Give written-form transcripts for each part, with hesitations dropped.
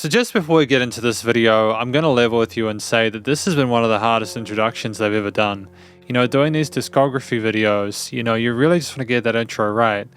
So just before we get into this video, I'm going to level with you and say that this has been one of the hardest introductions I've ever done. You know, doing these discography videos, you really just want to get that intro right.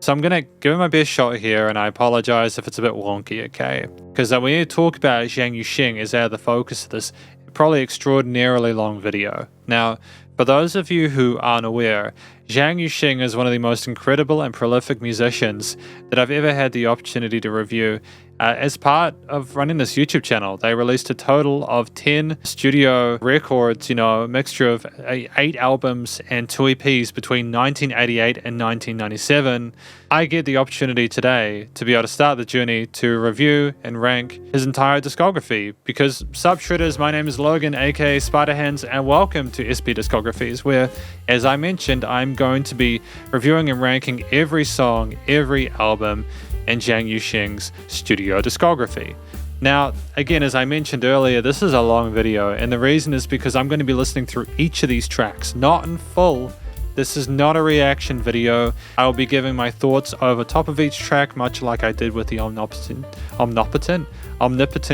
So I'm going to give it my best shot here, and I apologize if it's a bit wonky, okay? Because when you talk about Zhang Yu-Sheng as out of the focus of this probably extraordinarily long video. Now, for those of you who aren't aware, Zhang Yu-Sheng is one of the most incredible and prolific musicians that I've ever had the opportunity to review. As part of running this YouTube channel, they released a total of 10 studio records, a mixture of 8 albums and 2 EPs between 1988 and 1997. I get the opportunity today to be able to start the journey to review and rank his entire discography. Because Subshredders, my name is Logan, aka Spiderhands, and welcome to SP Discographies, where, as I mentioned, I'm going to be reviewing and ranking every song, every album, and Zhang Yu-Sheng's studio discography. Now, again, as I mentioned earlier, this is a long video, and the reason is because I'm going to be listening through each of these tracks, not in full. This is not a reaction video. I will be giving my thoughts over top of each track, much like I did with the Omnipotent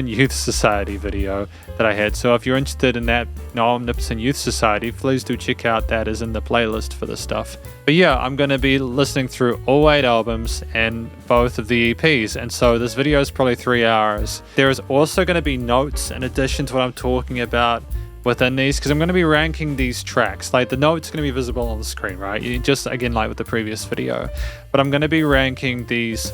Youth Society video that I had. So if you're interested in that Omnipotent Youth Society, please do check out that is in the playlist for this stuff. But yeah, I'm going to be listening through all 8 albums and both of the EPs, and so this video is probably 3 hours. There is also going to be notes in addition to what I'm talking about within these, because I'm going to be ranking these tracks. Like, the note's going to be visible on the screen, right? Just again, like with the previous video. But I'm going to be ranking these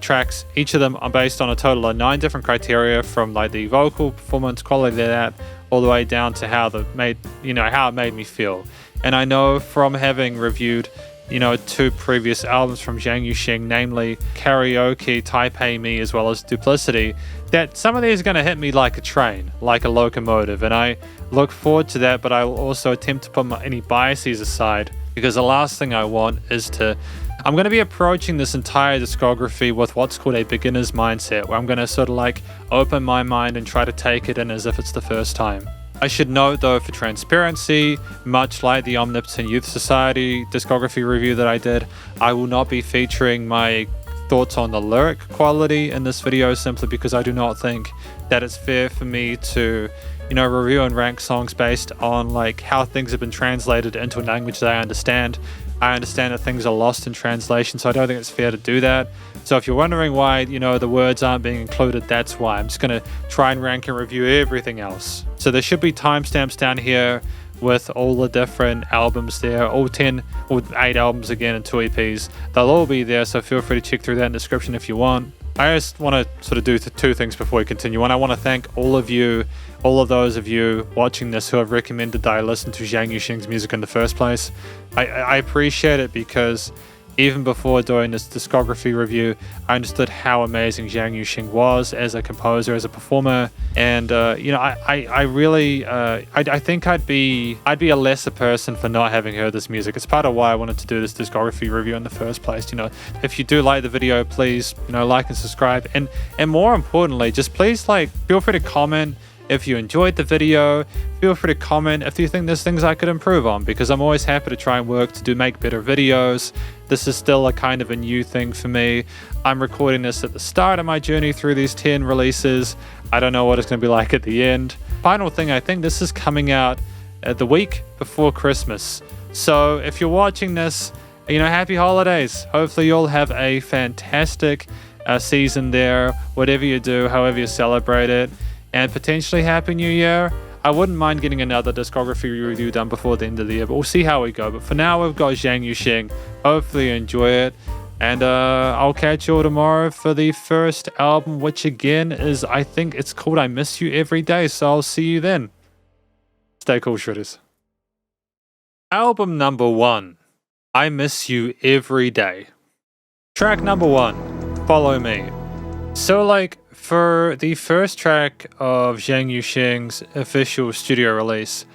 tracks. Each of them are based on a total of 9 different criteria, from like the vocal performance, quality of that, all the way down to how it made me feel. And I know from having reviewed 2 previous albums from Zhang Yu-Sheng, namely Karaoke, Taipei Me, as well as Duplicity, that some of these are going to hit me like a train, like a locomotive, and I look forward to that. But I will also attempt to put any biases aside, because the last thing I want is I'm going to be approaching this entire discography with what's called a beginner's mindset, where I'm going to sort of like open my mind and try to take it in as if it's the first time. I should note, though, for transparency, much like the Omnipotent Youth Society discography review that I did, I will not be featuring my thoughts on the lyric quality in this video, simply because I do not think that it's fair for me to review and rank songs based on like how things have been translated into a language that I understand. I understand that things are lost in translation, so I don't think it's fair to do that. So if you're wondering why, the words aren't being included, that's why. I'm just going to try and rank and review everything else. So there should be timestamps down here with all the different albums there, all 10 or 8 albums again and 2 EPs. They'll all be there, so feel free to check through that in the description if you want. I just want to sort of do 2 things before we continue. One, I want to thank all of those of you watching this who have recommended that I listen to Zhang Yu-Sheng's music in the first place. I appreciate it, because even before doing this discography review, I understood how amazing Zhang Yu-Sheng was as a composer, as a performer, and I really think I'd be a lesser person for not having heard this music. It's part of why I wanted to do this discography review in the first place. If you do like the video, please like and subscribe, and more importantly, just please feel free to comment. If you enjoyed the video, feel free to comment if you think there's things I could improve on, because I'm always happy to try and work to make better videos. This is still a kind of a new thing for me. I'm recording this at the start of my journey through these 10 releases. I don't know what it's going to be like at the end. Final thing, I think this is coming out the week before Christmas. So if you're watching this, happy holidays. Hopefully you'll have a fantastic season there, whatever you do, however you celebrate it. And potentially Happy New Year. I wouldn't mind getting another discography review done before the end of the year, but we'll see how we go. But for now, we've got Zhang Yu-Sheng. Hopefully you enjoy it. And I'll catch you all tomorrow for the first album, which again is, I think it's called I Miss You Every Day. So I'll see you then. Stay cool, Shredders. Album number 1, I Miss You Every Day. Track number 1, Follow Me. So for the first track of Zhang Yu-Sheng's official studio release,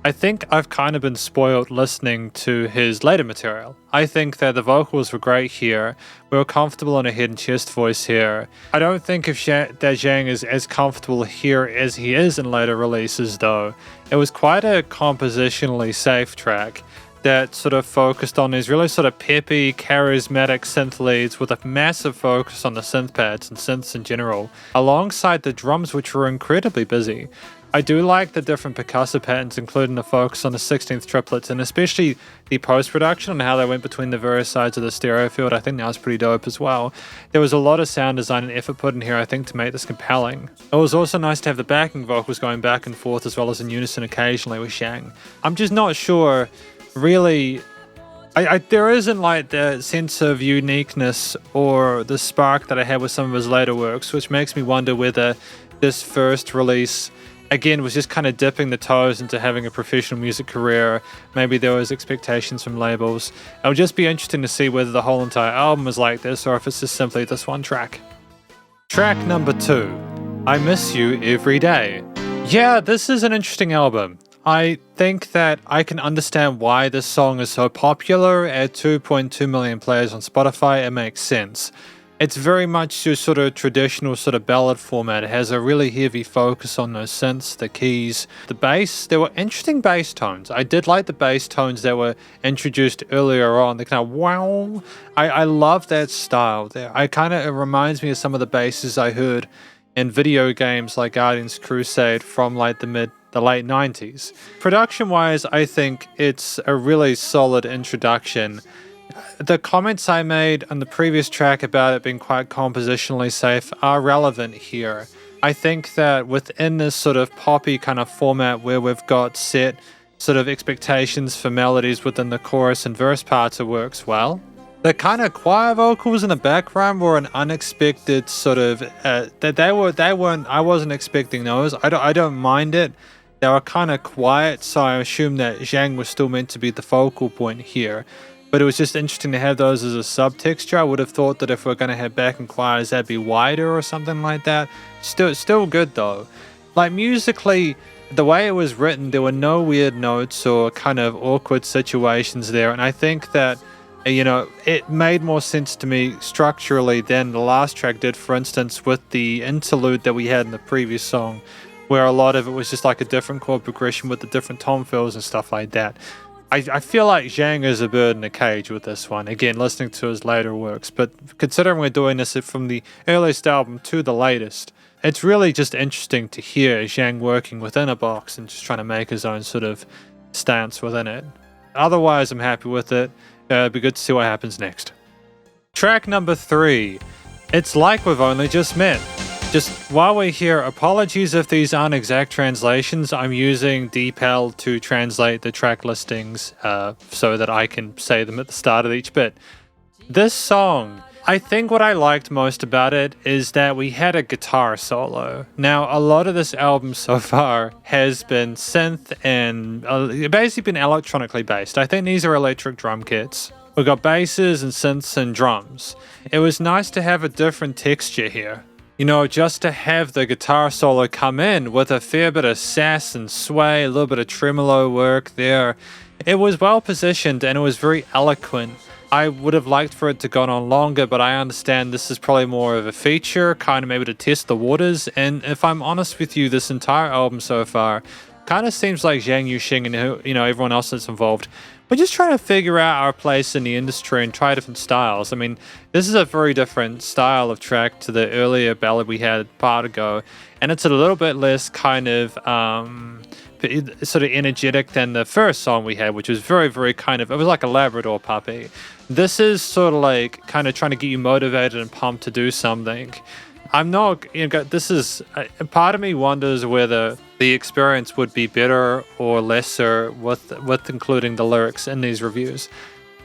I think I've kind of been spoiled listening to his later material. I think that the vocals were great here. We were comfortable in a head and chest voice here. I don't think that Zhang is as comfortable here as he is in later releases, though. It was quite a compositionally safe track that sort of focused on these really sort of peppy, charismatic synth leads with a massive focus on the synth pads and synths in general, alongside the drums, which were incredibly busy. I do like the different percussive patterns, including the focus on the 16th triplets, and especially the post-production and how they went between the various sides of the stereo field. I think that was pretty dope as well. There was a lot of sound design and effort put in here, I think, to make this compelling. It was also nice to have the backing vocals going back and forth as well as in unison occasionally with Zhang. I'm just not sure, really, there isn't like the sense of uniqueness or the spark that I had with some of his later works, which makes me wonder whether this first release again was just kind of dipping the toes into having a professional music career. Maybe there was expectations from labels. It'll just be interesting to see whether the whole entire album is like this or if it's just simply this one track. Track number 2, I Miss You Every Day. Yeah, this is an interesting album. I think that I can understand why this song is so popular. At 2.2 million players on Spotify, it makes sense. It's very much your sort of traditional sort of ballad format. It has a really heavy focus on those synths, the keys, the bass. There were interesting bass tones. I did like the bass tones that were introduced earlier on. They kind of wow. I love that style there. It reminds me of some of the basses I heard in video games like Guardians Crusade from like the late 90s. Production-wise, I think it's a really solid introduction. The comments I made on the previous track about it being quite compositionally safe are relevant here. I think that within this sort of poppy kind of format where we've got set sort of expectations for melodies within the chorus and verse parts, it works well. The kind of choir vocals in the background were an unexpected sort of I wasn't expecting those. I don't mind it. They were kind of quiet, so I assume that Zhang was still meant to be the focal point here. But it was just interesting to have those as a subtexture. I would have thought that if we're going to have backing choirs, that'd be wider or something like that. Still good though. Like musically, the way it was written, there were no weird notes or kind of awkward situations there. And I think that, it made more sense to me structurally than the last track did, for instance, with the interlude that we had in the previous song, where a lot of it was just like a different chord progression with the different tone fills and stuff like that. I feel like Zhang is a bird in a cage with this one, again, listening to his later works, but considering we're doing this from the earliest album to the latest, it's really just interesting to hear Zhang working within a box and just trying to make his own sort of stance within it. Otherwise, I'm happy with it. It'd be good to see what happens next. Track number 3, It's Like We've Only Just Met. Just while we're here, apologies if these aren't exact translations. I'm using DeepL to translate the track listings so that I can say them at the start of each bit. This song, I think what I liked most about it is that we had a guitar solo. Now, a lot of this album so far has been synth and basically been electronically based. I think these are electric drum kits. We've got basses and synths and drums. It was nice to have a different texture here. Just to have the guitar solo come in with a fair bit of sass and sway, a little bit of tremolo work there. It was well positioned and it was very eloquent. I would have liked for it to go on longer, but I understand this is probably more of a feature, kind of maybe to test the waters. And if I'm honest with you, this entire album so far kind of seems like Zhang Yu-Sheng and everyone else that's involved, we're just trying to figure out our place in the industry and try different styles. I mean, this is a very different style of track to the earlier ballad we had part ago, and it's a little bit less kind of sort of energetic than the first song we had, which was very, very it was like a Labrador puppy. This is sort of like kind of trying to get you motivated and pumped to do something. I'm not, this is, part of me wonders whether the experience would be better or lesser with including the lyrics in these reviews.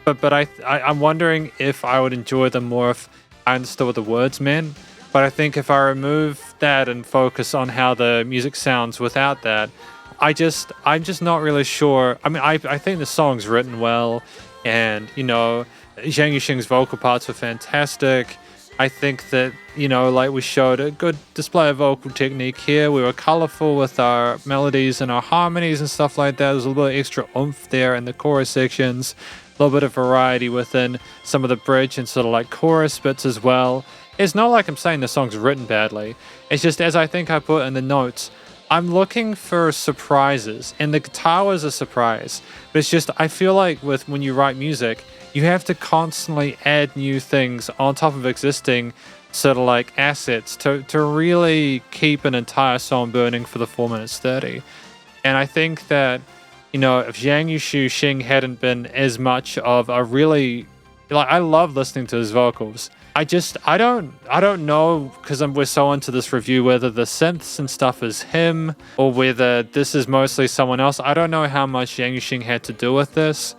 But I'm wondering if I would enjoy them more if I understood what the words meant. But I think if I remove that and focus on how the music sounds without that, I'm just not really sure. I mean, I think the song's written well, and, Zhang Yu-Sheng's vocal parts were fantastic. I think that, like we showed a good display of vocal technique here. We were colorful with our melodies and our harmonies and stuff like that. There's a little bit of extra oomph there in the chorus sections. A little bit of variety within some of the bridge and sort of like chorus bits as well. It's not like I'm saying the song's written badly. It's just, as I think I put in the notes, I'm looking for surprises, and the guitar was a surprise. But it's just, I feel like when you write music, you have to constantly add new things on top of existing sort of like assets to really keep an entire song burning for the 4 minutes 30. And I think that, if Zhang Yu-Sheng hadn't been as much of a really, I love listening to his vocals. I don't know, because we're so into this review, whether the synths and stuff is him or whether this is mostly someone else. I don't know how much Zhang Yu-Sheng had to do with this,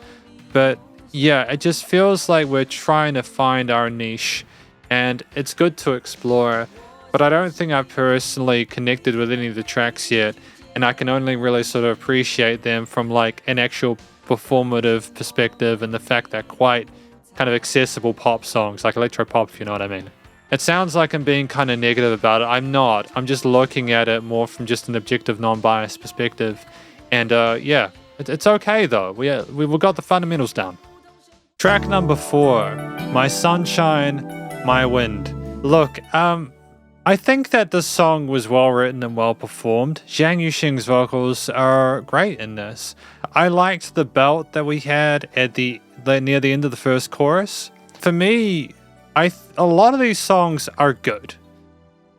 but yeah, it just feels like we're trying to find our niche, and it's good to explore, but I don't think I've personally connected with any of the tracks yet, and I can only really sort of appreciate them from like an actual performative perspective and the fact they're quite kind of accessible pop songs, like electro pop, if you know what I mean. It sounds like I'm being kind of negative about it. I'm not. I'm just looking at it more from just an objective, non-biased perspective. And yeah, it's okay though. We got the fundamentals down. Track number 4, My Sunshine, My Wind. Look, I think that this song was well written and well performed. Zhang Yu-Sheng's vocals are great in this. I liked the belt that we had at near the end of the first chorus. For me, a lot of these songs are good.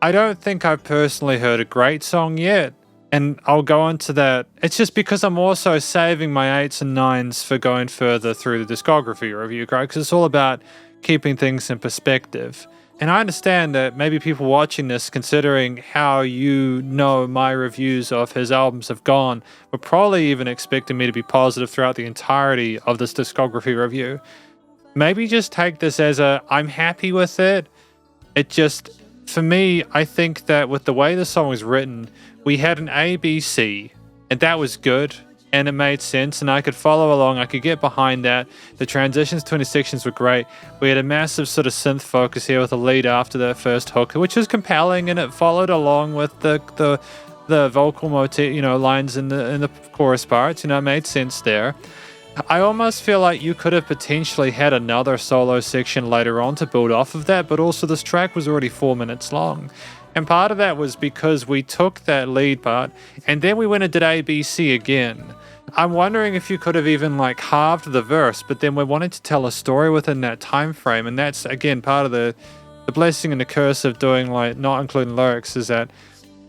I don't think I've personally heard a great song yet, and I'll go into that. It's just because I'm also saving my 8s and 9s for going further through the discography review, right? Because it's all about keeping things in perspective. And I understand that maybe people watching this, considering how my reviews of his albums have gone, were probably even expecting me to be positive throughout the entirety of this discography review. Maybe just take this as I'm happy with it. It just, for me, I think that with the way the song was written, we had an A, B, C, and that was good. And it made sense, and I could follow along. I could get behind that. The transitions between the sections were great. We had a massive sort of synth focus here with a lead after that first hook, which was compelling, and it followed along with the vocal motif, lines in the chorus parts. It made sense there. I almost feel like you could have potentially had another solo section later on to build off of that, but also this track was already 4 minutes long. And part of that was because we took that lead part and then we went and did A, B, C again. I'm wondering if you could have even halved the verse, but then we wanted to tell a story within that time frame. And that's, again, part of the blessing and the curse of doing not including lyrics, is that,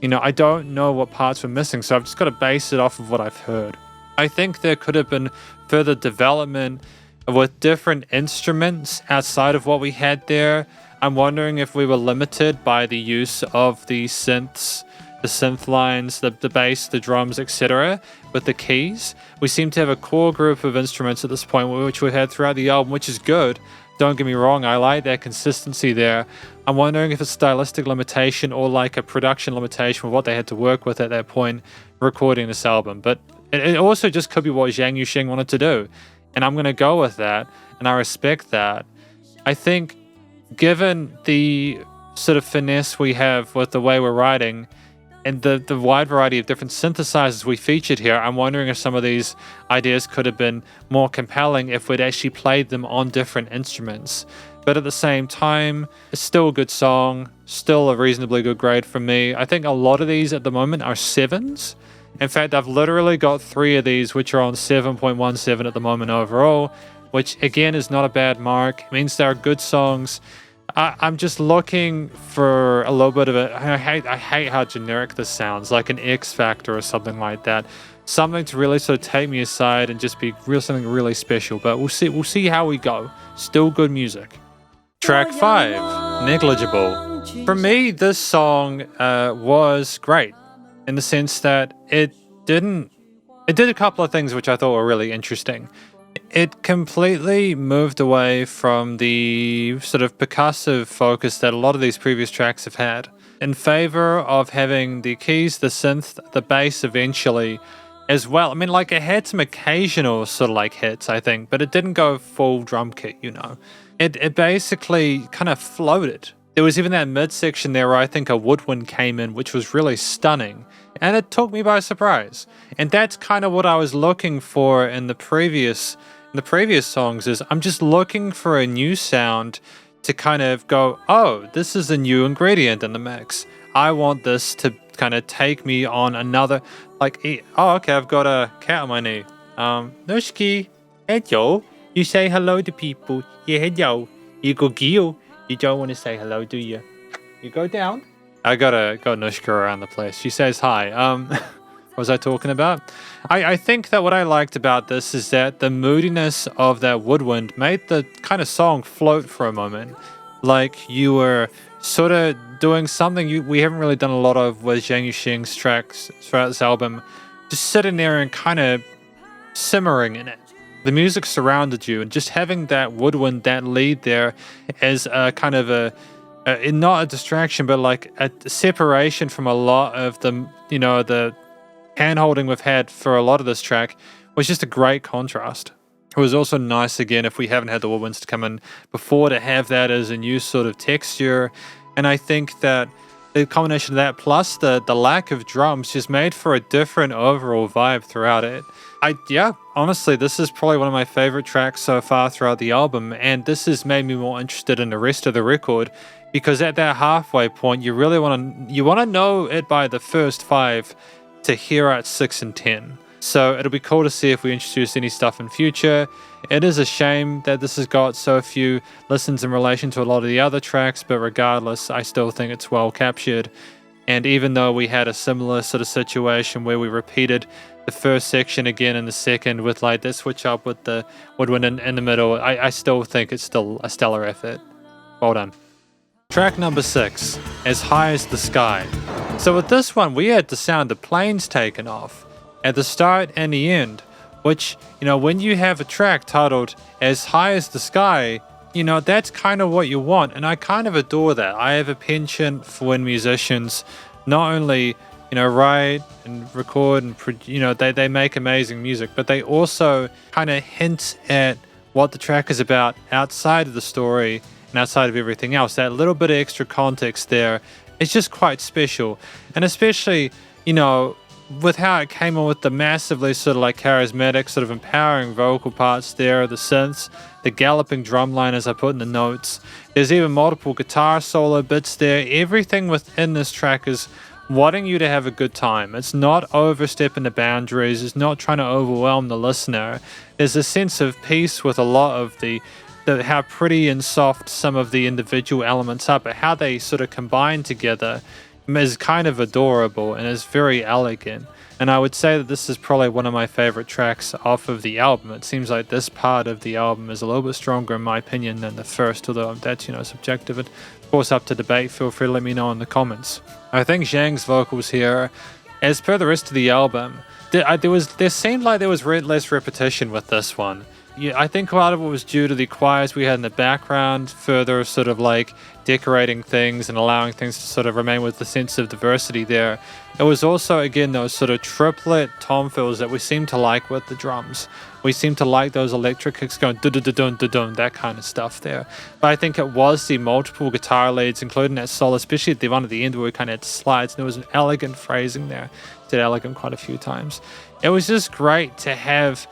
I don't know what parts were missing. So I've just got to base it off of what I've heard. I think there could have been further development with different instruments outside of what we had there. I'm wondering if we were limited by the use of the synths, the synth lines, the bass, the drums, etc. with the keys. We seem to have a core group of instruments at this point, which we had throughout the album, which is good. Don't get me wrong, I like that consistency there. I'm wondering if it's a stylistic limitation or a production limitation with what they had to work with at that point recording this album. But it also just could be what Zhang Yu-Sheng wanted to do. And I'm going to go with that, and I respect that. I think given the sort of finesse we have with the way we're writing and the wide variety of different synthesizers we featured here, I'm wondering if some of these ideas could have been more compelling if we'd actually played them on different instruments. But at the same time, it's still a good song, still a reasonably good grade from me. I think a lot of these at the moment are 7s. In fact, I've literally got 3 of these which are on 7.17 at the moment overall, which again is not a bad mark. It means they're good songs. I'm just looking for a little bit of I hate how generic this sounds, like an X Factor or something like that. Something to really sort of take me aside and just be something really special. But we'll see how we go. Still good music. Track 5, Negligible. For me, this song was great in the sense that it did a couple of things which I thought were really interesting. It completely moved away from the sort of percussive focus that a lot of these previous tracks have had in favor of having the keys, the synth, the bass eventually as well. I mean, it had some occasional sort of hits, I think, but it didn't go full drum kit, It basically kind of floated. There was even that midsection there where I think a woodwind came in, which was really stunning. And it took me by surprise. And that's kind of what I was looking for in the previous songs, is I'm just looking for a new sound to kind of go, oh, this is a new ingredient in the mix. I want this kind of take me on another, like, oh, okay, I've got a cat on my knee. Nushki, hello. You say hello to people. Yeah, hello. You go Gil. You don't want to say hello, do you? You go down. I got Nushka around the place. She says hi. What was I talking about? I think that what I liked about this is that the moodiness of that woodwind made the kind of song float for a moment. Like you were sort of doing something we haven't really done a lot of with Zhang Yu-Sheng's tracks throughout this album. Just sitting there and kind of simmering in it. The music surrounded you, and just having that woodwind, that lead there as a kind of not a distraction, but like a separation from a lot of the hand-holding we've had for a lot of this track was just a great contrast. It was also nice, again, if we haven't had the woodwinds to come in before, to have that as a new sort of texture. And I think that the combination of that plus the lack of drums just made for a different overall vibe throughout it. Honestly, this is probably one of my favorite tracks so far throughout the album, and this has made me more interested in the rest of the record, because at that halfway point, you really want to know it by the first 5 to hear out 6 and 10. So it'll be cool to see if we introduce any stuff in future. It is a shame that this has got so few listens in relation to a lot of the other tracks, but regardless, I still think it's well captured. And even though we had a similar sort of situation where we repeated the first section again in the second with like that switch up with the woodwind in the middle, I still think it's still a stellar effort. Well done. Track number 6, As High as the Sky. So with this one, we had the sound of planes taking off at the start and the end, which, when you have a track titled As High as the Sky, that's kind of what you want, and I kind of adore that. I have a penchant for when musicians not only, write and record and, they make amazing music, but they also kind of hint at what the track is about outside of the story and outside of everything else. That little bit of extra context there is just quite special, and especially, with how it came on with the massively sort of like charismatic, sort of empowering vocal parts there, the synths, the galloping drum line as I put in the notes. There's even multiple guitar solo bits there. Everything within this track is wanting you to have a good time. It's not overstepping the boundaries. It's not trying to overwhelm the listener. There's a sense of peace with a lot of the how pretty and soft some of the individual elements are, but how they sort of combine together is kind of adorable and is very elegant. And I would say that this is probably one of my favorite tracks off of the album. It seems like this part of the album is a little bit stronger in my opinion than the first, although that's subjective. And of course, up to debate. Feel free to let me know in the comments. I think Zhang's vocals here, as per the rest of the album, there seemed like there was less repetition with this one. Yeah, I think a lot of it was due to the choirs we had in the background, further sort of like decorating things and allowing things to sort of remain with the sense of diversity there. It was also, again, those sort of triplet tom fills that we seem to like with the drums. We seem to like those electric kicks going dun-dun-dun-dun-dun, that kind of stuff there. But I think it was the multiple guitar leads, including that solo, especially at the one at the end where we kind of had slides, and there was an elegant phrasing there. Did elegant quite a few times. It was just great to have.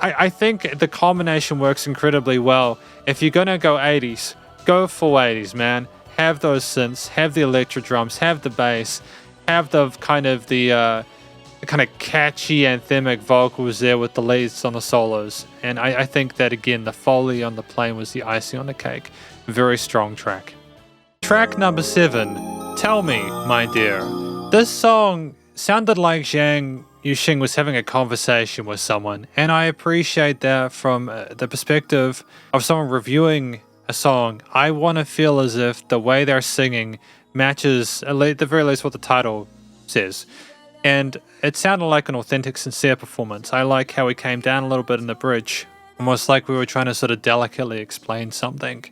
I think the combination works incredibly well. If you're going to go 80s, go full 80s, man. Have those synths, have the electric drums, have the bass, have the kind of catchy anthemic vocals there with the leads on the solos. And I think that, again, the Foley on the plane was the icing on the cake. Very strong track. Track number 7, Tell Me, My Dear. This song sounded like Zhang Yu-Sheng was having a conversation with someone, and I appreciate that from the perspective of someone reviewing a song. I want to feel as if the way they're singing matches, at the very least, what the title says. And it sounded like an authentic, sincere performance. I like how he came down a little bit in the bridge, almost like we were trying to sort of delicately explain something.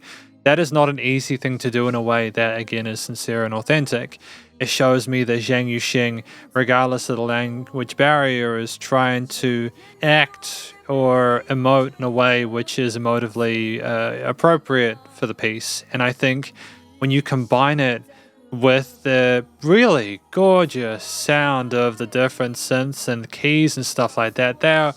That is not an easy thing to do in a way that, again, is sincere and authentic. It shows me that Zhang Yu-Sheng, regardless of the language barrier, is trying to act or emote in a way which is emotively appropriate for the piece. And I think when you combine it with the really gorgeous sound of the different synths and keys and stuff like that, they're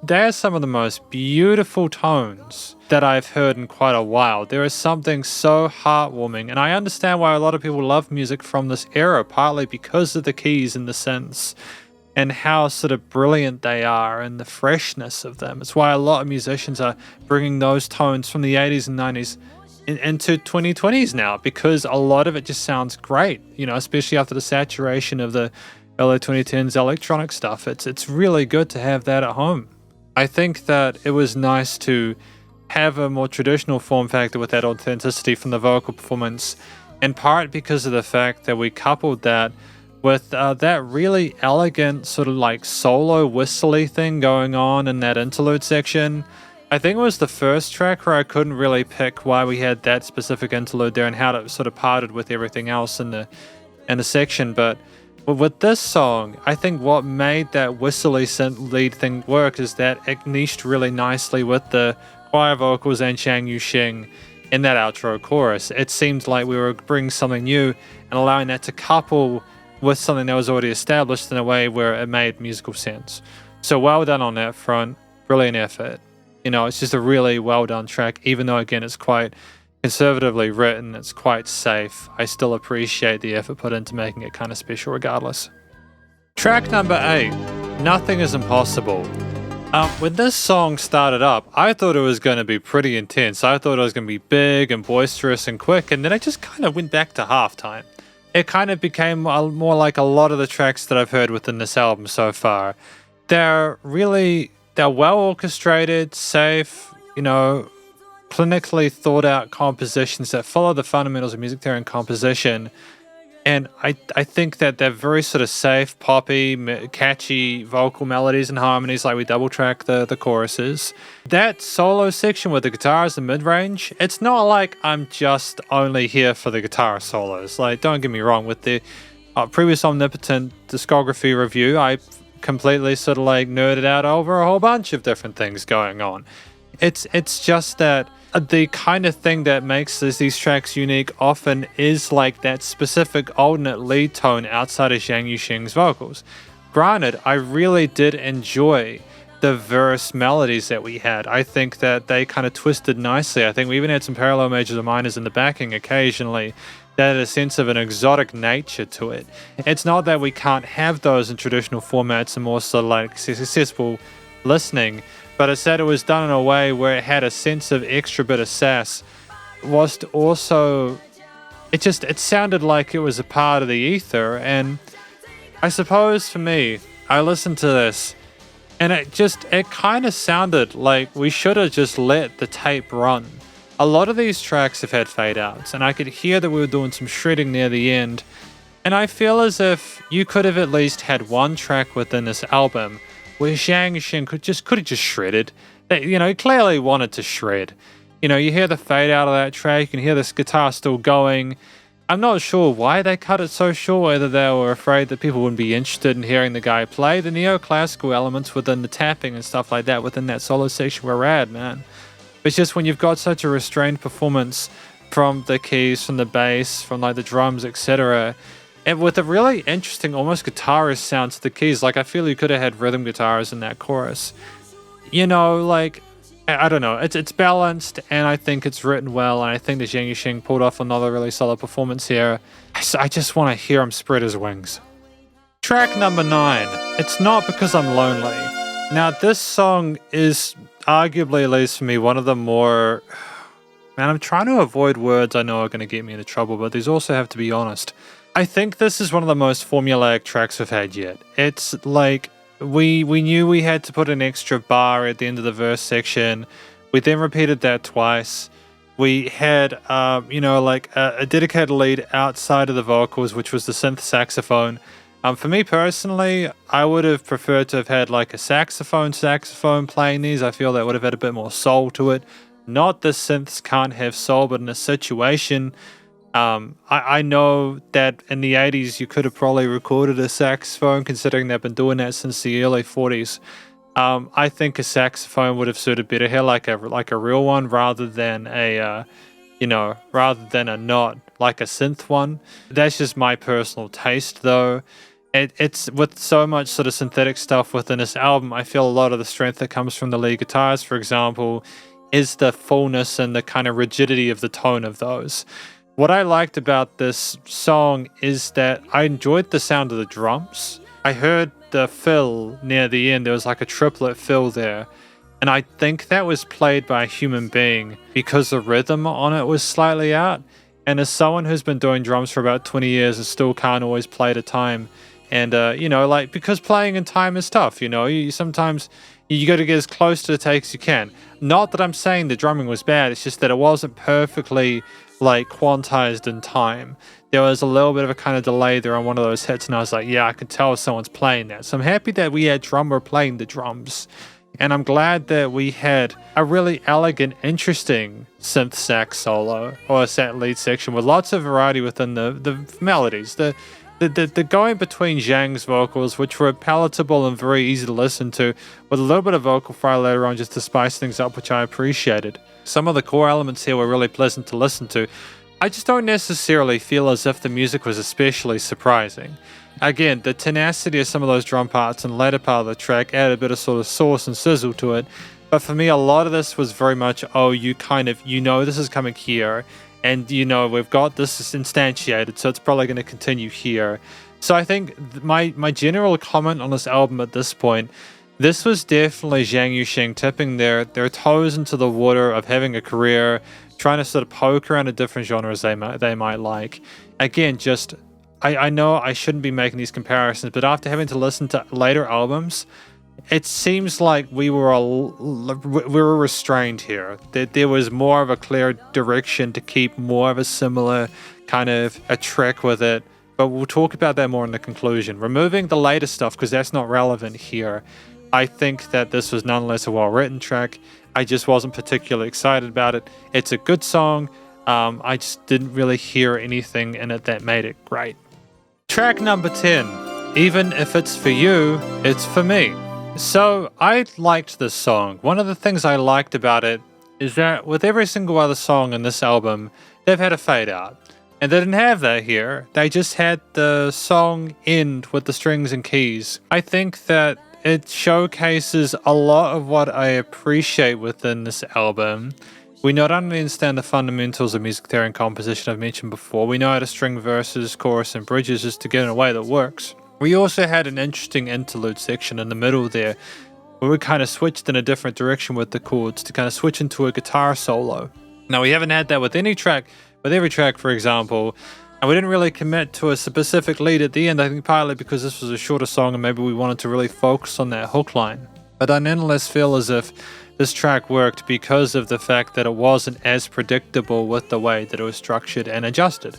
They're some of the most beautiful tones that I've heard in quite a while. There is something so heartwarming, and I understand why a lot of people love music from this era, partly because of the keys and the synths and how sort of brilliant they are and the freshness of them. It's why a lot of musicians are bringing those tones from the 80s and 90s into 2020s now, because a lot of it just sounds great, especially after the saturation of the early 2010s electronic stuff. It's really good to have that at home. I think that it was nice to have a more traditional form factor with that authenticity from the vocal performance, in part because of the fact that we coupled that with that really elegant sort of like solo whistly thing going on in that interlude section. I think it was the first track where I couldn't really pick why we had that specific interlude there and how it sort of parted with everything else in the section. But with this song, I think what made that whistly synth lead thing work is that it niched really nicely with the choir vocals and Zhang Yu-Sheng in that outro chorus. It seemed like we were bringing something new and allowing that to couple with something that was already established in a way where it made musical sense. So well done on that front. Brilliant effort. It's just a really well done track, even though, again, it's quite conservatively written, it's quite safe. I still appreciate the effort put into making it kind of special regardless. Track number 8, Nothing is Impossible. When this song started up, I thought it was going to be pretty intense. I thought it was going to be big and boisterous and quick, and then it just kind of went back to halftime. It kind of became more like a lot of the tracks that I've heard within this album so far. They're well orchestrated, safe, clinically thought out compositions that follow the fundamentals of music theory and composition. And I think that they're very sort of safe, poppy, catchy vocal melodies and harmonies, like we double track the choruses. That solo section with the guitars and mid-range, it's not like I'm just only here for the guitar solos. Like, don't get me wrong, with the previous Omnipotent discography review, I completely sort of like nerded out over a whole bunch of different things going on. It's just that the kind of thing that makes these tracks unique often is like that specific alternate lead tone outside of Zhang Yu-Sheng's vocals. Granted, I really did enjoy the verse melodies that we had. I think that they kind of twisted nicely. I think we even had some parallel majors and minors in the backing occasionally that had a sense of an exotic nature to it. It's not that we can't have those in traditional formats and more sort of like successful listening, but it's that it was done in a way where it had a sense of extra bit of sass, whilst also it sounded like it was a part of the ether. And I suppose for me, I listened to this and it kind of sounded like we should have just let the tape run. A lot of these tracks have had fade outs, and I could hear that we were doing some shredding near the end, and I feel as if you could have at least had one track within this album where Zhang Yu-Sheng could have just shredded. He clearly wanted to shred. You hear the fade out of that track, you can hear this guitar still going. I'm not sure why they cut it so short, whether they were afraid that people wouldn't be interested in hearing the guy play. The neoclassical elements within the tapping and stuff like that within that solo section were rad, man. It's just when you've got such a restrained performance from the keys, from the bass, from like the drums, etc., and with a really interesting, almost guitarist sound to the keys. Like, I feel you could have had rhythm guitars in that chorus. I don't know. It's balanced, and I think it's written well, and I think that Zhang Yu-Sheng pulled off another really solid performance here. I just want to hear him spread his wings. Track number 9, It's Not Because I'm Lonely. Now, this song is arguably, at least for me, one of the more... Man, I'm trying to avoid words I know are going to get me into trouble, but these also have to be honest. I think this is one of the most formulaic tracks we've had yet. It's like, we knew we had to put an extra bar at the end of the verse section. We then repeated that twice. We had, a dedicated lead outside of the vocals, which was the synth saxophone. For me personally, I would have preferred to have had like a saxophone playing these. I feel that would have had a bit more soul to it. Not the synths can't have soul, but in a situation, I know that in the 80s you could have probably recorded a saxophone, considering they've been doing that since the early 40s. I think a saxophone would have suited better here, like a real one, rather than a not like a synth one. That's just my personal taste, though. It's with so much sort of synthetic stuff within this album, I feel a lot of the strength that comes from the lead guitars, for example, is the fullness and the kind of rigidity of the tone of those. What I liked about this song is that I enjoyed the sound of the drums. I heard the fill near the end. There was like a triplet fill there. And I think that was played by a human being because the rhythm on it was slightly out. And as someone who's been doing drums for about 20 years and still can't always play to time, and, like, because playing in time is tough, you sometimes you got to get as close to the take as you can. Not that I'm saying the drumming was bad, it's just that it wasn't perfectly, like, quantized in time. There was a little bit of a kind of delay there on one of those hits, and I was like, yeah, I can tell if someone's playing that. So I'm happy that we had drummer playing the drums. And I'm glad that we had a really elegant, interesting synth sax solo or lead section with lots of variety within the melodies. The going between Zhang's vocals, which were palatable and very easy to listen to, with a little bit of vocal fry later on just to spice things up, which I appreciated. Some of the core elements here were really pleasant to listen to. I just don't necessarily feel as if the music was especially surprising. Again, the tenacity of some of those drum parts and the later part of the track added a bit of sort of sauce and sizzle to it. But for me, a lot of this was very much, this is coming here. And, we've got this instantiated, so it's probably going to continue here. So I think my general comment on this album at this point, this was definitely Zhang Yu-Sheng tipping their toes into the water of having a career, trying to sort of poke around at different genres they might like. Again, just... I know I shouldn't be making these comparisons, but after having to listen to later albums, it seems like we were restrained here. That there was more of a clear direction to keep more of a similar kind of a track with it. But we'll talk about that more in the conclusion. Removing the later stuff, because that's not relevant here, I think that this was nonetheless a well-written track. I just wasn't particularly excited about it. It's a good song. I just didn't really hear anything in it that made it great. Track number 10, Even If It's For You, It's For Me. So I liked this song. One of the things I liked about it is that with every single other song in this album, they've had a fade out. And they didn't have that here. They just had the song end with the strings and keys. I think that it showcases a lot of what I appreciate within this album. We not only understand the fundamentals of music theory and composition I've mentioned before, we know how to string verses, chorus, and bridges just to get in a way that works. We also had an interesting interlude section in the middle there, where we kind of switched in a different direction with the chords to kind of switch into a guitar solo. Now, we haven't had that with every track, for example, and we didn't really commit to a specific lead at the end, I think partly because this was a shorter song and maybe we wanted to really focus on that hook line. But I nonetheless feel as if this track worked because of the fact that it wasn't as predictable with the way that it was structured and adjusted.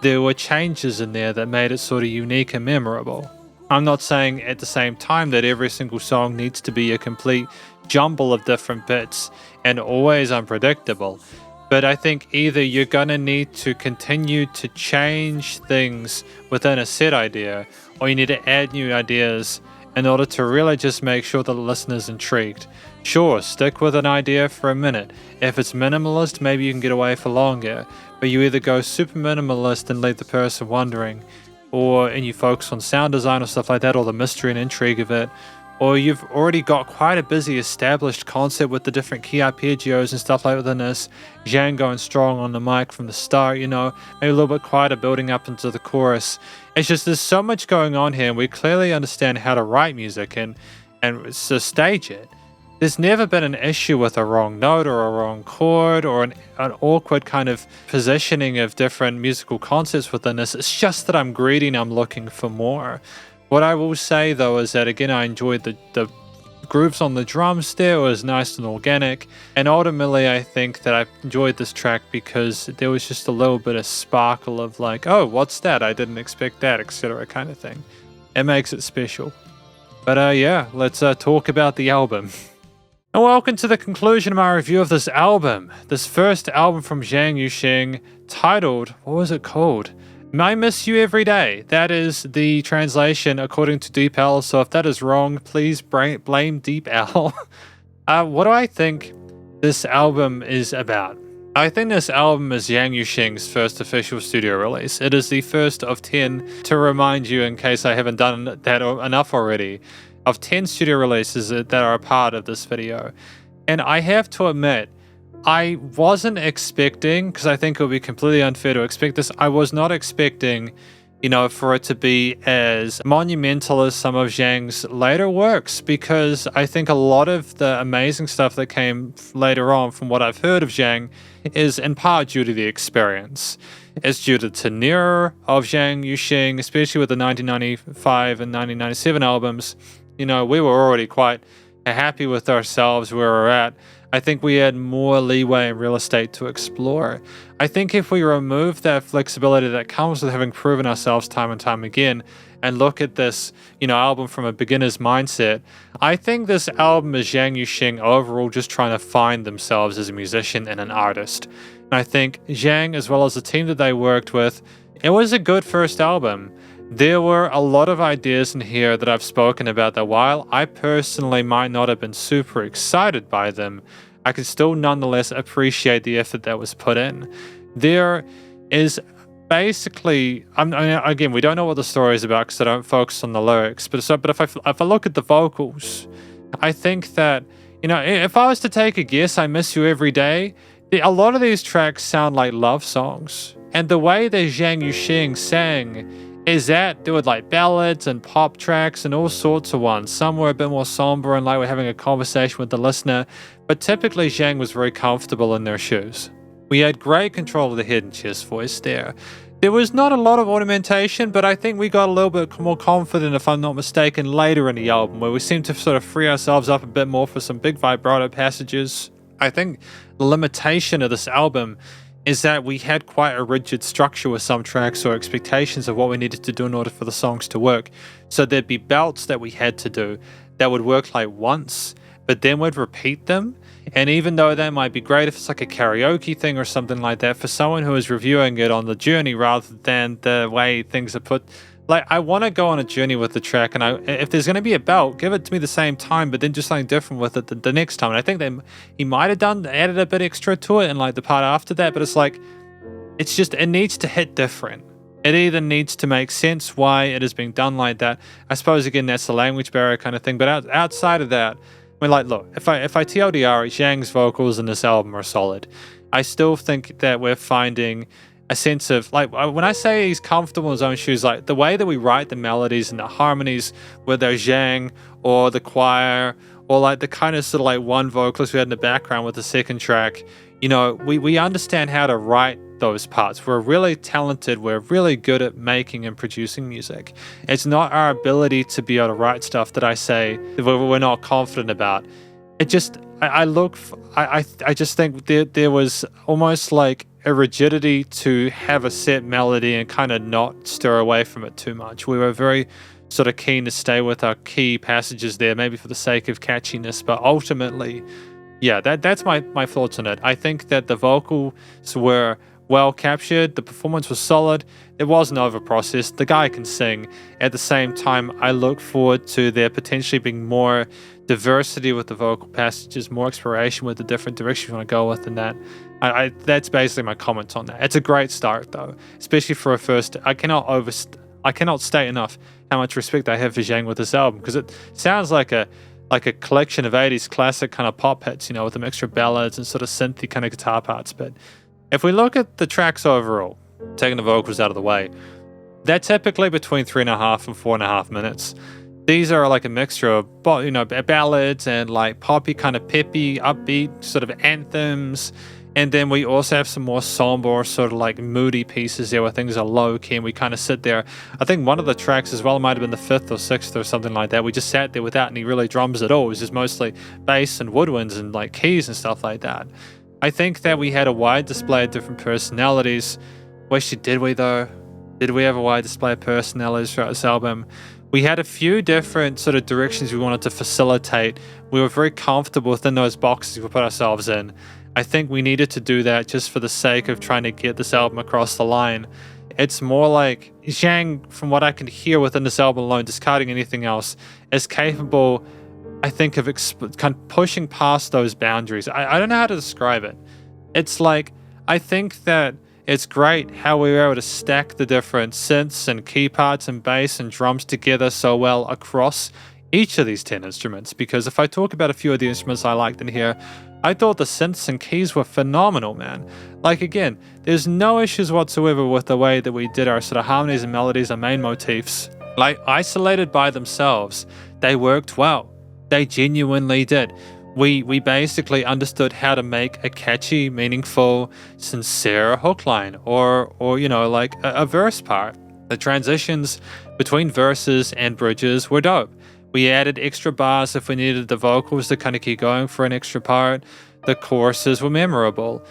There were changes in there that made it sort of unique and memorable. I'm not saying at the same time that every single song needs to be a complete jumble of different bits and always unpredictable, but I think either you're going to need to continue to change things within a set idea, or you need to add new ideas in order to really just make sure the listener's intrigued. Sure, stick with an idea for a minute. If it's minimalist, maybe you can get away for longer, but you either go super minimalist and leave the person wondering, and you focus on sound design or stuff like that, or the mystery and intrigue of it, or you've already got quite a busy established concept with the different key arpeggios and stuff like within this, Zhang going strong on the mic from the start, maybe a little bit quieter building up into the chorus. It's just there's so much going on here, and we clearly understand how to write music and so stage it. There's never been an issue with a wrong note or a wrong chord or an awkward kind of positioning of different musical concepts within this. It's just that I'm greedy and I'm looking for more. What I will say though is that again I enjoyed the grooves on the drums there. It was nice and organic, and ultimately I think that I enjoyed this track because there was just a little bit of sparkle of like, oh, what's that? I didn't expect that, etc. kind of thing. It makes it special. But let's talk about the album. And welcome to the conclusion of my review of this album. This first album from Zhang Yu-Sheng, titled, what was it called? I Miss You Every Day. That is the translation according to Deep L, so if that is wrong, please blame Deep L. What do I think this album is about? I think this album is Zhang Yu-Sheng's first official studio release. It is the first of 10, to remind you in case I haven't done that enough already, of 10 studio releases that are a part of this video. And I have to admit, I wasn't expecting, because I think it would be completely unfair to expect this, I was not expecting, for it to be as monumental as some of Zhang's later works, because I think a lot of the amazing stuff that came later on from what I've heard of Zhang is in part due to the experience. It's due to the tenure of Zhang Yu-Sheng, especially with the 1995 and 1997 albums. We were already quite happy with ourselves where we're at. I think we had more leeway and real estate to explore. I think if we remove that flexibility that comes with having proven ourselves time and time again and look at this, album from a beginner's mindset, I think this album is Zhang Yu-Sheng overall just trying to find themselves as a musician and an artist. And I think Zhang, as well as the team that they worked with, it was a good first album. There were a lot of ideas in here that I've spoken about that while I personally might not have been super excited by them, I could still nonetheless appreciate the effort that was put in. There is basically, again, we don't know what the story is about because I don't focus on the lyrics, but if I look at the vocals, I think that, if I was to take a guess, I Miss You Every Day, a lot of these tracks sound like love songs. And the way that Zhang Yu-Sheng sang is that there were like ballads and pop tracks and all sorts of ones. Some were a bit more somber and like we're having a conversation with the listener, but typically Zhang was very comfortable in their shoes. We had great control of the head and chest voice there. There was not a lot of ornamentation, but I think we got a little bit more confident, if I'm not mistaken, later in the album, where we seemed to sort of free ourselves up a bit more for some big vibrato passages. I think the limitation of this album is that we had quite a rigid structure with some tracks or expectations of what we needed to do in order for the songs to work. So there'd be belts that we had to do that would work like once, but then we'd repeat them. And even though that might be great if it's like a karaoke thing or something like that, for someone who is reviewing it on the journey rather than the way things are put, like I want to go on a journey with the track, and if there's going to be a belt, give it to me the same time, but then just something different with it the next time. And I think that he might have added a bit extra to it and like the part after that, but it's like, it needs to hit different. It either needs to make sense why it is being done like that. I suppose again that's the language barrier kind of thing, but outside of that, I mean, like, look, if I TLDR, Zhang's vocals in this album are solid. I still think that we're finding a sense of, like, when I say he's comfortable in his own shoes, like the way that we write the melodies and the harmonies, whether Zhang or the choir or like the kind of sort of like one vocalist we had in the background with the second track, we understand how to write those parts. We're really talented. We're really good at making and producing music. It's not our ability to be able to write stuff that I say we're not confident about. It just, I just think there was almost like a rigidity to have a set melody and kind of not stir away from it too much. We were very sort of keen to stay with our key passages there, maybe for the sake of catchiness, but ultimately, yeah, that's my thoughts on it. I think that the vocals were well captured, the performance was solid, it wasn't over-processed, the guy can sing. At the same time, I look forward to there potentially being more diversity with the vocal passages, more exploration with the different directions you want to go with, and that. That's basically my comments on that. It's a great start though, especially for a first. I cannot state enough how much respect I have for Zhang with this album, because it sounds like a collection of 80s classic kind of pop hits, with a mixture of ballads and sort of synthy kind of guitar parts. But if we look at the tracks overall, taking the vocals out of the way, they're typically between 3.5 and 4.5 minutes. These are like a mixture of, ballads and like poppy kind of peppy, upbeat sort of anthems. And then we also have some more somber, sort of like moody pieces there where things are low key and we kind of sit there. I think one of the tracks as well might have been the 5th or 6th or something like that. We just sat there without any really drums at all. It was just mostly bass and woodwinds and like keys and stuff like that. I think that we had a wide display of different personalities. Did we though? Did we have a wide display of personalities throughout this album? We had a few different sort of directions we wanted to facilitate. We were very comfortable within those boxes we put ourselves in. I think we needed to do that just for the sake of trying to get this album across the line. It's more like Zhang, from what I can hear within this album alone, discarding anything else, is capable, I think, of kind of pushing past those boundaries. I don't know how to describe it. It's like I think that it's great how we were able to stack the different synths and key parts and bass and drums together so well across each of these 10 instruments, because if I talk about a few of the instruments I liked in here, I thought the synths and keys were phenomenal, man. Like, again, there's no issues whatsoever with the way that we did our sort of harmonies and melodies and main motifs. Like, isolated by themselves, they worked well. They genuinely did. We basically understood how to make a catchy, meaningful, sincere hook line or you know, like a verse part. The transitions between verses and bridges were dope. We added extra bars if we needed the vocals to kind of keep going for an extra part. The choruses were memorable.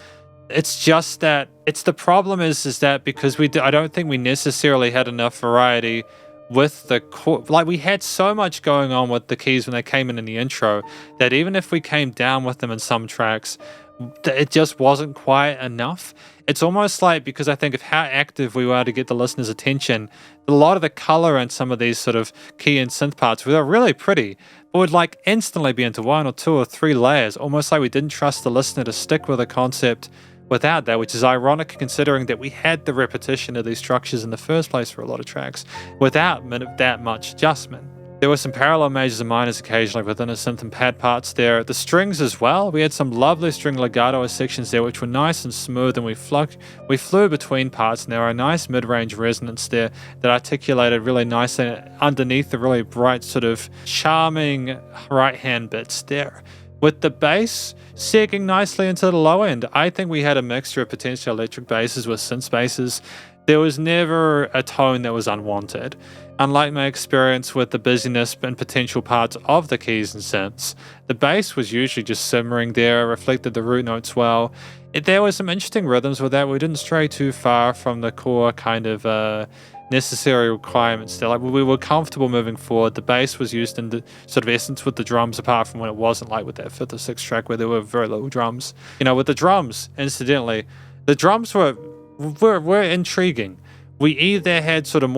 It's just that the problem is that because I don't think we necessarily had enough variety with the like, we had so much going on with the keys when they came in the intro that even if we came down with them in some tracks, it just wasn't quite enough. It's almost like, because I think of how active we were to get the listener's attention, a lot of the color in some of these sort of key and synth parts were really pretty, but would like instantly be into 1 or 2 or 3 layers, almost like we didn't trust the listener to stick with a concept without that, which is ironic considering that we had the repetition of these structures in the first place for a lot of tracks without that much adjustment. There were some parallel majors and minors occasionally within the synth and pad parts there. The strings as well, we had some lovely string legato sections there which were nice and smooth, and we flew between parts, and there were a nice mid-range resonance there that articulated really nicely underneath the really bright sort of charming right-hand bits there. With the bass segging nicely into the low end, I think we had a mixture of potential electric basses with synth basses. There was never a tone that was unwanted. Unlike my experience with the busyness and potential parts of the keys and synths, the bass was usually just simmering there, reflected the root notes well. There were some interesting rhythms with that. We didn't stray too far from the core kind of necessary requirements there. Like, we were comfortable moving forward. The bass was used in the sort of essence with the drums, apart from when it wasn't, like with that 5th or 6th track where there were very little drums. You know, with the drums, incidentally, the drums were intriguing. We either had sort of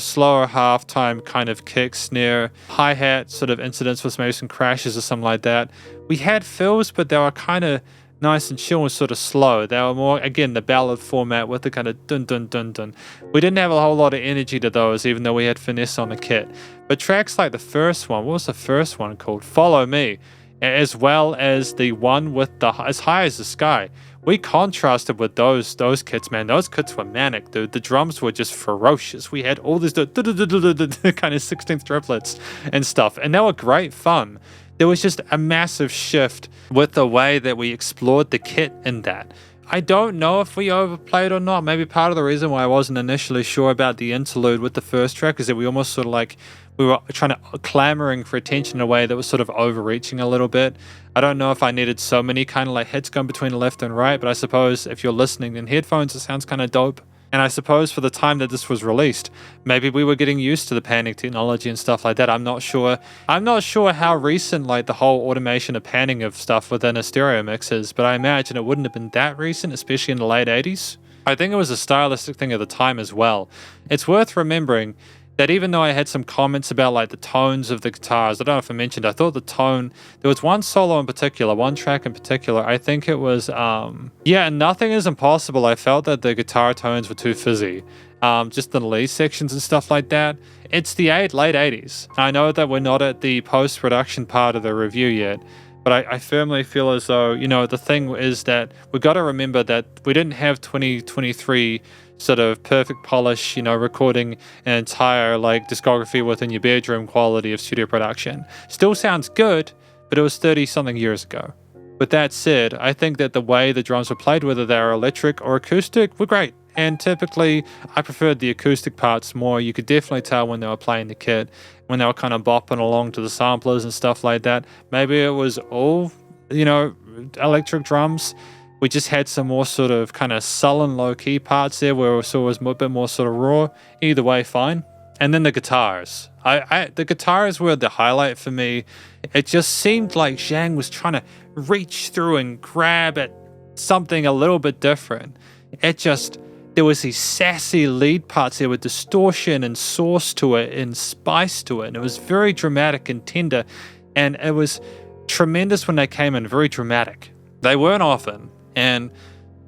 slower halftime kind of kick, snare, hi-hat sort of incidents with maybe some crashes or something like that. We had fills, but they were kind of nice and chill and sort of slow. They were more, again, the ballad format with the kind of dun dun dun dun. We didn't have a whole lot of energy to those, even though we had finesse on the kit. But tracks like the first one, what was the first one called? Follow Me, as well as the one with the As High as the Sky. We contrasted with those kits, man. Those kits were manic, dude. The drums were just ferocious. We had all these kind of 16th triplets and stuff, and they were great fun. There was just a massive shift with the way that we explored the kit in that. I don't know if we overplayed or not. Maybe part of the reason why I wasn't initially sure about the interlude with the first track is that we almost sort of like, we were clamoring for attention in a way that was sort of overreaching a little bit. I don't know if I needed so many kind of like hits going between left and right, but I suppose if you're listening in headphones, it sounds kind of dope. And I suppose for the time that this was released, maybe we were getting used to the panning technology and stuff like that. I'm not sure how recent like the whole automation of panning of stuff within a stereo mix is, but I imagine it wouldn't have been that recent, especially in the late 80s. I think it was a stylistic thing at the time as well. It's worth remembering that even though I had some comments about like the tones of the guitars, I don't know if I mentioned, I thought the tone, there was one solo in particular, one track in particular, I think it was, Nothing Is Impossible. I felt that the guitar tones were too fizzy, just in the lead sections and stuff like that. It's the late 80s. I know that we're not at the post-production part of the review yet, but I firmly feel as though, you know, the thing is that we've got to remember that we didn't have 2023 sort of perfect polish, you know, recording an entire like discography within your bedroom quality of studio production. Still sounds good, but it was 30 something years ago. With that said, I think that the way the drums were played, whether they were electric or acoustic, were great. And typically, I preferred the acoustic parts more. You could definitely tell when they were playing the kit, when they were kind of bopping along to the samplers and stuff like that. Maybe it was all, you know, electric drums. We just had some more sort of kind of sullen low-key parts there where it was a bit more sort of raw. Either way, fine. And then the guitars. The guitars were the highlight for me. It just seemed like Zhang was trying to reach through and grab at something a little bit different. There was these sassy lead parts there with distortion and sauce to it and spice to it. And it was very dramatic and tender. And it was tremendous when they came in, very dramatic. They weren't often. And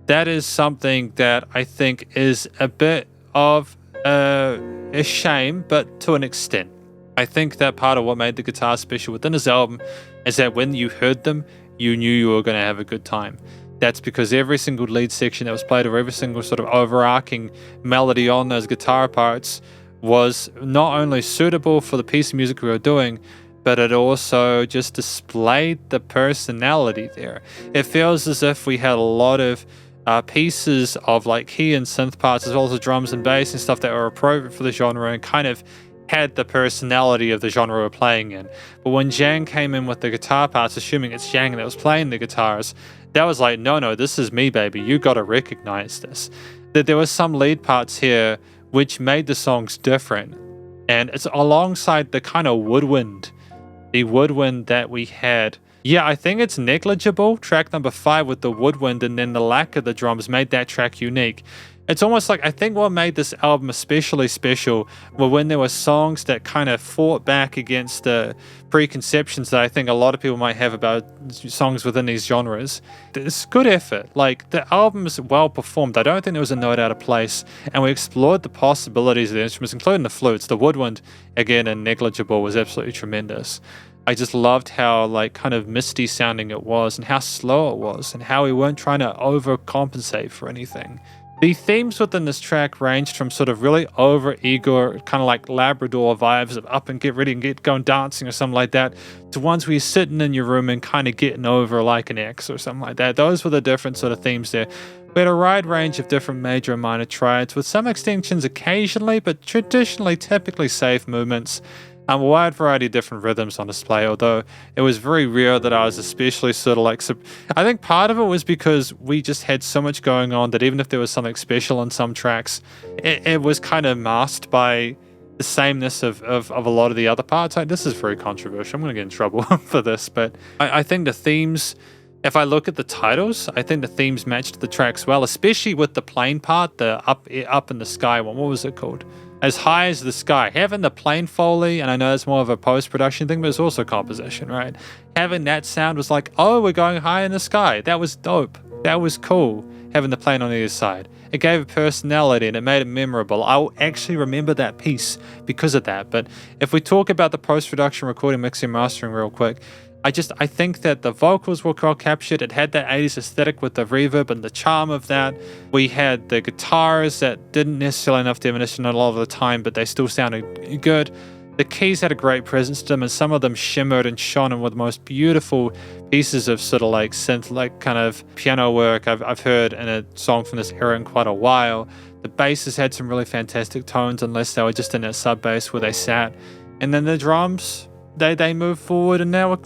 that is something that I think is a bit of a shame, but to an extent. I think that part of what made the guitar special within this album is that when you heard them, you knew you were going to have a good time. That's because every single lead section that was played, or every single sort of overarching melody on those guitar parts, was not only suitable for the piece of music we were doing, but it also just displayed the personality there. It feels as if we had a lot of pieces of like key and synth parts, as well as the drums and bass and stuff that were appropriate for the genre and kind of had the personality of the genre we're playing in. But when Zhang came in with the guitar parts, assuming it's Zhang that was playing the guitars, that was like, no, this is me, baby. You got to recognize this. That there was some lead parts here which made the songs different. And it's alongside the kind of woodwind, that we had. Yeah, I think it's negligible. Track number 5 with the woodwind and then the lack of the drums made that track unique. It's almost like, I think what made this album especially special were when there were songs that kind of fought back against the preconceptions that I think a lot of people might have about songs within these genres. It's good effort. Like, the album is well performed. I don't think there was a note out of place. And we explored the possibilities of the instruments, including the flutes. The woodwind, again, and negligible, was absolutely tremendous. I just loved how like kind of misty sounding it was, and how slow it was, and how we weren't trying to overcompensate for anything. The themes within this track ranged from sort of really over-ego, kind of like Labrador vibes of up and get ready and get going dancing or something like that, to ones where you're sitting in your room and kind of getting over like an ex or something like that. Those were the different sort of themes there. We had a wide range of different major and minor triads, with some extensions occasionally, but traditionally typically safe movements. A wide variety of different rhythms on display, although it was very rare that I was especially sort of like... I think part of it was because we just had so much going on that even if there was something special on some tracks, it was kind of masked by the sameness of a lot of the other parts. This is very controversial. I'm going to get in trouble for this, but I think the themes... If I look at the titles, I think the themes matched the tracks well, especially with the plane part, the up in the sky one. What was it called? As High as the Sky. Having the plane foley, and I know it's more of a post-production thing, but it's also composition, right? Having that sound was like, oh, we're going high in the sky. That was dope. That was cool, having the plane on the other side. It gave it personality and it made it memorable. I'll actually remember that piece because of that. But if we talk about the post-production, recording, mixing, mastering real quick, I think that the vocals were well captured. It had that 80s aesthetic with the reverb and the charm of that. We had the guitars that didn't necessarily have enough definition a lot of the time, but they still sounded good. The keys had a great presence to them, and some of them shimmered and shone and were the most beautiful pieces of sort of like synth, like kind of piano work I've heard in a song from this era in quite a while. The basses had some really fantastic tones, unless they were just in that sub bass where they sat. And then the drums, they moved forward, and now,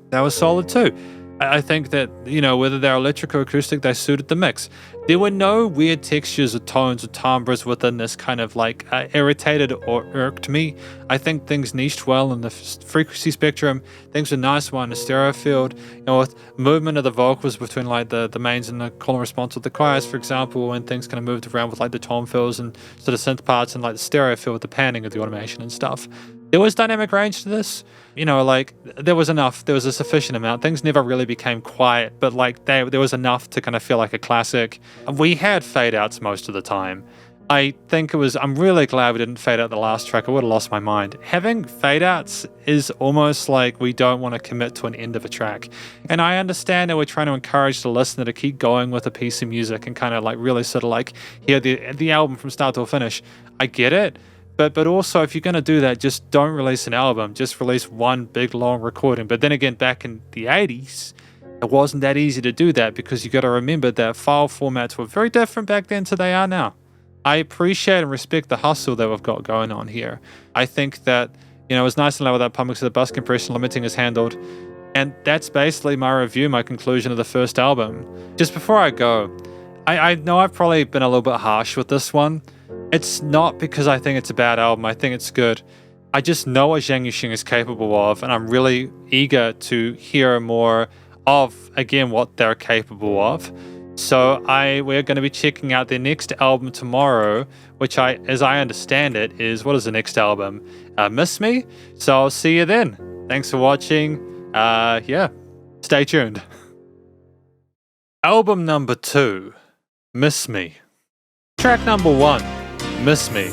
that was solid too. I think that, whether they're electric or acoustic, they suited the mix. There were no weird textures or tones or timbres within this kind of like irritated or irked me. I think things niched well in the frequency spectrum. Things were nice one in the stereo field. With movement of the vocals between like the mains and the call and response with the choirs, for example, when things kind of moved around with like the tom fills and sort of synth parts and like the stereo field with the panning of the automation and stuff. There was dynamic range to this. There was enough. There was a sufficient amount. Things never really became quiet, but there was enough to kind of feel like a classic. We had fade outs most of the time. I'm really glad we didn't fade out the last track. I would have lost my mind. Having fade outs is almost like we don't want to commit to an end of a track. And I understand that we're trying to encourage the listener to keep going with a piece of music and kind of like really sort of like hear the album from start to finish. I get it. But also, if you're going to do that, just don't release an album. Just release one big, long recording. But then again, back in the 80s, it wasn't that easy to do that, because you got to remember that file formats were very different back then to they are now. I appreciate and respect the hustle that we've got going on here. I think that, it was nice and low with that pumping, so the bus compression limiting is handled. And that's basically my review, my conclusion of the first album. Just before I go, I know I've probably been a little bit harsh with this one. It's not because I think it's a bad album. I think it's good. I just know what Zhang Yu-Sheng is capable of, and I'm really eager to hear more of, again, what they're capable of. So we're going to be checking out their next album tomorrow, which as I understand it, what is the next album? Miss Me? So I'll see you then. Thanks for watching. Stay tuned. Album number 2. Miss Me. Track number 1, Miss Me.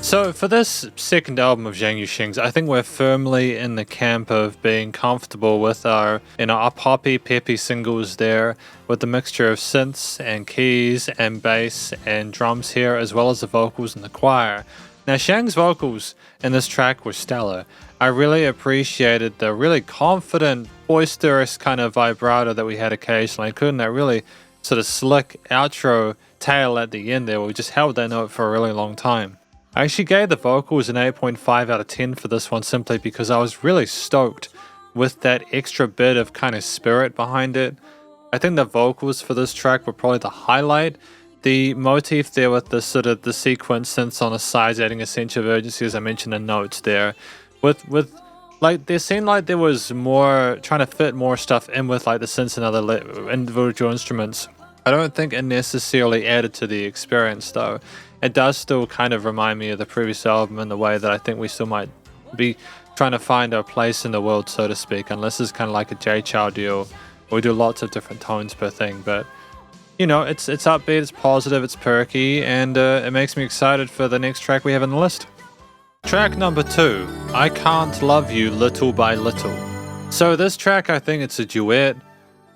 So for this second album of Zhang Yu-Sheng's, I think we're firmly in the camp of being comfortable with our poppy, peppy singles there, with the mixture of synths and keys and bass and drums here, as well as the vocals and the choir. Now Sheng's vocals in this track were stellar. I really appreciated the really confident, boisterous kind of vibrato that we had occasionally, including that really sort of slick outro tail at the end there, where we just held that note for a really long time. I actually gave the vocals an 8.5 out of 10 for this one, simply because I was really stoked with that extra bit of kind of spirit behind it. I think the vocals for this track were probably the highlight. The motif there with the sort of the sequence synths on the sides adding a sense of urgency, as I mentioned in notes there. With like, there seemed like there was more, trying to fit more stuff in with like the synths and other individual instruments. I don't think it necessarily added to the experience though. It does still kind of remind me of the previous album in the way that I think we still might be trying to find our place in the world, so to speak, unless it's kind of like a J Chow deal where we do lots of different tones per thing. But you know, it's upbeat, it's positive, it's perky, and it makes me excited for the next track we have on the list. Track number 2, I Can't Love You Little by Little. So this track, I think it's a duet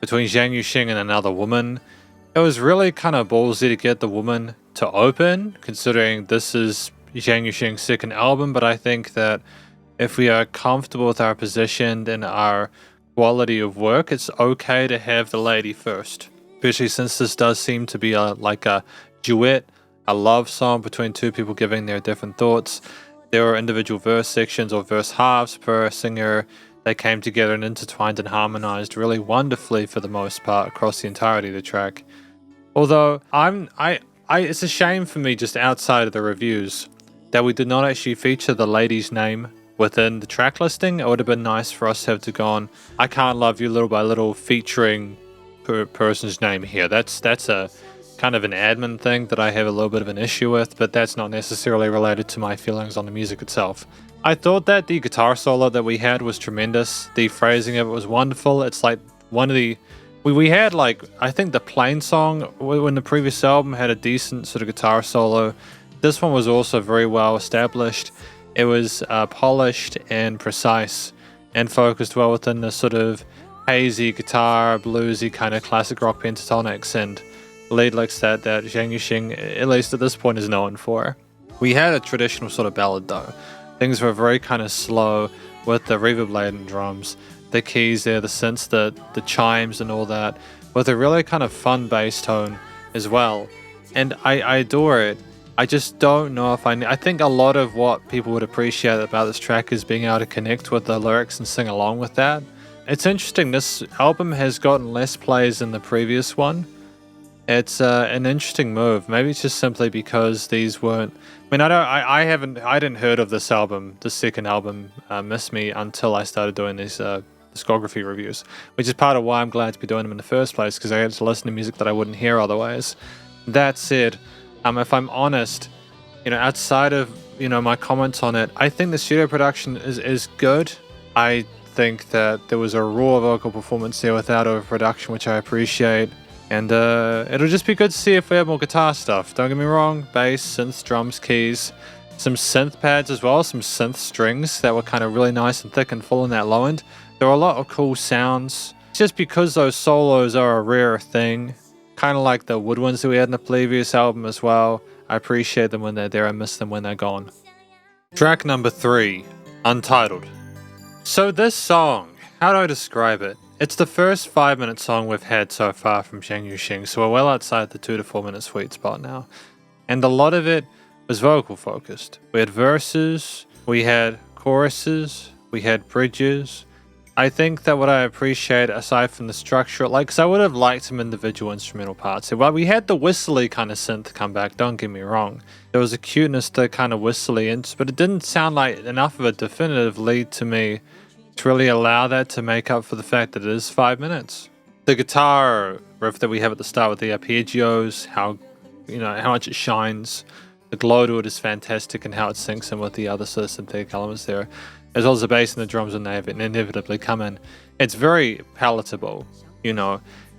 between Zhang Yu-Sheng and another woman. It was really kind of ballsy to get the woman to open, considering this is Zhang Yu-Sheng's second album, but I think that if we are comfortable with our position and our quality of work, it's okay to have the lady first, especially since this does seem to be like a duet, a love song between two people giving their different thoughts. There are individual verse sections or verse halves per singer. They came together and intertwined and harmonized really wonderfully for the most part across the entirety of the track. Although it's a shame for me, just outside of the reviews, that we did not actually feature the lady's name within the track listing. It would have been nice for us to have to go on I Can't Love You Little by Little featuring per person's name here. That's a kind of an admin thing that I have a little bit of an issue with, but that's not necessarily related to my feelings on the music itself. I thought that the guitar solo that we had was tremendous. The phrasing of it was wonderful. It's like one of the... We had, like, I think the Plain song when the previous album had a decent sort of guitar solo. This one was also very well established. It was polished and precise and focused well within the sort of hazy guitar, bluesy kind of classic rock pentatonics and lead licks that Zhang Yu-Sheng, at least at this point, is known for. We had a traditional sort of ballad though. Things were very kind of slow with the reverb-laden drums, the keys there, the synths, the chimes and all that, with a really kind of fun bass tone as well. And I adore it. I just don't know if I think a lot of what people would appreciate about this track is being able to connect with the lyrics and sing along with that. It's interesting, this album has gotten less plays than the previous one. It's an interesting move. Maybe it's just simply because these weren't... I mean, I didn't heard of this album, the second album, Miss Me, until I started doing these discography reviews, which is part of why I'm glad to be doing them in the first place, because I get to listen to music that I wouldn't hear otherwise. That said, if I'm honest, outside of my comments on it, I think the studio production is good. I think that there was a raw vocal performance there without overproduction, which I appreciate. And it'll just be good to see if we have more guitar stuff. Don't get me wrong, bass, synths, drums, keys, some synth pads as well, some synth strings that were kind of really nice and thick and full in that low end. There were a lot of cool sounds. Just because those solos are a rare thing, kind of like the woodwinds that we had in the previous album as well. I appreciate them when they're there, I miss them when they're gone. Track number 3, Untitled. So this song, how do I describe it? It's the first 5-minute song we've had so far from Zhang Yu-Sheng, so we're well outside the 2 to 4 minute sweet spot now. And a lot of it was vocal focused. We had verses, we had choruses, we had bridges. I think that what I appreciate, aside from the structure, because I would have liked some individual instrumental parts. Well, we had the whistly kind of synth come back, don't get me wrong. There was a cuteness to kind of whistly, but it didn't sound like enough of a definitive lead to me to really allow that to make up for the fact that it is 5 minutes. The guitar riff that we have at the start with the arpeggios, how much it shines, the glow to it is fantastic, and how it syncs in with the other sort of synthetic elements there, as well as the bass and the drums when they inevitably come in. It's very palatable,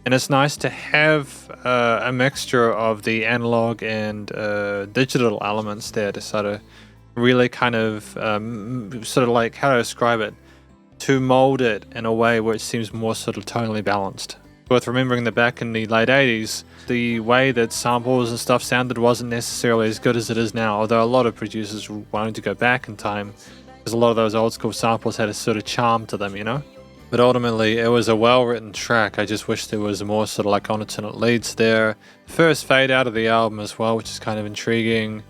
And it's nice to have a mixture of the analog and digital elements there to sort of really kind of sort of like, how to describe it, to mold it in a way where it seems more sort of tonally balanced. Worth remembering that back in the late 80s, the way that samples and stuff sounded wasn't necessarily as good as it is now, although a lot of producers wanted to go back in time because a lot of those old school samples had a sort of charm to them, you know? But ultimately, it was a well-written track. I just wish there was more sort of like alternate leads there. First fade out of the album as well, which is kind of intriguing.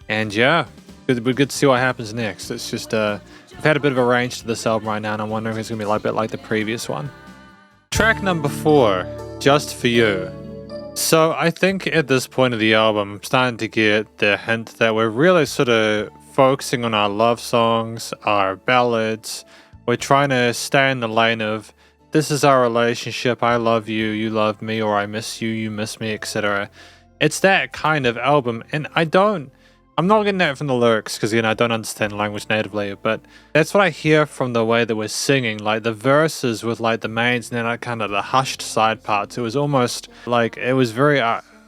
And yeah, we're good to see what happens next. It's just, we've had a bit of a range to this album right now, and I'm wondering if it's going to be a bit like the previous one. Track number 4, Just For You. So I think at this point of the album, I'm starting to get the hint that we're really sort of focusing on our love songs, our ballads. We're trying to stay in the lane of, this is our relationship, I love you, you love me, or I miss you, you miss me, etc. It's that kind of album, and I'm not getting that from the lyrics, because again, I don't understand the language natively, but that's what I hear from the way that we're singing, like the verses with like the mains and then like kind of the hushed side parts. It was almost like, it was very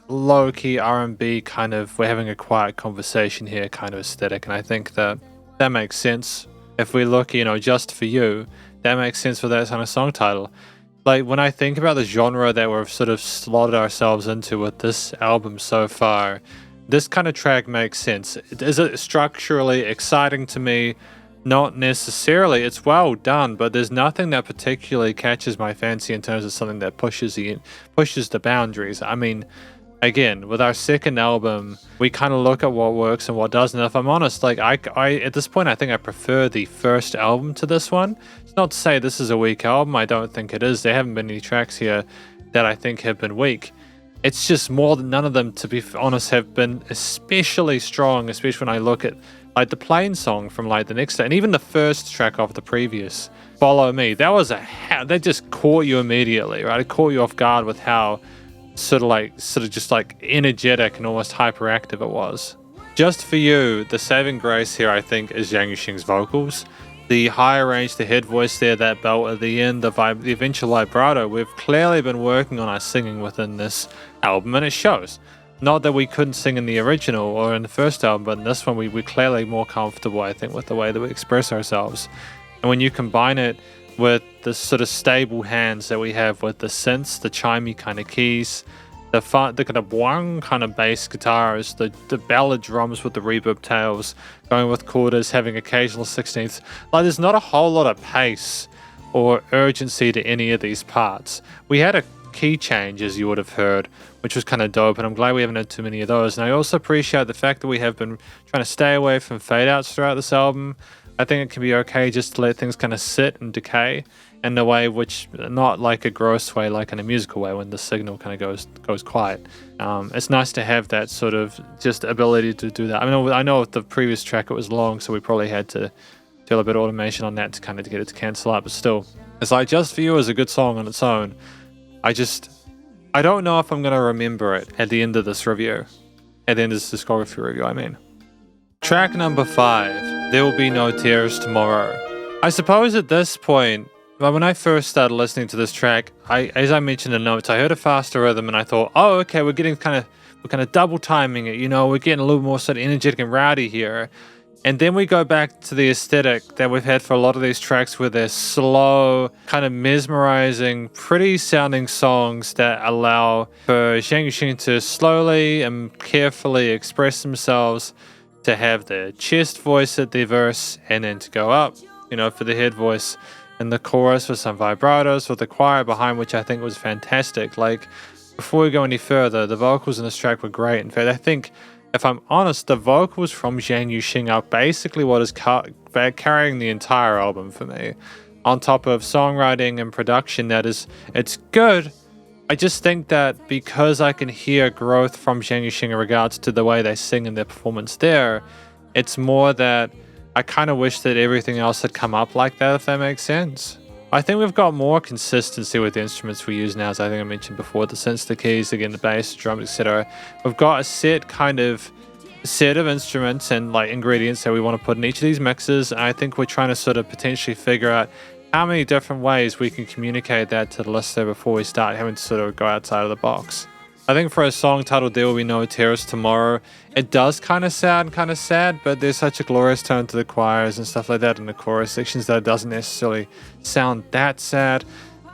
low-key R&B kind of, we're having a quiet conversation here kind of aesthetic, and I think that makes sense. If we look, Just For You, that makes sense for that kind of song title. Like, when I think about the genre that we've sort of slotted ourselves into with this album so far, this kind of track makes sense. Is it structurally exciting to me? Not necessarily. It's well done, but there's nothing that particularly catches my fancy in terms of something that pushes the boundaries. I mean, again, with our second album, we kind of look at what works and what doesn't. If I'm honest, like I at this point, I think I prefer the first album to this one. It's not to say this is a weak album. I don't think it is. There haven't been any tracks here that I think have been weak. It's just more than none of them, to be honest, have been especially strong, especially when I look at like the Plane song from like the next day, and even the first track off the previous, Follow Me. That was that just caught you immediately, right? It caught you off guard with how sort of just like energetic and almost hyperactive it was. Just For You, the saving grace here, I think, is Zhang Yu-Sheng's vocals. The higher range, the head voice there, that belt at the end, the eventual vibrato. We've clearly been working on our singing within this album, and it shows. Not that we couldn't sing in the original or in the first album, but in this one we're clearly more comfortable, I think, with the way that we express ourselves. And when you combine it with the sort of stable hands that we have with the synths, the chimey kind of keys, the kind of boing kind of bass guitars, the ballad drums with the reverb tails, going with quarters, having occasional 16ths. Like, there's not a whole lot of pace or urgency to any of these parts. We had a key change, as you would have heard, which was kind of dope, and I'm glad we haven't had too many of those. And I also appreciate the fact that we have been trying to stay away from fade outs throughout this album. I think it can be okay just to let things kind of sit and decay in a way which, not like a gross way, like in a musical way when the signal kind of goes quiet. It's nice to have that sort of just ability to do that. I know with the previous track it was long, so we probably had to do a bit of automation on that to kind of get it to cancel out, but still, it's like Just For You is a good song on its own. I don't know if I'm going to remember it at the end of this review. At the end of this discography review, I mean. Track number 5, There Will Be No Tears Tomorrow. I suppose at this point, when I first started listening to this track, as I mentioned in the notes, I heard a faster rhythm and I thought, oh, okay, we're kind of double timing it, we're getting a little more sort of energetic and rowdy here. And then we go back to the aesthetic that we've had for a lot of these tracks where they're slow, kind of mesmerizing, pretty sounding songs that allow for Zhang Yu-Sheng to slowly and carefully express themselves, to have their chest voice at their verse, and then to go up, for the head voice and the chorus with some vibratos with the choir behind, which I think was fantastic. Like, before we go any further, the vocals in this track were great. In fact, I think, if I'm honest, the vocals from Zhang Yu-Sheng are basically what is carrying the entire album for me. On top of songwriting and production, it's good. I just think that because I can hear growth from Zhang Yu-Sheng in regards to the way they sing and their performance there, it's more that I kind of wish that everything else had come up like that, if that makes sense. I think we've got more consistency with the instruments we use now, as I think I mentioned before, the synths, the keys, again, the bass, drums, etc. We've got a set of instruments and like ingredients that we want to put in each of these mixes, and I think we're trying to sort of potentially figure out how many different ways we can communicate that to the listener before we start having to sort of go outside of the box. I think for a song titled There Will Be No Tears Tomorrow, it does kind of sound kind of sad, but there's such a glorious tone to the choirs and stuff like that in the chorus sections that it doesn't necessarily sound that sad.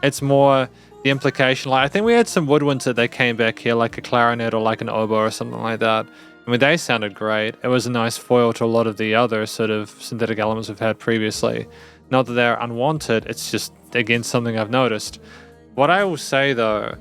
It's more the implication. Like, I think we had some woodwinds that they came back here, like a clarinet or like an oboe or something like that. I mean, they sounded great. It was a nice foil to a lot of the other sort of synthetic elements we've had previously. Not that they're unwanted, it's just, again, something I've noticed. What I will say, though,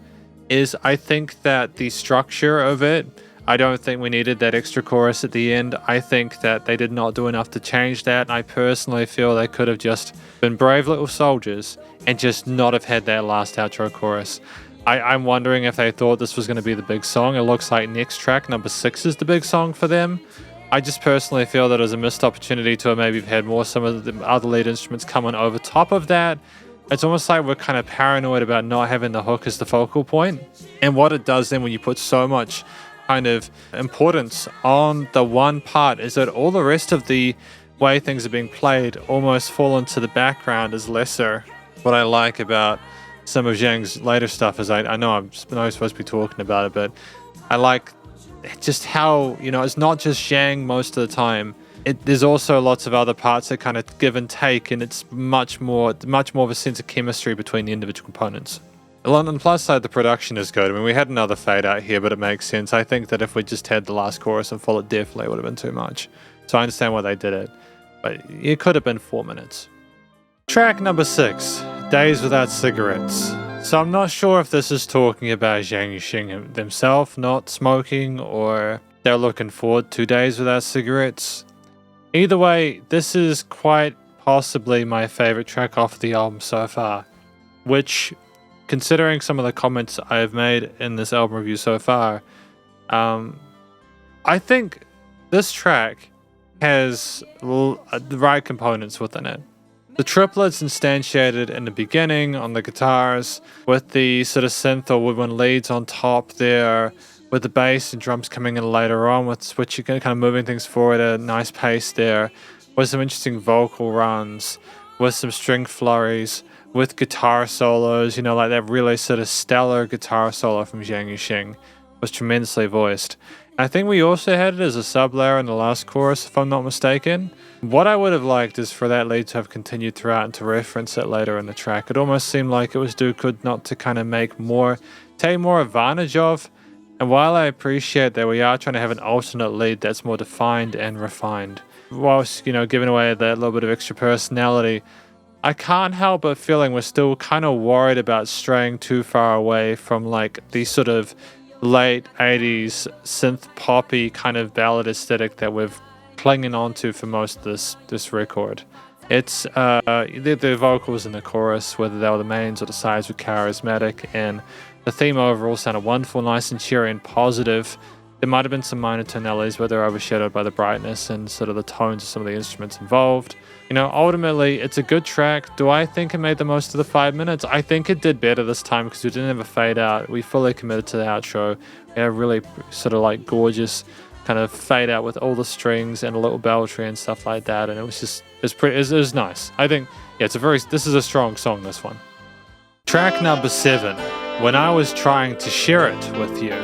is I think that the structure of it, I don't think we needed that extra chorus at the end. I think that they did not do enough to change that. I personally feel they could have just been brave little soldiers and just not have had that last outro chorus. I'm wondering if they thought this was going to be the big song. It looks like next track, number 6, is the big song for them. I just personally feel that it was a missed opportunity to have maybe had more some of the other lead instruments coming over top of that. It's almost like we're kind of paranoid about not having the hook as the focal point. And what it does then when you put so much kind of importance on the one part is that all the rest of the way things are being played almost fall into the background as lesser. What I like about some of Zhang's later stuff is I know I'm not supposed to be talking about it, but I like just how, it's not just Zhang most of the time. There's also lots of other parts that kind of give and take, and it's much more of a sense of chemistry between the individual components. On the plus side, the production is good. I mean, we had another fade out here, but it makes sense. I think that if we just had the last chorus in full, it definitely would have been too much. So I understand why they did it, but it could have been 4 minutes. Track number 6, Days Without Cigarettes. So I'm not sure if this is talking about Zhang Yu-Sheng themselves not smoking, or they're looking forward to Days Without Cigarettes. Either way, this is quite possibly my favorite track off the album so far, which, considering some of the comments I have made in this album review so far, I think this track has the right components within it. The triplets instantiated in the beginning on the guitars, with the sort of synth or woodwind leads on top there, with the bass and drums coming in later on, with switching, kind of moving things forward at a nice pace there, with some interesting vocal runs, with some string flurries, with guitar solos, like that really sort of stellar guitar solo from Zhang Yu-Sheng was tremendously voiced. I think we also had it as a sub-layer in the last chorus, if I'm not mistaken. What I would have liked is for that lead to have continued throughout and to reference it later in the track. It almost seemed like it was good not to kind of take more advantage of. And while I appreciate that we are trying to have an alternate lead that's more defined and refined, whilst, giving away that little bit of extra personality, I can't help but feeling we're still kind of worried about straying too far away from like the sort of late 80s synth poppy kind of ballad aesthetic that we've clinging on to for most of this record. It's the vocals in the chorus, whether they were the mains or the sides, were charismatic, and the theme overall sounded wonderful, nice and cheery and positive. There might have been some minor tonalities, but they're overshadowed by the brightness and sort of the tones of some of the instruments involved. Ultimately, it's a good track. Do I think it made the most of the 5 minutes? I think it did better this time because we didn't have a fade out. We fully committed to the outro. We had a really sort of like gorgeous kind of fade out with all the strings and a little beltry and stuff like that. And it was nice. I think, this is a strong song, this one. Track number 7, When I Was Trying to Share It With You.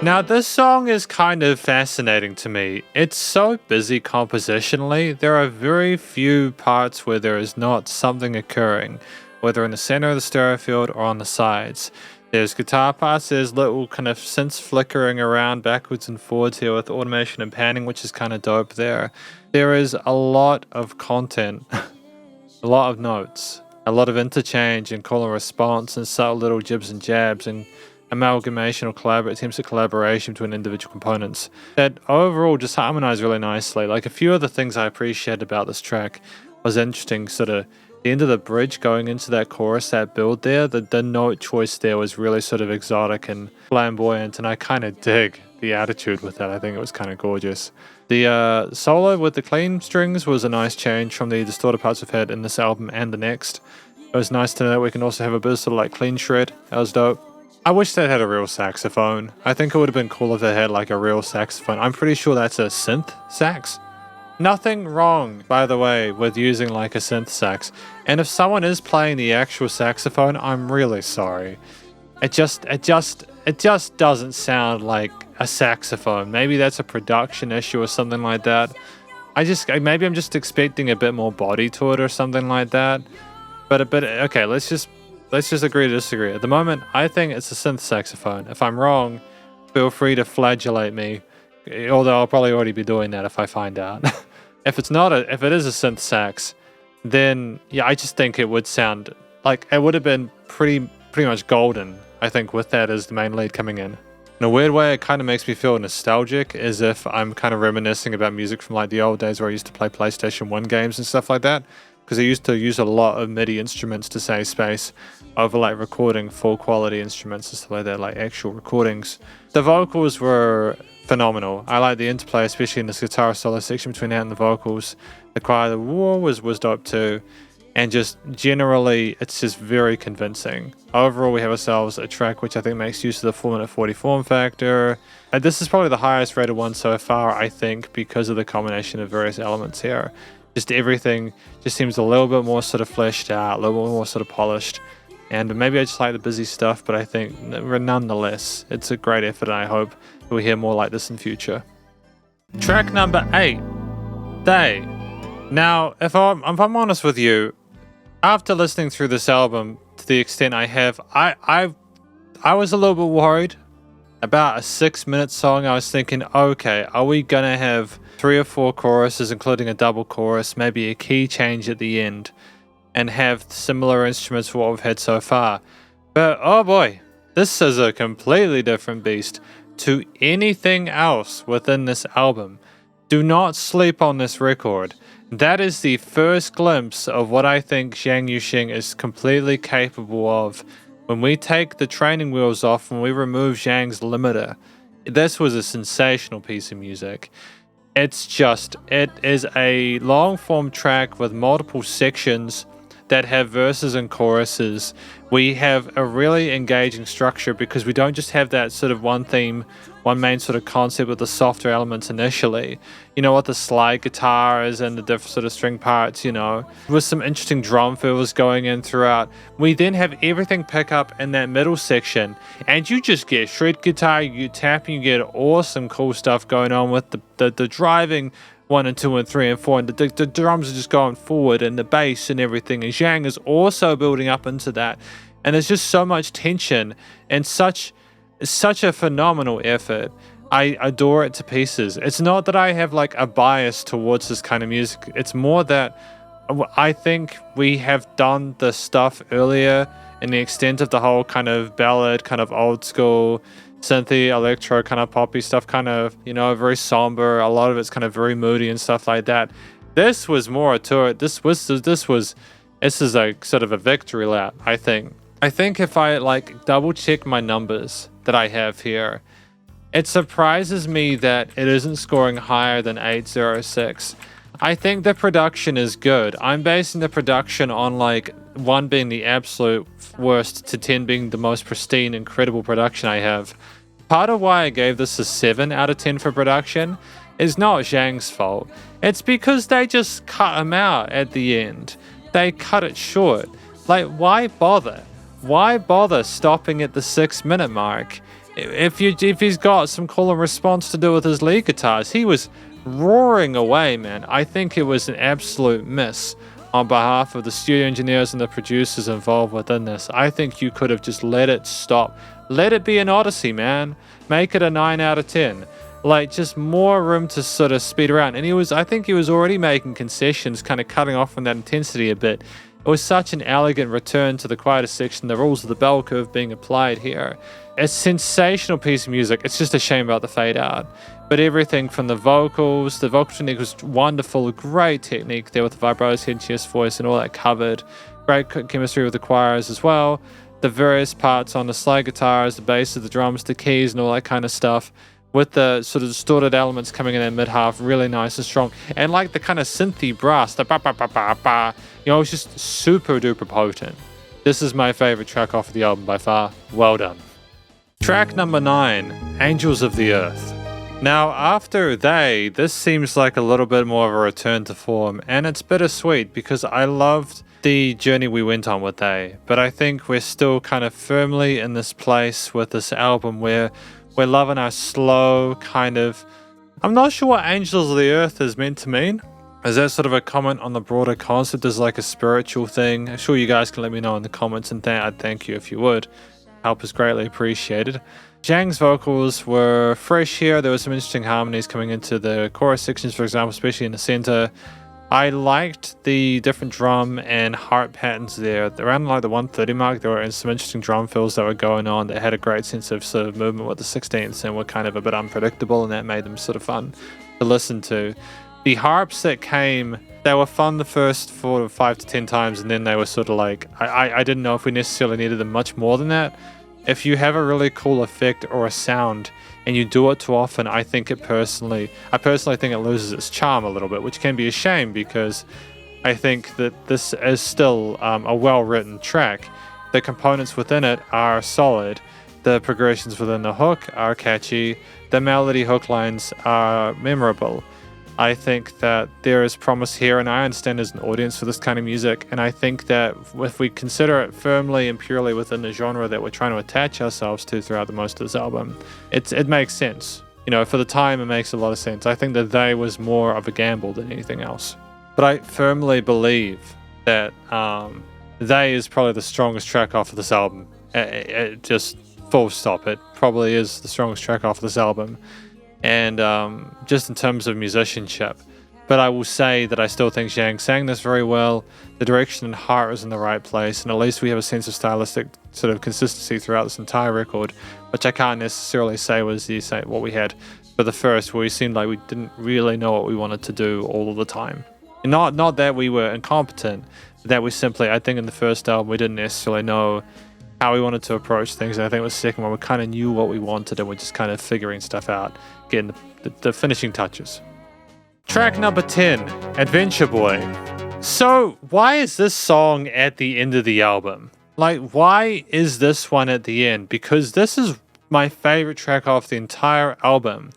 Now, this song is kind of fascinating to me. It's so busy compositionally. There are very few parts where there is not something occurring, whether in the center of the stereo field or on the sides. There's guitar parts, there's little kind of synths flickering around backwards and forwards here with automation and panning, which is kind of dope there. There is a lot of content, a lot of notes, a lot of interchange and call and response and subtle little jibs and jabs and amalgamation or attempts at collaboration between individual components that overall just harmonize really nicely. Like, a few of the things I appreciated about this track was interesting, sort of the end of the bridge going into that chorus, that build there, the note choice there was really sort of exotic and flamboyant, and I kind of dig the attitude with that. I think it was kind of gorgeous. The solo with the clean strings was a nice change from the distorted parts we've had in this album and the next. It was nice to know that we can also have a bit of sort of like clean shred. That was dope. I wish they had a real saxophone. I think it would have been cool if they had like a real saxophone. I'm pretty sure that's a synth sax. Nothing wrong, by the way, with using like a synth sax. And if someone is playing the actual saxophone, I'm really sorry. It just doesn't sound like a saxophone. Maybe that's a production issue or something like that. Maybe I'm just expecting a bit more body to it or something like that. But okay, let's just agree to disagree. At the moment, I think it's a synth saxophone. If I'm wrong, feel free to flagellate me. Although I'll probably already be doing that if I find out. If it is a synth sax, then yeah, I just think it would sound like it would have been pretty much golden, I think, with that as the main lead coming in. In a weird way, it kind of makes me feel nostalgic, as if I'm kind of reminiscing about music from like the old days where I used to play PlayStation 1 games and stuff like that, because I used to use a lot of MIDI instruments to save space over like recording full quality instruments and stuff like that, like actual recordings. The vocals were phenomenal. I like the interplay, especially in this guitar solo section between that and the vocals. The choir, the whoa was dope too. And just generally, it's just very convincing. Overall, we have ourselves a track which I think makes use of the 4:40 form factor. And this is probably the highest rated one so far, I think, because of the combination of various elements here. Just everything just seems a little bit more sort of fleshed out, a little bit more sort of polished. And maybe I just like the busy stuff, but I think nonetheless, it's a great effort, and I hope we'll hear more like this in future. Track number 8, Day. Now, if I'm honest with you, after listening through this album to the extent I have, I was a little bit worried about a 6-minute song. I was thinking, okay, are we gonna have 3 or 4 choruses, including a double chorus, maybe a key change at the end, and have similar instruments to what we've had so far? But oh boy, this is a completely different beast to anything else within this album. Do not sleep on this record. That is the first glimpse of what I think Zhang Yu-Sheng is completely capable of. When we take the training wheels off, when we remove Zhang's limiter, this was a sensational piece of music. It is a long form track with multiple sections that have verses and choruses. We have a really engaging structure because we don't just have that sort of one theme, one main sort of concept with the softer elements initially. You know, what the slide guitars and the different sort of string parts, you know, with some interesting drum fills going in throughout. We then have everything pick up in that middle section, and you just get shred guitar, you get tapping, you get awesome cool stuff going on with the driving 1 and 2 and 3 and 4, and the drums are just going forward, and the bass and everything, and Zhang is also building up into that, and there's just so much tension and such a phenomenal effort. I adore it to pieces. It's not that I have like a bias towards this kind of music. It's more that I think we have done the stuff earlier in the extent of the whole kind of ballad, kind of old school synthy, electro, kind of poppy stuff, kind of, you know, very somber. A lot of it's kind of very moody and stuff like that. This was more to it. This is a sort of a victory lap, I think. I think if I like double check my numbers that I have here, it surprises me that it isn't scoring higher than 806. I think the production is good. I'm basing the production on like 1 being the absolute worst to 10 being the most pristine, incredible production I have. Part of why I gave this a 7 out of 10 for production is not Zhang's fault. It's because they just cut him out at the end. They cut it short. Like, why bother? Why bother stopping at the 6-minute mark? If he's got some call and response to do with his lead guitars, he was roaring away, man. I think it was an absolute miss on behalf of the studio engineers and the producers involved within this. I think you could have just let it stop. Let it be an odyssey, man. Make it a 9 out of 10. Like, just more room to sort of speed around. And I think he was already making concessions, kind of cutting off from that intensity a bit. It was such an elegant return to the quieter section, the rules of the bell curve being applied here. A sensational piece of music. It's just a shame about the fade out. But everything from the vocals technique was wonderful, great technique there with the vibratos, head, chest, voice, and all that covered. Great chemistry with the choirs as well. The various parts on the slide guitars, the bass, the drums, the keys, and all that kind of stuff. With the sort of distorted elements coming in mid-half, really nice and strong. And like the kind of synthy brass, the ba-ba-ba-ba-ba, you know, it's just super duper potent. This is my favorite track off of the album by far. Well done. Track number 9, Angels of the Earth. Now, after They, this seems like a little bit more of a return to form, and it's bittersweet because I loved the journey we went on with They, but I think we're still kind of firmly in this place with this album where we're loving our slow kind of... I'm not sure what Angels of the Earth is meant to mean. Is that sort of a comment on the broader concept as like a spiritual thing? I'm sure you guys can let me know in the comments, and I'd thank you if you would. Help is greatly appreciated. Zhang's vocals were fresh here. There were some interesting harmonies coming into the chorus sections, for example, especially in the center. I liked the different drum and harp patterns there. Around like the 130 mark, there were some interesting drum fills that were going on that had a great sense of sort of movement with the 16ths and were kind of a bit unpredictable, and that made them sort of fun to listen to. The harps that came, they were fun the first 5 to 10 times, and then they were sort of like, I didn't know if we necessarily needed them much more than that. If you have a really cool effect or a sound and you do it too often, I personally think it loses its charm a little bit, which can be a shame because I think that this is still a well-written track. The components within it are solid. The progressions within the hook are catchy. The melody hook lines are memorable. I think that there is promise here, and I understand there's an audience for this kind of music, and I think that if we consider it firmly and purely within the genre that we're trying to attach ourselves to throughout the most of this album, it makes sense. You know, for the time, it makes a lot of sense. I think that They was more of a gamble than anything else. But I firmly believe that They is probably the strongest track off of this album. It just full stop. It probably is the strongest track off of this album. And just in terms of musicianship. But I will say that I still think Zhang sang this very well. The direction and heart was in the right place, and at least we have a sense of stylistic sort of consistency throughout this entire record, which I can't necessarily say was what we had for the first, where we seemed like we didn't really know what we wanted to do all of the time. And not that we were incompetent, but that we simply, I think in the first album, we didn't necessarily know how we wanted to approach things, and I think it was the second one we kind of knew what we wanted and we're just kind of figuring stuff out, getting the finishing touches. Track number 10, Adventure Boy. So why is this song at the end of the album? Like, why is this one at the end? Because this is my favorite track off the entire album.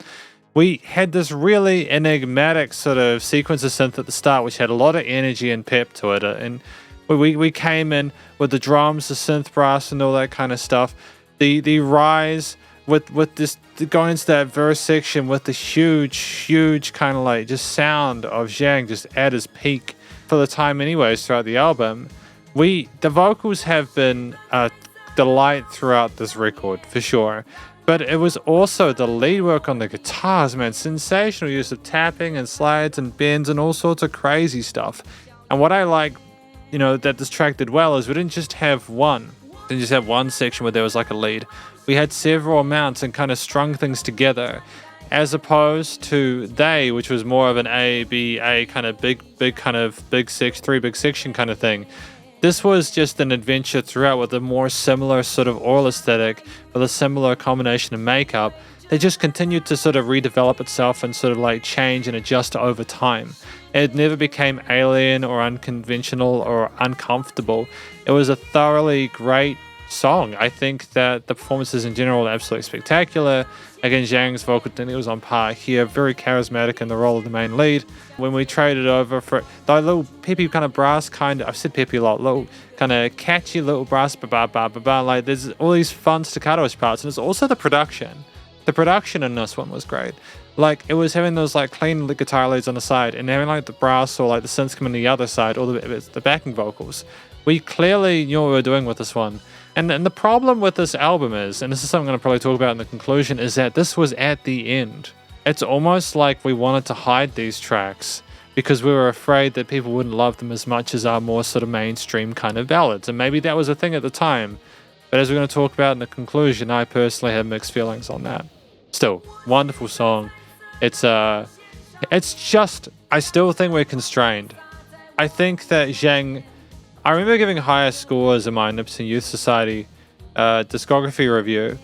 We had this really enigmatic sort of sequence of synth at the start, which had a lot of energy and pep to it, and we came in with the drums, the synth brass, and all that kind of stuff. The rise with this going into that verse section with the huge kind of like just sound of Zhang just at his peak for the time anyways throughout the album. The vocals have been a delight throughout this record for sure. But it was also the lead work on the guitars, man. Sensational use of tapping and slides and bends and all sorts of crazy stuff. And what I like, that this track did well is we didn't just have one section where there was like a lead. We had several amounts and kind of strung things together, as opposed to They, which was more of an A, B, A kind of big section, 3 big section kind of thing. This was just an adventure throughout with a more similar sort of oral aesthetic, with a similar combination of makeup. They just continued to sort of redevelop itself and sort of like change and adjust over time. It never became alien or unconventional or uncomfortable. It was a thoroughly great song. I think that the performances in general are absolutely spectacular. Again, Zhang's vocal technique was on par here, very charismatic in the role of the main lead. When we traded over for the little peppy kind of brass I've said peppy a lot, little kind of catchy little brass ba-ba-ba-ba-ba, like there's all these fun staccato-ish parts, and it's also the production. The production in this one was great. Like, it was having those like clean guitar leads on the side and having like the brass or like the synths coming on the other side, or the backing vocals. We clearly knew what we were doing with this one. And the problem with this album is, and this is something I'm going to probably talk about in the conclusion, is that this was at the end. It's almost like we wanted to hide these tracks because we were afraid that people wouldn't love them as much as our more sort of mainstream kind of ballads. And maybe that was a thing at the time. But as we're going to talk about in the conclusion, I personally have mixed feelings on that. Still, wonderful song. It's just, I still think we're constrained. I think that Zhang, I remember giving higher scores in my Nipson Youth Society discography review.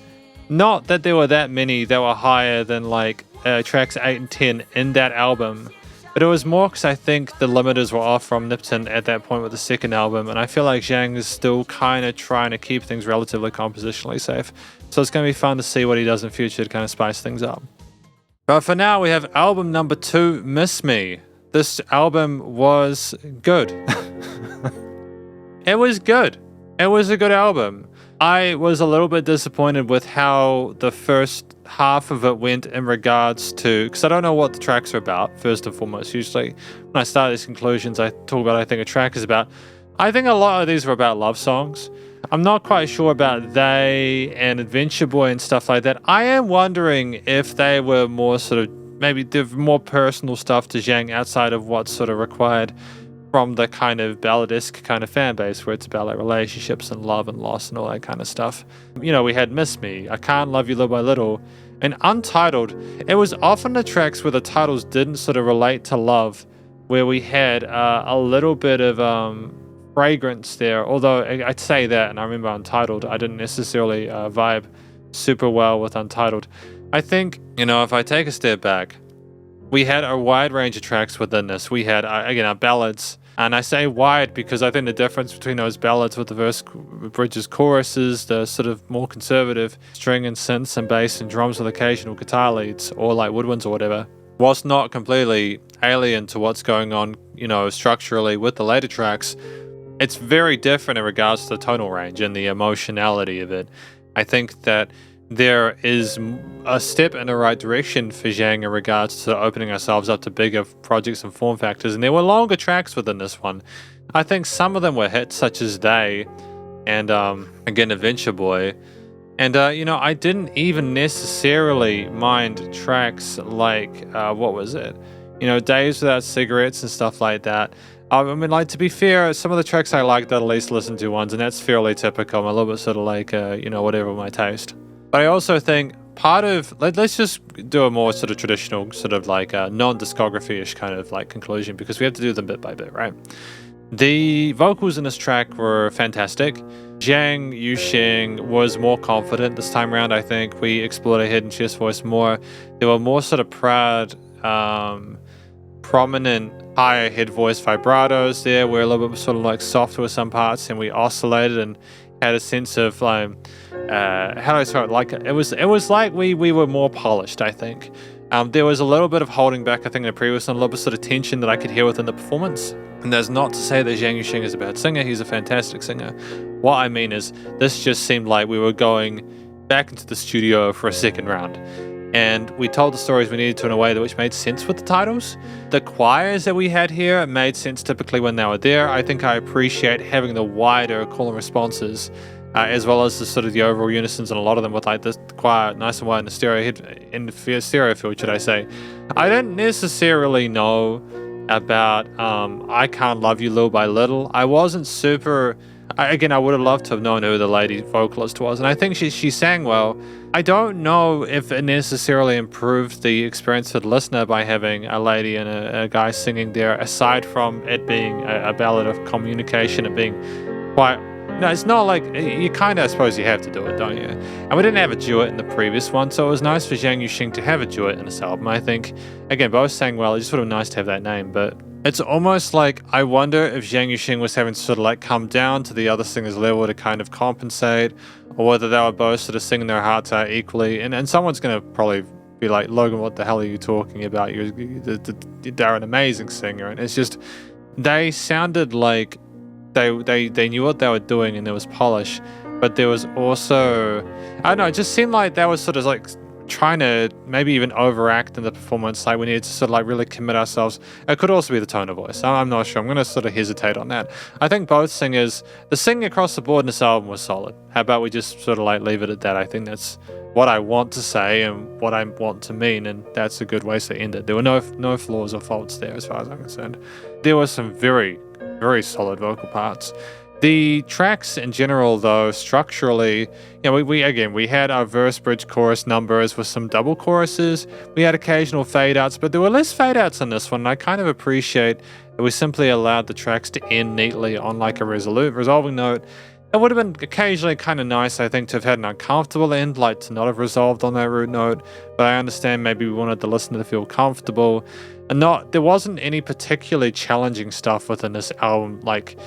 Not that there were that many that were higher than like tracks 8 and 10 in that album, but it was more because I think the limiters were off from Nipton at that point with the second album, and I feel like Zhang is still kind of trying to keep things relatively compositionally safe. So it's going to be fun to see what he does in future to kind of spice things up. But for now, we have album number 2, Miss Me. This album was good. It was good. It was a good album. I was a little bit disappointed with how the first half of it went in regards to, because I don't know what the tracks are about, first and foremost. Usually when I start these conclusions, I talk about what I think a track is about. I think a lot of these were about love songs. I'm not quite sure about They and Adventure Boy and stuff like that. I am wondering if they were more sort of, maybe they're more personal stuff to Zhang outside of what's sort of required from the kind of balladesque kind of fan base where it's about like relationships and love and loss and all that kind of stuff. You know, we had Miss Me, I Can't Love You Little by Little, and Untitled. It was often the tracks where the titles didn't sort of relate to love, where we had a little bit of fragrance there, although I'd say that, and I remember Untitled, I didn't necessarily vibe super well with Untitled. I think, you know, if I take a step back, we had a wide range of tracks within this. We had, again, our ballads, and I say wide because I think the difference between those ballads with the verse, bridges, choruses, the sort of more conservative string and synths and bass and drums with occasional guitar leads, or like woodwinds or whatever, whilst not completely alien to what's going on, you know, structurally with the later tracks, it's very different in regards to the tonal range and the emotionality of it. I think that there is a step in the right direction for Zhang in regards to opening ourselves up to bigger projects and form factors, and there were longer tracks within this one. I think some of them were hits, such as They and, again, Adventure Boy. And, you know, I didn't even necessarily mind tracks like, what was it? You know, Days Without Cigarettes and stuff like that. I mean, like, to be fair, some of the tracks I like that at least listen to ones, and that's fairly typical. I'm a little bit sort of like, you know, whatever my taste. But I also think part of, let's just do a more sort of traditional, sort of like non-discography-ish kind of like conclusion, because we have to do them bit by bit, right? The vocals in this track were fantastic. Zhang Yu-Sheng was more confident this time around, I think. We explored a hidden chest voice more. There were more sort of proud, prominent higher head voice vibratos there. We're a little bit sort of like softer with some parts, and we oscillated and had a sense of like, how do I say it? Like it was like we were more polished, I think. There was a little bit of holding back, I think, in the previous one, a little bit of sort of tension that I could hear within the performance. And that's not to say that Zhang Yu-Sheng is a bad singer. He's a fantastic singer. What I mean is, this just seemed like we were going back into the studio for a second round. And we told the stories we needed to in a way that which made sense with the titles. The choirs that we had here made sense typically when they were there. I think I appreciate having the wider call and responses, as well as the sort of the overall unisons, and a lot of them with like the choir nice and wide in the stereo field, should I say. I didn't necessarily know about I Can't Love You Little by Little. I wasn't super... Again, I would have loved to have known who the lady vocalist was, and I think she sang well. I don't know if it necessarily improved the experience for the listener by having a lady and a guy singing there, aside from it being a ballad of communication and being quite... No, it's not like... You kind of, I suppose you have to do it, don't you? And we didn't have a duet in the previous one, so it was nice for Zhang Yu-Sheng to have a duet in this album. I think, again, both sang well. It's just sort of nice to have that name, but... It's almost like I wonder if Zhang Yu-Sheng was having to sort of like come down to the other singer's level to kind of compensate, or whether they were both sort of singing their hearts out equally. And someone's going to probably be like, Logan, what the hell are you talking about? They're an amazing singer. And it's just, they sounded like they knew what they were doing, and there was polish. But there was also, I don't know, it just seemed like that was sort of like trying to maybe even overact in the performance. Like we needed to sort of like really commit ourselves. It could also be the tone of voice. I'm not sure. I'm going to sort of hesitate on that. I think both singers, the singing across the board in this album was solid. How about we just sort of like leave it at that? I think that's what I want to say and what I want to mean, and that's a good way to end it. There were no flaws or faults there as far as I'm concerned. There were some very, very solid vocal parts. The tracks in general, though, structurally, you know, we had our verse, bridge, chorus numbers with some double choruses. We had occasional fade outs, but there were less fade outs on this one. And I kind of appreciate that we simply allowed the tracks to end neatly on like a resolving note. It would have been occasionally kind of nice, I think, to have had an uncomfortable end, like to not have resolved on that root note. But I understand maybe we wanted the listener to feel comfortable. And there wasn't any particularly challenging stuff within this album, like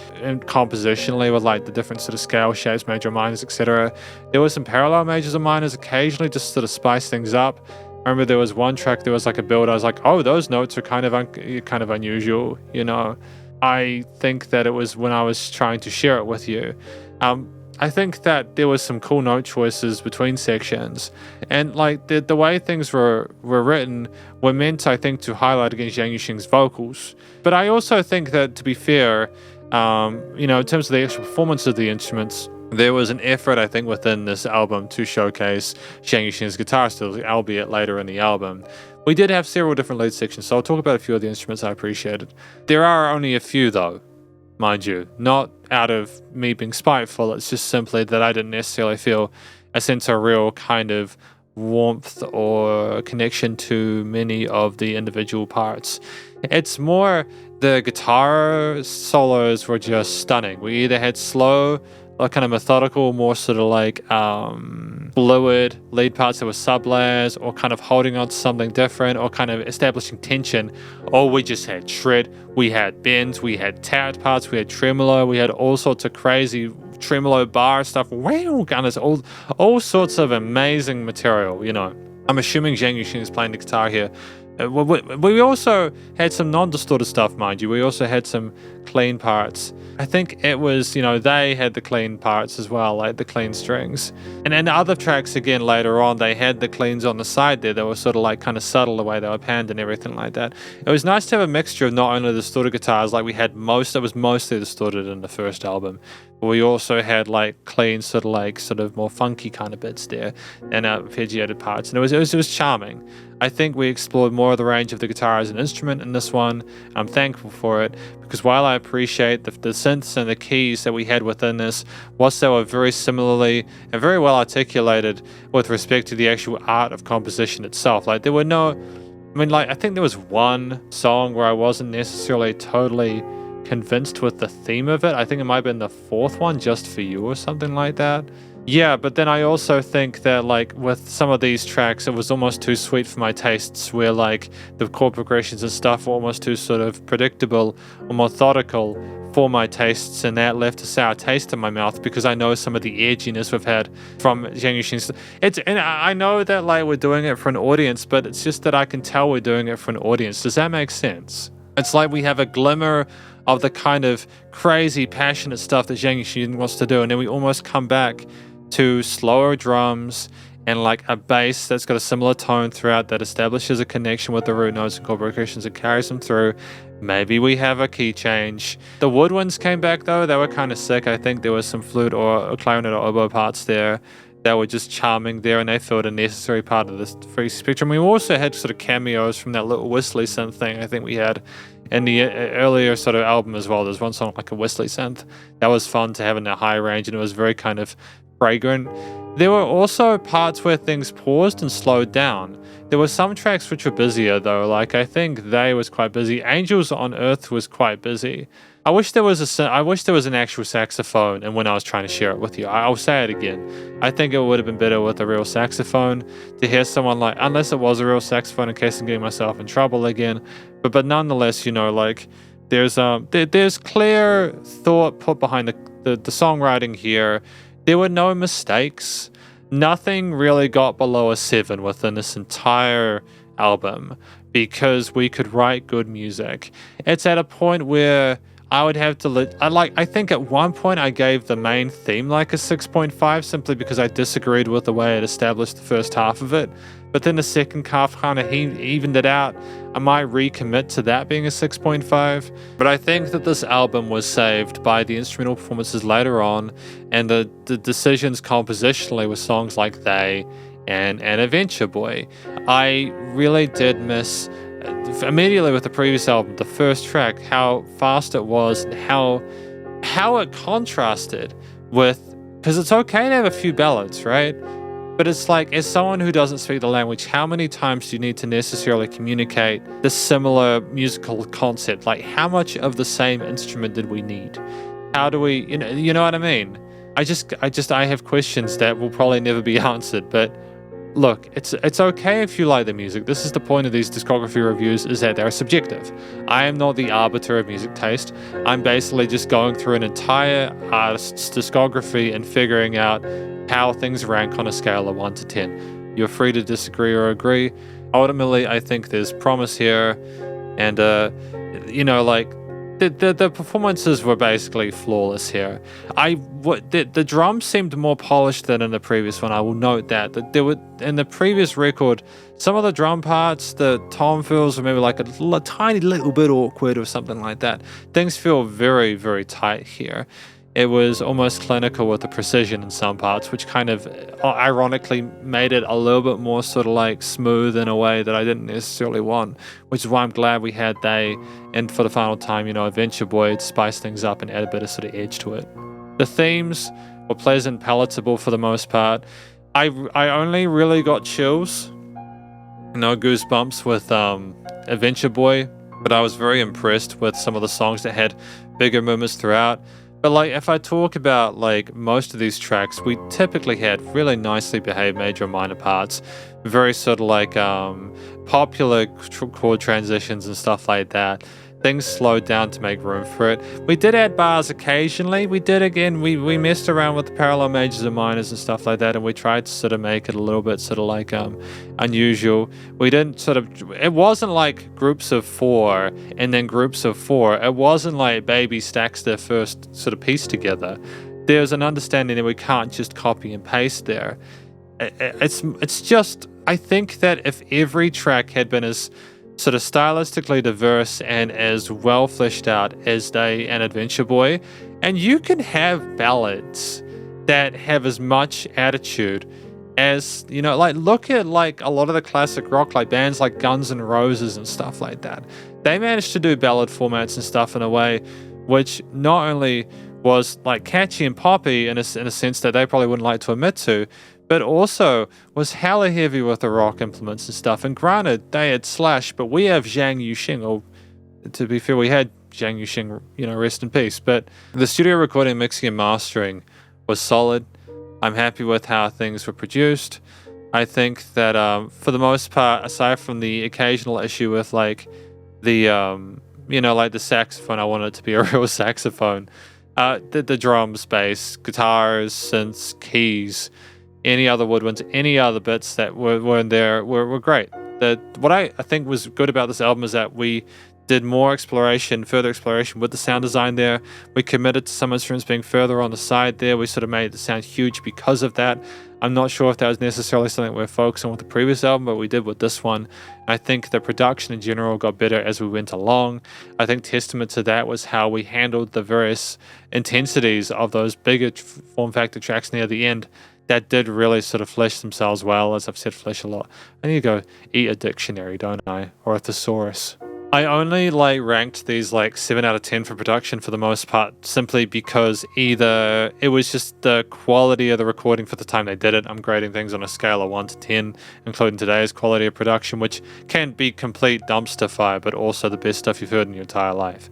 compositionally with like the different sort of scale shapes, major minors, etc. There were some parallel majors and minors occasionally just sort of spice things up. I remember there was one track, there was like a build, I was like, oh, those notes are kind of unusual, you know. I think that it was when I was trying to share it with you. I think that there was some cool note choices between sections, and like the way things were written were meant, I think, to highlight against Zhang Yu-Sheng's vocals. But I also think that, to be fair, you know, in terms of the actual performance of the instruments, there was an effort, I think, within this album to showcase Zhang Yu-Sheng's guitar skills, albeit later in the album. We did have several different lead sections, so I'll talk about a few of the instruments I appreciated. There are only a few, though, mind you, not out of me being spiteful. It's just simply that I didn't necessarily feel a sense of real kind of warmth or connection to many of the individual parts. It's more the guitar solos were just stunning. We either had slow, like kind of methodical, more sort of like fluid lead parts that were sub-layers, or kind of holding on to something different, or kind of establishing tension, or we just had shred, we had bends, we had tat parts, we had tremolo, we had all sorts of crazy tremolo bar stuff, wow, gunners, all sorts of amazing material, you know. I'm assuming Zhang Yu-Sheng is playing the guitar here. We also had some non-distorted stuff, mind you. We also had some clean parts. I think it was, you know, they had the clean parts as well, like the clean strings. And then the other tracks, again, later on, they had the cleans on the side there. They were sort of like kind of subtle the way they were panned and everything like that. It was nice to have a mixture of not only the distorted guitars, like we had it was mostly distorted in the first album, but we also had like clean, sort of more funky kind of bits there, and arpeggiated parts. And it was charming. I think we explored more of the range of the guitar as an instrument in this one. I'm thankful for it, because while I appreciate the synths and the keys that we had within this, whilst they were very similarly and very well articulated with respect to the actual art of composition itself, like there were no, I mean, like I think there was one song where I wasn't necessarily totally convinced with the theme of it. I think it might have been the fourth one, Just For You or something like that. Yeah, but then I also think that like with some of these tracks, it was almost too sweet for my tastes, where like the chord progressions and stuff were almost too sort of predictable or methodical for my tastes, and that left a sour taste in my mouth, because I know some of the edginess we've had from Zhang Yu-Sheng's. And I know that like we're doing it for an audience, but it's just that I can tell we're doing it for an audience. Does that make sense? It's like we have a glimmer of the kind of crazy, passionate stuff that Zhang Yu-Sheng wants to do, and then we almost come back to slower drums and like a bass that's got a similar tone throughout, that establishes a connection with the root notes and chord progressions and carries them through. Maybe we have a key change. The woodwinds came back though. They were kind of sick. I think there was some flute or clarinet or oboe parts there that were just charming there, and they filled a necessary part of this free spectrum. We also had sort of cameos from that little whistly synth thing I think we had in the earlier sort of album as well. There's one song like a whistly synth that was fun to have in a high range, and it was very kind of fragrant. There were also parts where things paused and slowed down. There were some tracks which were busier though, like I think They was quite busy. Angels on Earth was quite busy. I wish there was an actual saxophone, and when I was trying to share it with you, I'll say it again. I think it would have been better with a real saxophone to hear someone like, unless it was a real saxophone, in case I'm getting myself in trouble again. But nonetheless, you know, like there's clear thought put behind the songwriting here. There were no mistakes. Nothing really got below a 7 within this entire album, because we could write good music. It's at a point where I would have to I think at one point I gave the main theme like a 6.5, simply because I disagreed with the way it established the first half of it. But then the second half kind of evened it out. I might recommit to that being a 6.5. But I think that this album was saved by the instrumental performances later on, and the decisions compositionally with songs like They and Adventure Boy. I really did miss, immediately with the previous album, the first track, how fast it was, and how it contrasted with, because it's okay to have a few ballads, right? But it's like, as someone who doesn't speak the language, how many times do you need to necessarily communicate the similar musical concept? Like, how much of the same instrument did we need? How do we, you know what I mean? I have questions that will probably never be answered, but look, it's okay if you like the music. This is the point of these discography reviews, is that they're subjective. I am not the arbiter of music taste. I'm basically just going through an entire artist's discography and figuring out how things rank on a scale of 1 to 10. You're free to disagree or agree. Ultimately, I think there's promise here, and like the performances were basically flawless here. The drums seemed more polished than in the previous one. I will note that there were in the previous record, some of the drum parts, the tom fills were maybe like a tiny little bit awkward or something like that. Things feel very, very tight here. It was almost clinical with the precision in some parts, which kind of ironically made it a little bit more sort of like smooth in a way that I didn't necessarily want, which is why I'm glad we had and for the final time, Adventure Boy to spice things up and add a bit of sort of edge to it. The themes were pleasant, palatable for the most part. I only really got chills, goosebumps with Adventure Boy, but I was very impressed with some of the songs that had bigger moments throughout. But like, if I talk about like most of these tracks, we typically had really nicely behaved major and minor parts, very sort of like popular chord transitions and stuff like that. Things slowed down to make room for it. We did add bars occasionally. We messed around with the parallel majors and minors and stuff like that, and we tried to sort of make it a little bit sort of like unusual. We didn't it wasn't like groups of 4 and then groups of 4. It wasn't like Baby stacks their first sort of piece together. There's an understanding that we can't just copy and paste there. It's just, I think that if every track had been as sort of stylistically diverse and as well fleshed out as Day and Adventure Boy, and you can have ballads that have as much attitude as, like look at like a lot of the classic rock, like bands like Guns N' Roses and stuff like that. They managed to do ballad formats and stuff in a way which not only was like catchy and poppy in a sense that they probably wouldn't like to admit to, but also was hella heavy with the rock implements and stuff. And granted, they had Slash, but we have Zhang Yu-Sheng, or to be fair, we had Zhang Yu-Sheng, rest in peace. But the studio recording, mixing, and mastering was solid. I'm happy with how things were produced. I think that for the most part, aside from the occasional issue with like the, like the saxophone, I wanted it to be a real saxophone. The drums, bass, guitars, synths, keys, any other woodwinds, any other bits that were in there were great. What I think was good about this album is that we did more further exploration with the sound design there. We committed to some instruments being further on the side there. We sort of made the sound huge because of that. I'm not sure if that was necessarily something we're focusing on with the previous album, but we did with this one. I think the production in general got better as we went along. I think testament to that was how we handled the various intensities of those bigger form factor tracks near the end that did really sort of flesh themselves well. As I've said, flesh a lot. I need to go eat a dictionary, don't I? Or a thesaurus. I only ranked these 7 out of 10 for production for the most part, simply because either it was just the quality of the recording for the time they did it. I'm grading things on a scale of 1 to 10, including today's quality of production, which can be complete dumpster fire, but also the best stuff you've heard in your entire life.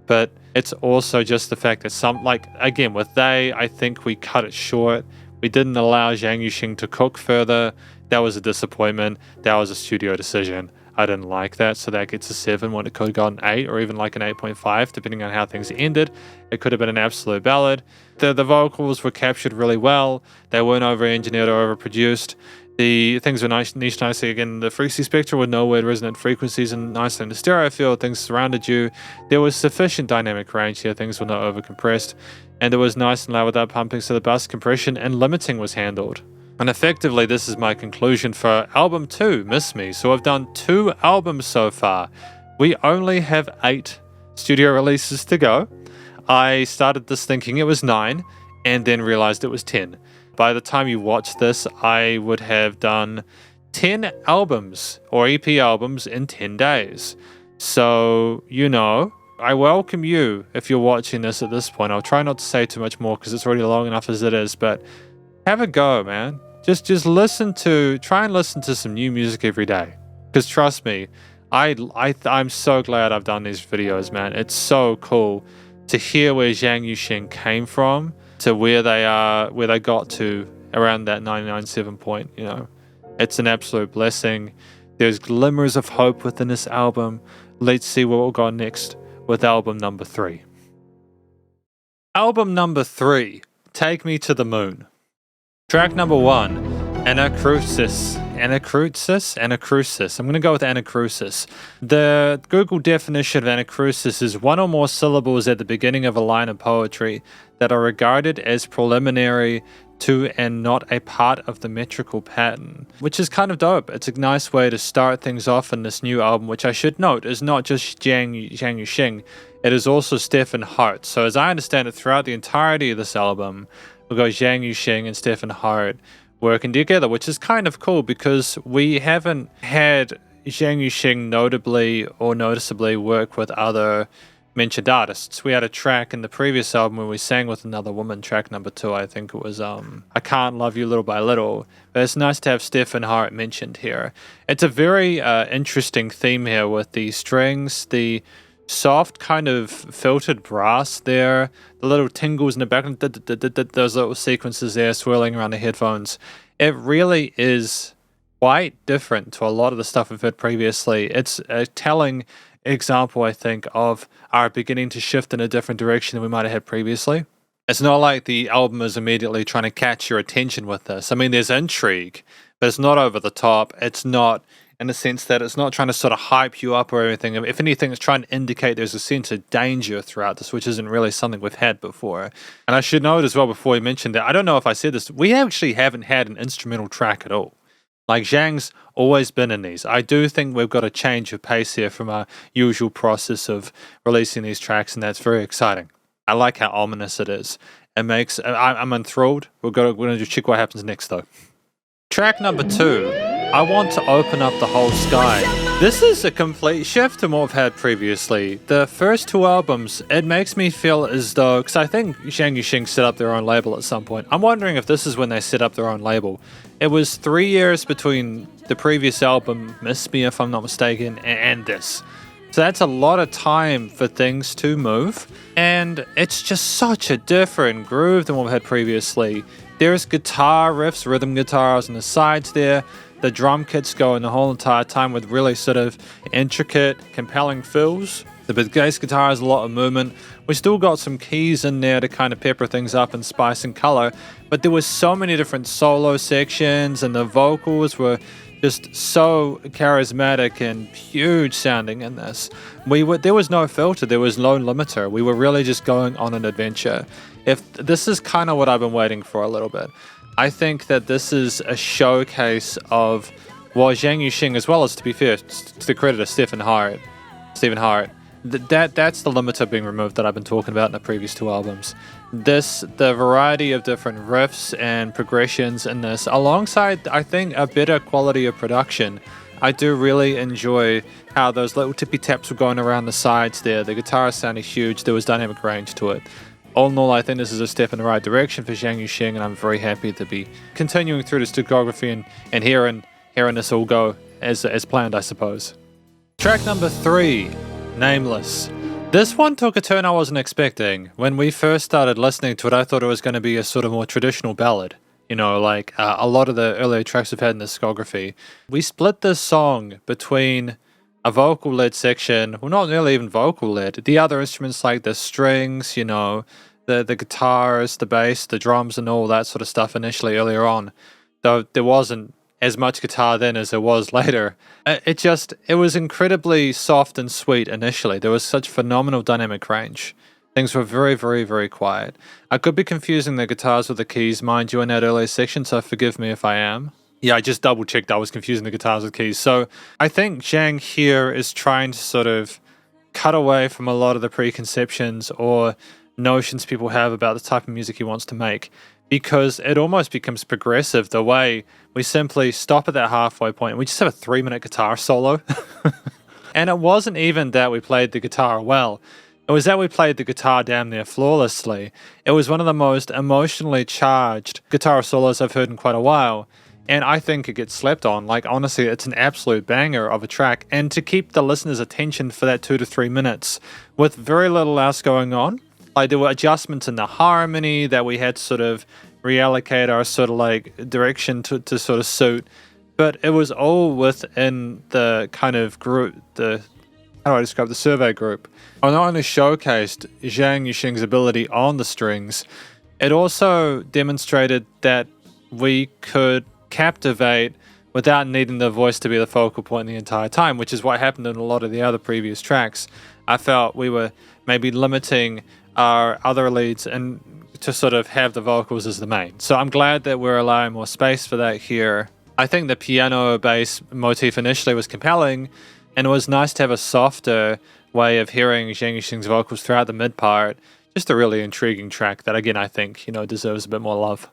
But it's also just the fact that again, with I think we cut it short. We didn't allow Zhang Yu-Sheng to cook further. That was a disappointment. That was a studio decision. I didn't like that, so that gets a 7 when it could have got an 8 or even an 8.5, depending on how things ended. It could have been an absolute ballad. The vocals were captured really well. They weren't over-engineered or overproduced. The things were niched nicely. Again, the frequency spectrum with no weird resonant frequencies and nicely in the stereo field. Things surrounded you. There was sufficient dynamic range here. Things were not over-compressed. And it was nice and loud without pumping, so the bus compression and limiting was handled. And effectively, this is my conclusion for album 2, Miss Me. So I've done 2 albums so far. We only have 8 studio releases to go. I started this thinking it was 9 and then realized it was 10. By the time you watch this, I would have done 10 albums or EP albums in 10 days. So, I welcome you if you're watching this at this point. I'll try not to say too much more because it's already long enough as it is, but have a go, man. Just try and listen to some new music every day. Because trust me, I'm so glad I've done these videos, man. It's so cool to hear where Zhang Yu-Sheng came from to where they got to around that 99.7 point, It's an absolute blessing. There's glimmers of hope within this album. Let's see what we'll go next with album number 3. Album number 3, Take Me to the Moon. Track number 1, Anacrusis, Anacrusis. I'm going to go with anacrusis. The Google definition of anacrusis is one or more syllables at the beginning of a line of poetry that are regarded as preliminary to and not a part of the metrical pattern, which is kind of dope. It's a nice way to start things off in this new album, which I should note is not just Zhang Yu-Sheng, it is also Stefan Hart. So as I understand it, throughout the entirety of this album, we'll go Zhang Yu-Sheng and Stefan Hart working together, which is kind of cool because we haven't had Zhang Yu-Sheng notably or noticeably work with other mentioned artists. We had a track in the previous album where we sang with another woman, track number 2, I think it was I Can't Love You Little by Little. But it's nice to have Stefan Hart mentioned here. It's a very interesting theme here with the strings, the soft kind of filtered brass there, the little tingles in the background, those little sequences there swirling around the headphones. It really is quite different to a lot of the stuff we've heard previously. It's a telling example, I think, of our beginning to shift in a different direction than we might have had previously. It's not like the album is immediately trying to catch your attention with this. I mean, there's intrigue, but it's not over the top. It's not in the sense that it's not trying to sort of hype you up or anything. If anything, it's trying to indicate there's a sense of danger throughout this, which isn't really something we've had before. And I should note as well, before we mentioned that, I don't know if I said this, we actually haven't had an instrumental track at all. Like, Zhang's always been in these. I do think we've got a change of pace here from our usual process of releasing these tracks, and that's very exciting. I like how ominous it is. It makes... I'm enthralled. We're going to just check what happens next, though. Track number 2, I Want to Open Up the Whole Sky. This is a complete shift from what we've had previously. The first 2 albums, it makes me feel as though... Because I think Zhang Yu-Sheng set up their own label at some point. I'm wondering if this is when they set up their own label. It was 3 years between the previous album, Miss Me If I'm Not Mistaken, and this. So that's a lot of time for things to move. And it's just such a different groove than what we had previously. There's guitar riffs, rhythm guitars on the sides there. The drum kits going the whole entire time with really sort of intricate, compelling fills. The bass guitar has a lot of movement. We still got some keys in there to kind of pepper things up and spice and color. But there was so many different solo sections, and the vocals were just so charismatic and huge sounding in this. There was no filter, there was no limiter. We were really just going on an adventure. If this is kind of what I've been waiting for a little bit. I think that this is a showcase of, well, Zhang Yu-Sheng, as well as, to be fair, to the credit of Stefan Hart, that's the limiter being removed that I've been talking about in the previous 2 albums. The variety of different riffs and progressions in this, alongside, I think, a better quality of production. I do really enjoy how those little tippy taps were going around the sides there. The guitar sounded huge. There was dynamic range to it. All in all, I think this is a step in the right direction for Zhang Yu-Sheng, and I'm very happy to be continuing through this discography and hearing this all go as planned, I suppose. Track number 3, Nameless. This one took a turn I wasn't expecting. When we first started listening to it, I thought it was going to be a sort of more traditional ballad. You know, like a lot of the earlier tracks we've had in the discography. We split this song between a vocal-led section, well, not really even vocal-led. The other instruments like the strings, you know, the guitars, the bass, the drums, and all that sort of stuff initially earlier on. Though there wasn't as much guitar then as there was later. It was incredibly soft and sweet initially. There was such phenomenal dynamic range. Things were very, very, very quiet. I could be confusing the guitars with the keys, mind you, in that earlier section, so forgive me if I am. Yeah, I just double-checked I was confusing the guitars with keys. So I think Zhang here is trying to sort of cut away from a lot of the preconceptions or notions people have about the type of music he wants to make, because it almost becomes progressive the way we simply stop at that halfway point and we just have a 3-minute guitar solo. And it wasn't even that we played the guitar well. It was that we played the guitar damn near flawlessly. It was one of the most emotionally charged guitar solos I've heard in quite a while. And I think it gets slept on. Like, honestly, it's an absolute banger of a track. And to keep the listener's attention for that 2 to 3 minutes with very little else going on, like there were adjustments in the harmony that we had to sort of reallocate our sort of like direction to sort of suit. But it was all within the kind of group, how do I describe the survey group? I not only showcased Zhang Yu-Sheng's ability on the strings, it also demonstrated that we could captivate without needing the voice to be the focal point the entire time, which is what happened in a lot of the other previous tracks. I felt we were maybe limiting our other leads and to sort of have the vocals as the main. So I'm glad that we're allowing more space for that here. I think the piano bass motif initially was compelling, and it was nice to have a softer way of hearing Zhang Yu-Sheng's vocals throughout the mid part. Just a really intriguing track that, again, I think, deserves a bit more love.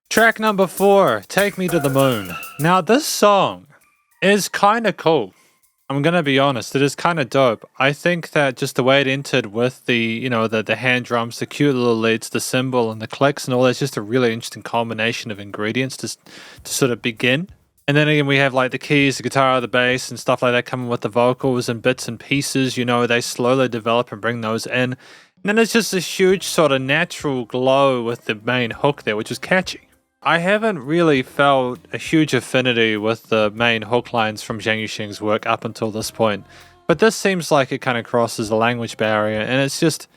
Track number 4, Take Me to the Moon. Now, this song is kind of cool. I'm going to be honest, it is kind of dope. I think that just the way it entered with the hand drums, the cute little leads, the cymbal and the clicks and all that's just a really interesting combination of ingredients to sort of begin. And then again, we have like the keys, the guitar, the bass and stuff like that coming with the vocals and bits and pieces, they slowly develop and bring those in. And then there's just this huge sort of natural glow with the main hook there, which is catchy. I haven't really felt a huge affinity with the main hook lines from Zhang Yu-Sheng's work up until this point. But this seems like it kind of crosses the language barrier, and it's just,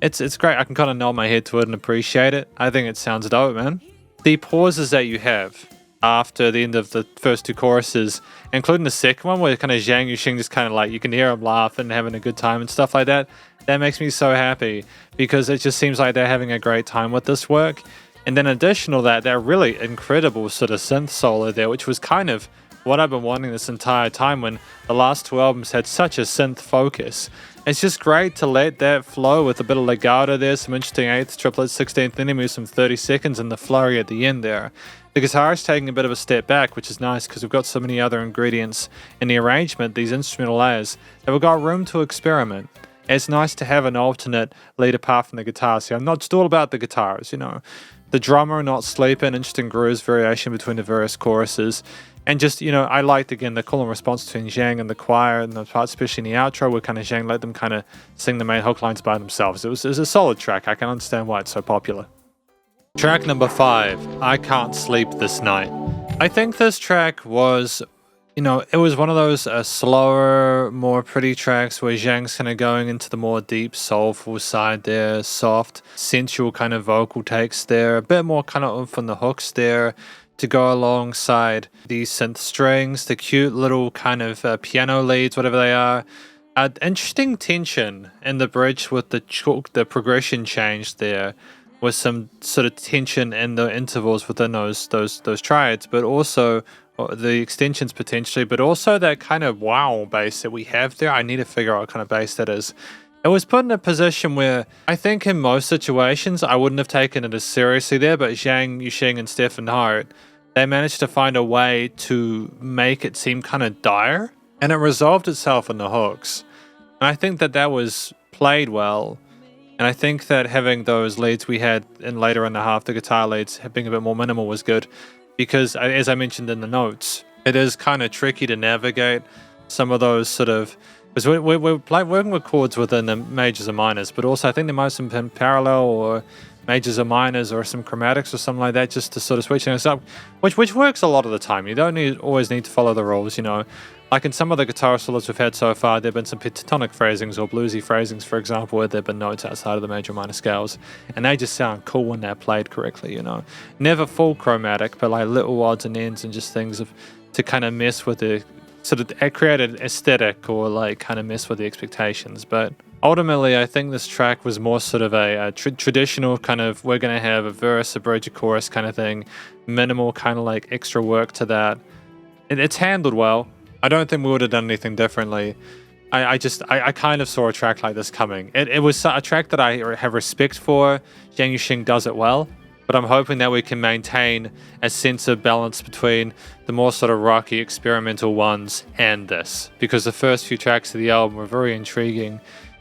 it's great. I can kind of nod my head to it and appreciate it. I think it sounds dope, man. The pauses that you have after the end of the first 2 choruses, including the second one where kind of Zhang Yu-Sheng just kind of like, you can hear him laughing and having a good time and stuff like that. That makes me so happy because it just seems like they're having a great time with this work. And then additional to that really incredible sort of synth solo there, which was kind of what I've been wanting this entire time when the last 2 albums had such a synth focus. It's just great to let that flow with a bit of legato there, some interesting 8th, triplets, 16th, then he moves some 30 seconds and the flurry at the end there. The guitar is taking a bit of a step back, which is nice because we've got so many other ingredients in the arrangement, these instrumental layers, that we've got room to experiment. It's nice to have an alternate lead apart from the guitar. So I'm not just all about the guitars, The drummer not sleeping, interesting grooves, variation between the various choruses. And just, I liked, again, the call and response between Zhang and the choir and the part, especially in the outro, where kind of Zhang let them kind of sing the main hook lines by themselves. It was a solid track. I can understand why it's so popular. Track number 5, I Can't Sleep This Night. I think this track was, it was one of those slower, more pretty tracks where Zhang's kind of going into the more deep, soulful side there, soft, sensual kind of vocal takes there, a bit more kind of oomph on the hooks there to go alongside the synth strings, the cute little kind of piano leads, whatever they are. Interesting tension in the bridge with the progression change there, with some sort of tension in the intervals within those triads, but also the extensions potentially, but also that kind of wow bass that we have there. I need to figure out what kind of bass that is. It was put in a position where I think in most situations I wouldn't have taken it as seriously there, but Zhang Yu-Sheng and Stefan Hart, they managed to find a way to make it seem kind of dire, and it resolved itself in the hooks. And I think that was played well, and I think that having those leads we had in later in the half, the guitar leads being a bit more minimal, was good. Because, as I mentioned in the notes, it is kind of tricky to navigate some of those sort of... Because we're working with chords within the majors and minors, but also I think there might have been parallel or majors and minors or some chromatics or something like that just to sort of switch things up, which works a lot of the time. You don't always need to follow the rules, Like in some of the guitar solos we've had so far, there have been some pentatonic phrasings or bluesy phrasings, for example, where there have been notes outside of the major and minor scales, and they just sound cool when they're played correctly, Never full chromatic, but like little odds and ends and just things to kind of mess with the sort of create an aesthetic or like kind of mess with the expectations. But ultimately, I think this track was more sort of a traditional kind of, we're going to have a verse, a bridge, a chorus kind of thing, minimal kind of like extra work to that. It's handled well. I don't think we would have done anything differently. I kind of saw a track like this coming. It was a track that I have respect for. Zhang Yu-Sheng does it well, but I'm hoping that we can maintain a sense of balance between the more sort of rocky experimental ones and this, because the first few tracks of the album were very intriguing,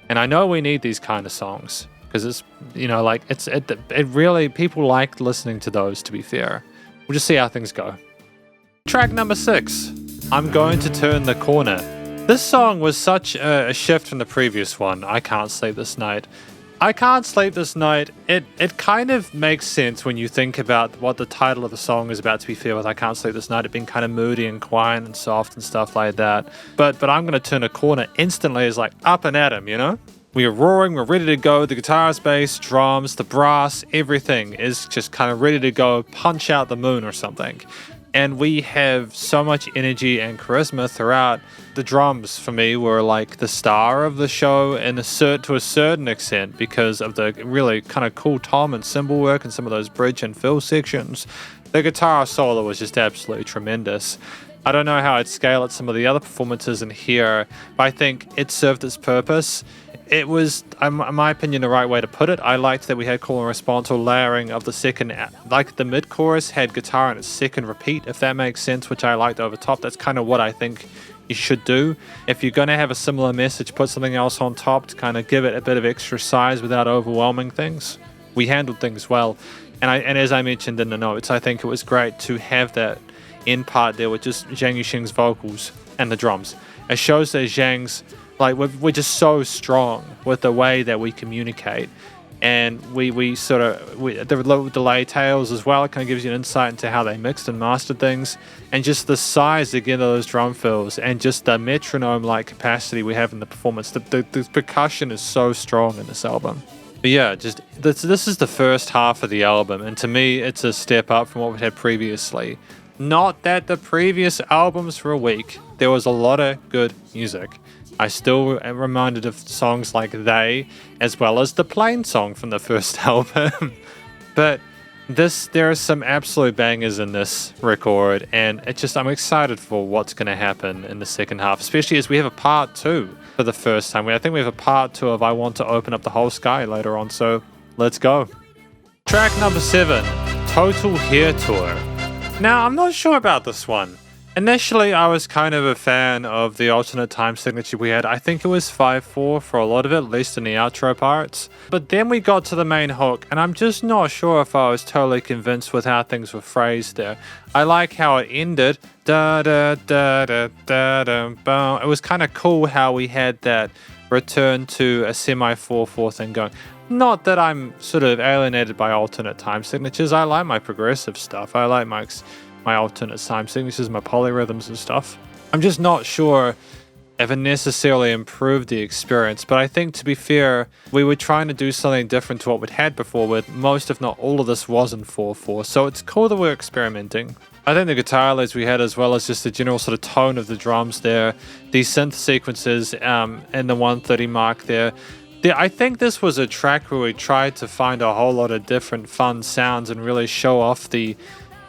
and I know we need these kind of songs because it's it really, people like listening to those, to be fair. We'll just see how things go. Track number 6. I'm Going to Turn the Corner. This song was such a shift from the previous one, I Can't Sleep This Night. I Can't Sleep This Night, it kind of makes sense when you think about what the title of the song is about, to be fair, with I Can't Sleep This Night, it being kind of moody and quiet and soft and stuff like that. But I'm Going to Turn a Corner instantly is like up and at 'em, We are roaring, we're ready to go, the guitars, bass, drums, the brass, everything is just kind of ready to go, punch out the moon or something. And we have so much energy and charisma throughout. The drums, for me, were like the star of the show to a certain extent because of the really kind of cool tom and cymbal work and some of those bridge and fill sections. The guitar solo was just absolutely tremendous. I don't know how I'd scale at some of the other performances in here, but I think it served its purpose. It was, in my opinion, the right way to put it. I liked that we had call and response or layering of the second, like the mid-chorus had guitar in its second repeat, if that makes sense, which I liked over top. That's kind of what I think you should do. If you're going to have a similar message, put something else on top to kind of give it a bit of extra size without overwhelming things. We handled things well. And as I mentioned in the notes, I think it was great to have that end part there with just Zhang Yu-Sheng's vocals and the drums. It shows that Zhang's, like, we're just so strong with the way that we communicate. And the delay tails as well, it kind of gives you an insight into how they mixed and mastered things. And just the size, again, of those drum fills and just the metronome-like capacity we have in the performance. The percussion is so strong in this album. But yeah, this is the first half of the album, and to me, it's a step up from what we had previously. Not that the previous albums were weak. There was a lot of good music. I still am reminded of songs like They, as well as the Plain song from the first album. But there are some absolute bangers in this record, and I'm excited for what's going to happen in the second half, especially as we have a part 2 for the first time. I think we have a part 2 of I Want to Open Up the Whole Sky later on, so let's go. Track number 7, Total Hair Tour. Now, I'm not sure about this one. Initially, I was kind of a fan of the alternate time signature we had. I think it was 5/4 for a lot of it, at least in the outro parts. But then we got to the main hook, and I'm just not sure if I was totally convinced with how things were phrased there. I like how it ended. Da da da da da da boom. It was kind of cool how we had that return to a semi 4/4 thing going. Not that I'm sort of alienated by alternate time signatures. I like my progressive stuff. I like my alternate time signatures, my polyrhythms and stuff. I'm just not sure if it necessarily improved the experience, but I think, to be fair, we were trying to do something different to what we'd had before, with most, if not all of this, wasn't 4/4, so it's cool that we're experimenting. I think the guitar leads we had, as well as just the general sort of tone of the drums there, these synth sequences and the 130 mark there. I think this was a track where we tried to find a whole lot of different fun sounds and really show off the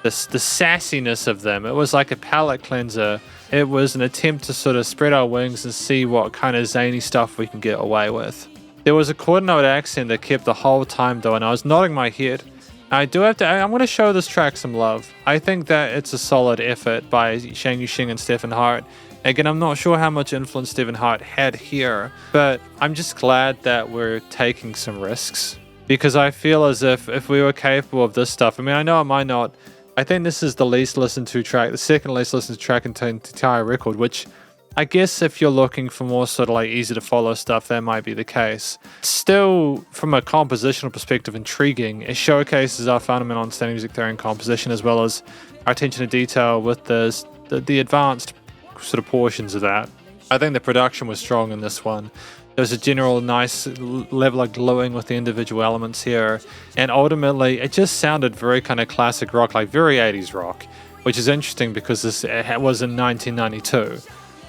sassiness of them. It was like a palate cleanser. It was an attempt to sort of spread our wings and see what kind of zany stuff we can get away with. There was a quarter note accent that kept the whole time though, and I was nodding my head. I'm going to show this track some love. I think that it's a solid effort by Zhang Yu-Sheng and Stephen Hart. Again, I'm not sure how much influence Stephen Hart had here, but I'm just glad that we're taking some risks, because I feel as if we were capable of this stuff, I mean, I know it might not. I think this is the least listened to track, the second least listened to track in the entire record, which I guess if you're looking for more sort of like easy to follow stuff, that might be the case. Still, from a compositional perspective, intriguing. It showcases our fundamental understanding of music theory and composition, as well as our attention to detail with the advanced sort of portions of that. I think the production was strong in this one. There was a general nice level of glowing with the individual elements here, and ultimately it just sounded very kind of classic rock, like very 80s rock, which is interesting because this was in 1992,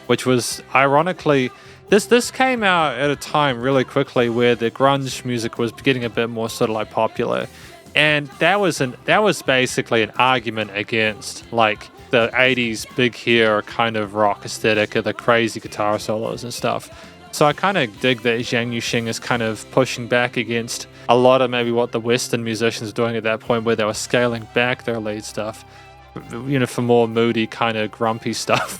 which was ironically, this came out at a time really quickly where the grunge music was getting a bit more sort of like popular, and that was basically an argument against like the 80s big hair kind of rock aesthetic of the crazy guitar solos and stuff. So I kind of dig that Zhang Yu-Sheng is kind of pushing back against a lot of maybe what the Western musicians were doing at that point, where they were scaling back their lead stuff, you know, for more moody kind of grumpy stuff.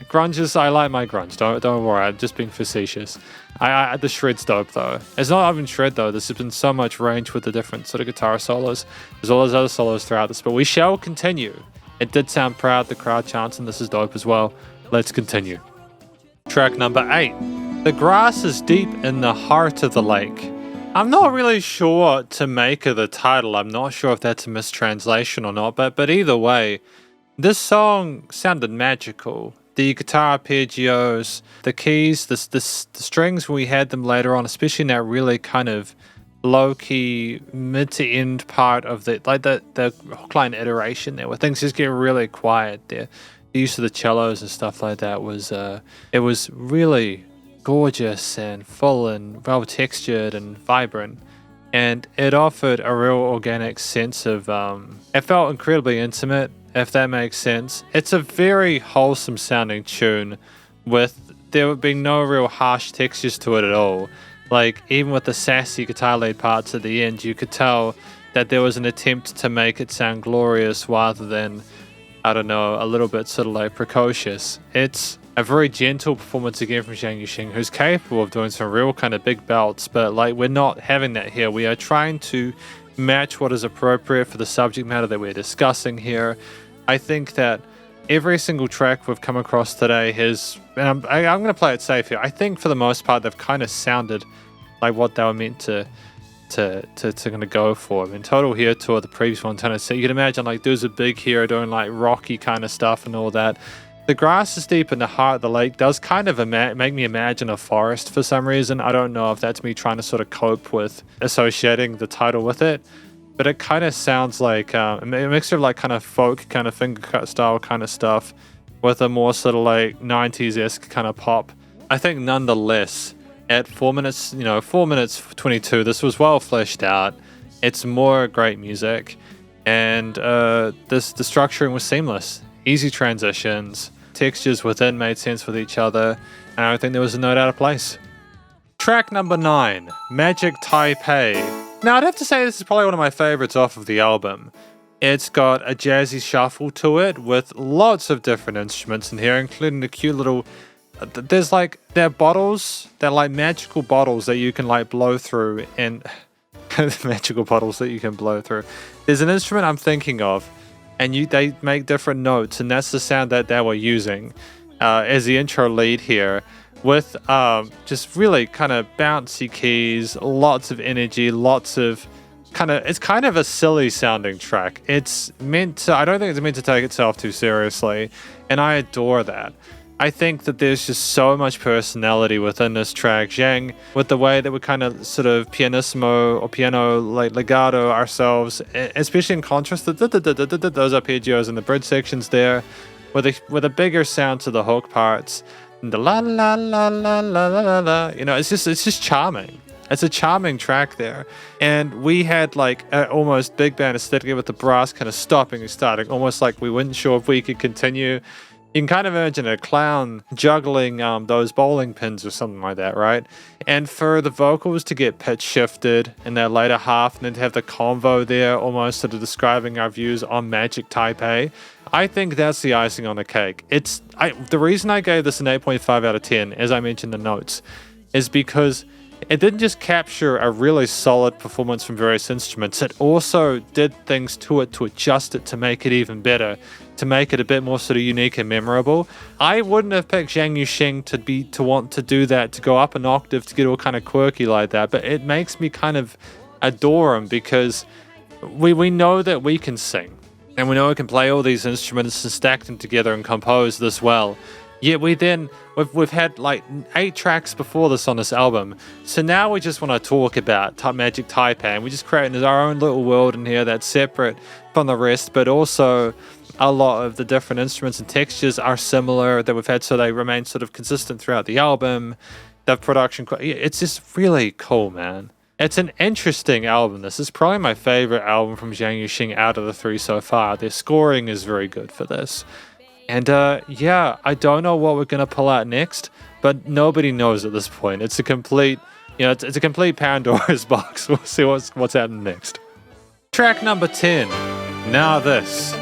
Grunges, I like my grunge. Don't worry, I'm just being facetious. The shred's dope though. It's not even shred though. There's been so much range with the different sort of guitar solos, as well as other solos throughout this. But we shall continue. It did sound proud. The crowd chants, and this is dope as well. Let's continue. Track number 8. The grass is deep in the heart of the lake. I'm not really sure what to make of the title. I'm not sure if that's a mistranslation or not, but either way, this song sounded magical. The guitar arpeggios, the keys, the strings when we had them later on, especially in that really kind of low-key mid to end part of the hookline iteration there, where things just get really quiet there. The use of the cellos and stuff like that was it was really gorgeous and full and well textured and vibrant, and it offered a real organic sense of it felt incredibly intimate, if that makes sense. It's a very wholesome sounding tune with there being no real harsh textures to it at all. Like, even with the sassy guitar lead parts at the end, you could tell that there was an attempt to make it sound glorious rather than, I don't know, a little bit sort of like precocious. It's a very gentle performance again from Zhang Yu-Sheng, who's capable of doing some real kind of big belts, but like, we're not having that here. We are trying to match what is appropriate for the subject matter that we're discussing here. I think that every single track we've come across today has, and I'm going to play it safe here, I think for the most part they've kind of sounded like what they were meant to kind of go for. I mean, Total Hero Tour, the previous one, so you can imagine like there's a big hero doing like rocky kind of stuff and all that. The Grass is Deep in the Heart of the Lake does kind of make me imagine a forest for some reason. I don't know if that's me trying to sort of cope with associating the title with it, but it kind of sounds like a mixture of like kind of folk kind of finger cut style kind of stuff with a more sort of like 90s-esque kind of pop. I think nonetheless, at 4 minutes 22, this was well fleshed out. It's more great music, and the structuring was seamless. Easy transitions, textures within made sense with each other, and I don't think there was a note out of place. Track number 9, Magic Taipei. Now, I'd have to say this is probably one of my favorites off of the album. It's got a jazzy shuffle to it with lots of different instruments in here, including the cute little... they're bottles, they're like magical bottles that you can like blow through, and... magical bottles that you can blow through. There's an instrument I'm thinking of, and they make different notes, and that's the sound that they were using as the intro lead here, with just really kind of bouncy keys, lots of energy, lots of it's kind of a silly sounding track. It's meant to, I don't think it's meant to take itself too seriously, and I adore that. I think that there's just so much personality within this track. Zhang, with the way that we kind of sort of pianissimo or piano like legato ourselves, especially in contrast to those arpeggios in the bridge sections there, with a bigger sound to the hook parts. The la la la la la la la, it's just charming. It's a charming track there, and we had like an almost big band aesthetic with the brass kind of stopping and starting, almost like we weren't sure if we could continue. You can kind of imagine a clown juggling those bowling pins or something like that, right? And for the vocals to get pitch shifted in that later half, and then to have the convo there almost sort of describing our views on Magic Taipei, I think that's the icing on the cake. The reason I gave this an 8.5 out of 10, as I mentioned in the notes, is because it didn't just capture a really solid performance from various instruments, it also did things to it to adjust it to make it even better, to make it a bit more sort of unique and memorable. I wouldn't have picked Zhang Yu-Sheng to want to do that, to go up an octave, to get all kind of quirky like that, but it makes me kind of adore him, because we know that we can sing, and we know we can play all these instruments and stack them together and compose this well. Yet we've had like 8 tracks before this on this album, so now we just want to talk about Magic Taipei, and we're just creating our own little world in here that's separate from the rest, but also a lot of the different instruments and textures are similar that we've had, so they remain sort of consistent throughout the album. The production, it's just really cool, man. It's an interesting album. This is probably my favorite album from Zhang Yu-Sheng out of the 3 so far. Their scoring is very good for this. And I don't know what we're gonna pull out next, but nobody knows at this point. It's a complete, it's a complete Pandora's box. We'll see what's happening next. Track number 10. Now This.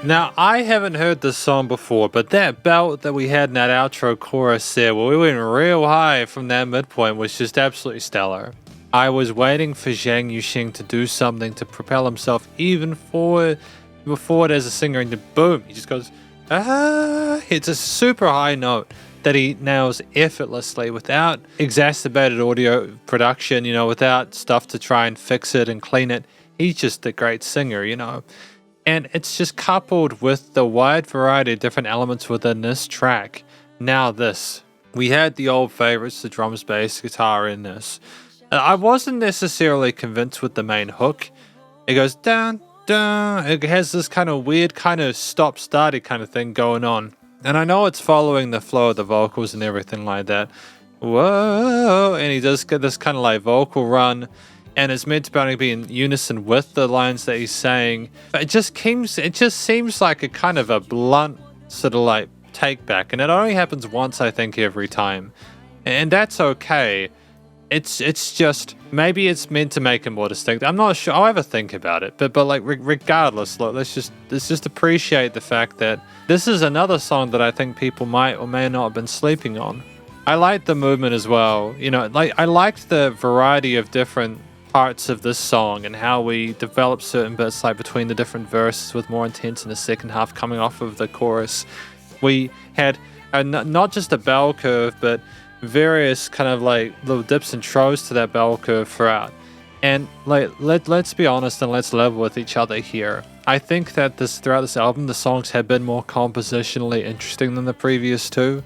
Now, I haven't heard this song before, but that belt that we had in that outro chorus there, where we went real high from that midpoint, was just absolutely stellar. I was waiting for Zhang Yu-Sheng to do something to propel himself even forward as a singer, and then boom, he just goes, it's a super high note that he nails effortlessly without exacerbated audio production, without stuff to try and fix it and clean it. He's just a great singer, And it's just coupled with the wide variety of different elements within this track. Now this. We had the old favorites, the drums, bass, guitar in this. I wasn't necessarily convinced with the main hook. It goes dun dun. It has this kind of weird kind of stop-starty kind of thing going on. And I know it's following the flow of the vocals and everything like that. Whoa, and he does get this kind of like vocal run, and it's meant to be in unison with the lines that he's saying. But it just seems like a kind of a blunt sort of like take back, and it only happens once, I think, every time, and that's okay. It's just maybe it's meant to make it more distinct. I'm not sure. I'll have a think about it. But like regardless, look, let's just appreciate the fact that this is another song that I think people might or may not have been sleeping on. I like the movement as well. You know, like I liked the variety of different parts of this song and how we developed certain bits, like between the different verses with more intense in the second half coming off of the chorus. We had not just a bell curve, but various kind of like little dips and troughs to that bell curve throughout. And like let's be honest and let's level with each other here. I think that throughout this album, the songs have been more compositionally interesting than the previous two.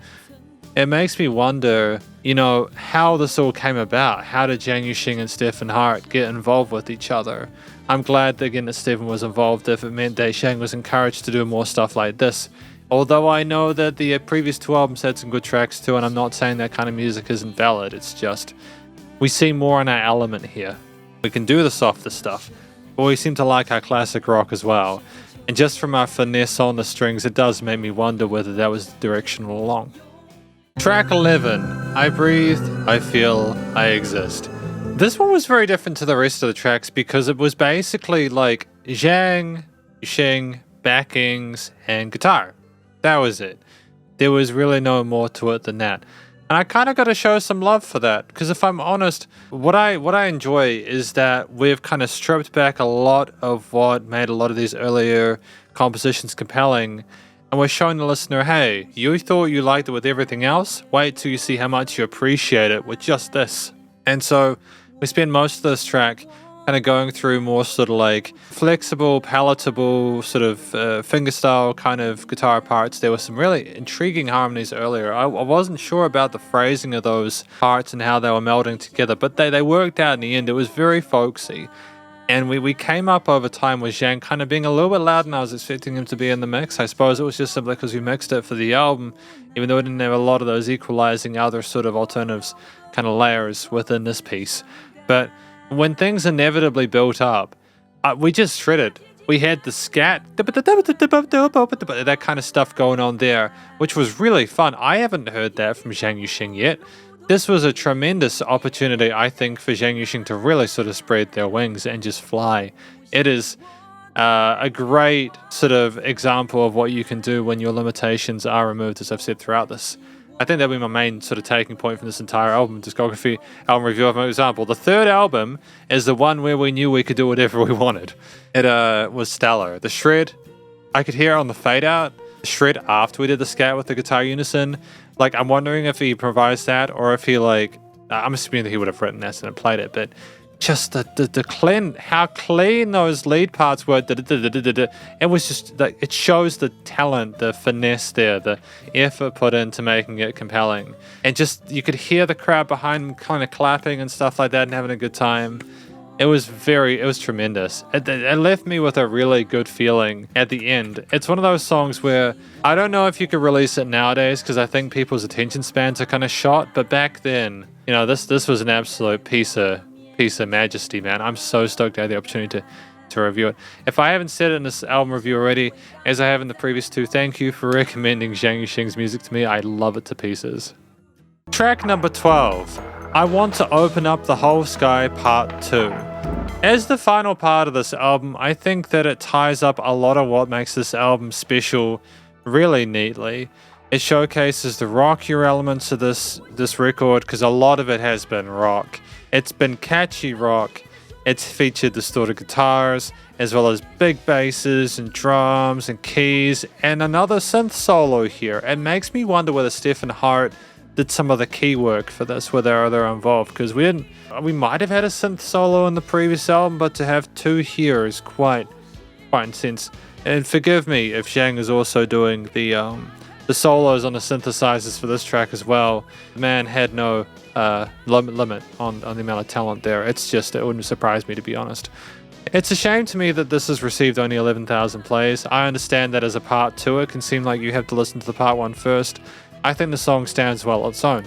It makes me wonder, you know, how this all came about. How did Zhang Yu-Sheng and Stephen Hart get involved with each other? I'm glad that again that Stephen was involved if it meant that Sheng was encouraged to do more stuff like this. Although I know that the previous two albums had some good tracks too, and I'm not saying that kind of music isn't valid. It's just, we see more in our element here. We can do the softer stuff, but we seem to like our classic rock as well. And just from our finesse on the strings, it does make me wonder whether that was the direction all along. Track 11, I Breathe, I Feel, I Exist. This one was very different to the rest of the tracks because it was basically like Zhang, Yu-Sheng, backings, and guitar. That was it. There was really no more to it than that. And I kind of got to show some love for that, because if I'm honest, what I enjoy is that we've kind of stripped back a lot of what made a lot of these earlier compositions compelling, and we're showing the listener, hey, you thought you liked it with everything else? Wait till you see how much you appreciate it with just this. And so we spend most of this track kind of going through more sort of like flexible, palatable, sort of fingerstyle kind of guitar parts. There were some really intriguing harmonies earlier. I wasn't sure about the phrasing of those parts and how they were melding together, but they worked out in the end. It was very folksy. And we came up over time with Zhang kind of being a little bit loud, and I was expecting him to be in the mix. I suppose it was just simply because we mixed it for the album, even though it didn't have a lot of those equalizing other sort of alternatives kind of layers within this piece. But when things inevitably built up, we just shredded. We had the scat, that kind of stuff going on there, which was really fun. I haven't heard that from Zhang Yu-Sheng yet. This was a tremendous opportunity, I think, for Zhang Yu-Sheng to really sort of spread their wings and just fly. It is a great sort of example of what you can do when your limitations are removed, as I've said throughout this. I think that'll be my main sort of taking point from this entire album discography, album review of my example. The third album is the one where we knew we could do whatever we wanted. It was stellar. The shred, I could hear on the fade out. The shred after we did the scat with the guitar unison. Like, I'm wondering if he improvised that or if he like, I'm assuming that he would have written this and played it, but just the clean, how clean those lead parts were. It was just like, it shows the talent, the finesse there, the effort put into making it compelling. And just, you could hear the crowd behind him kind of clapping and stuff like that and having a good time. It was tremendous. It left me with a really good feeling at the end. It's one of those songs where I don't know if you could release it nowadays because I think people's attention spans are kind of shot. But back then, you know, this was an absolute piece of majesty, man. I'm so stoked to have the opportunity to review it. If I haven't said it in this album review already, as I have in the previous two, thank you for recommending Zhang Yu-Sheng's music to me. I love it to pieces. Track number 12. I Want to Open Up the Whole Sky Part 2. As the final part of this album, I think that it ties up a lot of what makes this album special really neatly. It showcases the rockier elements of this record because a lot of it has been rock. It's been catchy rock. It's featured distorted guitars, as well as big basses and drums and keys, and another synth solo here. It makes me wonder whether Stephen Hart did some of the key work for this, whether they're involved, because we might have had a synth solo in the previous album, but to have two here is quite intense. And forgive me if Zhang is also doing the The solos on the synthesizers for this track as well. The man had no limit on the amount of talent there. It wouldn't surprise me, to be honest. It's a shame to me that this has received only 11,000 plays. I understand that as a part 2, it can seem like you have to listen to the part 1 first. I think the song stands well on its own.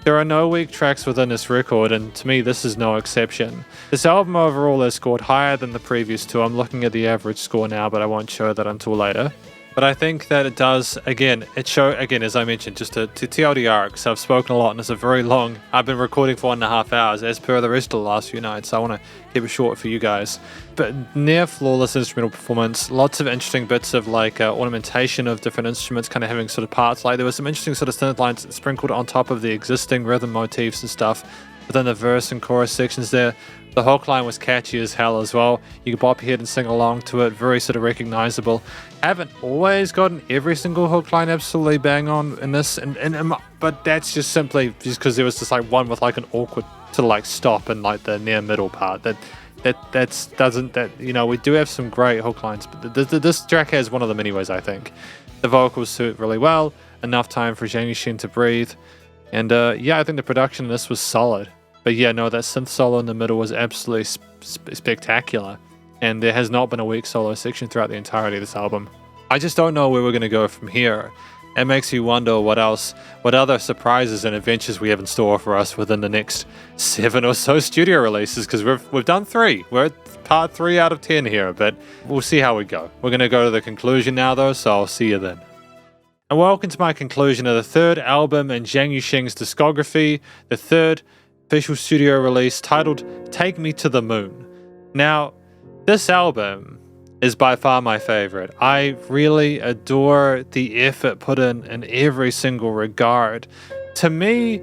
There are no weak tracks within this record, and to me this is no exception. This album overall has scored higher than the previous 2. I'm looking at the average score now, but I won't show that until later. But I think that it does, again, as I mentioned, just to TLDR, because I've spoken a lot and it's a very long, I've been recording for 1.5 hours, as per the rest of the last few nights, so I want to keep it short for you guys. But near flawless instrumental performance, lots of interesting bits of like ornamentation of different instruments, kind of having sort of parts, like there was some interesting sort of synth lines sprinkled on top of the existing rhythm motifs and stuff within the verse and chorus sections there. The hook line was catchy as hell as well. You could bop your head and sing along to it, very sort of recognizable. Haven't always gotten every single hook line absolutely bang on in this, but that's just simply just because there was just like one with like an awkward to like stop in like the near middle part. We do have some great hook lines, but this track has one of them anyways, I think. The vocals suit really well, enough time for Zhang Yu-Sheng to breathe, and I think the production in this was solid. But yeah, no, that synth solo in the middle was absolutely spectacular. And there has not been a weak solo section throughout the entirety of this album. I just don't know where we're going to go from here. It makes you wonder what other surprises and adventures we have in store for us within the next 7 or so studio releases, because we've done 3. We're at part 3 out of 10 here, but we'll see how we go. We're going to go to the conclusion now though, so I'll see you then. And welcome to my conclusion of the 3rd album in Zhang Yu-Sheng's discography, the 3rd official studio release titled Take Me to the Moon. Now, this album is by far my favorite. I really adore the effort put in every single regard. To me,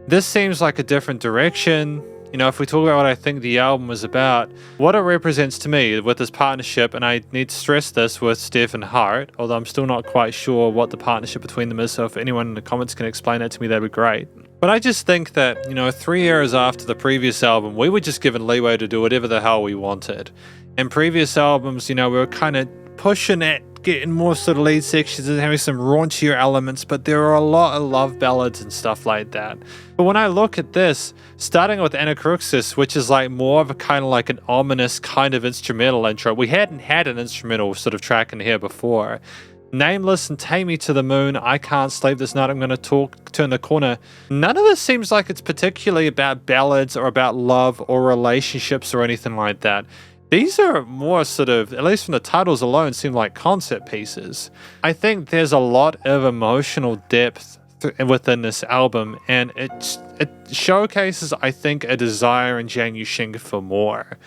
this seems like a different direction. You know, if we talk about what I think the album was about, what it represents to me with this partnership, and I need to stress this with Steph and Hart, although I'm still not quite sure what the partnership between them is, so if anyone in the comments can explain that to me, that'd be great. But I just think that, 3 years after the previous album, we were just given leeway to do whatever the hell we wanted. In previous albums, we were kind of pushing at getting more sort of lead sections and having some raunchier elements, but there are a lot of love ballads and stuff like that. But when I look at this, starting with Anacruxis, which is like more of a kind of like an ominous kind of instrumental intro, we hadn't had an instrumental sort of track in here before. Nameless and Take Me to the Moon, I Can't Sleep This Night, I'm going to Turn the Corner. None of this seems like it's particularly about ballads or about love or relationships or anything like that. These are more sort of, at least from the titles alone, seem like concept pieces. I think there's a lot of emotional depth within this album, and it showcases, I think, a desire in Zhang Yu-Sheng for more.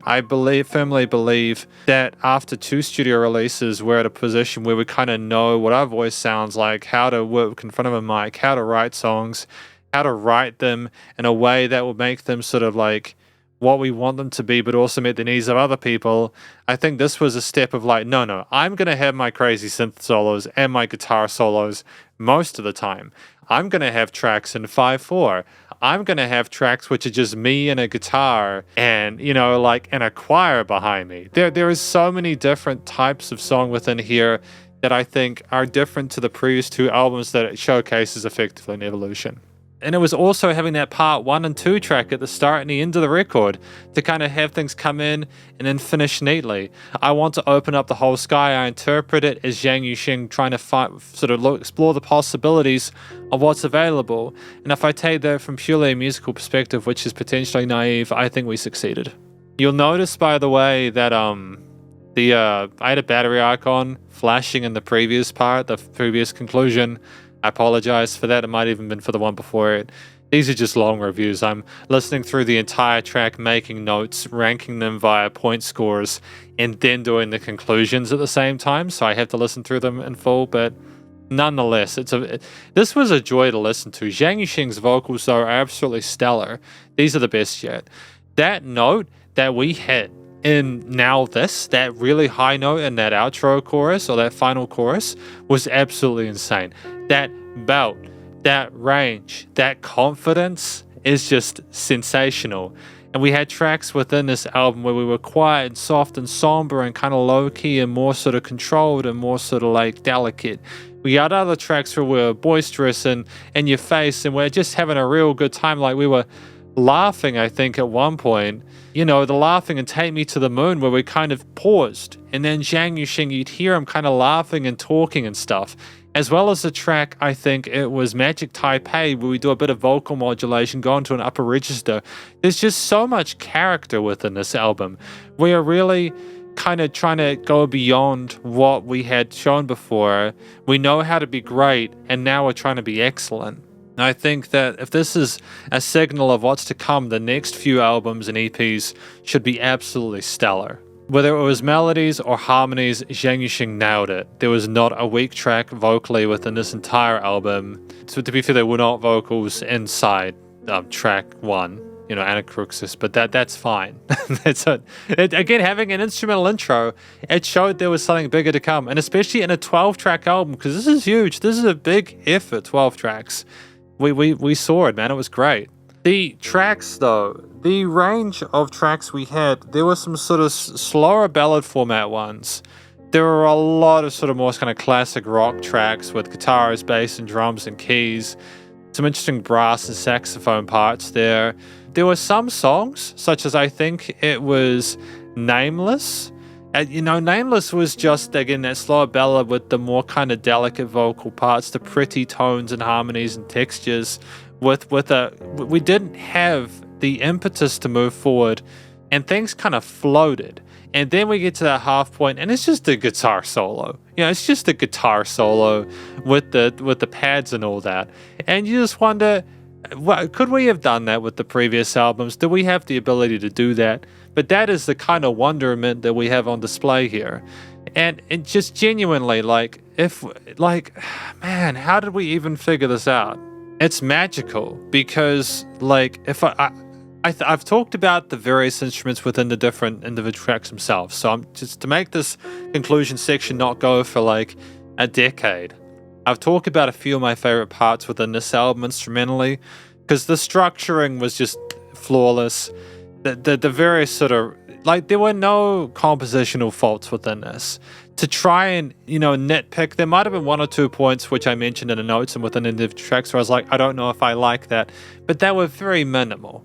I firmly believe that after 2 studio releases, we're at a position where we kind of know what our voice sounds like, how to work in front of a mic, how to write songs, how to write them in a way that will make them sort of like what we want them to be, but also meet the needs of other people. I think this was a step of like, no, I'm going to have my crazy synth solos and my guitar solos most of the time. I'm going to have tracks in 5/4. I'm going to have tracks which are just me and a guitar and, and a choir behind me. There is so many different types of song within here that I think are different to the previous 2 albums that it showcases effectively in evolution. And it was also having that part 1 and 2 track at the start and the end of the record to kind of have things come in and then finish neatly. I Want to Open Up the Whole Sky, I interpret it as Zhang Yu-Sheng trying to explore the possibilities of what's available. And if I take that from purely a musical perspective, which is potentially naive, I think we succeeded. You'll notice, by the way, that I had a battery icon flashing in the previous part, the previous conclusion. I apologize for that. It might even been for the one before it. These are just long reviews. I'm listening through the entire track, making notes, ranking them via point scores, and then doing the conclusions at the same time. So I have to listen through them in full, but nonetheless, this was a joy to listen to. Zhang Yu-Sheng's vocals, though, are absolutely stellar. These are the best yet. That note that we hit in that really high note in that outro chorus or that final chorus was absolutely insane. That belt, that range, that confidence is just sensational. And we had tracks within this album where we were quiet and soft and somber and kind of low-key and more sort of controlled and more sort of like delicate. We had other tracks where we were boisterous and in your face and we're just having a real good time. Like we were laughing, I think, at one point. You know, the laughing and Take Me to the Moon where we kind of paused. And then Zhang Yu-Sheng, you'd hear him kind of laughing and talking and stuff. As well as the track, I think it was Magic Taipei, where we do a bit of vocal modulation, go into an upper register. There's just so much character within this album. We are really kind of trying to go beyond what we had shown before. We know how to be great, and now we're trying to be excellent. And I think that if this is a signal of what's to come, the next few albums and EPs should be absolutely stellar. Whether it was melodies or harmonies, Zhang Yu-Sheng nailed it. There was not a weak track vocally within this entire album. So to be fair, there were not vocals inside track 1, you know, Anacruxis, but that's fine. Again, having an instrumental intro, it showed there was something bigger to come, and especially in a 12-track album, because this is huge. This is a big effort, 12 tracks. We saw it, man. It was great. The tracks, though, the range of tracks we had, there were some sort of slower ballad format ones. There were a lot of sort of more kind of classic rock tracks with guitars, bass, and drums and keys. Some interesting brass and saxophone parts there. There were some songs, such as I think it was Nameless. Nameless was just, again, that slower ballad with the more kind of delicate vocal parts, the pretty tones and harmonies and textures. We didn't have the impetus to move forward, and things kind of floated. And then we get to that half point, and it's just a guitar solo. It's just a guitar solo with the pads and all that. And you just wonder, could we have done that with the previous albums? Do we have the ability to do that? But that is the kind of wonderment that we have on display here. And just genuinely, man, how did we even figure this out? It's magical because, if I've talked about the various instruments within the different individual tracks themselves. So I'm just to make this conclusion section not go for a decade. I've talked about a few of my favorite parts within this album instrumentally, because the structuring was just flawless. The various sort of there were no compositional faults within this. To try and, nitpick, there might have been one or two points which I mentioned in the notes and within individual tracks where I was like, I don't know if I like that. But they were very minimal,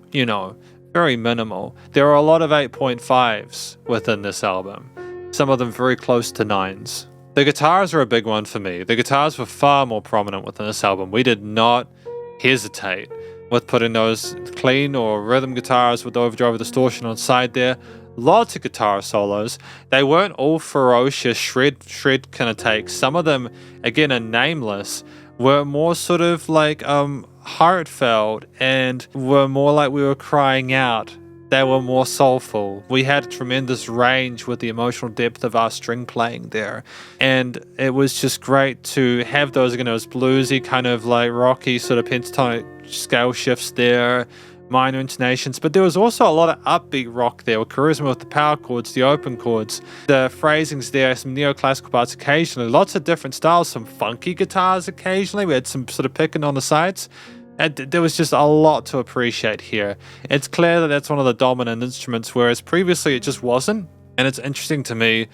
very minimal. There are a lot of 8.5s within this album. Some of them very close to 9s. The guitars are a big one for me. The guitars were far more prominent within this album. We did not hesitate with putting those clean or rhythm guitars with overdrive or distortion on side there. Lots of guitar solos. They weren't all ferocious shred kind of takes. Some of them, again, are Nameless, were more sort of heartfelt and were more like we were crying out. They were more soulful. We had a tremendous range with the emotional depth of our string playing there. And it was just great to have those, those bluesy kind of rocky sort of pentatonic scale shifts there, minor intonations, but there was also a lot of upbeat rock there with charisma with the power chords, the open chords, the phrasings there, some neoclassical parts occasionally, lots of different styles, some funky guitars occasionally. We had some sort of picking on the sides. And there was just a lot to appreciate here. It's clear that that's one of the dominant instruments, whereas previously it just wasn't. And it's interesting to me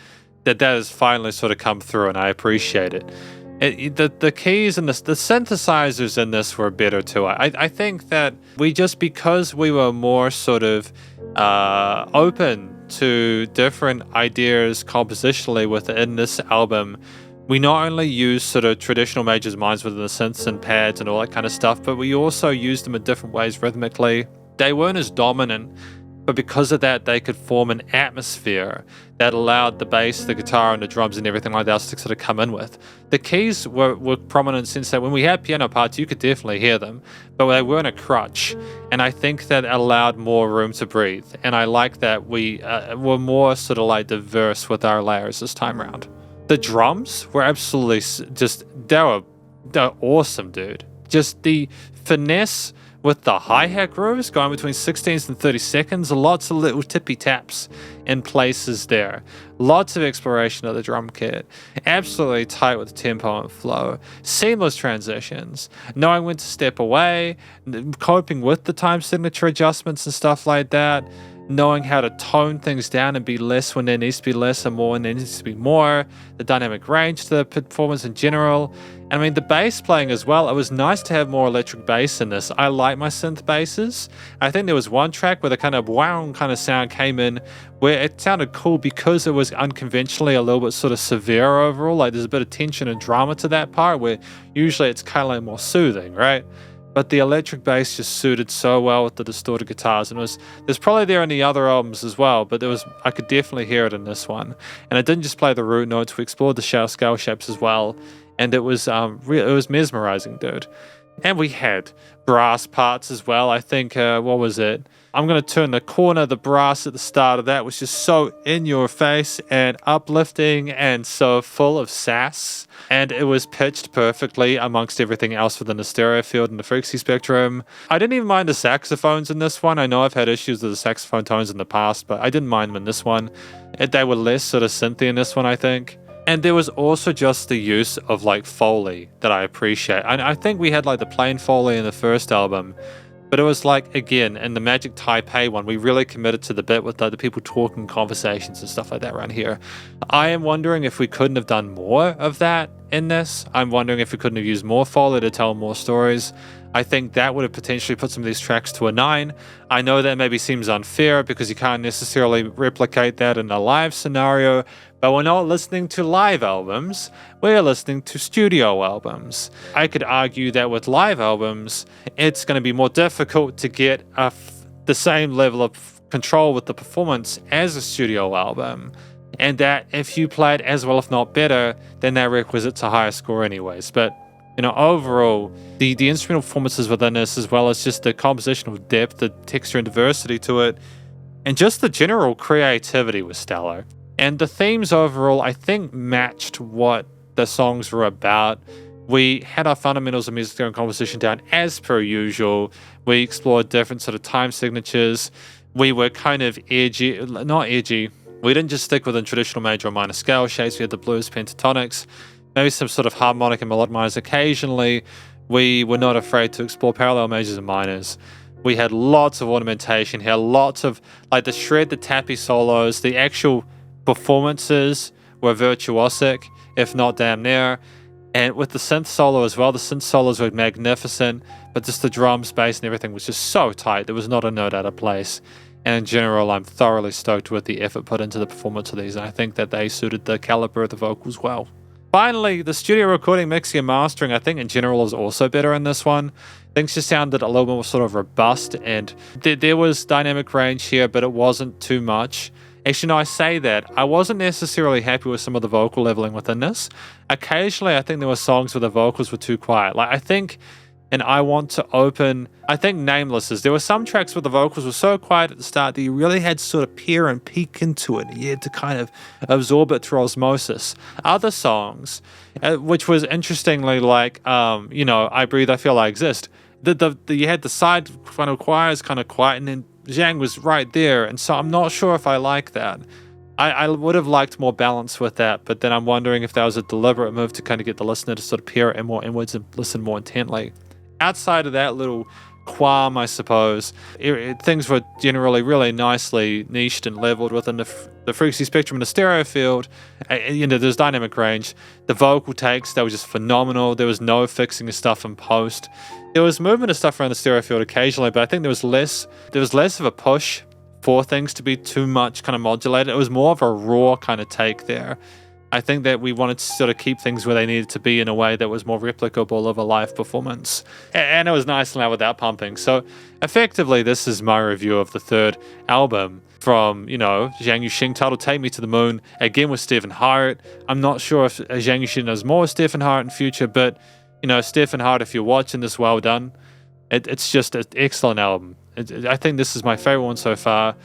that has finally sort of come through, and I appreciate it. The keys and the synthesizers in this were better too. I think that because we were more sort of open to different ideas compositionally within this album, we not only used sort of traditional majors minds within the synths and pads and all that kind of stuff, but we also used them in different ways rhythmically. They weren't as dominant, but because of that, they could form an atmosphere that allowed the bass, the guitar, and the drums and everything like that to sort of come in with. The keys were prominent in the sense that when we had piano parts, you could definitely hear them, but they weren't a crutch. And I think that allowed more room to breathe. And I like that we were more sort of diverse with our layers this time around. The drums were absolutely they're awesome, dude. Just the finesse with the hi-hat grooves going between 16s and 30 seconds. Lots of little tippy taps in places there. Lots of exploration of the drum kit. Absolutely tight with the tempo and flow. Seamless transitions. Knowing when to step away. Coping with the time signature adjustments and stuff like that. Knowing how to tone things down and be less when there needs to be less and more when there needs to be more. The dynamic range to the performance in general. And I mean, the bass playing as well. It was nice to have more electric bass in this. I like my synth basses. I think there was one track where the kind of wow kind of sound came in where it sounded cool because it was unconventionally a little bit sort of severe overall. Like there's a bit of tension and drama to that part where usually it's kind of like more soothing, right? But the electric bass just suited so well with the distorted guitars, and there's probably there in the other albums as well, but I could definitely hear it in this one. And it didn't just play the root notes; we explored the scale shapes as well, and it was mesmerizing, dude. And we had brass parts as well. I think what was it? I'm gonna turn the corner. The brass at the start of that was just so in your face and uplifting and so full of sass. And it was pitched perfectly amongst everything else within the stereo field and the frequency spectrum. I didn't even mind the saxophones in this one. I know I've had issues with the saxophone tones in the past, but I didn't mind them in this one. They were less sort of synthy in this one, I think. And there was also just the use of like Foley that I appreciate. I think we had like the plain Foley in the first album, but it was like, again, in the Magic Taipei one, we really committed to the bit with the people talking conversations and stuff like that around here. I am wondering if we couldn't have done more of that in this. I'm wondering if we couldn't have used more Foley to tell more stories. I think that would have potentially put some of these tracks to a 9. I know that maybe seems unfair because you can't necessarily replicate that in a live scenario, but we're not listening to live albums, we're listening to studio albums. I could argue that with live albums, it's going to be more difficult to get the same level of control with the performance as a studio album, and that if you play it as well, if not better, then that requisites a higher score anyways. But overall, the instrumental performances within this, as well as just the compositional depth, the texture and diversity to it, and just the general creativity was stellar. And the themes overall, I think, matched what the songs were about. We had our fundamentals of music theory and composition down as per usual. We explored different sort of time signatures. We were kind of not edgy. We didn't just stick within traditional major or minor scale shapes. We had the blues, pentatonics, maybe some sort of harmonic and melodic minors occasionally. We were not afraid to explore parallel majors and minors. We had lots of ornamentation here, lots of like the shred, the tappy solos, the actual performances were virtuosic, if not damn near. And with the synth solo as well, the synth solos were magnificent, but just the drums, bass, and everything was just so tight. There was not a note out of place. And in general, I'm thoroughly stoked with the effort put into the performance of these, and I think that they suited the caliber of the vocals well. Finally, the studio recording, mixing, and mastering, I think in general is also better in this one. Things just sounded a little more sort of robust, and there was dynamic range here, but it wasn't too much. Actually, no, I say that. I wasn't necessarily happy with some of the vocal leveling within this. Occasionally, I think there were songs where the vocals were too quiet. Like, I think Nameless there were some tracks where the vocals were so quiet at the start that you really had to sort of peer and peek into it. You had to kind of absorb it through osmosis. Other songs, which was interestingly like, I Breathe, I Feel I Exist. You had the side kind of choirs kind of quiet, and then Zhang was right there, and so I'm not sure if I like that. I would have liked more balance with that, but then I'm wondering if that was a deliberate move to kind of get the listener to sort of peer in more inwards and listen more intently. Outside of that little qualm, I suppose, things were generally really nicely niched and leveled within the frequency spectrum in the stereo field. There's dynamic range. The vocal takes, they were just phenomenal. There was no fixing of stuff in post. There was movement of stuff around the stereo field occasionally, but I think there was less of a push for things to be too much kind of modulated. It was more of a raw kind of take there. I think that we wanted to sort of keep things where they needed to be in a way that was more replicable of a live performance. And it was nice and loud without pumping. So effectively, this is my review of the third album from, Zhang Yu-Sheng, titled Take Me to the Moon, again with Stephen Hart. I'm not sure if Zhang Yu-Sheng does more with Stephen Hart in future, but, Stephen Hart, if you're watching this, well done. It's just an excellent album. I think this is my favorite one so far.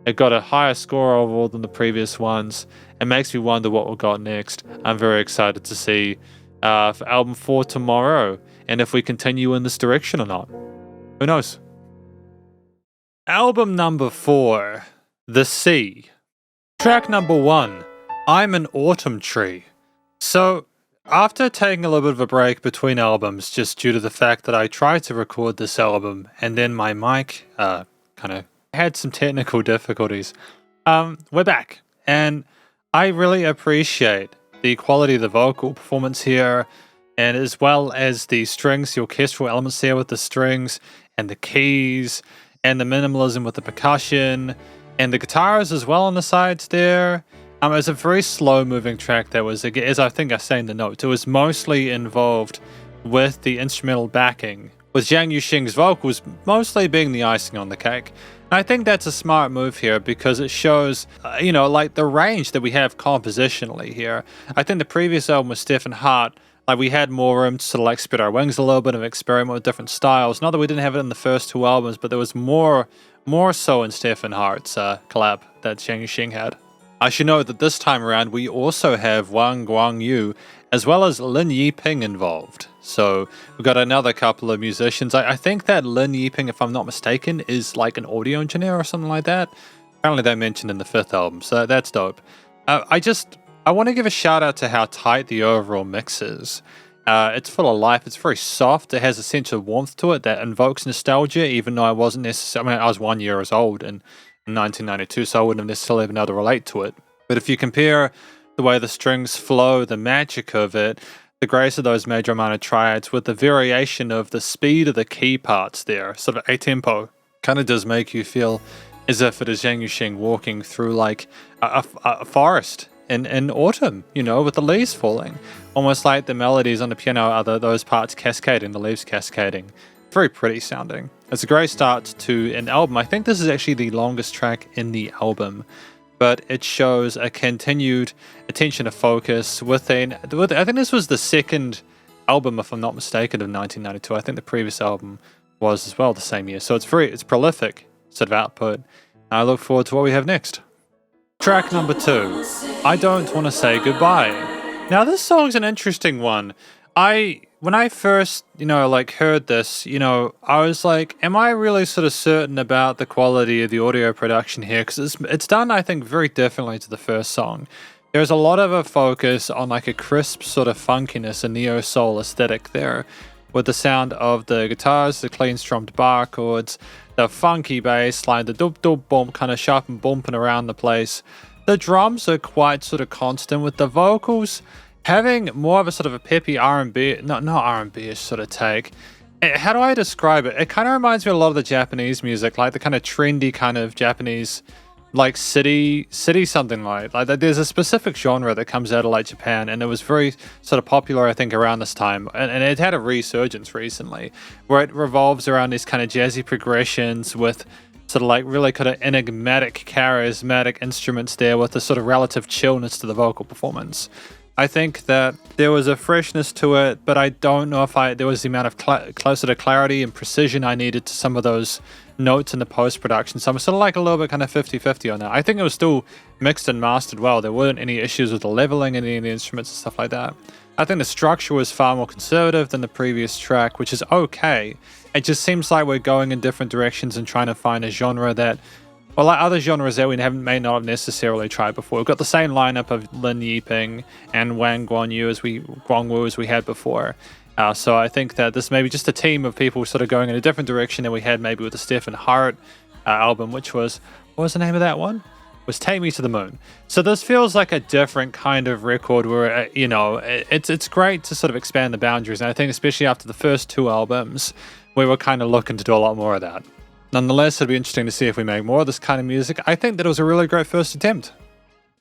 It got a higher score overall than the previous ones. It makes me wonder what we'll got next. I'm very excited to see for album 4 tomorrow, and if we continue in this direction or not. Who knows? Album number 4, The Sea. Track number 1, I'm an Autumn Tree. So, after taking a little bit of a break between albums, just due to the fact that I tried to record this album and then my mic kind of had some technical difficulties, we're back. And I really appreciate the quality of the vocal performance here, and as well as the strings, the orchestral elements here with the strings and the keys, and the minimalism with the percussion, and the guitars as well on the sides there. It was a very slow-moving track that was, as I think I say in the notes, it was mostly involved with the instrumental backing, with Zhang Yu-Sheng's vocals mostly being the icing on the cake. And I think that's a smart move here because it shows, like the range that we have compositionally here. I think the previous album with Stephen Hart, like we had more room to sort of like spread our wings a little bit and experiment with different styles. Not that we didn't have it in the first 2 albums, but there was more so in Stephen Hart's collab that Zhang Yu-Sheng had. I should note that this time around we also have Wang Guangyu as well as Lin Yiping involved. So we've got another couple of musicians. I think that Lin Yiping, if I'm not mistaken, is like an audio engineer or something like that. Apparently they mentioned in the 5th album, so that's dope. I want to give a shout out to how tight the overall mix is. It's full of life. It's very soft. It has a sense of warmth to it that invokes nostalgia, even though I wasn't necessarily, I was 1 year old in 1992, so I wouldn't have necessarily been able to relate to it. But if you compare the way the strings flow, the magic of it, the grace of those major minor triads with the variation of the speed of the key parts there, sort of a-tempo, kind of does make you feel as if it is Zhang Yu-Sheng walking through like a forest in autumn, with the leaves falling. Almost like the melodies on the piano are those parts cascading, the leaves cascading. Very pretty sounding. It's a great start to an album. I think this is actually the longest track in the album, but it shows a continued attention to focus I think this was the second album, if I'm not mistaken, of 1992. I think the previous album was as well the same year. So it's prolific sort of output. I look forward to what we have next. Track number 2, I Don't Want to Say Goodbye. Now this song's an interesting one. When I first, heard this, I was like, am I really sort of certain about the quality of the audio production here? Because it's done, I think, very differently to the first song. There's a lot of a focus on like a crisp sort of funkiness and neo-soul aesthetic there, with the sound of the guitars, the clean strummed bar chords, the funky bass line, the dub bump kind of sharp and bumping around the place. The drums are quite sort of constant, with the vocals having more of a sort of a peppy R&B, not R&B-ish sort of take. How do I describe it? It kind of reminds me of a lot of the Japanese music, like the kind of trendy kind of Japanese, like city something like there's a specific genre that comes out of like Japan, and it was very sort of popular, I think, around this time, and it had a resurgence recently, where it revolves around these kind of jazzy progressions with sort of like really kind of enigmatic, charismatic instruments there with a sort of relative chillness to the vocal performance. I think that there was a freshness to it, but I don't know if there was the amount of closer to clarity and precision I needed to some of those notes in the post-production. So I'm sort of like a little bit kind of 50-50 on that. I think it was still mixed and mastered well. There weren't any issues with the leveling in any of the instruments and stuff like that. I think the structure was far more conservative than the previous track, which is okay. It just seems like we're going in different directions and trying to find a genre that, well, like other genres that we may not have necessarily tried before. We've got the same lineup of Lin Yiping and Wang Guangyu as we had before. So I think that this may be just a team of people sort of going in a different direction than we had maybe with the Stephen Hart album, which was, what was the name of that one? It was Take Me to the Moon. So this feels like a different kind of record where, it's great to sort of expand the boundaries. And I think especially after the first 2 albums, we were kind of looking to do a lot more of that. Nonetheless, it'll be interesting to see if we make more of this kind of music. I think that it was a really great first attempt.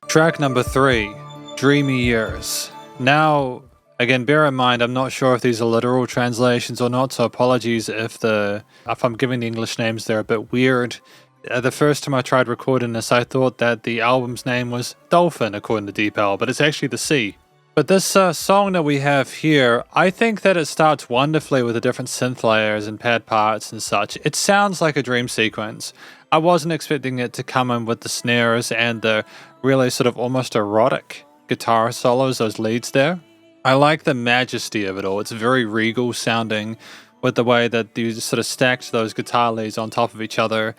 Track number 3, Dreamy Years. Now, again, bear in mind, I'm not sure if these are literal translations or not, so apologies if I'm giving the English names, they're a bit weird. The first time I tried recording this, I thought that the album's name was Dolphin, according to Deep L, but it's actually The Sea. But this song that we have here, I think that it starts wonderfully with the different synth layers and pad parts and such. It sounds like a dream sequence. I wasn't expecting it to come in with the snares and the really sort of almost erotic guitar solos, those leads there. I like the majesty of it all. It's very regal sounding with the way that you sort of stacked those guitar leads on top of each other.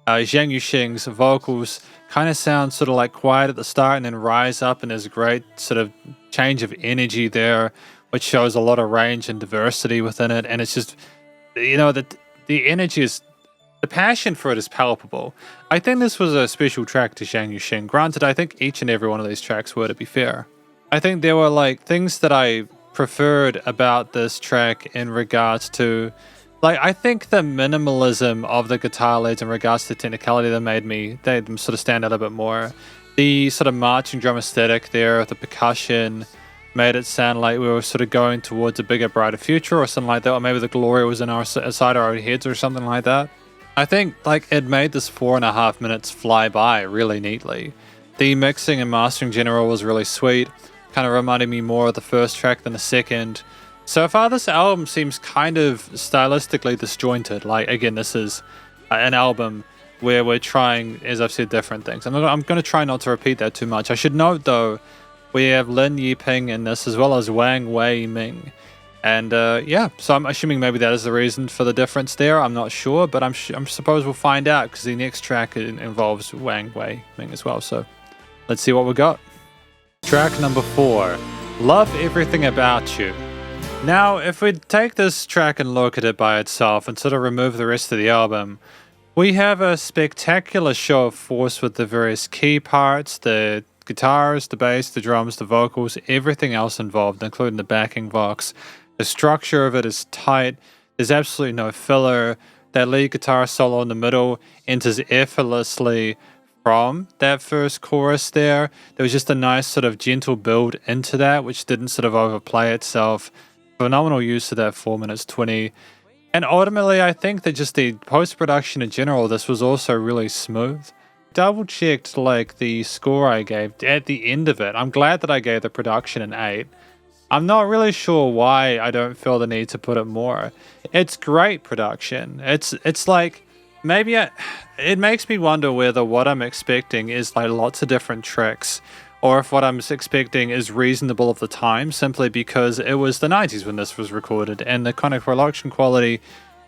Zhang Yu-Sheng's vocals kind of sound sort of like quiet at the start and then rise up, and there's a great sort of change of energy there, which shows a lot of range and diversity within it. And it's just, the energy is, the passion for it is palpable. I think this was a special track to Zhang Yu-Sheng. Granted, I think each and every one of these tracks were, to be fair. I think there were like things that I preferred about this track in regards to, like, I think the minimalism of the guitar leads in regards to technicality that made them sort of stand out a bit more. The sort of marching drum aesthetic there, the percussion, made it sound like we were sort of going towards a bigger, brighter future or something like that, or maybe the glory was in our side our own heads or something like that. I think like it made this 4.5 minutes fly by really neatly. The mixing and mastering in general was really sweet, kind of reminded me more of the first track than the second. So far this album seems kind of stylistically disjointed. Like, again, this is an album where we're trying, as I've said, different things. I'm going to try not to repeat that too much. I should note though, we have Lin Yiping in this as well as Wang Wei Ming. And so I'm assuming maybe that is the reason for the difference there. I'm not sure, but I'm suppose we'll find out, because the next track involves Wang Wei Ming as well. So let's see what we got. Track number 4, Love Everything About You. Now, if we take this track and look at it by itself and sort of remove the rest of the album, we have a spectacular show of force with the various key parts, the guitars, the bass, the drums, the vocals, everything else involved, including the backing vox. The structure of it is tight. There's absolutely no filler. That lead guitar solo in the middle enters effortlessly from that first chorus there. There was just a nice sort of gentle build into that, which didn't sort of overplay itself. Phenomenal use of that 4 minutes 20. And ultimately, I think that just the post-production in general, this was also really smooth. Double checked like the score I gave at the end of it. I'm glad that I gave the production an 8. I'm not really sure why I don't feel the need to put it more. It's great production. It's like, maybe it makes me wonder whether what I'm expecting is like lots of different tricks, or if what I'm expecting is reasonable of the time, simply because it was the 90s when this was recorded, and the kind of production quality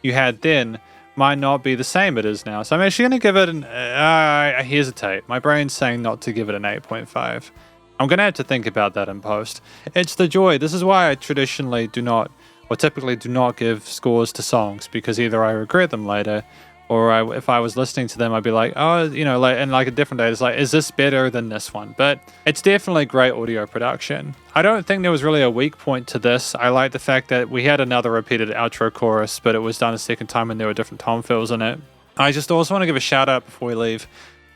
you had then might not be the same it is now. So I'm actually going to give it an... I hesitate. My brain's saying not to give it an 8.5. I'm going to have to think about that in post. It's the joy. This is why I traditionally do not, or typically do not give scores to songs, because either I regret them later, or if I was listening to them, I'd be like, oh, like, and like a different day, it's like, is this better than this one? But it's definitely great audio production. I don't think there was really a weak point to this. I like the fact that we had another repeated outro chorus, but it was done a second time and there were different tone fills in it. I just also want to give a shout out before we leave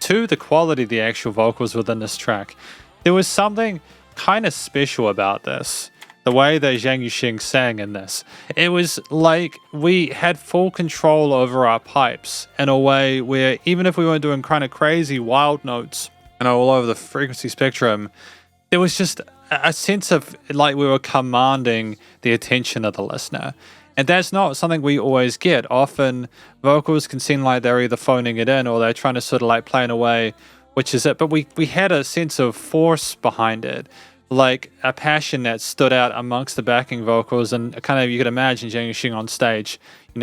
to the quality of the actual vocals within this track. There was something kind of special about this. The way that Zhang Yu-Sheng sang in this. It was like we had full control over our pipes in a way where even if we weren't doing kind of crazy wild notes all over the frequency spectrum, there was just a sense of like we were commanding the attention of the listener. And that's not something we always get. Often vocals can seem like they're either phoning it in or they're trying to sort of like play in a way, which is it. But we had a sense of force behind it. Like a passion that stood out amongst the backing vocals, and kind of you could imagine Zhang Yu-Sheng on stage,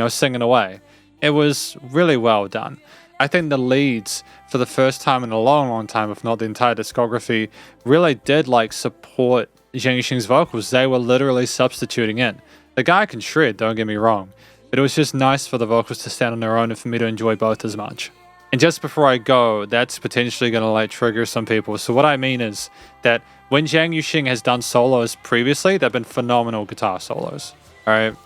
singing away. It was really well done. I think the leads, for the first time in a long, long time, if not the entire discography, really did like support Zhang Yu-Sheng's vocals. They were literally substituting in. The guy can shred, don't get me wrong, but it was just nice for the vocals to stand on their own and for me to enjoy both as much. And just before I go, that's potentially going to like trigger some people. So what I mean is that when Zhang Yu-Sheng has done solos previously, they've been phenomenal guitar solos. All right,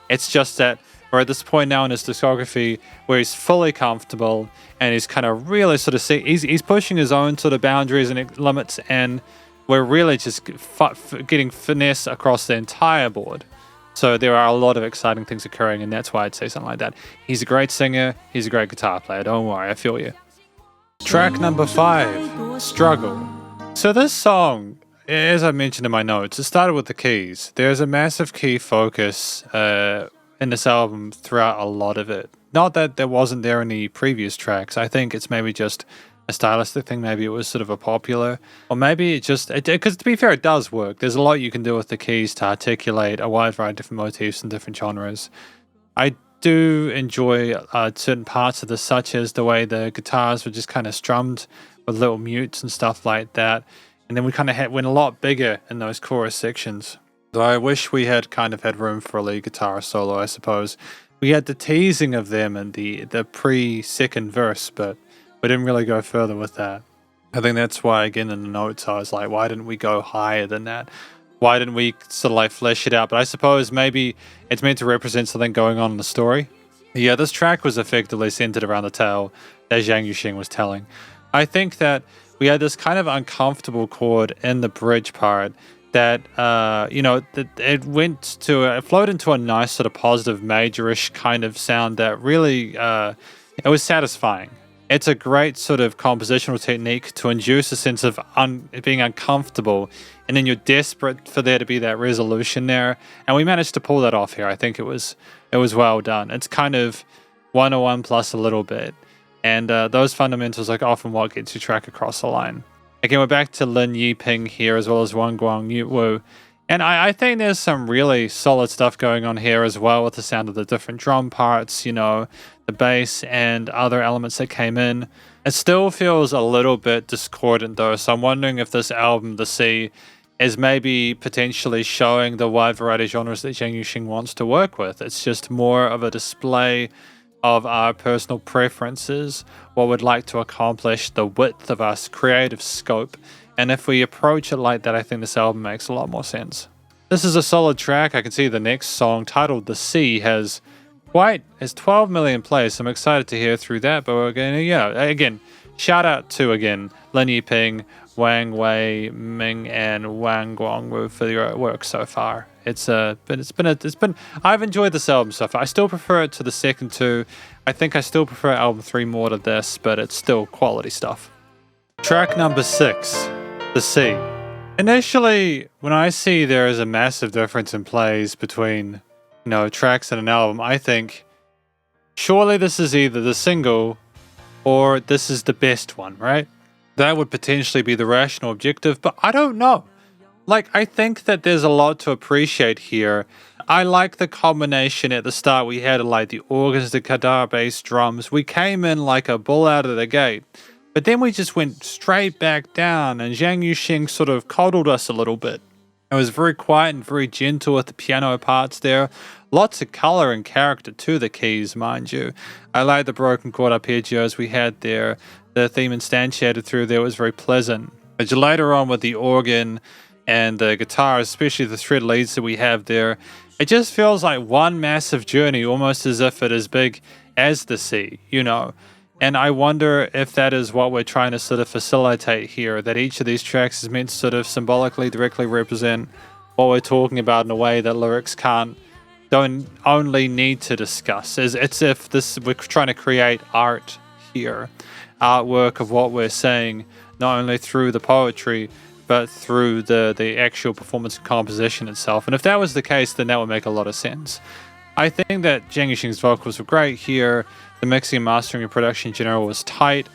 it's just that we're at this point now in his discography where he's fully comfortable and he's kind of really sort of he's pushing his own sort of boundaries and limits, and we're really just getting finesse across the entire board. So there are a lot of exciting things occurring, and that's why I'd say something like that. He's a great singer. He's a great guitar player. Don't worry, I feel you. Track number 5, Struggle. So this song, as I mentioned in my notes, it started with the keys. There's a massive key focus in this album throughout a lot of it. Not that there wasn't there in the previous tracks. I think it's maybe just a stylistic thing. Maybe it was sort of a popular, or maybe it just, because to be fair, it does work. There's a lot you can do with the keys to articulate a wide variety of different motifs and different genres. I do enjoy certain parts of this, such as the way the guitars were just kind of strummed with little mutes and stuff like that. And then we kind of went a lot bigger in those chorus sections. Though I wish we had kind of had room for a lead guitar solo, I suppose. We had the teasing of them in the pre-second verse, but we didn't really go further with that. I think that's why, again, in the notes, I was like, why didn't we go higher than that? Why didn't we sort of like flesh it out? But I suppose maybe it's meant to represent something going on in the story. Yeah, this track was effectively centered around the tale that Zhang Yu-Sheng was telling. I think that we had this kind of uncomfortable chord in the bridge part that, it flowed into a nice sort of positive majorish kind of sound that really, it was satisfying. It's a great sort of compositional technique to induce a sense of being uncomfortable, and then you're desperate for there to be that resolution there. And we managed to pull that off here. I think it was well done. It's kind of 101 plus a little bit. And those fundamentals are often what gets your track across the line. Again, we're back to Lin Yiping here, as well as Wang Guang Wu. And I think there's some really solid stuff going on here as well, with the sound of the different drum parts, the bass and other elements that came in. It still feels a little bit discordant though, so I'm wondering if this album, The Sea, is maybe potentially showing the wide variety of genres that Zhang Yu-Sheng wants to work with. It's just more of a display of our personal preferences, what we'd like to accomplish, the width of our creative scope. And if we approach it like that, I think this album makes a lot more sense. This is a solid track. I can see the next song, titled The Sea, has 12 million plays. So I'm excited to hear through that. But we're going to, again, shout out to, Lin Yiping, Wang Wei Ming, and Wang Guangwu for your work so far. I've enjoyed this album so far. I still prefer it to the second two. I think I still prefer album 3 more to this, but it's still quality stuff. Track number 6, The Sea. Initially, when I see there is a massive difference in plays between, tracks in an album, I think, surely this is either the single or this is the best one, right? That would potentially be the rational objective, but I don't know. I think that there's a lot to appreciate here. I like the combination at the start. We had the organs, the guitar, bass, drums. We came in like a bull out of the gate. But then we just went straight back down, and Zhang Yu-Sheng sort of coddled us a little bit. It was very quiet and very gentle with the piano parts there. Lots of color and character to the keys, mind you. I like the broken chord arpeggios we had there. The theme instantiated through there was very pleasant. But later on with the organ and the guitar, especially the thread leads that we have there, it just feels like one massive journey, almost as if it is big as the sea, And I wonder if that is what we're trying to sort of facilitate here, that each of these tracks is meant to sort of symbolically, directly represent what we're talking about in a way that lyrics don't only need to discuss. It's if we're trying to create art here, artwork of what we're saying, not only through the poetry, but through the actual performance and composition itself. And if that was the case, then that would make a lot of sense. I think that Zhang Yu-Sheng's vocals were great here. The mixing and mastering and production in general was tight.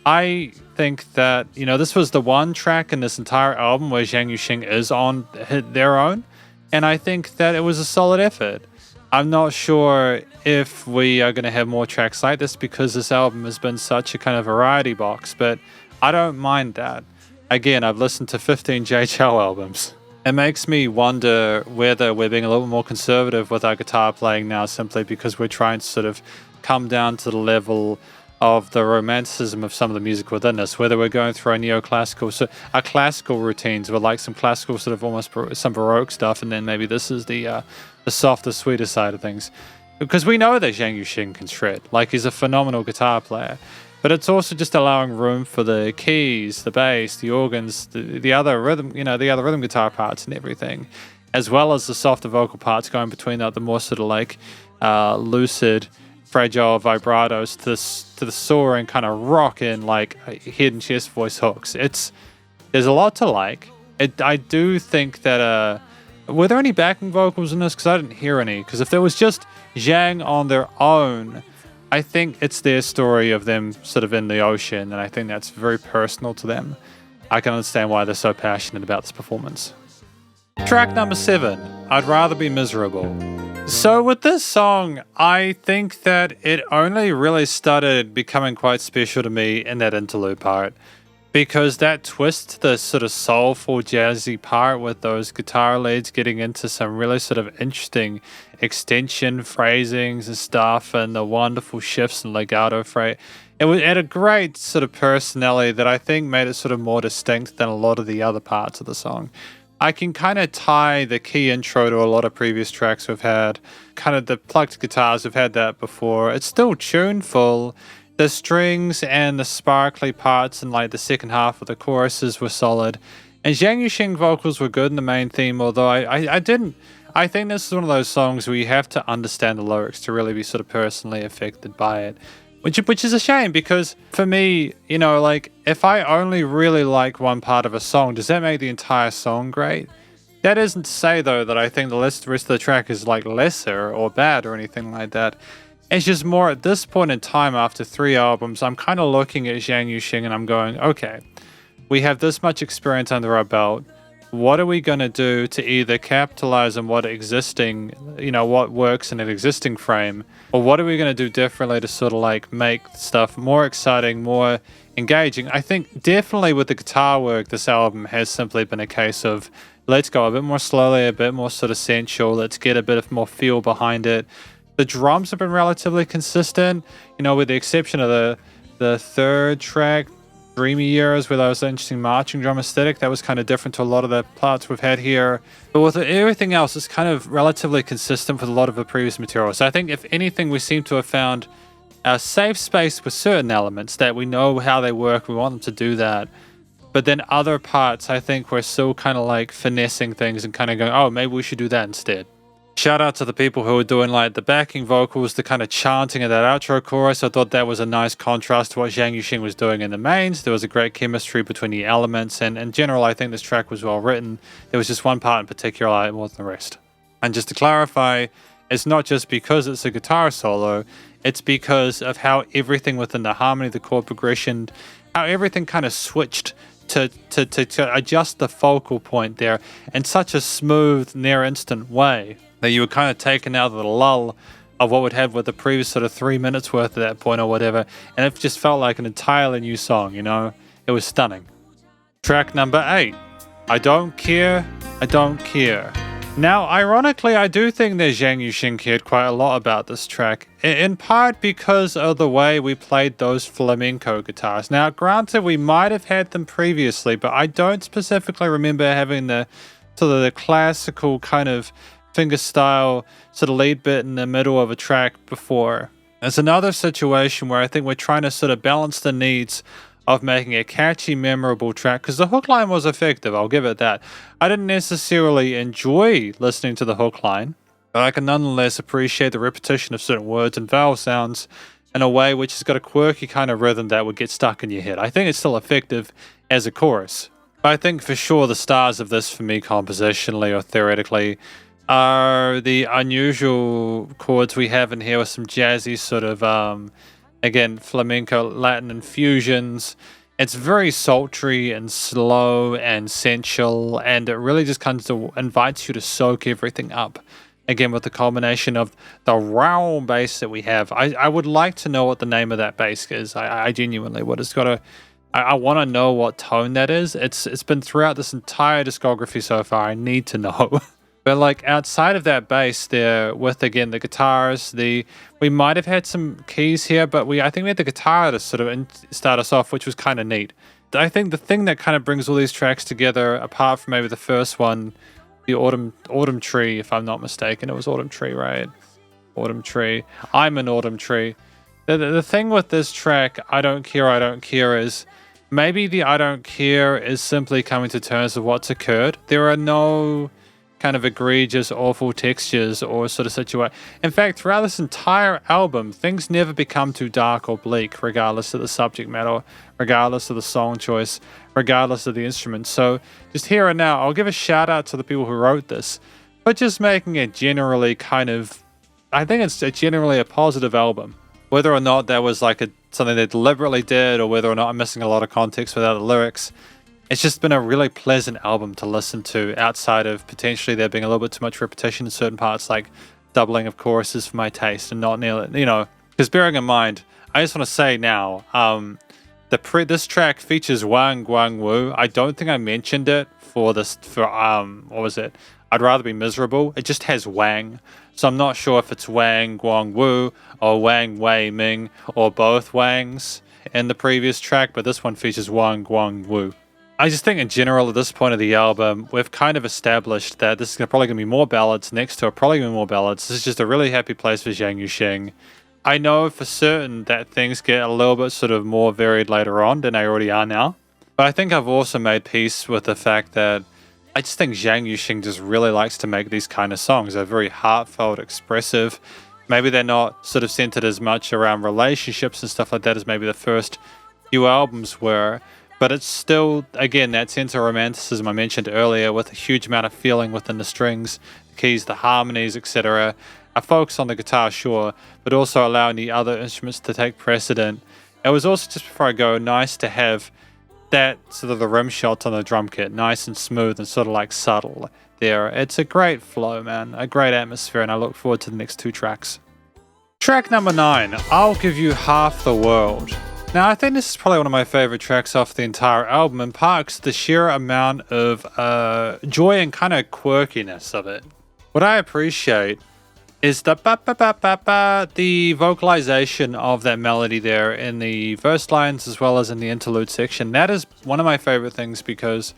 I think that, this was the one track in this entire album where Zhang Yu-Sheng is on their own. And I think that it was a solid effort. I'm not sure if we are going to have more tracks like this because this album has been such a kind of variety box, but I don't mind that. Again, I've listened to 15 JHL albums. It makes me wonder whether we're being a little more conservative with our guitar playing now simply because we're trying to sort of come down to the level of the romanticism of some of the music within us, whether we're going through our neoclassical, our classical routines with some classical sort of almost some Baroque stuff, and then maybe this is the softer, sweeter side of things. Because we know that Zhang Yu-Sheng can shred. He's a phenomenal guitar player. But it's also just allowing room for the keys, the bass, the organs, the other rhythm, the other rhythm guitar parts and everything, as well as the softer vocal parts going between the more sort of lucid, fragile vibratos to the soaring kind of rockin' head and chest voice hooks. There's a lot to like. I do think that were there any backing vocals in this? Because I didn't hear any. Because if there was just Zhang on their own, I think it's their story of them sort of in the ocean, and I think that's very personal to them. I can understand why they're so passionate about this performance. Track number 7, I'd Rather Be Miserable. So with this song, I think that it only really started becoming quite special to me in that interlude part. Because that twist, the sort of soulful jazzy part with those guitar leads getting into some really sort of interesting extension phrasings and stuff, and the wonderful shifts and legato phrase. It had a great sort of personality that I think made it sort of more distinct than a lot of the other parts of the song. I can kind of tie the key intro to a lot of previous tracks we've had. Kind of the plucked guitars, we've had that before. It's still tuneful. The strings and the sparkly parts and like the second half of the choruses were solid. And Zhang Yu-Sheng vocals were good in the main theme, although I think this is one of those songs where you have to understand the lyrics to really be sort of personally affected by it. Which is a shame, because for me, you know, like, if I only really like one part of a song, does that make the entire song great? That isn't to say, though, that I think the rest of the track is like lesser or bad or anything like that. It's just more at this point in time, after 3 albums, I'm kind of looking at Zhang Yu-Sheng and I'm going, okay, we have this much experience under our belt. What are we going to do to either capitalize on what existing, you know, what works in an existing frame, or what are we going to do differently to sort of like make stuff more exciting, more engaging? I think definitely with the guitar work, this album has simply been a case of let's go a bit more slowly, a bit more sort of sensual, let's get a bit of more feel behind it. The drums have been relatively consistent, you know, with the exception of the third track, Dreamy Years, where there was an interesting marching drum aesthetic that was kind of different to a lot of the parts we've had here. But with everything else, it's kind of relatively consistent with a lot of the previous material. So I think if anything, we seem to have found a safe space with certain elements that we know how they work, we want them to do that. But then other parts, I think we're still kind of like finessing things and kind of going, oh, maybe we should do that instead. Shout out to the people who were doing like the backing vocals, the kind of chanting of that outro chorus. I thought that was a nice contrast to what Zhang Yu-Sheng was doing in the mains. There was a great chemistry between the elements, and in general, I think this track was well written. There was just one part in particular I liked more than the rest. And just to clarify, it's not just because it's a guitar solo, it's because of how everything within the harmony, the chord progression, how everything kind of switched to adjust the focal point there in such a smooth, near instant way that you were kind of taken out of the lull of what we'd had with the previous sort of 3 minutes worth at that point or whatever, and it just felt like an entirely new song, you know? It was stunning. Track number 8, I Don't Care, I Don't Care. Now, ironically, I do think that Zhang Yu-Sheng cared quite a lot about this track, in part because of the way we played those flamenco guitars. Now, granted, we might have had them previously, but I don't specifically remember having the sort of the classical kind of fingerstyle sort of lead bit in the middle of a track before. It's another situation where I think we're trying to sort of balance the needs of making a catchy, memorable track, because the hook line was effective, I'll give it that. I didn't necessarily enjoy listening to the hook line, but I can nonetheless appreciate the repetition of certain words and vowel sounds in a way which has got a quirky kind of rhythm that would get stuck in your head. I think it's still effective as a chorus. But I think for sure the stars of this for me compositionally or theoretically are the unusual chords we have in here with some jazzy sort of, again, flamenco Latin infusions. It's very sultry and slow and sensual, and it really just kind of invites you to soak everything up. Again, with the combination of the raw bass that we have. I would like to know what the name of that bass is. I genuinely would. It's got a... I want to know what tone that is. It's been throughout this entire discography so far. I need to know. But like outside of that bass there, with again the guitars, we might have had some keys here, but I think we had the guitar to sort of start us off, which was kind of neat. I think the thing that kind of brings all these tracks together, apart from maybe the first one, the Autumn Tree, if I'm not mistaken, it was Autumn Tree, right? Autumn Tree. I'm an Autumn Tree. The thing with this track, I Don't Care, is maybe the I Don't Care is simply coming to terms with what's occurred. There are no kind of egregious, awful textures or sort of situation. In fact, throughout this entire album, things never become too dark or bleak, regardless of the subject matter, regardless of the song choice, regardless of the instrument. So just here and now, I'll give a shout out to the people who wrote this, but just making it generally kind of, I think it's generally a positive album. Whether or not that was like something they deliberately did, or whether or not I'm missing a lot of context without the lyrics, it's just been a really pleasant album to listen to, outside of potentially there being a little bit too much repetition in certain parts, like doubling of choruses for my taste and not nearly, because bearing in mind, I just want to say now, this track features Wang Guang Wu. I don't think I mentioned it for what was it? I'd Rather Be Miserable. It just has Wang. So I'm not sure if it's Wang Guang Wu or Wang Wei Ming or both Wangs in the previous track, but this one features Wang Guang Wu. I just think in general at this point of the album, we've kind of established that this is probably going to be more ballads. Next to it, probably going to be more ballads. This is just a really happy place for Zhang Yu-Sheng. I know for certain that things get a little bit sort of more varied later on than they already are now. But I think I've also made peace with the fact that I just think Zhang Yu-Sheng just really likes to make these kind of songs. They're very heartfelt, expressive. Maybe they're not sort of centered as much around relationships and stuff like that as maybe the first few albums were. But it's still, again, that sense of romanticism I mentioned earlier with a huge amount of feeling within the strings, the keys, the harmonies, etc. A focus on the guitar, sure, but also allowing the other instruments to take precedent. It was also, just before I go, nice to have that sort of the rim shot on the drum kit, nice and smooth and sort of like subtle there. It's a great flow, man, a great atmosphere, and I look forward to the next two tracks. Track number 9, I'll Give You Half the World. Now, I think this is probably one of my favorite tracks off the entire album, in part because the sheer amount of joy and kind of quirkiness of it. What I appreciate is the the vocalization of that melody there in the verse lines as well as in the interlude section. That is one of my favorite things because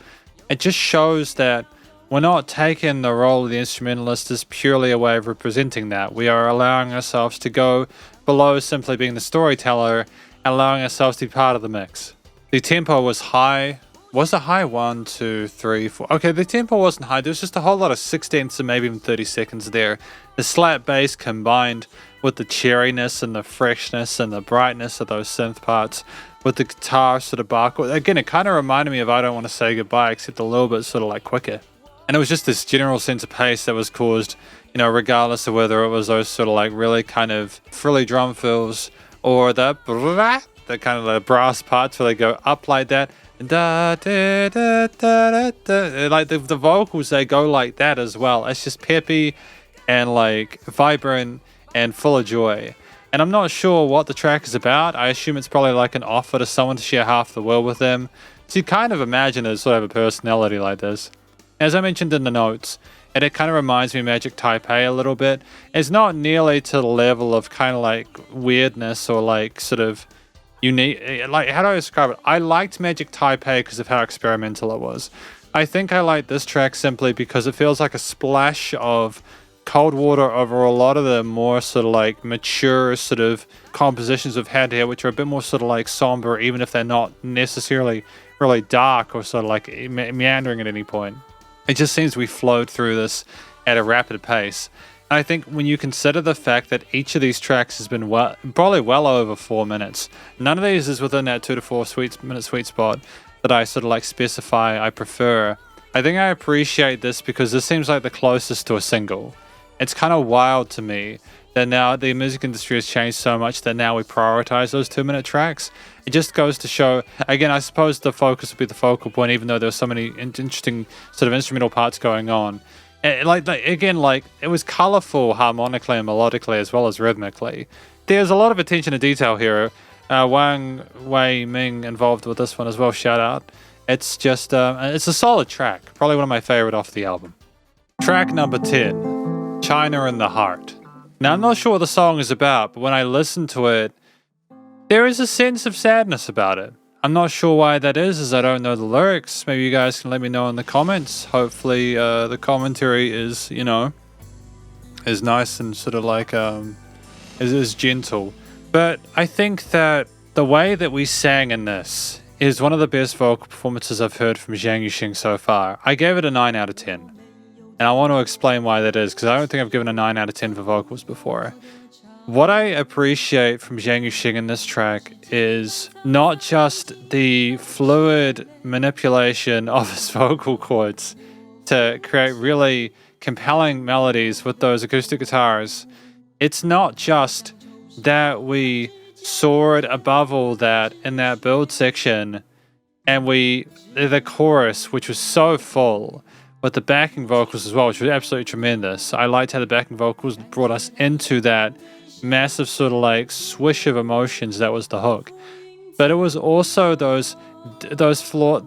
it just shows that we're not taking the role of the instrumentalist as purely a way of representing that. We are allowing ourselves to go below simply being the storyteller, allowing ourselves to be part of the mix. The tempo was high. Was it high? 1, 2, 3, 4. Okay, the tempo wasn't high. There was just a whole lot of 16ths and maybe even 30 seconds there. The slap bass combined with the cheeriness and the freshness and the brightness of those synth parts with the guitar sort of bark. Again, it kind of reminded me of I Don't Want to Say Goodbye, except a little bit sort of like quicker. And it was just this general sense of pace that was caused, regardless of whether it was those sort of like really kind of frilly drum fills or the kind of the brass parts where they go up like that. Da, da, da, da, da. Like the vocals, they go like that as well. It's just peppy and like vibrant and full of joy. And I'm not sure what the track is about. I assume it's probably like an offer to someone to share half the world with them. So you kind of imagine it sort of a personality like this. As I mentioned in the notes, and it kind of reminds me of Magic Taipei a little bit. It's not nearly to the level of kind of like weirdness or like sort of unique. Like, how do I describe it? I liked Magic Taipei because of how experimental it was. I think I like this track simply because it feels like a splash of cold water over a lot of the more sort of like mature sort of compositions we've had here, which are a bit more sort of like somber, even if they're not necessarily really dark or sort of like meandering at any point. It just seems we flowed through this at a rapid pace. And I think when you consider the fact that each of these tracks has been probably well over 4 minutes, none of these is within that 2 to 4 minute sweet spot that I sort of like specify I prefer. I think I appreciate this because this seems like the closest to a single. It's kind of wild to me that now the music industry has changed so much that now we prioritize those 2 minute tracks. It just goes to show, again, I suppose the focus would be the focal point, even though there's so many interesting sort of instrumental parts going on. And it was colorful harmonically and melodically as well as rhythmically. There's a lot of attention to detail here. Wang Wei Ming involved with this one as well, shout out. It's just, it's a solid track. Probably one of my favorite off the album. Track number 10, China in the Heart. Now, I'm not sure what the song is about, but when I listen to it, there is a sense of sadness about it. I'm not sure why that is, as I don't know the lyrics. Maybe you guys can let me know in the comments. Hopefully, the commentary is, is nice and sort of like, is gentle. But I think that the way that we sang in this is one of the best vocal performances I've heard from Zhang Yu-Sheng so far. I gave it a 9 out of 10. And I want to explain why that is, because I don't think I've given a 9 out of 10 for vocals before. What I appreciate from Zhang Yu-Sheng in this track is not just the fluid manipulation of his vocal cords to create really compelling melodies with those acoustic guitars. It's not just that we soared above all that in that build section and the chorus, which was so full, with the backing vocals as well, which was absolutely tremendous. I liked how the backing vocals brought us into that massive sort of like swish of emotions that was the hook. But it was also those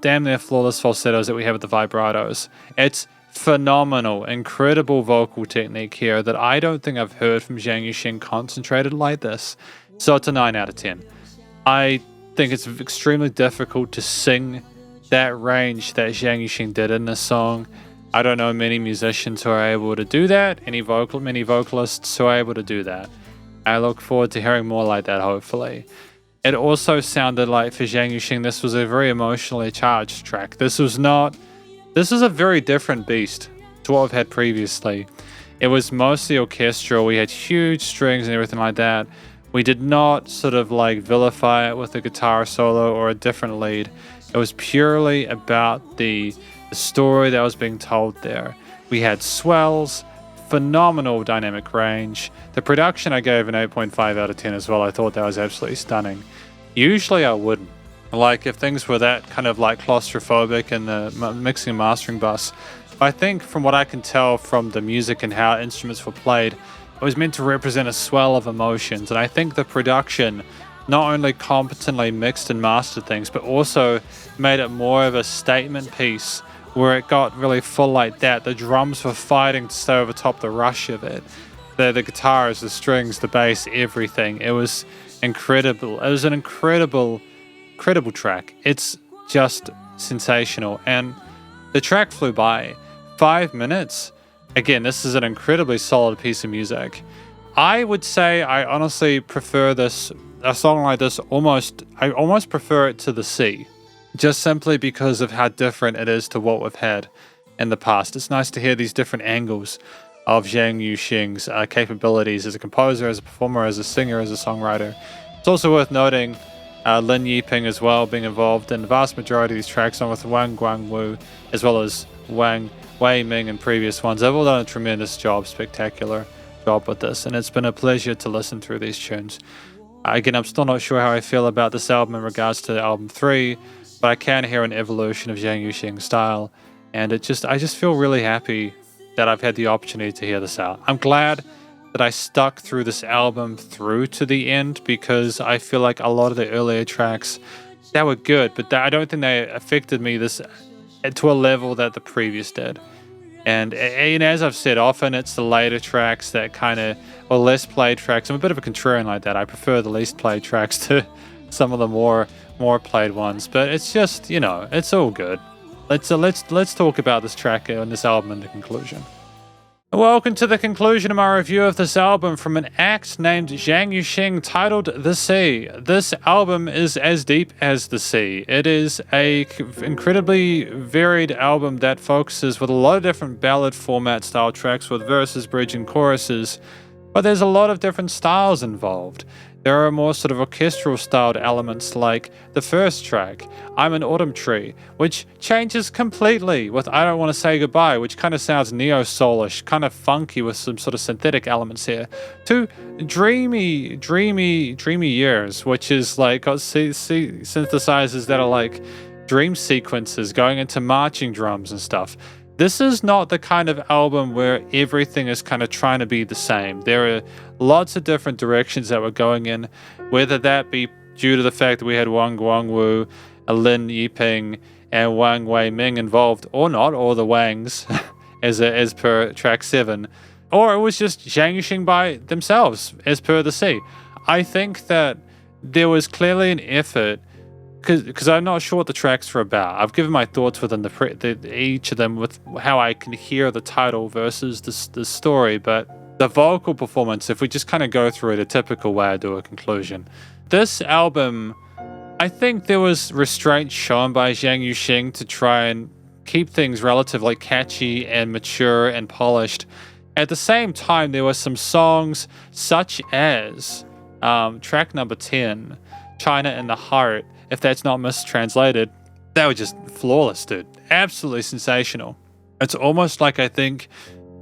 damn near flawless falsettos that we have with the vibratos. It's phenomenal, incredible vocal technique here that I don't think I've heard from Zhang Yu-Sheng concentrated like this. So it's a 9 out of 10. I think it's extremely difficult to sing that range that Zhang Yu-Sheng did in this song. I don't know many musicians who are able to do that, many vocalists who are able to do that. I look forward to hearing more like that, hopefully. It also sounded like for Zhang Yu-Sheng, this was a very emotionally charged track. This is a very different beast to what we've had previously. It was mostly orchestral. We had huge strings and everything like that. We did not sort of like vilify it with a guitar solo or a different lead. It was purely about the story that was being told there. We had swells, phenomenal dynamic range. The production I gave an 8.5 out of 10 as well. I thought that was absolutely stunning. Usually I wouldn't. Like if things were that kind of like claustrophobic in the mixing and mastering bus. I think from what I can tell from the music and how instruments were played, it was meant to represent a swell of emotions. And I think the production not only competently mixed and mastered things, but also made it more of a statement piece where it got really full like that. The drums were fighting to stay over top the rush of it. The guitars, the strings, the bass, everything. It was incredible. It was an incredible track. It's just sensational. And the track flew by. 5 minutes. Again, this is an incredibly solid piece of music. I would say I honestly prefer a song like this I almost prefer it to The Sea. Just simply because of how different it is to what we've had in the past. It's nice to hear these different angles of Zhang Yu-Sheng's capabilities as a composer, as a performer, as a singer, as a songwriter. It's also worth noting Lin Yiping as well being involved in the vast majority of these tracks, along with Wang Guangwu, as well as Wei Ming and previous ones. They've all done a tremendous job, spectacular job with this, and it's been a pleasure to listen through these tunes. Again, I'm still not sure how I feel about this album in regards to album 3, but I can hear an evolution of Zhang Yu-Sheng's style, and I just feel really happy that I've had the opportunity to hear this out. I'm glad that I stuck through this album through to the end, because I feel like a lot of the earlier tracks, that were good, but I don't think they affected me to a level that the previous did. And as I've said, often it's the later tracks that or less played tracks. I'm a bit of a contrarian like that. I prefer the least played tracks to some of the more played ones. But it's just, it's all good. Let's talk about this track and this album in the conclusion. Welcome to the conclusion of my review of this album from an act named Zhang Yu-Sheng titled The Sea. This album is as deep as the sea. It is a incredibly varied album that focuses with a lot of different ballad format style tracks with verses, bridge, and choruses, but there's a lot of different styles involved. There are more sort of orchestral styled elements like the first track, I'm an Autumn Tree, which changes completely with I Don't Want to Say Goodbye, which kind of sounds neo-soulish, kind of funky with some sort of synthetic elements here, to Dreamy Years, which is like got synthesizers that are like dream sequences going into marching drums and stuff. This is not the kind of album where everything is kind of trying to be the same. There are lots of different directions that we're going in, whether that be due to the fact that we had Wang Guangwu, Lin Yiping, and Wang Wei Ming involved, or not, or the Wangs, as per track 7, or it was just Zhang Yu-Sheng by themselves, as per The Sea. I think that there was clearly an effort, because I'm not sure what the tracks were about. I've given my thoughts within each of them with how I can hear the title versus the story, but the vocal performance, if we just kind of go through it a typical way I do a conclusion. This album, I think there was restraint shown by Zhang Yu-Sheng to try and keep things relatively catchy and mature and polished. At the same time, there were some songs such as track number 10, China in the Heart, if that's not mistranslated, they were just flawless, dude. Absolutely sensational. It's almost like I think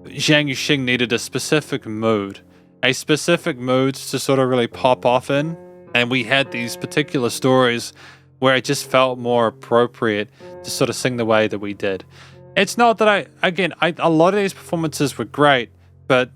Zhang Yu-Sheng needed a specific mood to sort of really pop off in. And we had these particular stories where it just felt more appropriate to sort of sing the way that we did. It's not that a lot of these performances were great, but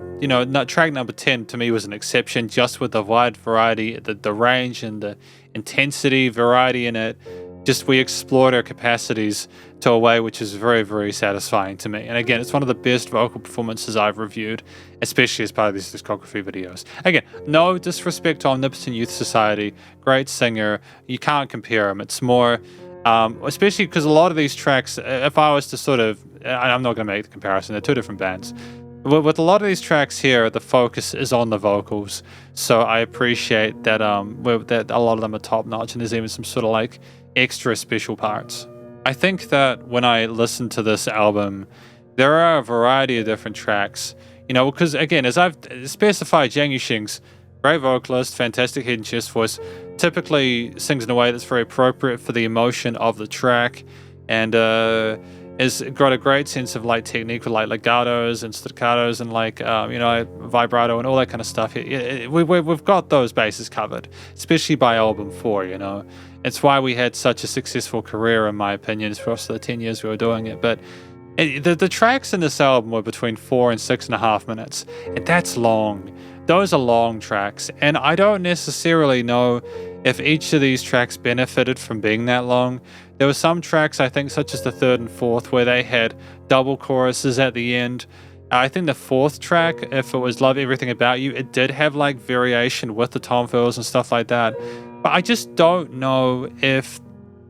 track number 10 to me was an exception, just with the wide variety, the range and the intensity, variety in it. Just we explored our capacities to a way which is very, very satisfying to me. And again, it's one of the best vocal performances I've reviewed, especially as part of these discography videos. Again, no disrespect to Omnipotent Youth Society, great singer, you can't compare them. It's more, especially because a lot of these tracks, if I was to sort of, I'm not going to make the comparison, they're two different bands. With a lot of these tracks here, the focus is on the vocals, so I appreciate that that a lot of them are top notch, and there's even some sort of like extra special parts. I think that when I listen to this album, there are a variety of different tracks, because again, as I've specified, Zhang Yu-Sheng's great vocalist, fantastic head and chest voice, typically sings in a way that's very appropriate for the emotion of the track, and has got a great sense of like technique with like legatos and staccatos and like vibrato and all that kind of stuff. We've got those bases covered, especially by album 4. It's why we had such a successful career, in my opinion, across the 10 years we were doing it. But the tracks in this album were between 4 and 6.5 minutes, and that's long. Those are long tracks, and I don't necessarily know if each of these tracks benefited from being that long. There were some tracks, I think, such as the third and fourth, where they had double choruses at the end. I think the fourth track, if it was Love Everything About You, it did have like variation with the tom fills and stuff like that. But I just don't know if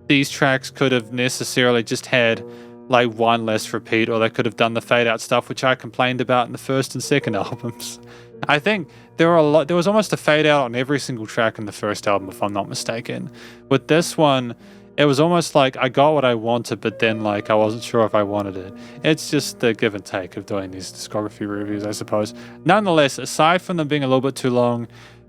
these tracks could have necessarily just had like one less repeat, or they could have done the fade out stuff, which I complained about in the first and second albums. I think there was almost a fade out on every single track in the first album, if I'm not mistaken. With this one, it was almost like I got what I wanted, but then like I wasn't sure if I wanted it. It's just the give and take of doing these discography reviews, I suppose. Nonetheless, aside from them being a little bit too long,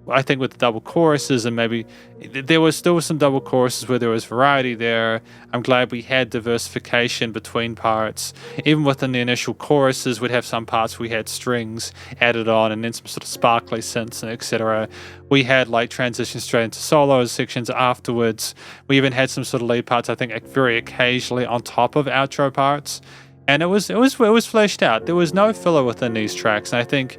I think with the double choruses, and maybe there was still some double choruses where there was variety there. I'm glad we had diversification between parts. Even within the initial choruses, we'd have some parts we had strings added on, and then some sort of sparkly synths and etc. We had like transitions straight into solos sections afterwards. We even had some sort of lead parts, I think, very occasionally on top of outro parts. And it was fleshed out. There was no filler within these tracks, and I think,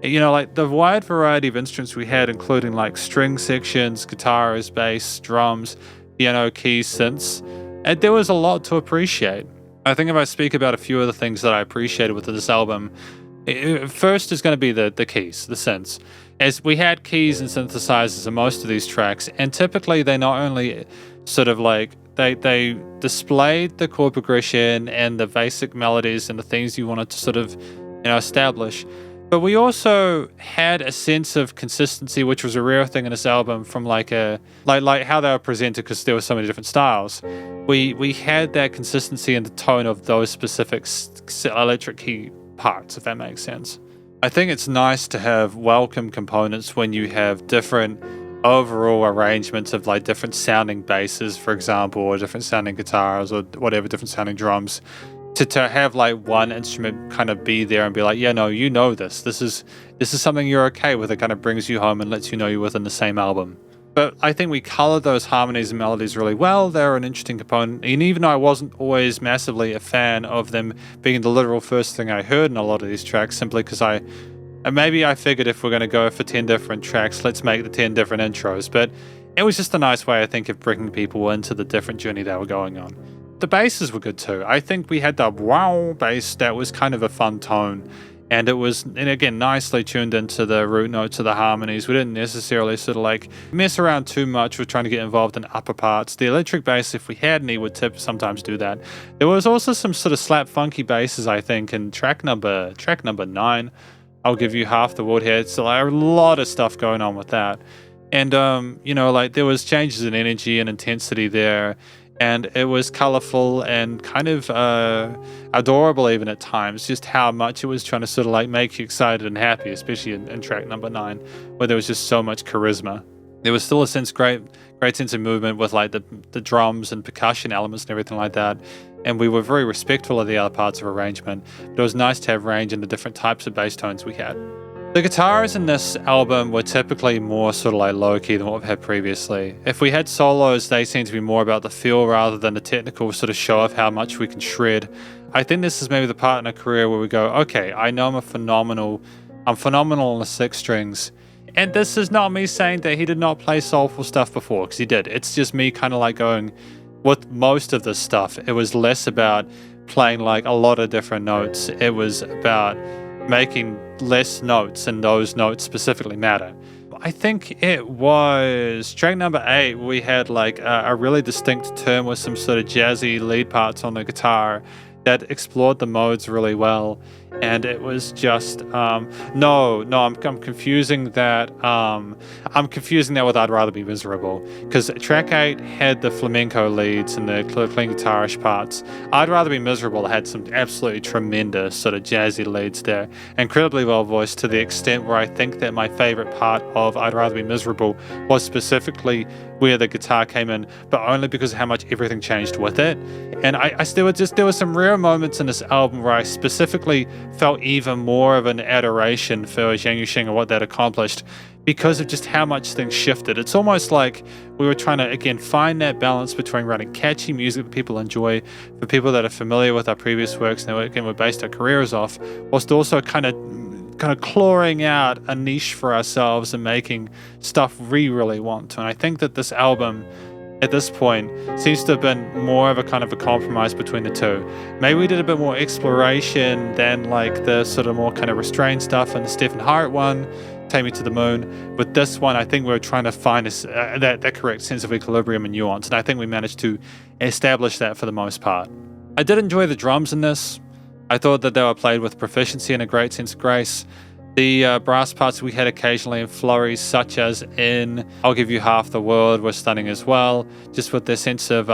like the wide variety of instruments we had, including like string sections, guitars, bass, drums, piano, keys, synths, and there was a lot to appreciate. I think if I speak about a few of the things that I appreciated with this album, first is going to be the keys, the synths. As we had keys and synthesizers in most of these tracks, and typically they not only sort of like they displayed the chord progression and the basic melodies and the things you wanted to sort of establish, but we also had a sense of consistency, which was a rare thing in this album, from like how they were presented, because there were so many different styles. We had that consistency in the tone of those specific electric key parts, if that makes sense. I think it's nice to have welcome components when you have different overall arrangements of like different sounding basses, for example, or different sounding guitars, or whatever, different sounding drums. To have like one instrument kind of be there and be like, yeah, no, this is something you're okay with. It kind of brings you home and lets you know you're within the same album. But I think we colored those harmonies and melodies really well. They're an interesting component. And even though I wasn't always massively a fan of them being the literal first thing I heard in a lot of these tracks, simply because I figured if we're going to go for 10 different tracks, let's make the 10 different intros. But it was just a nice way, I think, of bringing people into the different journey they were going on. The basses were good too. I think we had the wow bass that was kind of a fun tone, and it was, and again, nicely tuned into the root notes of the harmonies. We didn't necessarily sort of like mess around too much with trying to get involved in upper parts. The electric bass, if we had any, would sometimes do that. There was also some sort of slap funky basses, I think, in track number 9. I'll give you half the world here. So like a lot of stuff going on with that. And like there was changes in energy and intensity there. And it was colorful and kind of adorable even at times, just how much it was trying to sort of like make you excited and happy, especially in track number 9, where there was just so much charisma. There was still a great sense of movement with like the drums and percussion elements and everything like that. And we were very respectful of the other parts of arrangement. But it was nice to have range in the different types of bass tones we had. The guitars in this album were typically more sort of like low-key than what we've had previously. If we had solos, they seem to be more about the feel rather than the technical sort of show of how much we can shred. I think this is maybe the part in a career where we go, okay, I know I'm phenomenal on the six strings. And this is not me saying that he did not play soulful stuff before, because he did. It's just me kind of like going, with most of this stuff, it was less about playing like a lot of different notes. It was about making less notes, and those notes specifically matter. I think it was track number 8. We had like a really distinct turn with some sort of jazzy lead parts on the guitar that explored the modes really well. And it was just I'm confusing that with I'd Rather Be Miserable, because track 8 had the flamenco leads and the clean guitarish parts. I'd Rather Be Miserable had some absolutely tremendous sort of jazzy leads there, incredibly well voiced, to the extent where I think that my favorite part of I'd Rather Be Miserable was specifically where the guitar came in, but only because of how much everything changed with it. And there were some rare moments in this album where I specifically felt even more of an adoration for Zhang Yu-Sheng and what that accomplished, because of just how much things shifted. It's almost like we were trying to, again, find that balance between writing catchy music that people enjoy, for people that are familiar with our previous works and again, we based our careers off, whilst also kind of clawing out a niche for ourselves and making stuff we really want to. And I think that this album, at this point, seems to have been more of a kind of a compromise between the two. Maybe we did a bit more exploration than like the sort of more kind of restrained stuff in the Stephen Hart one, Take Me to the Moon. With this one, I think we were trying to find that correct sense of equilibrium and nuance, and I think we managed to establish that for the most part. I did enjoy the drums in this. I thought that they were played with proficiency and a great sense of grace. The brass parts we had occasionally in flurries, such as in I'll Give You Half the World, were stunning as well, just with their sense of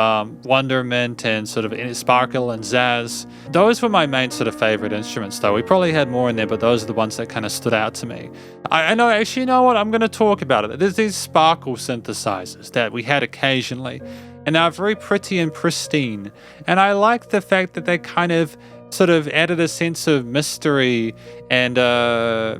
wonderment and sort of sparkle and zazz. Those were my main sort of favorite instruments, though. We probably had more in there, but those are the ones that kind of stood out to me. I know, actually, you know what? I'm going to talk about it. There's these sparkle synthesizers that we had occasionally, and they're very pretty and pristine. And I like the fact that they kind of sort of added a sense of mystery and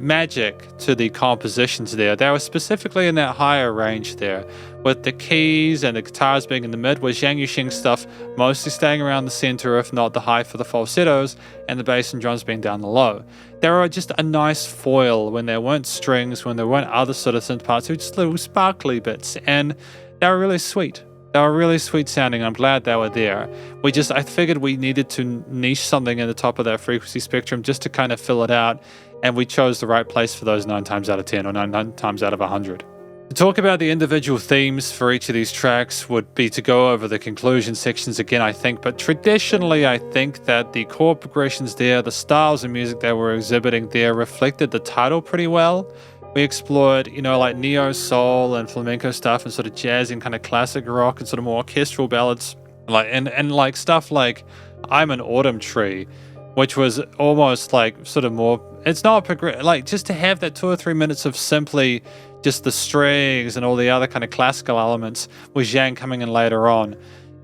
magic to the compositions there. They were specifically in that higher range there, with the keys and the guitars being in the mid, with Zhang Yu-Sheng stuff mostly staying around the center, if not the high for the falsettos, and the bass and drums being down the low. They were just a nice foil when there weren't strings, when there weren't other sort of synth parts. They were just little sparkly bits, and they were really sweet. They were really sweet sounding. I'm glad they were there. I figured we needed to niche something in the top of that frequency spectrum just to kind of fill it out, and we chose the right place for those 9 times out of 10 or 9 times out of 100. To talk about the individual themes for each of these tracks would be to go over the conclusion sections again, I think, but traditionally I think that the chord progressions there, the styles of music they were exhibiting there, reflected the title pretty well. We explored, like neo-soul and flamenco stuff and sort of jazz and kind of classic rock and sort of more orchestral ballads. Like stuff like I'm an Autumn Tree, which was almost like sort of more, it's not like just to have that 2 or 3 minutes of simply just the strings and all the other kind of classical elements with Zhang coming in later on.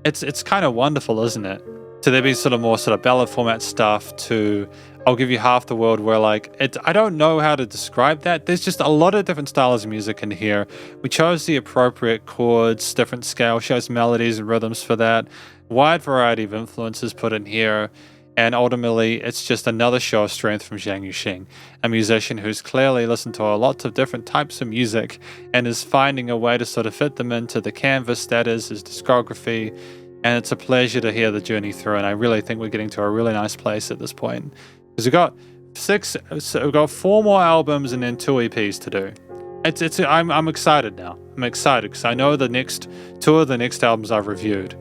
It's kind of wonderful, isn't it? So there'd be sort of more sort of ballad format stuff to I'll Give You Half the World, where I don't know how to describe that. There's just a lot of different styles of music in here. We chose the appropriate chords, different scale shows, melodies and rhythms for that. Wide variety of influences put in here. And ultimately, it's just another show of strength from Zhang Yu-Sheng, a musician who's clearly listened to a lot of different types of music and is finding a way to sort of fit them into the canvas that is his discography. And it's a pleasure to hear the journey through. And I really think we're getting to a really nice place at this point. Because we've got 4 more albums and then 2 EPs to do. I'm excited now. I'm excited because I know the next 2 of the next albums I've reviewed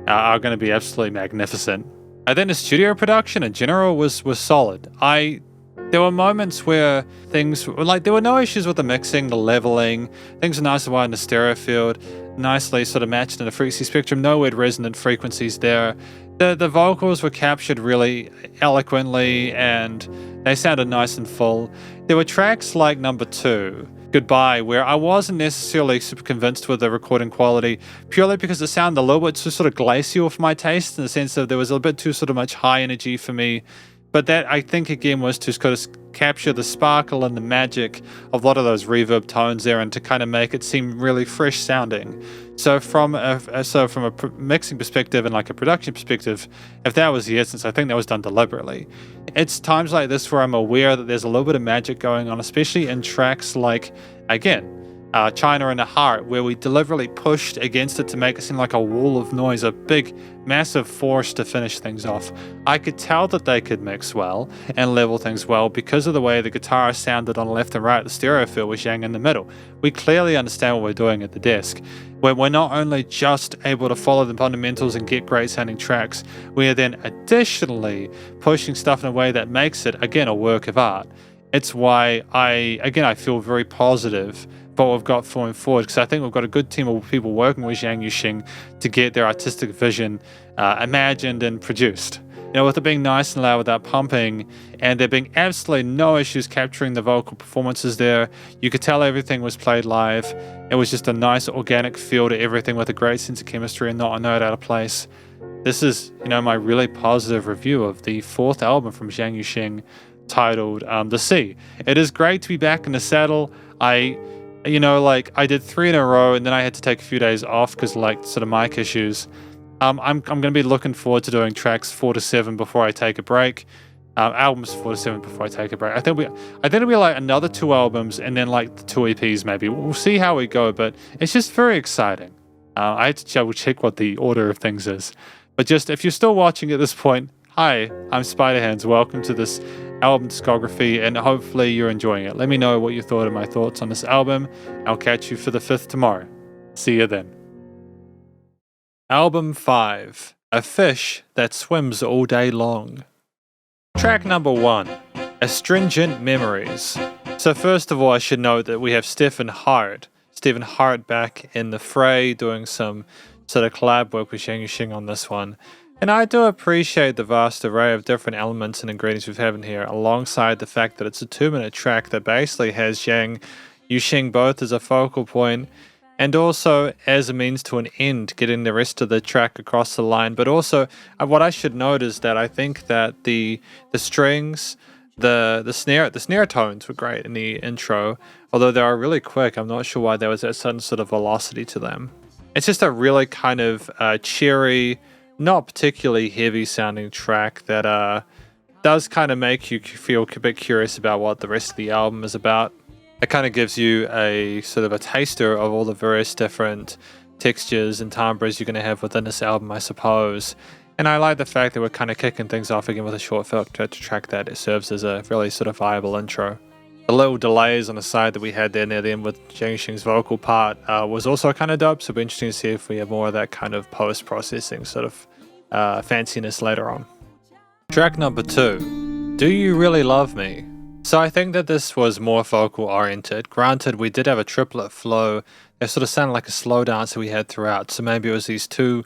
are going to be absolutely magnificent. I think the studio production in general was solid. There were moments where things there were no issues with the mixing, the leveling. Things are nice and wide in the stereo field, nicely sort of matched in the frequency spectrum. No weird resonant frequencies there. The vocals were captured really eloquently and they sounded nice and full. There were tracks like number 2, Goodbye, where I wasn't necessarily super convinced with the recording quality, purely because it sounded a little bit too sort of glacial for my taste, in the sense that there was a bit too sort of much high energy for me. But that, I think, again, was to kind of capture the sparkle and the magic of a lot of those reverb tones there, and to kind of make it seem really fresh sounding. So from a mixing perspective and like a production perspective, if that was the essence, I think that was done deliberately. It's times like this where I'm aware that there's a little bit of magic going on, especially in tracks like, again, China in the Heart, where we deliberately pushed against it to make it seem like a wall of noise, a big, massive force to finish things off. I could tell that they could mix well and level things well because of the way the guitar sounded on the left and right, the stereo field with Zhang in the middle. We clearly understand what we're doing at the desk, where we're not only just able to follow the fundamentals and get great sounding tracks, we are then additionally pushing stuff in a way that makes it, again, a work of art. It's why I feel very positive about what we've got going forward, because I think we've got a good team of people working with Zhang Yu-Sheng to get their artistic vision imagined and produced. You know, with it being nice and loud without pumping, and there being absolutely no issues capturing the vocal performances there. You could tell everything was played live. It was just a nice organic feel to everything with a great sense of chemistry and not a note out of place. This is, my really positive review of the 4th album from Zhang Yu-Sheng, titled The Sea. It is great to be back in the saddle. I did 3 in a row, and then I had to take a few days off because sort of mic issues. I'm going to be looking forward to doing tracks 4 to 7 before I take a break. Albums 4 to 7 before I take a break. I think it'll be like another 2 albums and then like the 2 EPs maybe. We'll see how we go, but it's just very exciting. I had to double check what the order of things is. But just if you're still watching at this point, hi, I'm Spiderhands. Welcome to this album discography, and hopefully you're enjoying it. Let me know what you thought of my thoughts on this album. I'll catch you for the 5th tomorrow. See you then. Album 5, A Fish That Swims All Day Long. Track number 1, Astringent Memories. So first of all, I should note that we have Stephen Hart back in the fray, doing some sort of collab work with Zhang Yu-Sheng on this one. And I do appreciate the vast array of different elements and ingredients we've had in here, alongside the fact that it's a 2-minute track that basically has Zhang Yu-Sheng both as a focal point and also as a means to an end, getting the rest of the track across the line. But also, what I should note is that I think that the strings, the snare tones were great in the intro, although they are really quick. I'm not sure why there was that sudden sort of velocity to them. It's just a really kind of cheery, not particularly heavy sounding track that does kind of make you feel a bit curious about what the rest of the album is about. It kind of gives you a sort of a taster of all the various different textures and timbres you're going to have within this album, I suppose. And I like the fact that we're kind of kicking things off again with a short filter track that it serves as a really sort of viable intro. The little delays on the side that we had there near the end with Zhang Yu-Sheng's vocal part was also kind of dope, so it'll be interesting to see if we have more of that kind of post-processing sort of fanciness later on. Track number 2, Do You Really Love Me? So I think that this was more vocal oriented. Granted, we did have a triplet flow that sort of sounded like a slow dance that we had throughout, so maybe it was these two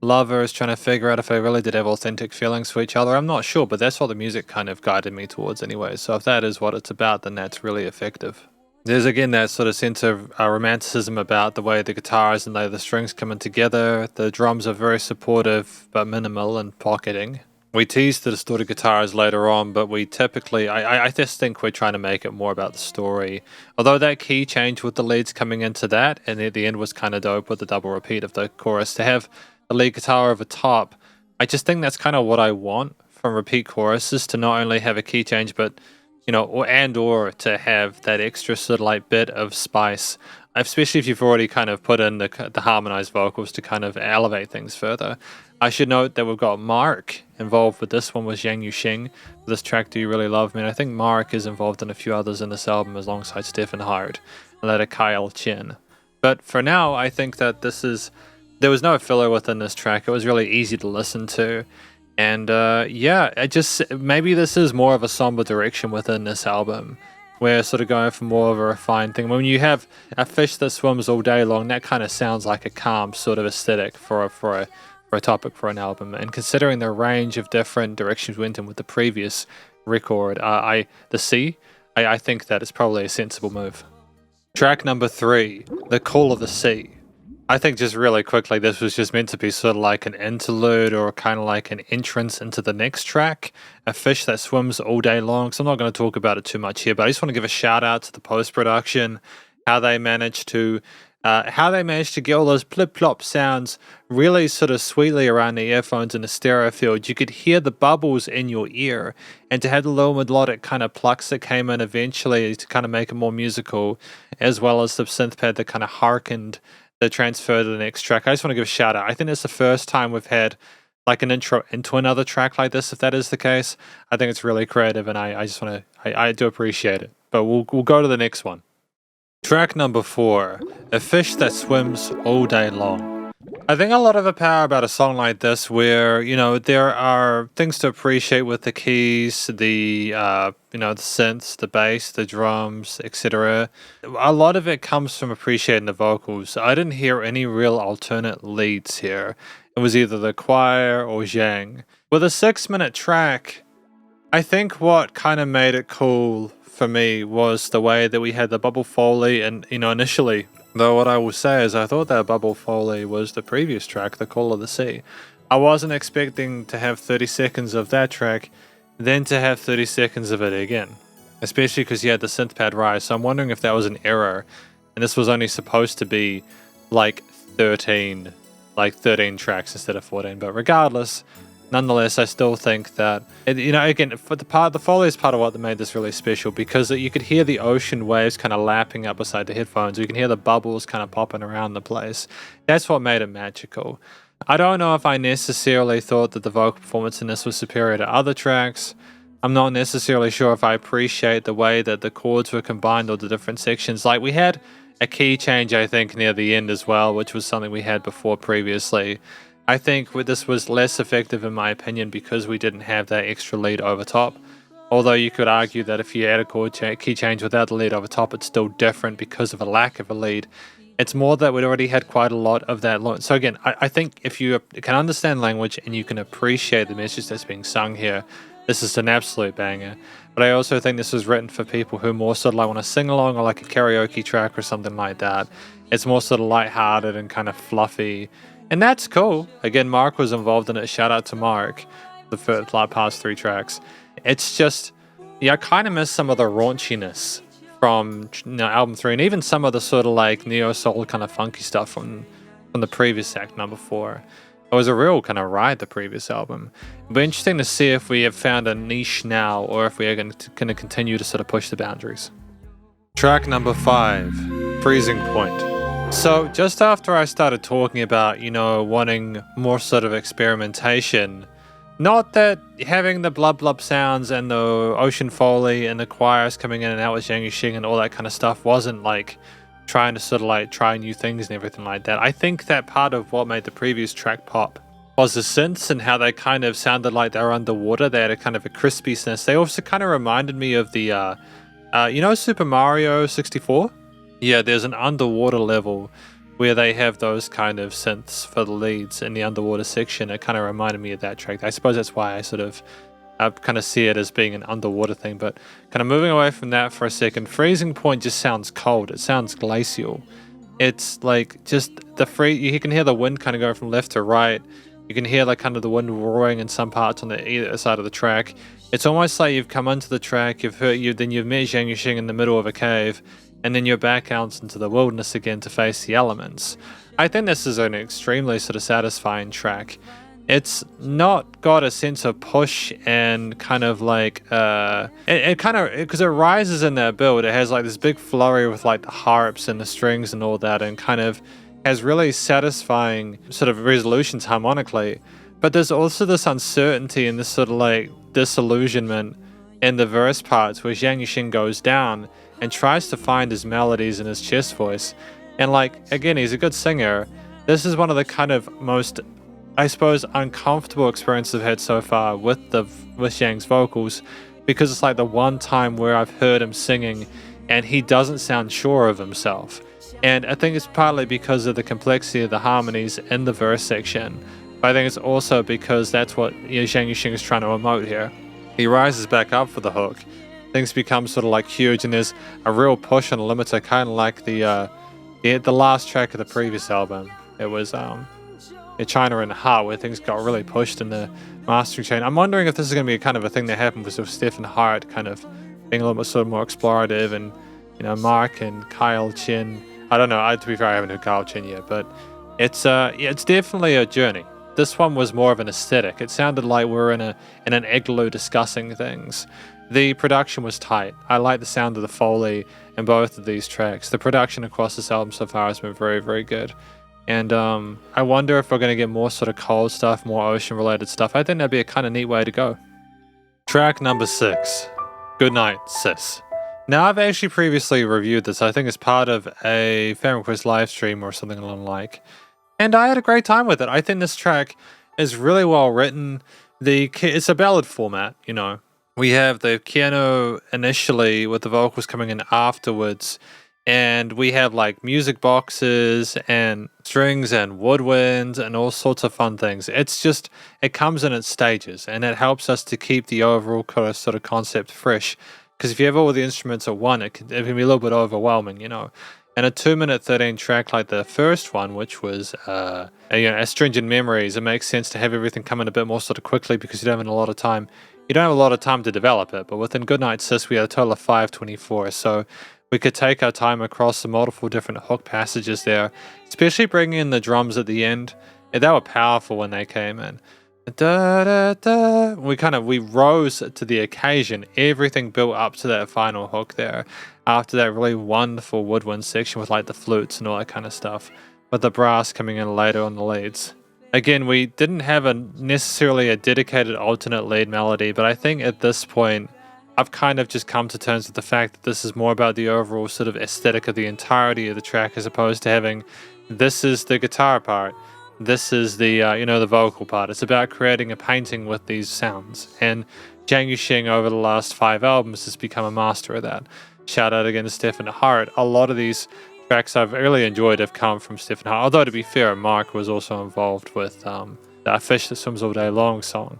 lovers trying to figure out if they really did have authentic feelings for each other. I'm not sure, but that's what the music kind of guided me towards anyway. So if that is what it's about, then that's really effective. There's again that sort of sense of romanticism about the way the guitars and the strings coming together. The drums are very supportive but minimal and pocketing. We tease the distorted guitars later on, but we typically, I just think we're trying to make it more about the story. Although that key change with the leads coming into that, and at the end was kind of dope with the double repeat of the chorus. To have the lead guitar over top, I just think that's kind of what I want from repeat choruses, to not only have a key change, but, or to have that extra sort of like bit of spice, especially if you've already kind of put in the harmonized vocals to kind of elevate things further. I should note that we've got Mark involved with this one with Zhang Yu-Sheng for this track, Do You Really Love Me? And I think Mark is involved in a few others in this album alongside Stephen Hart and later Kyle Chen. But for now, I think that there was no filler within this track. It was really easy to listen to. And maybe this is more of a somber direction within this album. We're sort of going for more of a refined thing. When you have a fish that swims all day long, that kind of sounds like a calm sort of aesthetic for a topic for an album. And considering the range of different directions we went in with the previous record, The Sea, I think that is probably a sensible move. Track number 3, The Call of the Sea. I think just really quickly, this was just meant to be sort of like an interlude or kind of like an entrance into the next track, a fish that swims all day long. So I'm not going to talk about it too much here, but I just want to give a shout out to the post-production, how they managed to get all those plip-plop sounds really sort of sweetly around the earphones in the stereo field. You could hear the bubbles in your ear, and to have the little melodic kind of plucks that came in eventually to kind of make it more musical, as well as the synth pad that kind of harkened the transfer to the next track. I just want to give a shout out. I think it's the first time we've had like an intro into another track like this. If that is the case, I think it's really creative, and I just want to, I do appreciate it. But we'll go to the next one. Track number 4, a fish that swims all day long. I think a lot of the power about a song like this where, you know, there are things to appreciate with the keys, the synths, the bass, the drums, etc. A lot of it comes from appreciating the vocals. I didn't hear any real alternate leads here. It was either the choir or Zhang. With a 6-minute track, I think what kind of made it cool for me was the way that we had the bubble foley, and initially, though, what I will say is I thought that bubble foley was the previous track, The Call of the Sea. I wasn't expecting to have 30 seconds of that track, then to have 30 seconds of it again, especially because you had the synth pad rise. So I'm wondering if that was an error, and this was only supposed to be like 13 tracks instead of 14. But regardless, nonetheless, I still think that, again, for the foley is part of what made this really special, because you could hear the ocean waves kind of lapping up beside the headphones. You can hear the bubbles kind of popping around the place. That's what made it magical. I don't know if I necessarily thought that the vocal performance in this was superior to other tracks. I'm not necessarily sure if I appreciate the way that the chords were combined or the different sections. Like, we had a key change, I think, near the end as well, which was something we had before previously. I think this was less effective in my opinion because we didn't have that extra lead over top. Although you could argue that if you add a key change without the lead over top, it's still different because of a lack of a lead. It's more that we'd already had quite a lot of that. So again, I think if you can understand language and you can appreciate the message that's being sung here, this is an absolute banger. But I also think this was written for people who more sort of like want to sing along, or like a karaoke track or something like that. It's more sort of lighthearted and kind of fluffy. And that's cool. Again, Mark was involved in it. Shout out to Mark, the past 3 tracks. It's just, I kind of miss some of the raunchiness from album 3, and even some of the sort of like neo-soul kind of funky stuff from the previous act, number 4. It was a real kind of ride, the previous album. It'll be interesting to see if we have found a niche now, or if we are going to continue to sort of push the boundaries. Track number 5, Freezing Point. So just after I started talking about, wanting more sort of experimentation, not that having the blub blub sounds and the ocean foley and the choirs coming in and out with Zhang Yu-Sheng and all that kind of stuff wasn't like trying to sort of like try new things and everything like that. I think that part of what made the previous track pop was the synths and how they kind of sounded like they were underwater. They had a kind of a crispiness. They also kind of reminded me of the, Super Mario 64? Yeah, there's an underwater level where they have those kind of synths for the leads in the underwater section. It kind of reminded me of that track. I suppose that's why I kind of see it as being an underwater thing. But kind of moving away from that for a second, Freezing Point just sounds cold. It sounds glacial. It's like just you can hear the wind kind of going from left to right. You can hear like kind of the wind roaring in some parts on the either side of the track. It's almost like you've come onto the track, then you've met Zhang Yu-Sheng in the middle of a cave, and then you're back out into the wilderness again to face the elements. I think this is an extremely sort of satisfying track. It's not got a sense of push and kind of like, because it rises in that build. It has like this big flurry with like the harps and the strings and all that, and kind of has really satisfying sort of resolutions harmonically. But there's also this uncertainty and this sort of like disillusionment in the verse parts where Zhang Yu-Sheng goes down and tries to find his melodies in his chest voice. And like, again, he's a good singer. This is one of the kind of most, I suppose, uncomfortable experiences I've had so far with Zhang's vocals, because it's like the one time where I've heard him singing and he doesn't sound sure of himself. And I think it's partly because of the complexity of the harmonies in the verse section, but I think it's also because that's what Zhang Yu-Sheng is trying to emote here. He rises back up for the hook. Things become sort of like huge, and there's a real push on the limiter, kind of like the the last track of the previous album. It was China in the Heart, where things got really pushed in the mastering chain. I'm wondering if this is going to be kind of a thing that happened with Stefan Hart kind of being a little bit sort of more explorative, and Mark and Kyle Chen. I don't know. To be fair, I haven't heard Kyle Chen yet, but it's definitely a journey. This one was more of an aesthetic. It sounded like we're in an igloo discussing things. The production was tight. I like the sound of the Foley in both of these tracks. The production across this album so far has been very, very good. And I wonder if we're going to get more sort of cold stuff, more ocean-related stuff. I think that'd be a kind of neat way to go. Track number 6, Good Night, Sis. Now, I've actually previously reviewed this, I think as part of a fan request live stream or something along like. And I had a great time with it. I think this track is really well written. It's a ballad format, We have the piano initially with the vocals coming in afterwards. And we have like music boxes and strings and woodwinds and all sorts of fun things. It comes in its stages, and it helps us to keep the overall sort of concept fresh. Because if you have all the instruments at one, it can be a little bit overwhelming, And a 2-minute 13 track like the first one, which was Astringent Memories, it makes sense to have everything come in a bit more sort of quickly because you don't have a lot of time. You don't have a lot of time to develop it, but within Goodnight Sis, we had a total of 5:24, so we could take our time across the multiple different hook passages there, especially bringing in the drums at the end. And they were powerful when they came in. Da, da, da. We rose to the occasion. Everything built up to that final hook there. After that really wonderful woodwind section with like the flutes and all that kind of stuff, with the brass coming in later on the leads. Again, we didn't have necessarily a dedicated alternate lead melody, but I think at this point, I've kind of just come to terms with the fact that this is more about the overall sort of aesthetic of the entirety of the track, as opposed to having, this is the guitar part, this is the the vocal part. It's about creating a painting with these sounds, and Zhang Yu-Sheng over the last 5 albums has become a master of that. Shout out again to Stefan Hart. A lot of these tracks I've really enjoyed have come from Stefan Hart, although to be fair, Mark was also involved with that Fish That Swims All Day Long song.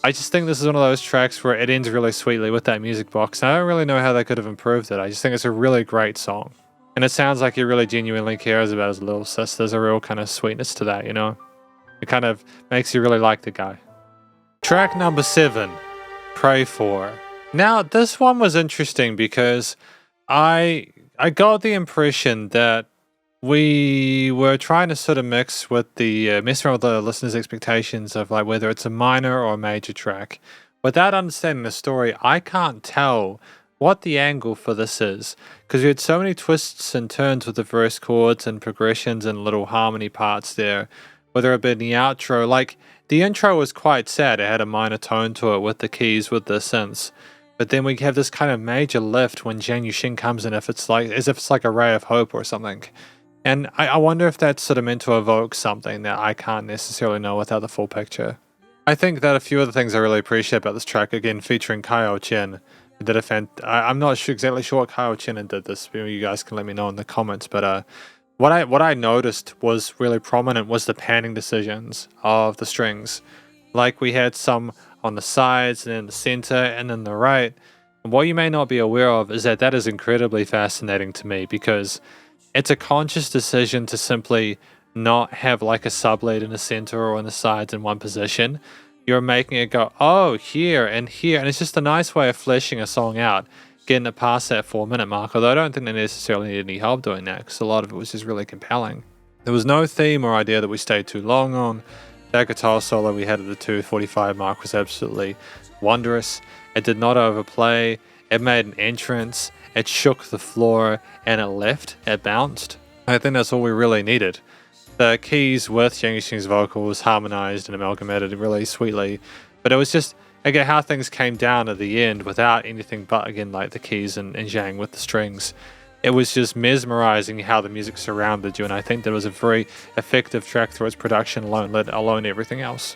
I just think this is one of those tracks where it ends really sweetly with that music box. I don't really know how they could have improved it. I just think it's a really great song. And it sounds like he really genuinely cares about his little sis. There's a real kind of sweetness to that, It kind of makes you really like the guy. Track number 7, Pray For. Now, this one was interesting because I got the impression that we were trying to sort of mess around with the listeners' expectations of like whether it's a minor or a major track. Without understanding the story, I can't tell what the angle for this is, because we had so many twists and turns with the verse chords and progressions and little harmony parts there, whether it be in the outro. Like, the intro was quite sad. It had a minor tone to it with the keys, with the synths. But then we have this kind of major lift when Zhang Yu-Sheng comes in, as if it's like a ray of hope or something. And I wonder if that's sort of meant to evoke something that I can't necessarily know without the full picture. I think that a few of the things I really appreciate about this track, again, featuring Kyle Chen, I'm not exactly sure what Kyle Chen did this. You guys can let me know in the comments. But what I noticed was really prominent was the panning decisions of the strings. Like, we had some on the sides and in the center and in the right. And what you may not be aware of is that is incredibly fascinating to me, because it's a conscious decision to simply not have like a sublead in the center or on the sides in one position. You're making it go, oh, here and here. And it's just a nice way of fleshing a song out, getting it past that 4-minute mark. Although I don't think they necessarily needed any help doing that, because a lot of it was just really compelling. There was no theme or idea that we stayed too long on. That guitar solo we had at the 2:45 mark was absolutely wondrous. It did not overplay. It made an entrance. It shook the floor, and it left. It bounced. I think that's all we really needed. The keys with Zhang Yu-Sheng's vocals harmonized and amalgamated really sweetly. But it was just, again, how things came down at the end without anything but, again, like the keys and Zhang with the strings. It was just mesmerizing how the music surrounded you, and I think that was a very effective track through its production alone, let alone everything else.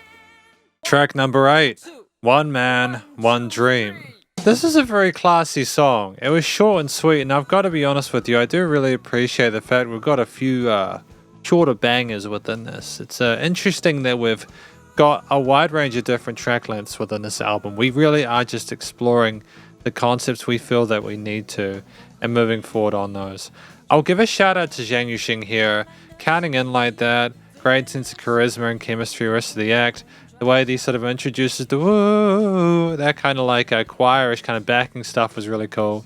Track number 8, One Man, One Dream. This is a very classy song. It was short and sweet, and I've got to be honest with you, I do really appreciate the fact we've got a few shorter bangers within this. It's interesting that we've got a wide range of different track lengths within this album. We really are just exploring the concepts we feel that we need to, and moving forward on those. I'll give a shout out to Zhang Yu-Sheng here, counting in like that, great sense of charisma and chemistry the rest of the act. The way he sort of introduces the woo, that kind of like a choirish kind of backing stuff was really cool.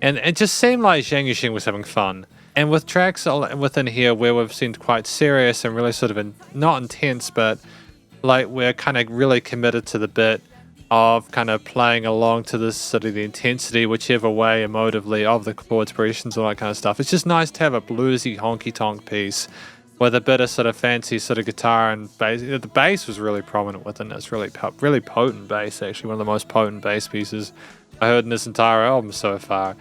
And it just seemed like Zhang Yu-Sheng was having fun. And with tracks within here where we've seemed quite serious and really sort of not intense, but like we're kind of really committed to the bit of kind of playing along to this sort of the intensity, whichever way emotively of the chords, progressions, all that kind of stuff. It's just nice to have a bluesy honky tonk piece with a bit of sort of fancy sort of guitar and bass. The bass was really prominent within this, really potent bass, actually one of the most potent bass pieces I heard in this entire album so far.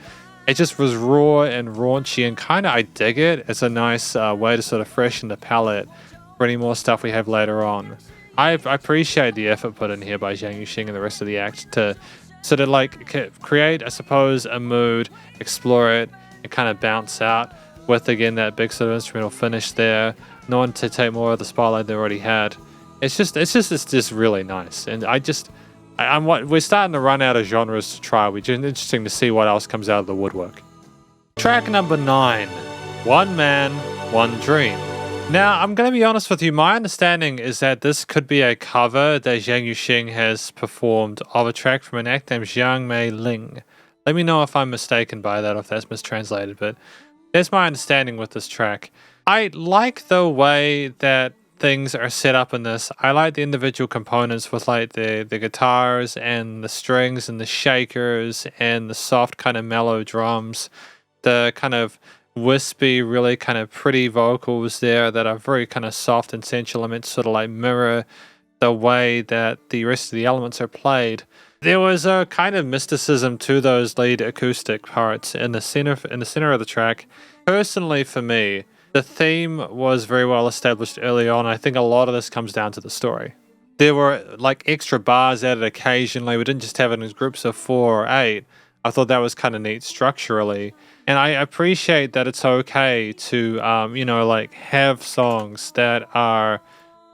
It just was raw and raunchy and kind of, I dig it. It's a nice way to sort of freshen the palette for any more stuff we have later on. I appreciate the effort put in here by Zhang Yu-Sheng and the rest of the act to sort of like create, I suppose, a mood, explore it, and kind of bounce out with, again, that big sort of instrumental finish there. No one to take more of the spotlight they already had. It's just really nice. And we're starting to run out of genres to try. Which is interesting to see what else comes out of the woodwork. Track number 9, One Man, One Dream. Now, I'm going to be honest with you, my understanding is that this could be a cover that Zhang Yu-Sheng has performed of a track from an act named Zhang Mei-ling. Let me know if I'm mistaken by that or if that's mistranslated, but that's my understanding with this track. I like the way that things are set up in this. I like the individual components with like the guitars and the strings and the shakers and the soft kind of mellow drums, the kind of wispy, really kind of pretty vocals there that are very kind of soft and sensual and meant to sort of like mirror the way that the rest of the elements are played. There was a kind of mysticism to those lead acoustic parts in the center of the track. Personally, for me, the theme was very well established early on. I think a lot of this comes down to the story. There were like extra bars added occasionally. We didn't just have it in groups of 4 or 8. I thought that was kind of neat structurally. And I appreciate that it's okay to, like have songs that are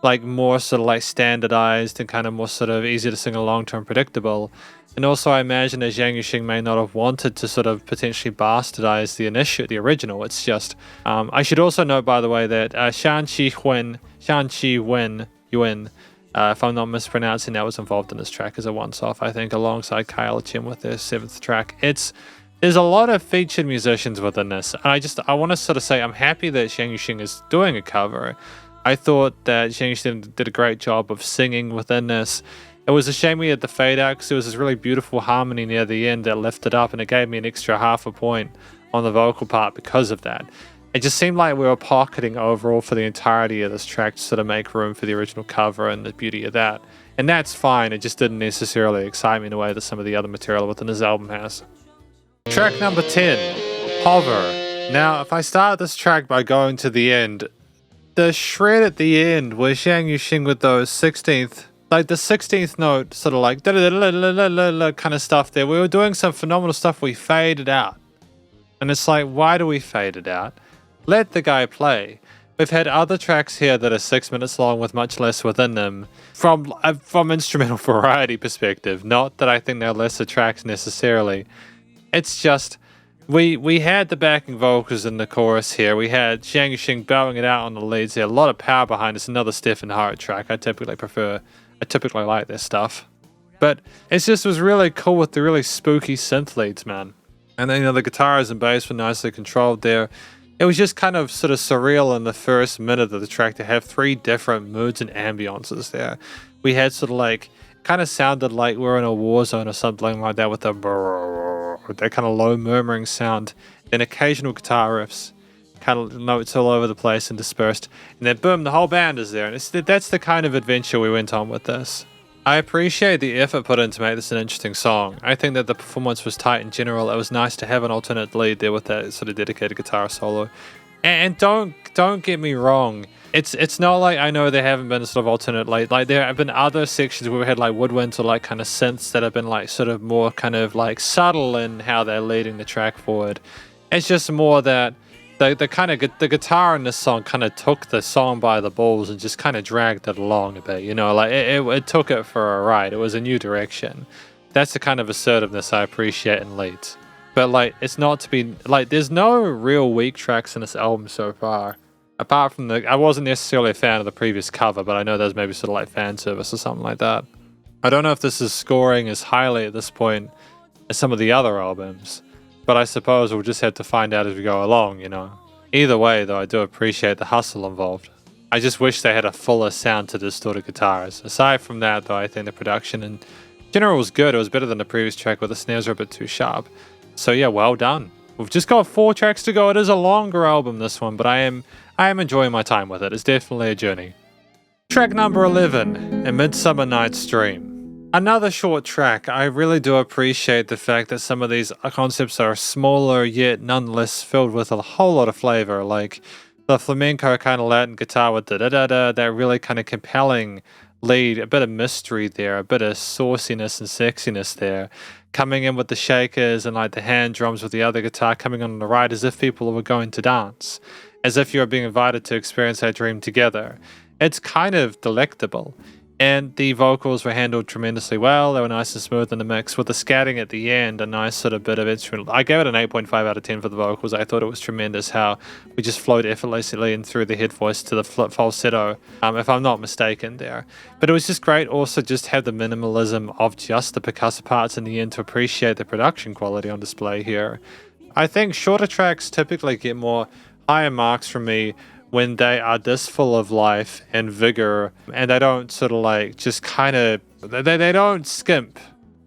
like more sort of like standardized and kind of more sort of easy to sing along to and predictable. And also I imagine that Zhang Yu-Sheng may not have wanted to sort of potentially bastardize the original. It's just, I should also note, by the way, that Shan Qi Yuen, if I'm not mispronouncing, that was involved in this track as a once-off, I think, alongside Kyle Chen with their 7th track. There's a lot of featured musicians within this, and I want to sort of say I'm happy that Zhang Yu-Sheng is doing a cover. I thought that Zhang Yu-Sheng did a great job of singing within this. It was a shame we had the fade out because there was this really beautiful harmony near the end that lifted up, and it gave me an extra half a point on the vocal part because of that. It just seemed like we were pocketing overall for the entirety of this track to sort of make room for the original cover and the beauty of that. And that's fine, it just didn't necessarily excite me in a way that some of the other material within this album has. Track number 10, Hover. Now, if I start this track by going to the end, the shred at the end where Zhang Yu-Sheng with those 16th, like the 16th note, sort of like kind of stuff there. We were doing some phenomenal stuff, we faded out. And it's like, why do we fade it out? Let the guy play. We've had other tracks here that are 6 minutes long with much less within them from instrumental variety perspective. Not that I think they're lesser tracks necessarily. It's just, we had the backing vocals in the chorus here. We had Zhang Yu-Sheng bowing it out on the leads here. A lot of power behind us. Another Stephen Hart track. I typically like this stuff. But it just was really cool with the really spooky synth leads, man. And then, the guitars and bass were nicely controlled there. It was just kind of sort of surreal in the first minute of the track to have 3 different moods and ambiances there. We had sort of like, kind of sounded like we're in a war zone or something like that with that kind of low murmuring sound. Then occasional guitar riffs, kind of notes all over the place and dispersed. And then boom, the whole band is there. And that's the kind of adventure we went on with this. I appreciate the effort put in to make this an interesting song. I think that the performance was tight in general. It was nice to have an alternate lead there with that sort of dedicated guitar solo. And don't get me wrong. It's not like I know there haven't been a sort of alternate lead. Like there have been other sections where we had like woodwinds or like kind of synths that have been like sort of more kind of like subtle in how they're leading the track forward. It's just more that the guitar in this song kind of took the song by the balls and just kind of dragged it along a bit, like it took it for a ride. It was a new direction. That's the kind of assertiveness I appreciate in leads. But like, it's not to be like, there's no real weak tracks in this album so far. Apart from I wasn't necessarily a fan of the previous cover, but I know there's maybe sort of like fan service or something like that. I don't know if this is scoring as highly at this point as some of the other albums, but I suppose we'll just have to find out as we go along, you know. Either way, though, I do appreciate the hustle involved. I just wish they had a fuller sound to distorted guitars. Aside from that, though, I think the production in general was good. It was better than the previous track where the snares were a bit too sharp. So yeah, well done. We've just got 4 tracks to go. It is a longer album, this one, but I am enjoying my time with it. It's definitely a journey. Track number 11, A Midsummer Night's Dream. Another short track. I really do appreciate the fact that some of these concepts are smaller, yet nonetheless filled with a whole lot of flavor, like the flamenco kind of Latin guitar with the da-da-da, that really kind of compelling lead, a bit of mystery there, a bit of sauciness and sexiness there, coming in with the shakers and like the hand drums with the other guitar coming on the right as if people were going to dance, as if you're being invited to experience that dream together. It's kind of delectable. And the vocals were handled tremendously well. They were nice and smooth in the mix. With the scatting at the end, a nice sort of bit of instrumental. I gave it an 8.5 out of 10 for the vocals. I thought it was tremendous how we just flowed effortlessly in through the head voice to the falsetto, if I'm not mistaken there. But it was just great also just have the minimalism of just the percussive parts in the end to appreciate the production quality on display here. I think shorter tracks typically get more higher marks from me when they are this full of life and vigor, and they don't sort of like just kind of, they don't skimp.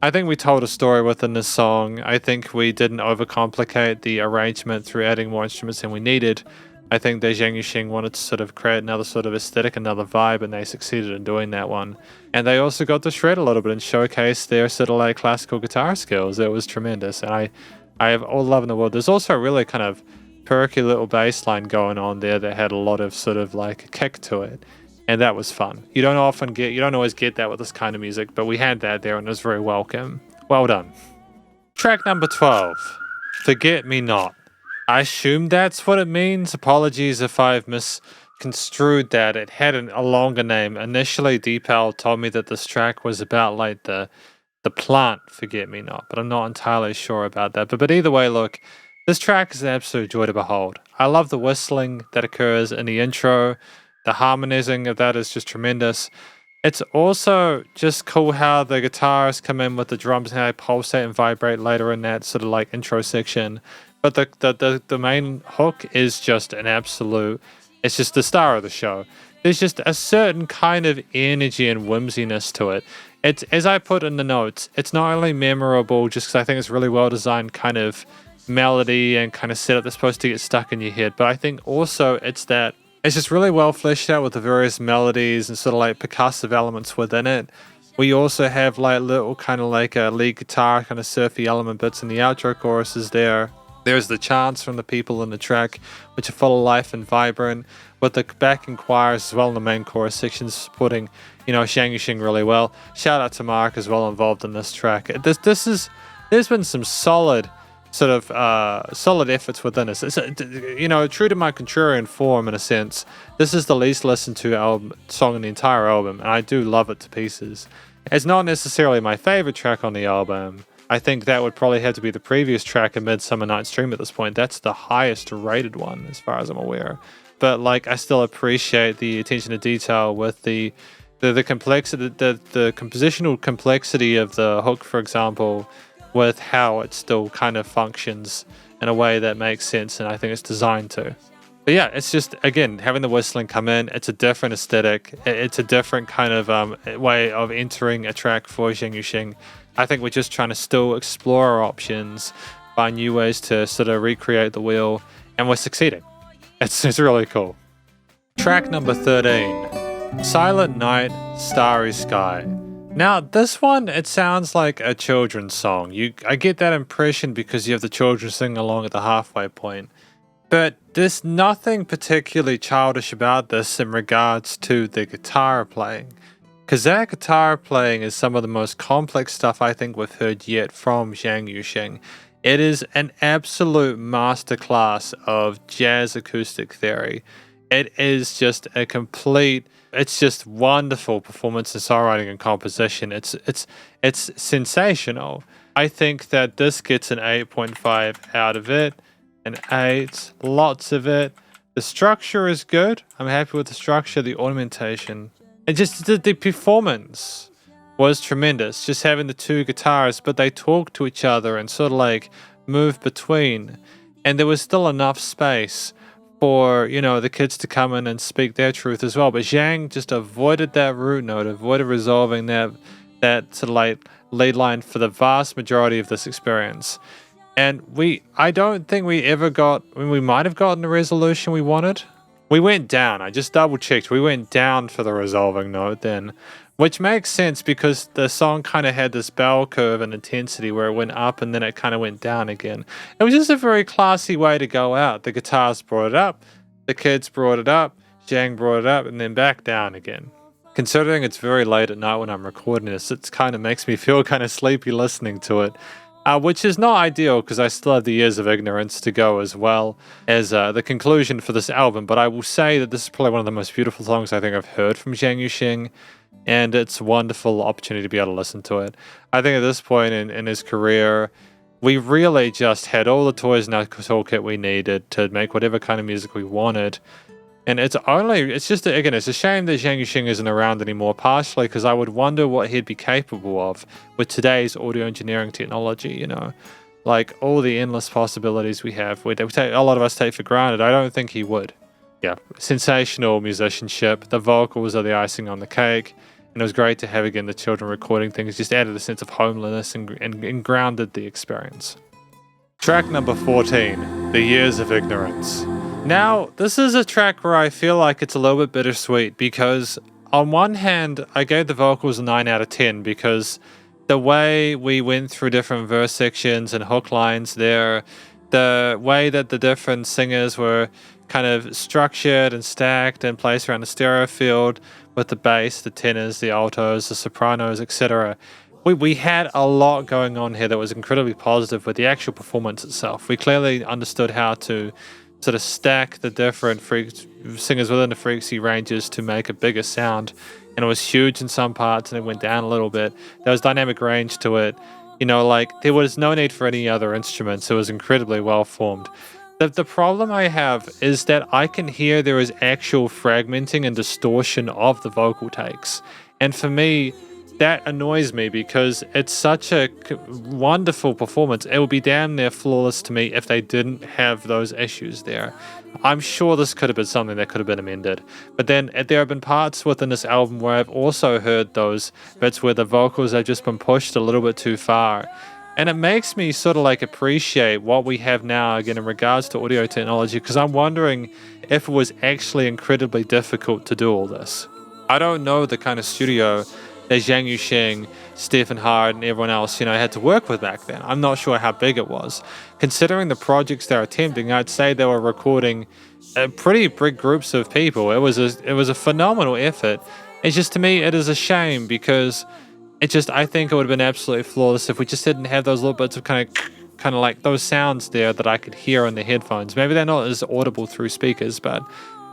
I think we told a story within this song. I think we didn't overcomplicate the arrangement through adding more instruments than we needed. I think that Zhang Yu-Sheng wanted to sort of create another sort of aesthetic, another vibe, and they succeeded in doing that one. And they also got to shred a little bit and showcase their sort of like classical guitar skills. It was tremendous, and I have all the love in the world. There's also a really kind of perky little bass line going on there that had a lot of sort of like a kick to it, and that was fun. You don't always get that with this kind of music, but we had that there and it was very welcome. Well done. Track number 12, Forget Me Not. I assume that's what it means. Apologies if I've misconstrued that. It had a longer name. Initially, Deepal told me that this track was about like the plant Forget Me Not, but I'm not entirely sure about that. But either way, look, this track is an absolute joy to behold. I love the whistling that occurs in the intro. The harmonizing of that is just tremendous. It's also just cool how the guitars come in with the drums and how they pulsate and vibrate later in that sort of like intro section. But the main hook is just an absolute, it's just the star of the show. There's just a certain kind of energy and whimsiness to it. It's, as I put in the notes, it's not only memorable just because I think it's really well designed kind of melody and kind of setup that's supposed to get stuck in your head, but I think also it's just really well fleshed out with the various melodies and sort of like percussive elements within it. We also have like little kind of like a lead guitar kind of surfy element bits in the outro choruses there. There's the chants from the people in the track, which are full of life and vibrant, with the backing choirs as well in the main chorus sections supporting, Zhang Yu-Sheng really well. Shout out to Mark as well involved in this track. There's been some solid efforts within this. It's, true to my contrarian form in a sense, this is the least listened to song in the entire album, and I do love it to pieces. It's not necessarily my favorite track on the album. I think that would probably have to be the previous track, A Midsummer Night's Dream at this point. That's the highest rated one as far as I'm aware. But like, I still appreciate the attention to detail with the complexity, the compositional complexity of the hook, for example, with how it still kind of functions in a way that makes sense, and I think it's designed to. But yeah, it's just, again, having the whistling come in, it's a different aesthetic. It's a different kind of way of entering a track for Zhang Yu-Sheng. I think we're just trying to still explore our options, find new ways to sort of recreate the wheel, and we're succeeding. It's really cool. Track number 13, Silent Night, Starry Sky. Now, this one, it sounds like a children's song. I get that impression because you have the children singing along at the halfway point. But there's nothing particularly childish about this in regards to the guitar playing. Because that guitar playing is some of the most complex stuff I think we've heard yet from Zhang Yu-Sheng. It is an absolute masterclass of jazz acoustic theory. It is just it's just wonderful performance in songwriting and composition. It's sensational. I think that this gets an 8.5 out of it. An 8. Lots of it. The structure is good. I'm happy with the structure, the ornamentation. And just the performance was tremendous. Just having the two guitars, but they talk to each other and sort of like move between. And there was still enough space for, the kids to come in and speak their truth as well. But Zhang just avoided that root note, avoided resolving that sort of like lead line for the vast majority of this experience. And I don't think we ever we might have gotten the resolution we wanted. We went down. I just double checked. We went down for the resolving note then, which makes sense because the song kind of had this bell curve and intensity where it went up and then it kind of went down again. It was just a very classy way to go out. The guitars brought it up, the kids brought it up, Zhang brought it up, and then back down again. Considering it's very late at night when I'm recording this, it kind of makes me feel kind of sleepy listening to it. Which is not ideal because I still have the years of ignorance to go as well as the conclusion for this album. But I will say that this is probably one of the most beautiful songs I think I've heard from Zhang Yu-Sheng, and it's a wonderful opportunity to be able to listen to it. I think at this point in his career, we really just had all the toys in our toolkit we needed to make whatever kind of music we wanted. And it's just, again, it's a shame that Zhang Yu-Sheng isn't around anymore, partially because I would wonder what he'd be capable of with today's audio engineering technology, like all the endless possibilities we have. A lot of us take for granted. I don't think he would. Yeah, sensational musicianship. The vocals are the icing on the cake. And it was great to have, again, the children recording things, just added a sense of homeliness and grounded the experience. Track number 14, The Years of Ignorance. Now, this is a track where I feel like it's a little bit bittersweet because on one hand, I gave the vocals a 9 out of 10 because the way we went through different verse sections and hook lines there, the way that the different singers were kind of structured and stacked and placed around the stereo field with the bass, the tenors, the altos, the sopranos, etc. We had a lot going on here that was incredibly positive with the actual performance itself. We clearly understood how to sort of stack the different singers within the frequency ranges to make a bigger sound. And it was huge in some parts and it went down a little bit. There was dynamic range to it. There was no need for any other instruments. It was incredibly well formed. The problem I have is that I can hear there is actual fragmenting and distortion of the vocal takes. And for me, that annoys me because it's such a wonderful performance. It would be damn near flawless to me if they didn't have those issues there. I'm sure this could have been something that could have been amended. But then there have been parts within this album where I've also heard those bits where the vocals have just been pushed a little bit too far. And it makes me sort of like appreciate what we have now, again, in regards to audio technology, because I'm wondering if it was actually incredibly difficult to do all this. I don't know the kind of studio that Zhang Yu-Sheng, Stephen Hard, and everyone else, had to work with back then. I'm not sure how big it was. Considering the projects they're attempting, I'd say they were recording pretty big groups of people. It was a phenomenal effort. It's just, to me, it is a shame because I think it would have been absolutely flawless if we just didn't have those little bits of kind of like those sounds there that I could hear on the headphones. Maybe they're not as audible through speakers, but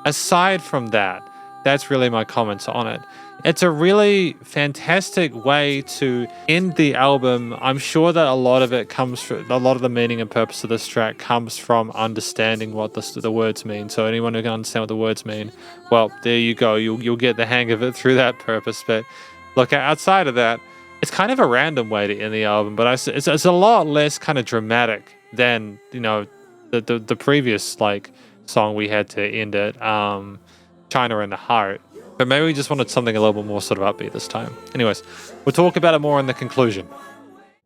aside from that, that's really my comments on it. It's a really fantastic way to end the album. I'm sure that a lot of the meaning and purpose of this track comes from understanding what the words mean. So anyone who can understand what the words mean, well, there you go. You'll get the hang of it through that purpose. But look, outside of that, it's kind of a random way to end the album. But it's a lot less kind of dramatic than the previous song we had to end it. China in the Heart. But maybe we just wanted something a little bit more sort of upbeat this time. Anyways, we'll talk about it more in the conclusion.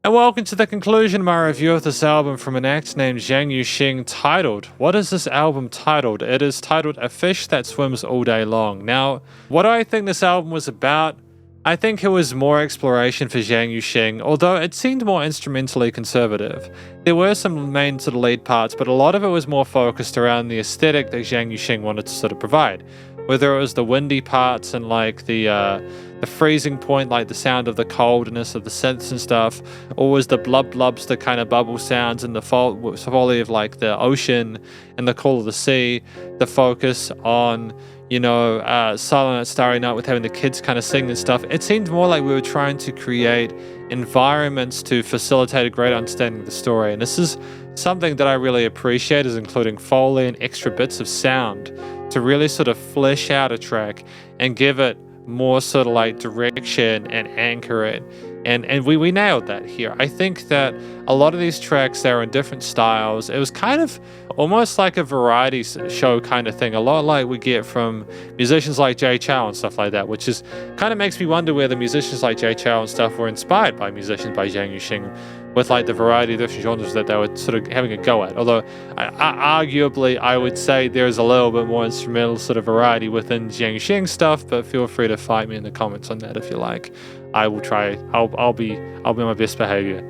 And welcome to the conclusion of my review of this album from an act named Zhang Yu-Sheng, titled, what is this album titled? It is titled A Fish That Swims All Day Long. Now, what do I think this album was about? I think it was more exploration for Zhang Yu-Sheng, although it seemed more instrumentally conservative. There were some main sort of lead parts, but a lot of it was more focused around the aesthetic that Zhang Yu-Sheng wanted to sort of provide. Whether it was the windy parts and the freezing point, like the sound of the coldness of the synths and stuff, or was the blubs, the kind of bubble sounds and the folly of the ocean and the call of the sea, the focus on, Silent Night, Starry Night with having the kids kind of sing and stuff. It seemed more like we were trying to create environments to facilitate a great understanding of the story. And this is something that I really appreciate, is including Foley and extra bits of sound to really sort of flesh out a track and give it more sort of like direction and anchor it. And we nailed that here. I think that a lot of these tracks, they're in different styles. It was kind of almost like a variety show kind of thing, a lot like we get from musicians like Jay Chou and stuff like that, which is kind of makes me wonder whether musicians like Jay Chou and stuff were inspired by musicians by Zhang Yu-Sheng with like the variety of different genres that they were sort of having a go at. Although arguably I would say there's a little bit more instrumental sort of variety within Zhang Yu-Sheng stuff, but feel free to fight me in the comments on that if you like. I will try. I'll be on my best behavior.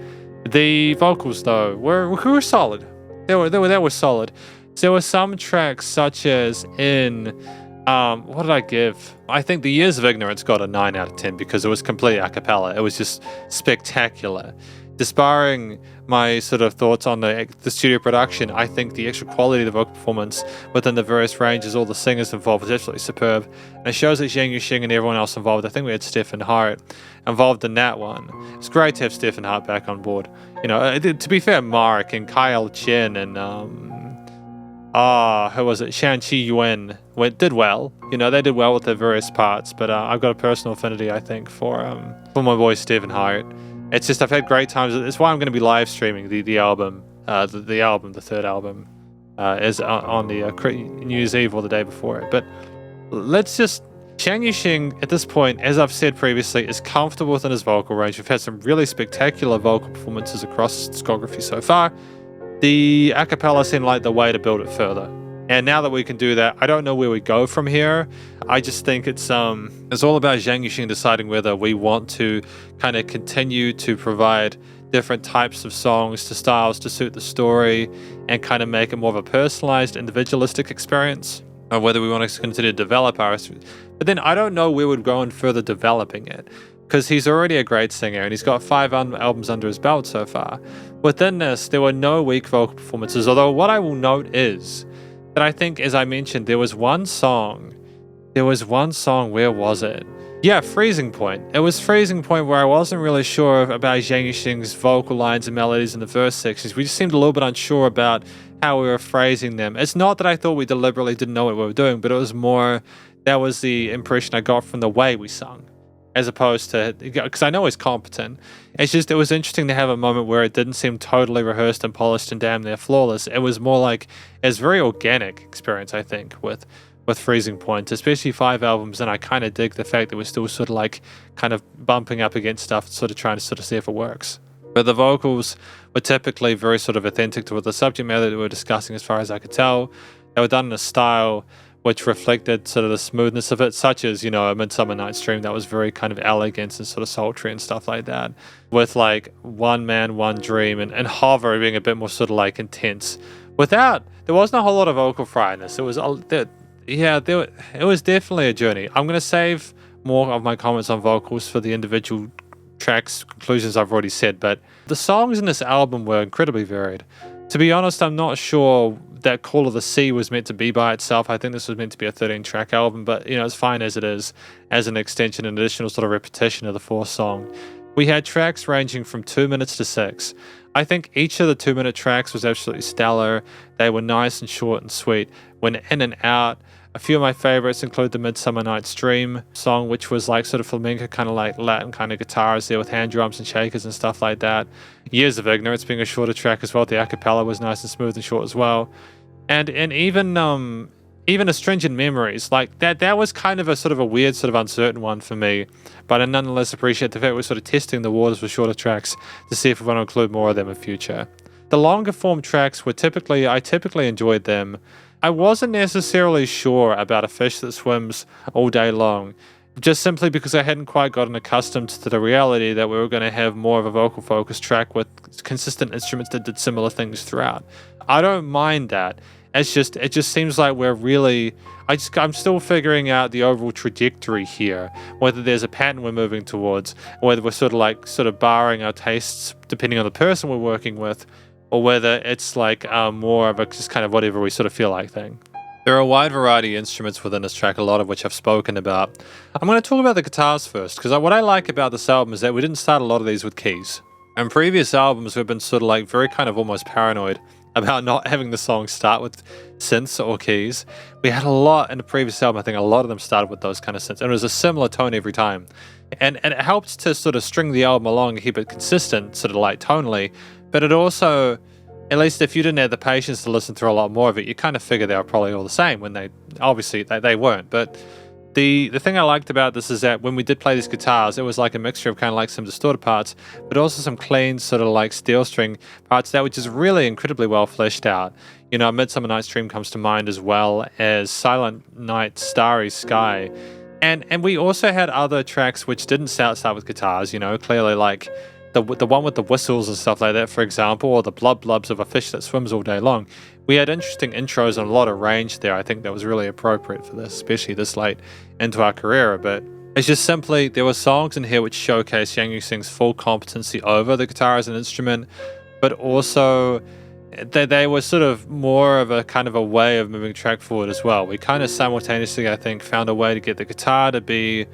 The vocals though were solid. They were solid. There were some tracks such as in what did I give? I think The Years of Ignorance got a 9 out of 10 because it was completely a cappella. It was just spectacular. Disbarring my sort of thoughts on the studio production, I think the extra quality of the vocal performance within the various ranges, all the singers involved, was absolutely superb. And it shows that Zhang Yu-Sheng and everyone else involved, I think we had Stefan Hart involved in that one. It's great to have Stefan Hart back on board. To be fair, Mark and Kyle Chen and who was it? Shan Chi Yuan did well. They did well with their various parts, but I've got a personal affinity, I think, for my boy Stefan Hart. It's just I've had great times. It's why I'm going to be live streaming the album, the third album, is on the New Year's Eve or the day before it. But Zhang Yu-Sheng at this point, as I've said previously, is comfortable within his vocal range. We've had some really spectacular vocal performances across his discography so far. The a cappella seemed like the way to build it further. And now that we can do that, I don't know where we go from here. I just think it's all about Zhang Yu-Sheng deciding whether we want to kind of continue to provide different types of songs to styles to suit the story and kind of make it more of a personalized, individualistic experience, or whether we want to continue to develop ours. But then I don't know where we'd go in further developing it, because he's already a great singer and he's got 5 albums under his belt so far. Within this, there were no weak vocal performances, although what I will note is that I think, as I mentioned, there was one song, where was it? Yeah, Freezing Point. It was Freezing Point where I wasn't really sure about Zhang Yu-Sheng's vocal lines and melodies in the verse sections. We just seemed a little bit unsure about how we were phrasing them. It's not that I thought we deliberately didn't know what we were doing, but it was more, that was the impression I got from the way we sung, as opposed to, because I know he's competent. It's just, it was interesting to have a moment where it didn't seem totally rehearsed and polished and damn near flawless. It was more like, it's very organic experience, I think, with Freezing Point, especially 5 albums, and I kind of dig the fact that we're still sort of like kind of bumping up against stuff, sort of trying to sort of see if it works. But the vocals were typically very sort of authentic to the subject matter that we were discussing, as far as I could tell. They were done in a style which reflected sort of the smoothness of it, such as, A Midsummer Night's Dream that was very kind of elegant and sort of sultry and stuff like that, with like One Man, One Dream and Hover being a bit more sort of like intense. There wasn't a whole lot of vocal fryness. It was definitely a journey. I'm going to save more of my comments on vocals for the individual tracks, conclusions I've already said, but the songs in this album were incredibly varied. To be honest, I'm not sure that Call of the Sea was meant to be by itself. I think this was meant to be a 13-track album, but it's fine as it is, as an extension and additional sort of repetition of the 4th song. We had tracks ranging from 2 minutes to 6. I think each of the 2-minute tracks was absolutely stellar. They were nice and short and sweet, went in and out. A few of my favorites include the Midsummer Night's Dream song, which was like sort of flamenco, kind of like Latin kind of guitars there with hand drums and shakers and stuff like that. Years of Ignorance being a shorter track as well. The a cappella was nice and smooth and short as well. And even Astringent Memories, like that was kind of a sort of a weird, sort of uncertain one for me. But I nonetheless appreciate the fact we're sort of testing the waters with shorter tracks to see if we want to include more of them in future. The longer form tracks I typically enjoyed them. I wasn't necessarily sure about A Fish That Swims All Day Long, just simply because I hadn't quite gotten accustomed to the reality that we were going to have more of a vocal focused track with consistent instruments that did similar things throughout. I don't mind that. It just seems like we're really, I'm still figuring out the overall trajectory here, whether there's a pattern we're moving towards, whether we're sort of barring our tastes depending on the person we're working with, or whether it's like more of a just kind of whatever we sort of feel like thing. There are a wide variety of instruments within this track, a lot of which I've spoken about. I'm going to talk about the guitars first, because what I like about this album is that we didn't start a lot of these with keys. In previous albums, we've been sort of like very kind of almost paranoid about not having the song start with synths or keys. We had a lot in the previous album, I think a lot of them started with those kind of synths, and it was a similar tone every time. And it helped to sort of string the album along and keep it consistent, sort of like tonally, but it also, at least if you didn't have the patience to listen through a lot more of it, you kind of figure they were probably all the same when obviously they weren't. But the thing I liked about this is that when we did play these guitars, it was like a mixture of kind of like some distorted parts, but also some clean sort of like steel string parts that were just really incredibly well fleshed out. You know, Midsummer Night's Dream comes to mind, as well as Silent Night, Starry Sky. And we also had other tracks which didn't start with guitars, you know, clearly like the one with the whistles and stuff like that, for example, or the blubs of a fish that swims all day long. We had interesting intros and a lot of range there. I think that was really appropriate for this, especially this late into our career. But it's just simply, there were songs in here which showcase Zhang Yu-Sheng's full competency over the guitar as an instrument, but also they were sort of more of a kind of a way of moving track forward as well. We kind of simultaneously, I think, found a way to get the guitar to be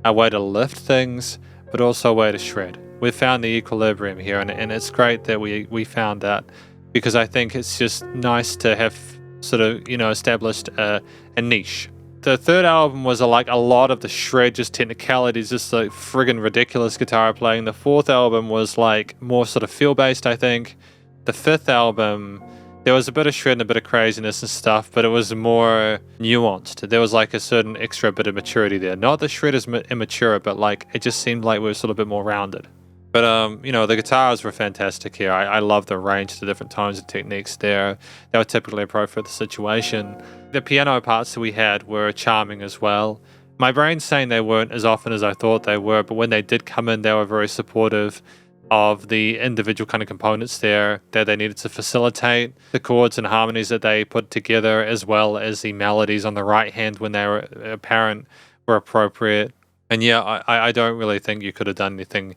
a way to lift things, but also a way to shred. We found the equilibrium here, and it's great that we found that, because I think it's just nice to have sort of, you know, established a niche. The third album was a lot of the shred, just technicalities, just like friggin' ridiculous guitar playing. The fourth album was like more sort of feel-based, I think. The fifth album, there was a bit of shred and a bit of craziness and stuff, but it was more nuanced. There was like a certain extra bit of maturity there. Not that shred is immature, but like it just seemed like we were sort of a bit more rounded. But, you know, the guitars were fantastic here. I love the range, the different tones and techniques there. They were typically appropriate for the situation. The piano parts that we had were charming as well. My brain's saying they weren't as often as I thought they were, but when they did come in, they were very supportive of the individual kind of components there that they needed to facilitate the chords and harmonies that they put together, as well as the melodies on the right hand when they were apparent were appropriate. And yeah, I don't really think you could have done anything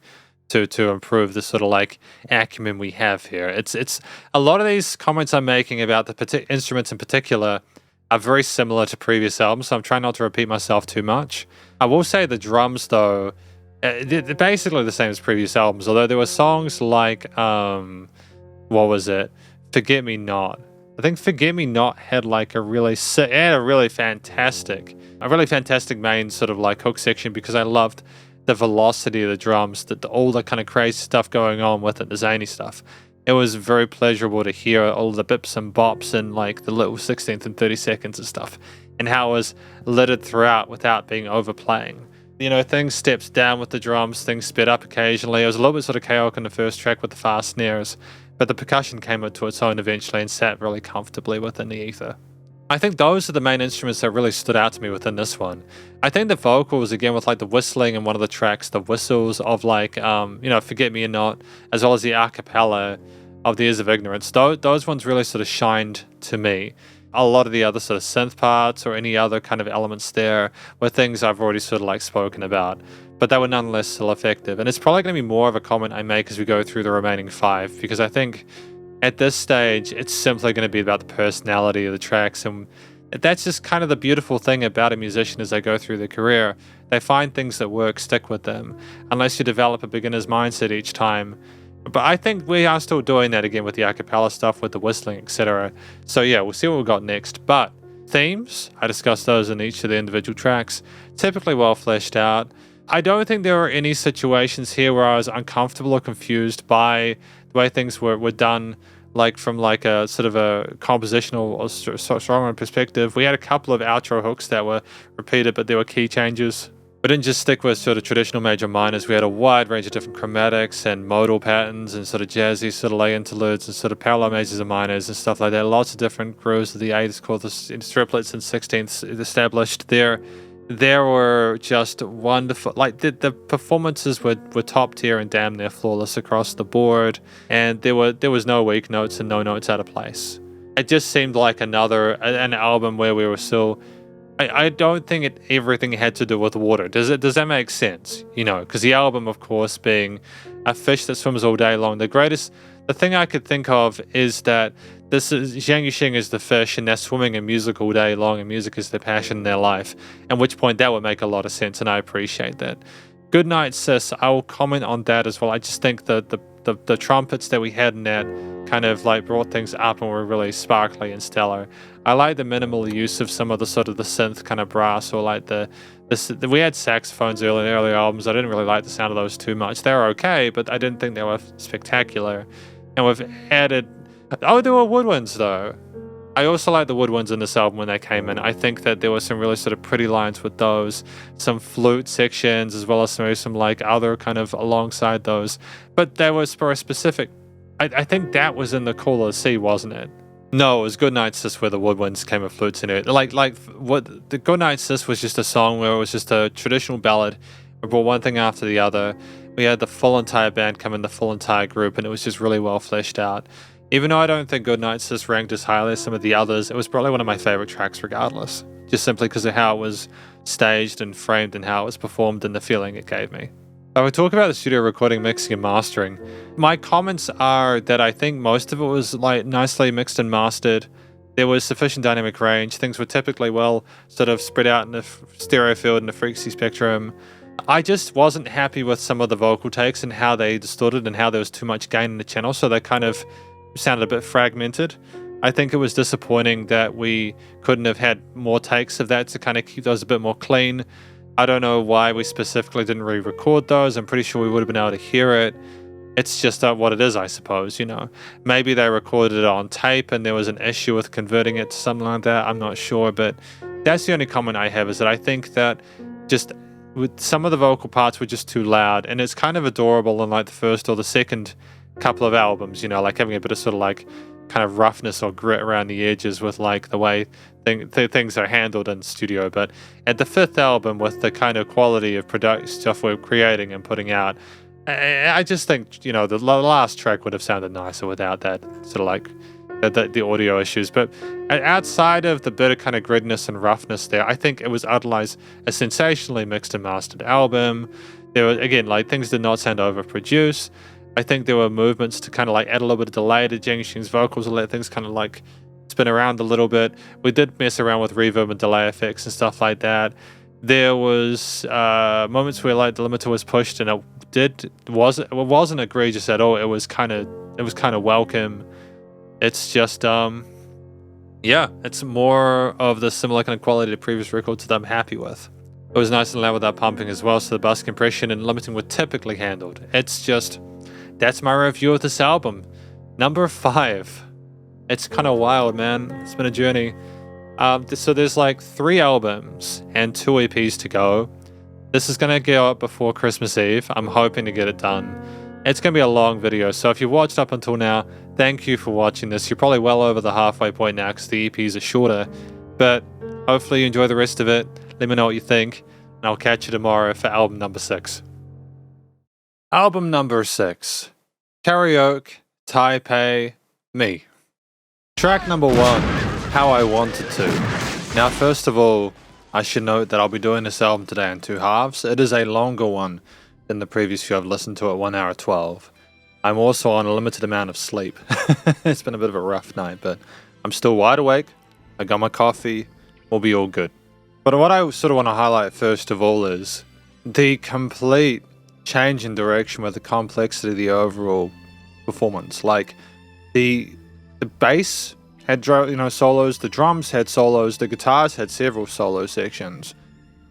to improve the sort of like acumen we have here. It's a lot of these comments I'm making about the instruments in particular are very similar to previous albums, so I'm trying not to repeat myself too much. I will say the drums, though, they're basically the same as previous albums, although there were songs like, what was it? Forget Me Not. I think Forget Me Not had like a really fantastic main sort of like hook section, because I loved the velocity of the drums, all the kind of crazy stuff going on with it, the zany stuff. It was very pleasurable to hear all the bips and bops and like the little 16th and 32nds and stuff, and how it was littered throughout without being overplaying. You know, things stepped down with the drums, things sped up occasionally. It was a little bit sort of chaotic in the first track with the fast snares, but the percussion came into its own eventually and sat really comfortably within the ether. I think those are the main instruments that really stood out to me within this one. I think the vocals, again, with like the whistling in one of the tracks, the whistles of like, you know, Forget Me or Not, as well as the a cappella of The Ears of Ignorance, those ones really sort of shined to me. A lot of the other sort of synth parts or any other kind of elements there were things I've already sort of like spoken about, but they were nonetheless still effective. And it's probably going to be more of a comment I make as we go through the remaining five, because I think at this stage, it's simply going to be about the personality of the tracks, and that's just kind of the beautiful thing about a musician as they go through their career. They find things that work, stick with them, unless you develop a beginner's mindset each time. But I think we are still doing that again with the a cappella stuff, with the whistling, etc. So yeah, we'll see what we've got next. But themes, I discussed those in each of the individual tracks, typically well fleshed out. I don't think there were any situations here where I was uncomfortable or confused by the way things were done, like from like a sort of a compositional or songwriting perspective. We had a couple of outro hooks that were repeated, but there were key changes. We didn't just stick with sort of traditional major minors. We had a wide range of different chromatics and modal patterns and sort of jazzy sort of lay interludes and sort of parallel majors and minors and stuff like that. Lots of different grooves of the eighths, quarters, triplets, and sixteenths established there. There were just wonderful, like the performances were top tier and damn near flawless across the board, and there was no weak notes and no notes out of place. It just seemed like an album where we were still. I don't think everything had to do with water. Does that make sense? You know, because the album, of course, being a fish that swims all day long, the thing I could think of is that this is Zhang Yu-Sheng is the fish, and they're swimming in music all day long, and music is their passion in their life. At which point that would make a lot of sense, and I appreciate that. Good Night Sis, I will comment on that as well. I just think that the trumpets that we had in that kind of like brought things up and were really sparkly and stellar. I like the minimal use of some of the sort of the synth kind of brass, or like we had saxophones in earlier albums. I didn't really like the sound of those too much. They were okay, but I didn't think they were spectacular. And we've added, oh, there were woodwinds though. I also like the woodwinds in this album when they came in. I think that there were some really sort of pretty lines with those, some flute sections, as well as maybe some like other kind of alongside those. But that was for a specific, I think that was in the Cooler Sea, wasn't it? No, it was Good Night Sis where the woodwinds came with flutes in it. Like what the Good Night Sis was just a song where it was just a traditional ballad. We brought one thing after the other. We had the full entire band come in, the full entire group, and it was just really well fleshed out. Even though I don't think Good Night Sis ranked as highly as some of the others, it was probably one of my favorite tracks regardless. Just simply because of how it was staged and framed and how it was performed and the feeling it gave me. I would talk about the studio recording, mixing and mastering. My comments are that I think most of it was like nicely mixed and mastered. There was sufficient dynamic range. Things were typically well sort of spread out in the stereo field and the frequency spectrum. I just wasn't happy with some of the vocal takes and how they distorted and how there was too much gain in the channel, so they kind of sounded a bit fragmented. I think it was disappointing that we couldn't have had more takes of that to kind of keep those a bit more clean. I don't know why we specifically didn't re-record those. I'm pretty sure we would have been able to hear it. It's just what it is, I suppose, you know. Maybe they recorded it on tape and there was an issue with converting it to something like that. I'm not sure, but that's the only comment I have, is that I think that just with some of the vocal parts were just too loud, and it's kind of adorable in like the first or the second couple of albums, you know, like having a bit of sort of like kind of roughness or grit around the edges with like the way things are handled in studio. But at the fifth album, with the kind of quality of production stuff we're creating and putting out, I just think, you know, the last track would have sounded nicer without that sort of like the audio issues. But outside of the bit of kind of grittiness and roughness there, I think it was otherwise a sensationally mixed and mastered album. There were, again, like things did not sound overproduced. I think there were movements to kind of like add a little bit of delay to Zhang Yu-Sheng's vocals and let things kind of like spin around a little bit. We did mess around with reverb and delay effects and stuff like that. There was moments where like the limiter was pushed and it wasn't egregious at all. It was kind of welcome. It's just yeah, it's more of the similar kind of quality to previous records that I'm happy with. It was nice and loud without pumping as well, so the bass compression and limiting were typically handled. It's just, that's my review of this album. Number 5. It's kind of wild, man. It's been a journey. So there's like 3 albums and 2 EPs to go. This is going to go up before Christmas Eve. I'm hoping to get it done. It's going to be a long video, so if you've watched up until now, thank you for watching this. You're probably well over the halfway point now because the EPs are shorter. But hopefully you enjoy the rest of it. Let me know what you think, and I'll catch you tomorrow for album number 6. Album number 6. Karaoke, Taipei, Me. Track number 1, How I Wanted To. Now, first of all, I should note that I'll be doing this album today in 2 halves. It is a longer one than the previous few I've listened to at 1 hour 12. I'm also on a limited amount of sleep. It's been a bit of a rough night, but I'm still wide awake. I got my coffee. We'll be all good. But what I sort of want to highlight first of all is the complete change in direction with the complexity of the overall performance. Like the bass had solos, the drums had solos, the guitars had several solo sections.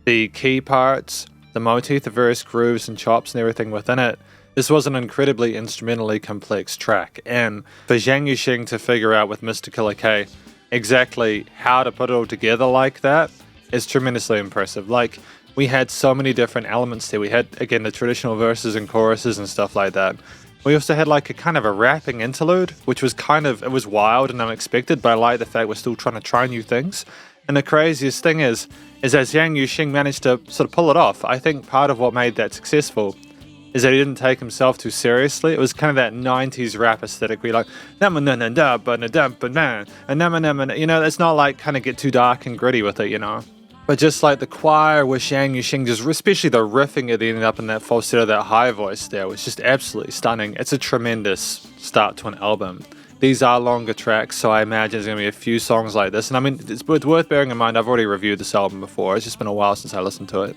The key parts, the motif, the various grooves and chops and everything within it. This was an incredibly instrumentally complex track, and for Zhang Yu-Sheng to figure out with Mr. Killer K exactly how to put it all together like that is tremendously impressive. Like, we had so many different elements there. We had, again, the traditional verses and choruses and stuff like that. We also had like a kind of a rapping interlude, which was it was wild and unexpected, but I like the fact we're still trying to try new things. And the craziest thing is that Zhang Yu-Sheng managed to sort of pull it off. I think part of what made that successful is that he didn't take himself too seriously. It was kind of that 90s rap aesthetic where you're like, you know, it's not like kind of get too dark and gritty with it, you know. But just like the choir with Zhang Yu-Sheng, just especially the riffing at the end up in that falsetto, that high voice there was just absolutely stunning. It's a tremendous start to an album. these are longer tracks, so I imagine there's going to be a few songs like this. And I mean, it's worth bearing in mind, I've already reviewed this album before. It's just been a while since I listened to it.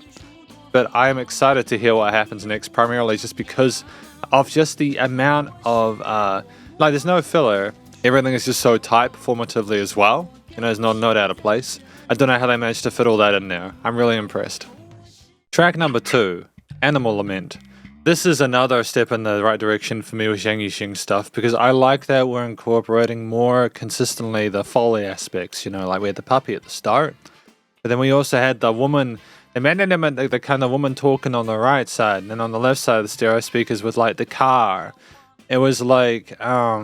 But I am excited to hear what happens next, primarily just because of just the amount of, like, there's no filler. Everything is just so tight performatively as well. You know, there's no note out of place. I don't know how they managed to fit all that in there. I'm really impressed. Track number 2, Animal Lament. This is another step in the right direction for me with Zhang Yu-Sheng stuff, because I like that we're incorporating more consistently the Foley aspects, you know, like we had the puppy at the start, but then we also had the woman, the kind of woman talking on the right side, and then on the left side of the stereo speakers with like the car. It was like, I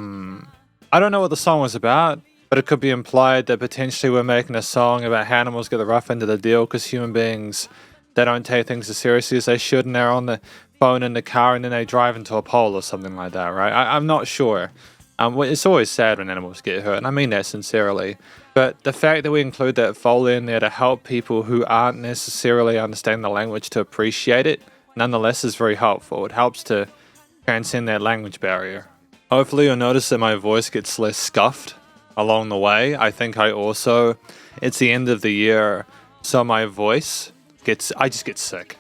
don't know what the song was about, but it could be implied that potentially we're making a song about how animals get the rough end of the deal because human beings, they don't take things as seriously as they should, and they're on the phone in the car and then they drive into a pole or something like that, right? I'm not sure. It's always sad when animals get hurt, and I mean that sincerely. But the fact that we include that Foley in there to help people who aren't necessarily understanding the language to appreciate it, nonetheless is very helpful. It helps to transcend that language barrier. Hopefully you'll notice that my voice gets less scuffed along the way. I think it's the end of the year, so my voice I just get sick.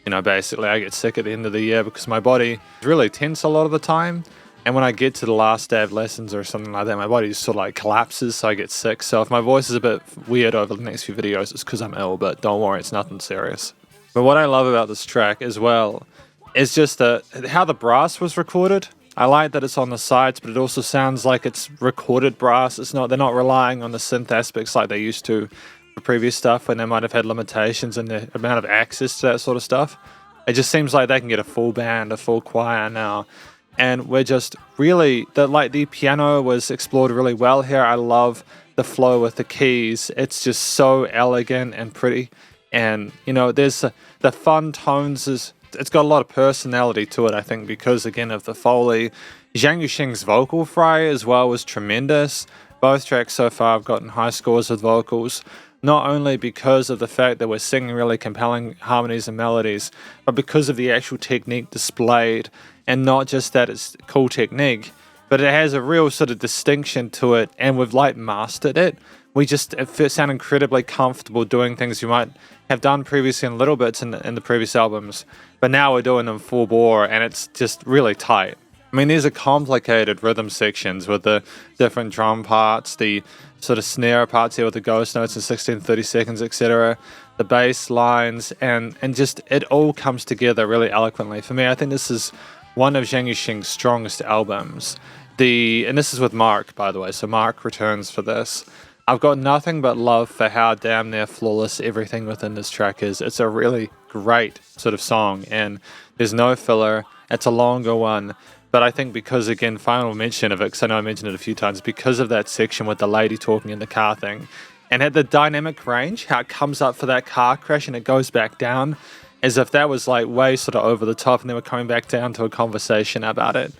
You know, basically I get sick at the end of the year because my body is really tense a lot of the time. And when I get to the last day of lessons or something like that, my body just sort of like collapses, so I get sick. So if my voice is a bit weird over the next few videos, it's because I'm ill, but don't worry, it's nothing serious. But what I love about this track as well is just how the brass was recorded. I like that it's on the sides, but it also sounds like it's recorded brass. They're not relying on the synth aspects like they used to for previous stuff when they might have had limitations in the amount of access to that sort of stuff. It just seems like they can get a full band, a full choir now. And we're just really, the piano was explored really well here. I love the flow with the keys. It's just so elegant and pretty. And, you know, there's the fun tones it's got a lot of personality to it, I think, because, again, of the Foley. Zhang Yu-Sheng's vocal fry as well was tremendous. Both tracks so far have gotten high scores with vocals, not only because of the fact that we're singing really compelling harmonies and melodies, but because of the actual technique displayed, and not just that it's cool technique, but it has a real sort of distinction to it, and we've like mastered it. It sound incredibly comfortable doing things you might have done previously in little bits in the previous albums, but now we're doing them full bore, and it's just really tight. I mean, these are complicated rhythm sections with the different drum parts, the sort of snare parts here with the ghost notes in 16, 30 seconds, etc., the bass lines, and just it all comes together really eloquently. For me, I think this is one of Zhang Yu-Sheng's strongest albums. And this is with Mark, by the way, so Mark returns for this. I've got nothing but love for how damn near flawless everything within this track is. It's a really great sort of song, and there's no filler. It's a longer one, but I think because, again, final mention of it, because I know I mentioned it a few times, because of that section with the lady talking in the car thing, and at the dynamic range, how it comes up for that car crash and it goes back down, as if that was like way sort of over the top and then we're coming back down to a conversation about it.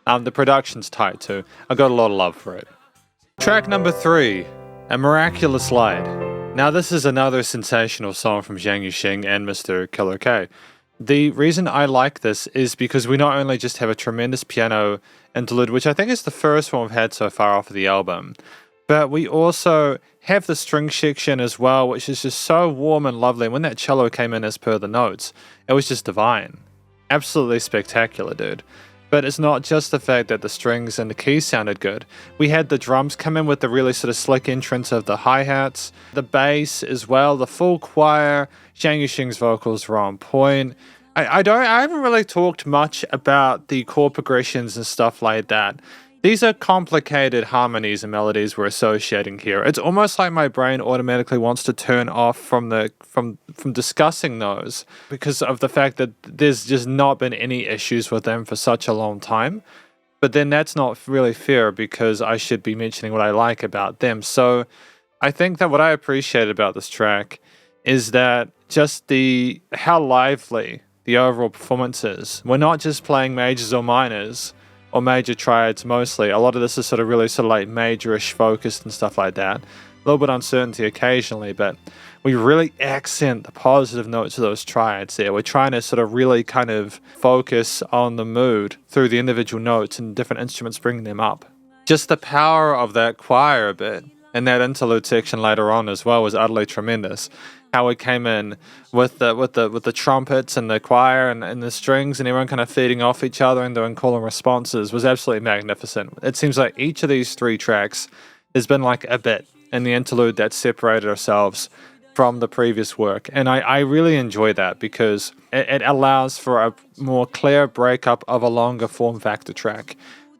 The production's tight too. I've got a lot of love for it. Track number 3, A Miraculous Light. Now this is another sensational song from Zhang Yu-Sheng and Mr. Killer K. The reason I like this is because we not only just have a tremendous piano interlude, which I think is the first one we've had so far off of the album, but we also have the string section as well, which is just so warm and lovely. When that cello came in as per the notes, it was just divine. Absolutely spectacular, dude. But it's not just the fact that the strings and the keys sounded good. We had the drums come in with the really sort of slick entrance of the hi-hats, the bass as well, the full choir. Zhang Yu-Sheng's vocals were on point. I haven't really talked much about the chord progressions and stuff like that. These are complicated harmonies and melodies we're associating here. It's almost like my brain automatically wants to turn off from discussing those because of the fact that there's just not been any issues with them for such a long time. But then that's not really fair because I should be mentioning what I like about them. So I think that what I appreciate about this track is that just how lively the overall performance is. We're not just playing majors or minors, or major triads mostly. A lot of this is sort of really sort of like majorish focused and stuff like that. A little bit uncertainty occasionally, but we really accent the positive notes of those triads there. We're trying to sort of really kind of focus on the mood through the individual notes and different instruments bringing them up. just the power of that choir bit and that interlude section later on as well was utterly tremendous. How it came in with the trumpets and the choir and the strings and everyone kind of feeding off each other and doing call and responses was absolutely magnificent. It seems like each of these 3 tracks has been like a bit in the interlude that separated ourselves from the previous work. And I really enjoy that because it allows for a more clear breakup of a longer form factor track.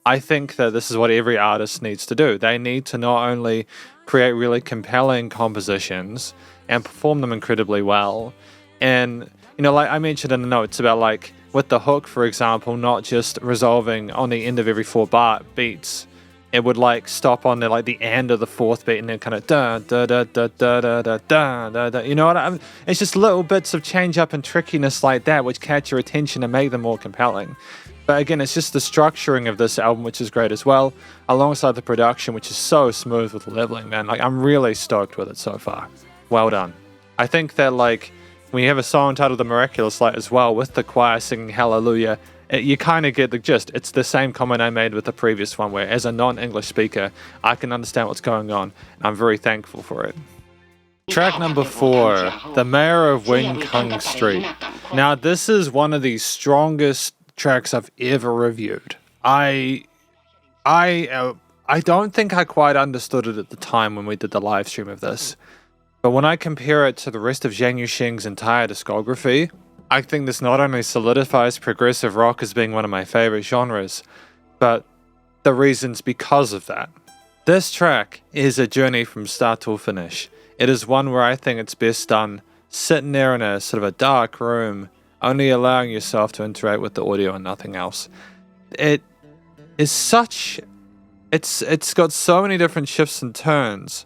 I think that this is what every artist needs to do. They need to not only create really compelling compositions and perform them incredibly well. And, like I mentioned in the notes about like with the hook, for example, not just resolving on the end of every 4 beats. It would like stop on the end of the 4th beat and then kind of da da da da da da da da da da. You know what I mean? It's just little bits of change up and trickiness like that which catch your attention and make them more compelling. But again, it's just the structuring of this album which is great as well, alongside the production which is so smooth with the leveling, man. Like I'm really stoked with it so far. Well done. I think that like when you have a song titled The Miraculous Light as well with the choir singing Hallelujah, you kind of get the gist. It's the same comment I made with the previous one where as a non-English speaker, I can understand what's going on. And I'm very thankful for it. Track number 4, The Mayor of Wing Kung Street. Now this is one of the strongest tracks I've ever reviewed. I don't think I quite understood it at the time when we did the live stream of this. But when I compare it to the rest of Zhang Yu-Sheng's entire discography, I think this not only solidifies progressive rock as being one of my favorite genres, but the reasons because of that. This track is a journey from start to finish. It is one where I think it's best done sitting there in a sort of a dark room, only allowing yourself to interact with the audio and nothing else. It is such... It's got so many different shifts and turns.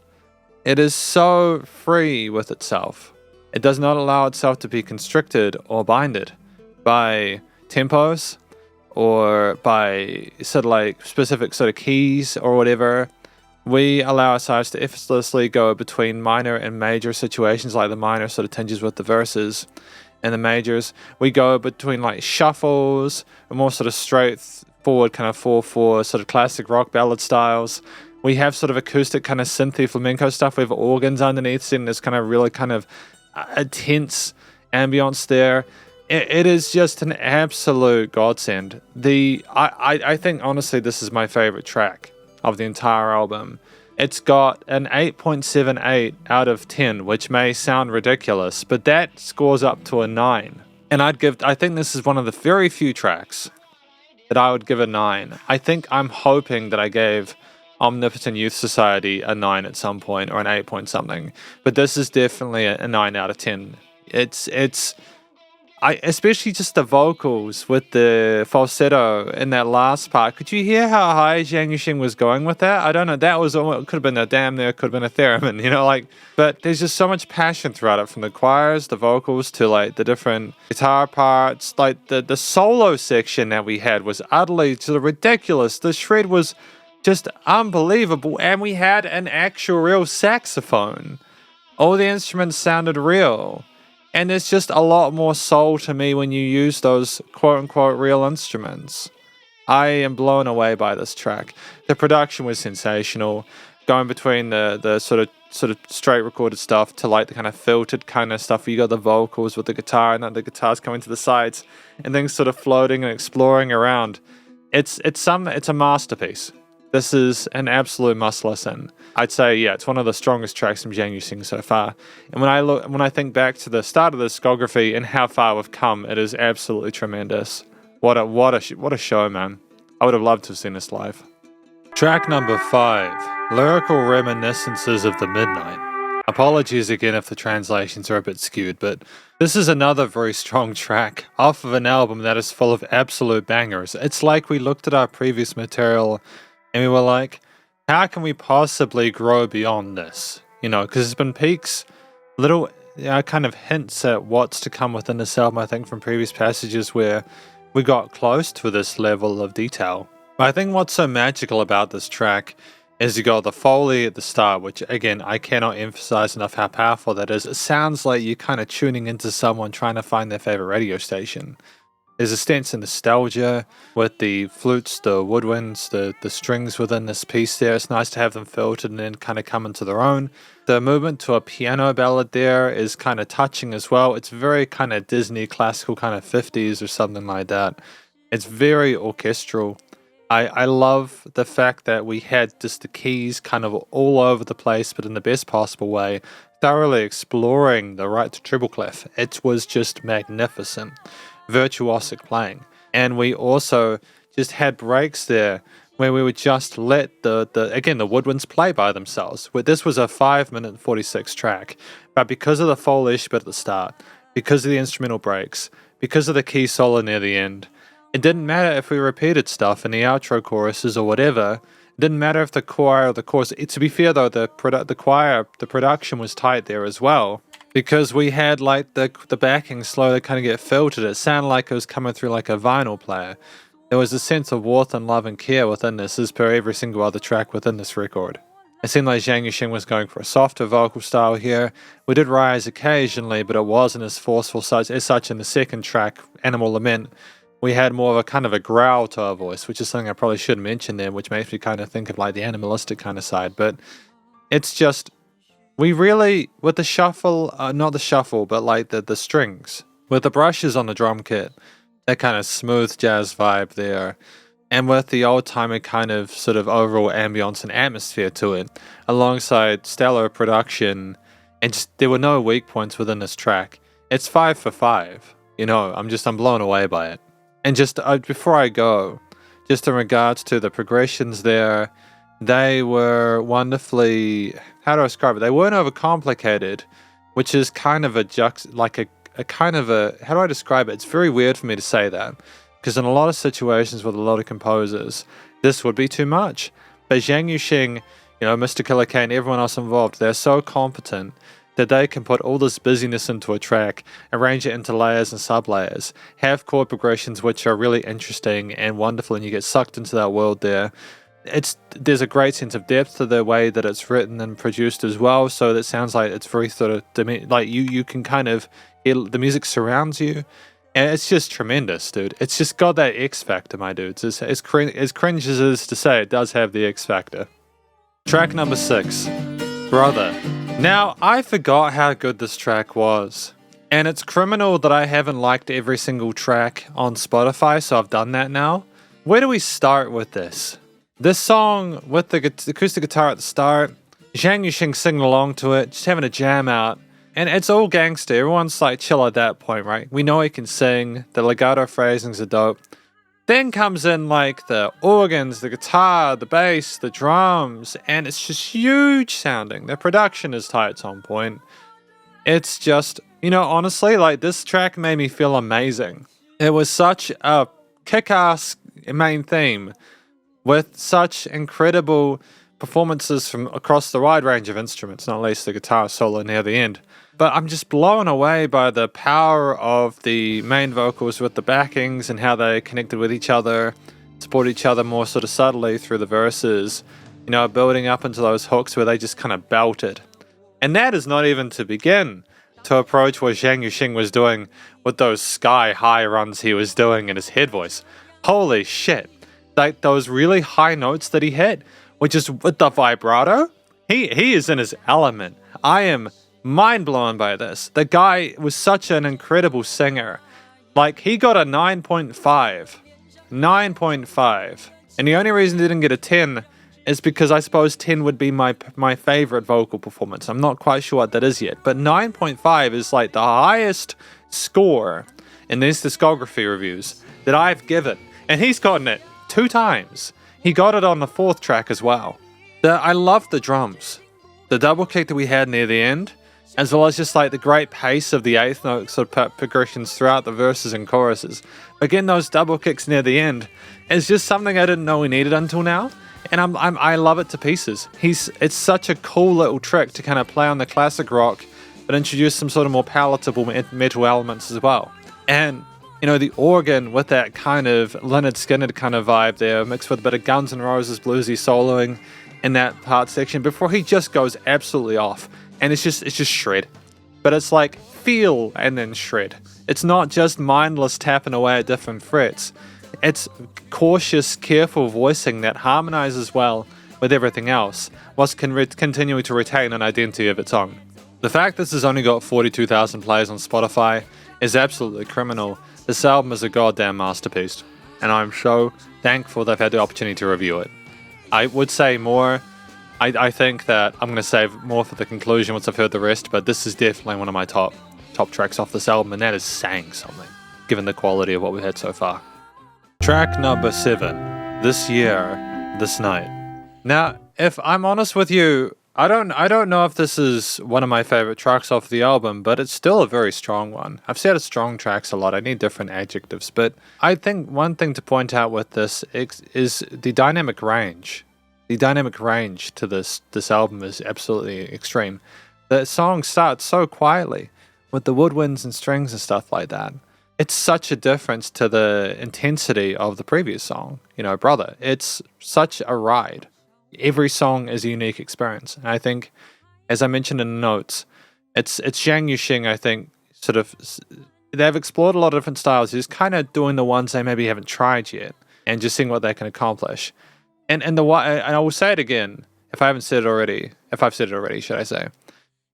It is so free with itself. It does not allow itself to be constricted or binded by tempos or by sort of like specific sort of keys or whatever. We allow ourselves to effortlessly go between minor and major situations, like the minor sort of tinges with the verses and the majors. We go between like shuffles and more sort of straightforward kind of 4/4 sort of classic rock ballad styles. We have sort of acoustic kind of synthy flamenco stuff. We have organs underneath it and there's kind of really kind of a tense ambience there. It is just an absolute godsend. I think honestly this is my favorite track of the entire album. It's got an 8.78 out of 10, which may sound ridiculous, but that scores up to a 9. And I think this is one of the very few tracks that I would give a 9. I think I'm hoping that I gave Omnipotent Youth Society a 9 at some point, or an 8 point something, but this is definitely a 9 out of 10. Especially just the vocals with the falsetto in that last part. Could you hear how high Zhang Yu-Sheng was going with that? I don't know. That was almost, could have been a damn near, could have been a theremin, but there's just so much passion throughout it, from the choirs, the vocals, to like the different guitar parts. Like the solo section that we had was utterly sort of ridiculous. The shred was just unbelievable, and we had an actual real saxophone. All the instruments sounded real, and there's just a lot more soul to me when you use those quote-unquote real instruments. I am blown away by this track. The production was sensational, going between the sort of straight recorded stuff to like the kind of filtered kind of stuff where you got the vocals with the guitar and then the guitars coming to the sides and things sort of floating and exploring around. It's a masterpiece. This is an absolute must listen. I'd say, yeah, it's one of the strongest tracks from Zhang Yu-Sheng so far. And when I think back to the start of the discography and how far we've come, it is absolutely tremendous. What a show, man. I would have loved to have seen this live. Track number 5, Lyrical Reminiscences of the Midnight. Apologies again if the translations are a bit skewed, but this is another very strong track off of an album that is full of absolute bangers. It's like we looked at our previous material and we were like, how can we possibly grow beyond this? Because there's been peaks, little kind of hints at what's to come within this album, I think, from previous passages where we got close to this level of detail. But I think what's so magical about this track is you got the Foley at the start, which, again, I cannot emphasize enough how powerful that is. It sounds like you're kind of tuning into someone trying to find their favorite radio station. There's a sense of nostalgia with the flutes, the woodwinds, the strings within this piece there. It's nice to have them filtered and then kind of come into their own. The movement to a piano ballad there is kind of touching as well. It's very kind of Disney classical kind of 50s or something like that. It's very orchestral. I love the fact that we had just the keys kind of all over the place, but in the best possible way, thoroughly exploring the right to treble clef. It was just magnificent. Virtuosic playing. And we also just had breaks there where we would just let the woodwinds play by themselves. This was a 5-minute 46 track, but because of the foliage bit at the start, because of the instrumental breaks, because of the key solo near the end, it didn't matter if we repeated stuff in the outro choruses or whatever. It didn't matter if the choir or the chorus. To be fair though, the choir, the production was tight there as well. Because we had like the backing slowly kind of get filtered. It sounded like it was coming through like a vinyl player. There was a sense of warmth and love and care within this, as per every single other track within this record. It seemed like Zhang Yu-Sheng was going for a softer vocal style here. We did rise occasionally, but it wasn't as forceful as such in the second track, Animal Lament. We had more of a kind of a growl to our voice, which is something I probably should mention there, which makes me kind of think of like the animalistic kind of side. But it's just, we really, with the shuffle, not the shuffle, but like the strings, with the brushes on the drum kit, that kind of smooth jazz vibe there, and with the old-timey kind of sort of overall ambience and atmosphere to it, alongside stellar production, and just, there were no weak points within this track. It's 5 for 5. You know, I'm blown away by it. And just before I go, just in regards to the progressions there, they were wonderfully, how do I describe it? They weren't overcomplicated, which is kind of a kind of a, how do I describe it? It's very weird for me to say that, because in a lot of situations with a lot of composers, this would be too much. But Zhang Yu-Sheng, Mr. Killer K and everyone else involved, they're so competent that they can put all this busyness into a track, arrange it into layers and sub-layers, have chord progressions which are really interesting and wonderful, and you get sucked into that world there. There's a great sense of depth to the way that it's written and produced as well, so that sounds like it's very sort of, like you can kind of, the music surrounds you, and it's just tremendous, dude. It's just got that X factor, my dudes. As cringe as it is to say, it does have the X factor. Track number 6, Brother. Now, I forgot how good this track was, and it's criminal that I haven't liked every single track on Spotify, so I've done that now. Where do we start with this? This song, with the acoustic guitar at the start, Zhang Yu-Sheng singing along to it, just having a jam out, and it's all gangster. Everyone's like chill at that point, right? We know he can sing, the legato phrasings are dope. Then comes in like the organs, the guitar, the bass, the drums, and it's just huge sounding. The production is tight, it's on point. It's just, honestly, like this track made me feel amazing. It was such a kick-ass main theme with such incredible performances from across the wide range of instruments, not least the guitar solo near the end. But I'm just blown away by the power of the main vocals with the backings and how they connected with each other, support each other more sort of subtly through the verses, building up into those hooks where they just kind of belted. And that is not even to begin to approach what Zhang Yu-Sheng was doing with those sky-high runs he was doing in his head voice. Holy shit. Like those really high notes that he hit, which is with the vibrato, he is in his element. I am mind blown by this. The guy was such an incredible singer. Like, he got a 9.5. 9.5. And the only reason he didn't get a 10 is because I suppose 10 would be my favorite vocal performance. I'm not quite sure what that is yet. But 9.5 is like the highest score in these discography reviews that I've given. And he's gotten it 2 times. He got it on the 4th track as well. I love the drums. The double kick that we had near the end, as well as just like the great pace of the 8th note sort of progressions throughout the verses and choruses. Again, those double kicks near the end is just something I didn't know we needed until now, and I love it to pieces. It's such a cool little trick to kind of play on the classic rock, but introduce some sort of more palatable metal elements as well. And the organ with that kind of Lynyrd Skynyrd kind of vibe there, mixed with a bit of Guns N' Roses bluesy soloing in that part section before he just goes absolutely off. And it's just shred. But it's like feel and then shred. It's not just mindless tapping away at different frets. It's cautious, careful voicing that harmonizes well with everything else, whilst continuing to retain an identity of its own. The fact this has only got 42,000 plays on Spotify is absolutely criminal. This album is a goddamn masterpiece, and I'm so thankful that I've had the opportunity to review it. I would say more. I think that I'm going to save more for the conclusion once I've heard the rest, but this is definitely one of my top tracks off this album, and that is saying something, given the quality of what we've had so far. Track number 7, This Year, This Night. Now, if I'm honest with you, I don't know if this is one of my favorite tracks off the album, but it's still a very strong one. I've said strong tracks a lot. I need different adjectives, but I think one thing to point out with this is the dynamic range. The dynamic range to this album is absolutely extreme. The song starts so quietly with the woodwinds and strings and stuff like that. It's such a difference to the intensity of the previous song, Brother. It's such a ride. Every song is a unique experience. And I think, as I mentioned in the notes, it's Zhang Yu-Sheng, I think, sort of, they've explored a lot of different styles. He's kind of doing the ones they maybe haven't tried yet and just seeing what they can accomplish. And I will say it again, if I've said it already, should I say.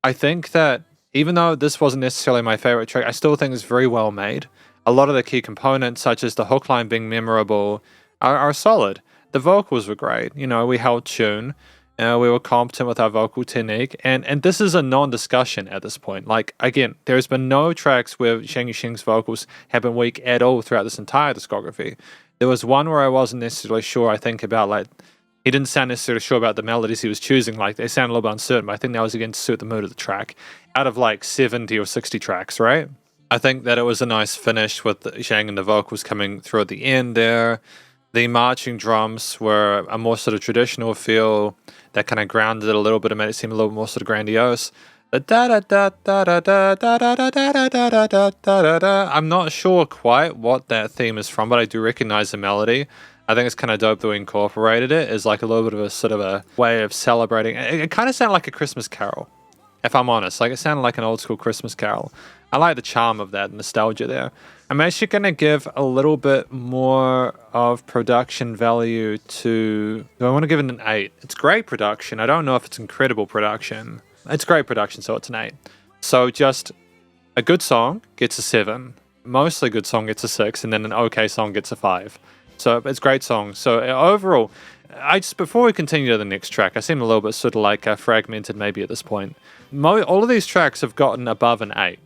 I think that even though this wasn't necessarily my favorite track, I still think it's very well made. A lot of the key components, such as the hook line being memorable, are solid. The vocals were great. We held tune. We were competent with our vocal technique. And this is a non-discussion at this point. Like, again, there's been no tracks where Zhang Yu-Sheng's vocals have been weak at all throughout this entire discography. There was one where I wasn't necessarily sure, I think, about, he didn't sound necessarily sure about the melodies he was choosing. They sounded a little bit uncertain, but I think that was again to suit the mood of the track. Out of 70 or 60 tracks, right? I think that it was a nice finish with Zhang and the vocals coming through at the end there. The marching drums were a more sort of traditional feel that kind of grounded it a little bit and made it seem a little more sort of grandiose. I'm not sure quite what that theme is from, but I do recognize the melody. I think it's kind of dope that we incorporated it as a little bit of a sort of a way of celebrating. It kind of sounded like a Christmas carol, if I'm honest. It sounded like an old school Christmas carol. I like the charm of that nostalgia there. I'm actually going to give a little bit more of production value to... I want to give it an 8. It's great production. I don't know if it's incredible production. It's great production, so it's an 8. So just a good song gets a 7. Mostly good song gets a 6. And then an okay song gets a 5. So it's a great song. So overall, before we continue to the next track, I seem a little bit sort of fragmented maybe at this point. All of these tracks have gotten above an 8.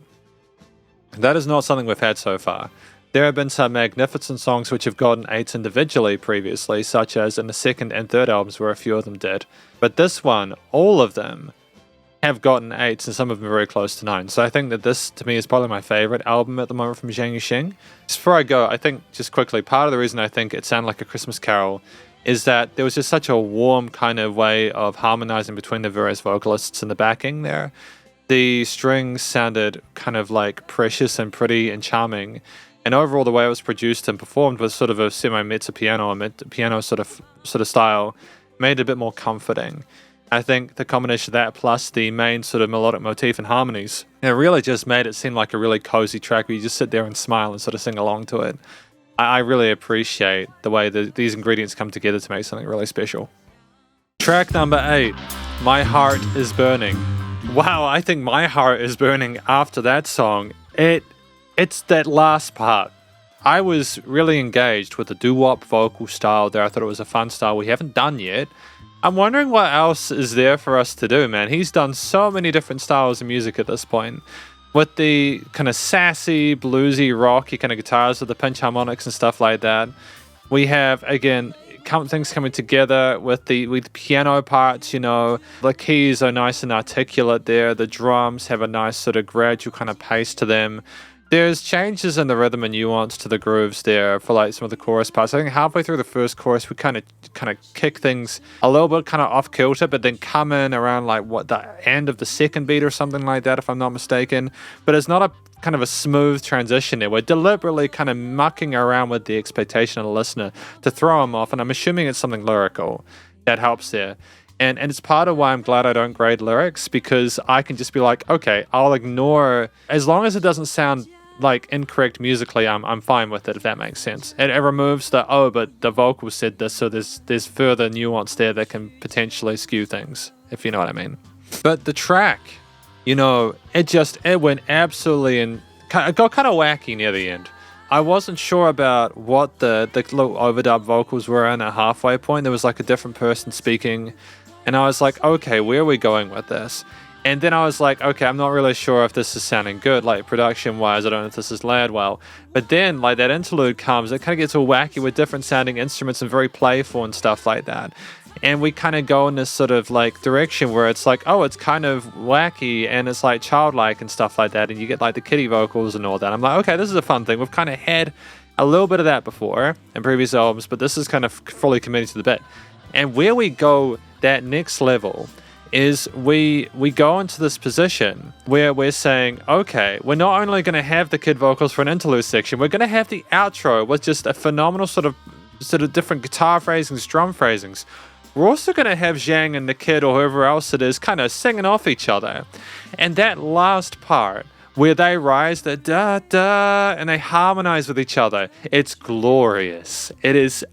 That is not something we've had so far. There have been some magnificent songs which have gotten 8s individually previously, such as in the second and third albums where a few of them did. But this one, all of them have gotten 8s and some of them very close to 9. So I think that this, to me, is probably my favorite album at the moment from Zhang Yu-Sheng. Just before I go, I think, just quickly, part of the reason I think it sounded like a Christmas carol is that there was just such a warm kind of way of harmonizing between the various vocalists and the backing there. The strings sounded kind of precious and pretty and charming. And overall, the way it was produced and performed was sort of a semi-mezzo piano, sort of style, made it a bit more comforting. I think the combination of that plus the main sort of melodic motif and harmonies, it really just made it seem like a really cozy track where you just sit there and smile and sort of sing along to it. I really appreciate the way that these ingredients come together to make something really special. Track number 8, My Heart is Burning. Wow, I think my heart is burning after that song. It's that last part. I was really engaged with the doo-wop vocal style there. I thought it was a fun style we haven't done yet. I'm wondering what else is there for us to do, man. He's done so many different styles of music at this point. With the kind of sassy, bluesy, rocky kind of guitars with the pinch harmonics and stuff like that. We have, again, things coming together with the piano parts, the keys are nice and articulate there. The drums have a nice sort of gradual kind of pace to them. There's changes in the rhythm and nuance to the grooves there for some of the chorus parts. I think halfway through the first chorus, we kind of kick things a little bit kind of off kilter, but then come in around the end of the second beat or something like that, if I'm not mistaken. But it's not a kind of a smooth transition there. We're deliberately kind of mucking around with the expectation of the listener to throw them off, and I'm assuming it's something lyrical that helps there. And it's part of why I'm glad I don't grade lyrics, because I can just be like, okay, I'll ignore, as long as it doesn't sound like incorrect musically, I'm fine with it, if that makes sense. It removes the, oh, but the vocal said this, so there's further nuance there that can potentially skew things, if you know what I mean. But the track, it went absolutely it got kind of wacky near the end. I wasn't sure about what the little overdub vocals were in a halfway point. There was like a different person speaking, and I was like, okay, where are we going with this? And then I was like, okay, I'm not really sure if this is sounding good, like production-wise. I don't know if this is layered well. But then, like, that interlude comes, it kind of gets all wacky with different sounding instruments and very playful and stuff like that. And we kind of go in this sort of like direction where it's like, oh, it's kind of wacky and it's like childlike and stuff like that. And you get like the kiddie vocals and all that. I'm like, okay, this is a fun thing. We've kind of had a little bit of that before in previous albums, but this is kind of fully committed to the bit. And where we go that next level is we go into this position where we're saying, okay, we're not only going to have the kid vocals for an interlude section, we're going to have the outro with just a phenomenal sort of different guitar phrasings, drum phrasings. We're also going to have Zhang and the kid or whoever else it is kind of singing off each other. And that last part where they rise the da-da and they harmonize with each other, it's glorious. It is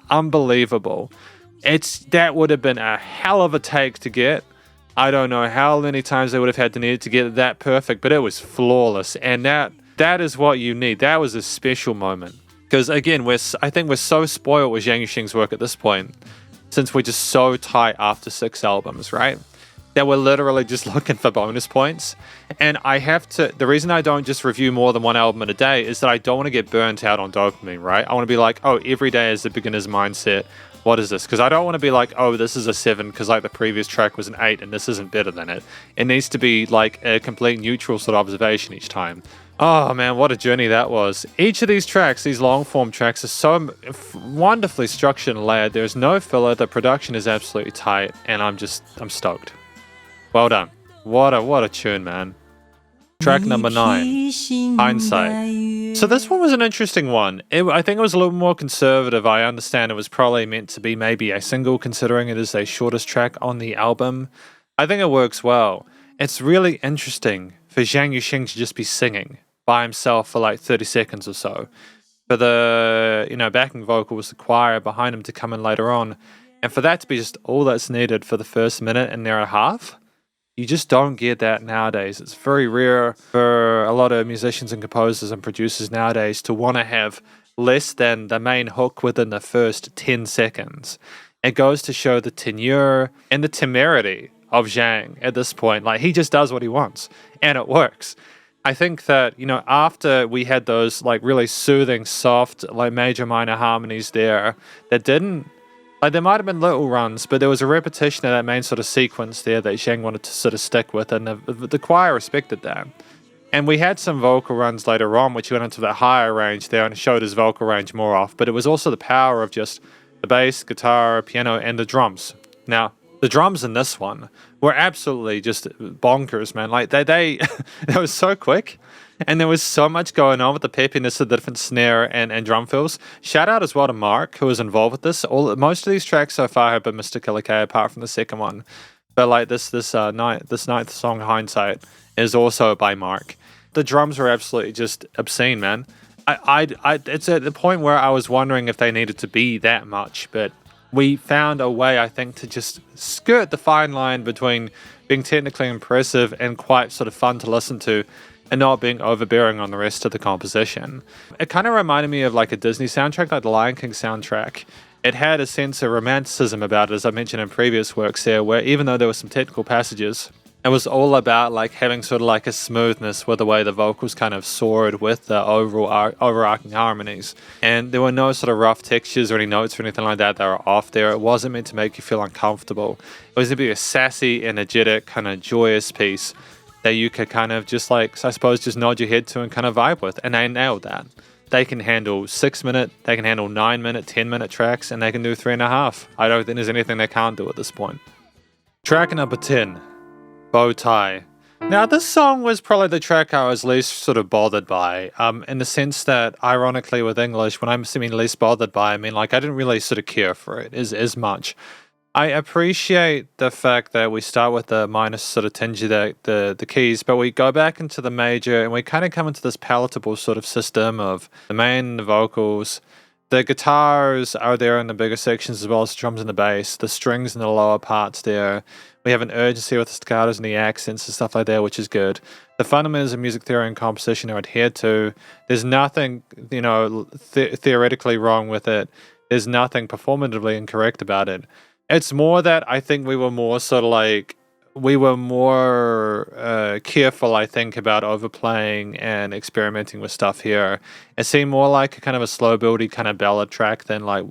unbelievable. That would have been a hell of a take to get. I don't know how many times they would have had to need it to get it that perfect, but it was flawless. And that is what you need. That was a special moment. Because again, I think we're so spoiled with Zhang Yu-Sheng's work at this point, since we're just so tight after 6 albums, right? That we're literally just looking for bonus points. And the reason I don't just review more than one album in a day is that I don't want to get burnt out on dopamine, right? I want to be like, oh, every day is the beginner's mindset. What is this? Because I don't want to be like, oh, this is a 7 because like the previous track was an 8 and this isn't better than it. It needs to be like a complete neutral sort of observation each time. Oh man, what a journey that was. Each of these tracks, these long form tracks, are so wonderfully structured and layered. There's no filler, the production is absolutely tight, and I'm stoked. Well done. What a tune, man. Track number 9, Hindsight. So this one was an interesting one. I think it was a little more conservative. I understand it was probably meant to be maybe a single, considering it is the shortest track on the album. I think it works well. It's really interesting for Zhang Yu-Sheng to just be singing by himself for like 30 seconds or so. For the, backing vocals, the choir behind him to come in later on. And for that to be just all that's needed for the first minute and a half. You just don't get that nowadays. It's very rare for a lot of musicians and composers and producers nowadays to want to have less than the main hook within the first 10 seconds. It goes to show the tenure and the temerity of Zhang at this point. Like, he just does what he wants, and it works. I think that, after we had those, like, really soothing, soft, like, major minor harmonies there that didn't, like, there might have been little runs, but there was a repetition of that main sort of sequence there that Zhang wanted to sort of stick with, and the choir respected that. And we had some vocal runs later on, which went into that higher range there and showed his vocal range more off, but it was also the power of just the bass, guitar, piano, and the drums. Now, the drums in this one were absolutely just bonkers, man. Like, they was so quick, and there was so much going on with the peppiness of the different snare and drum fills. Shout out as well to Mark, who was involved with this. Most of these tracks so far have been Mr. Killer K, apart from the second one. But like this ninth song, Hindsight, is also by Mark. The drums were absolutely just obscene, man. It's at the point where I was wondering if they needed to be that much, but we found a way, I think, to just skirt the fine line between being technically impressive and quite sort of fun to listen to, and not being overbearing on the rest of the composition. It kind of reminded me of like a Disney soundtrack, like the Lion King soundtrack. It had a sense of romanticism about it, as I mentioned in previous works there, where even though there were some technical passages, it was all about like having sort of like a smoothness with the way the vocals kind of soared with the overall overarching harmonies. And there were no sort of rough textures or any notes or anything like that were off there. It wasn't meant to make you feel uncomfortable. It was to be a sassy, energetic, kind of joyous piece that you could kind of just like, I suppose, just nod your head to and kind of vibe with. And they nailed that. They can handle 6-minute, they can handle 9-minute, 10-minute tracks, and they can do 3.5. I don't think there's anything they can't do at this point. Track number 10. Bow Tie. Now, this song was probably the track I was least sort of bothered by, in the sense that, ironically, with English, when I'm saying least bothered by, I mean, like, I didn't really sort of care for it as much. I appreciate the fact that we start with the minor sort of tinge of the keys, but we go back into the major and we kind of come into this palatable sort of system of the main, the vocals. The guitars are there in the bigger sections as well as the drums and the bass. The strings in the lower parts there. We have an urgency with the staccatos and the accents and stuff like that, which is good. The fundamentals of music theory and composition are adhered to. There's nothing, theoretically wrong with it. There's nothing performatively incorrect about it. It's more that I think we were more careful, I think, about overplaying and experimenting with stuff here. It seemed more like a kind of a slow buildy kind of ballad track than like a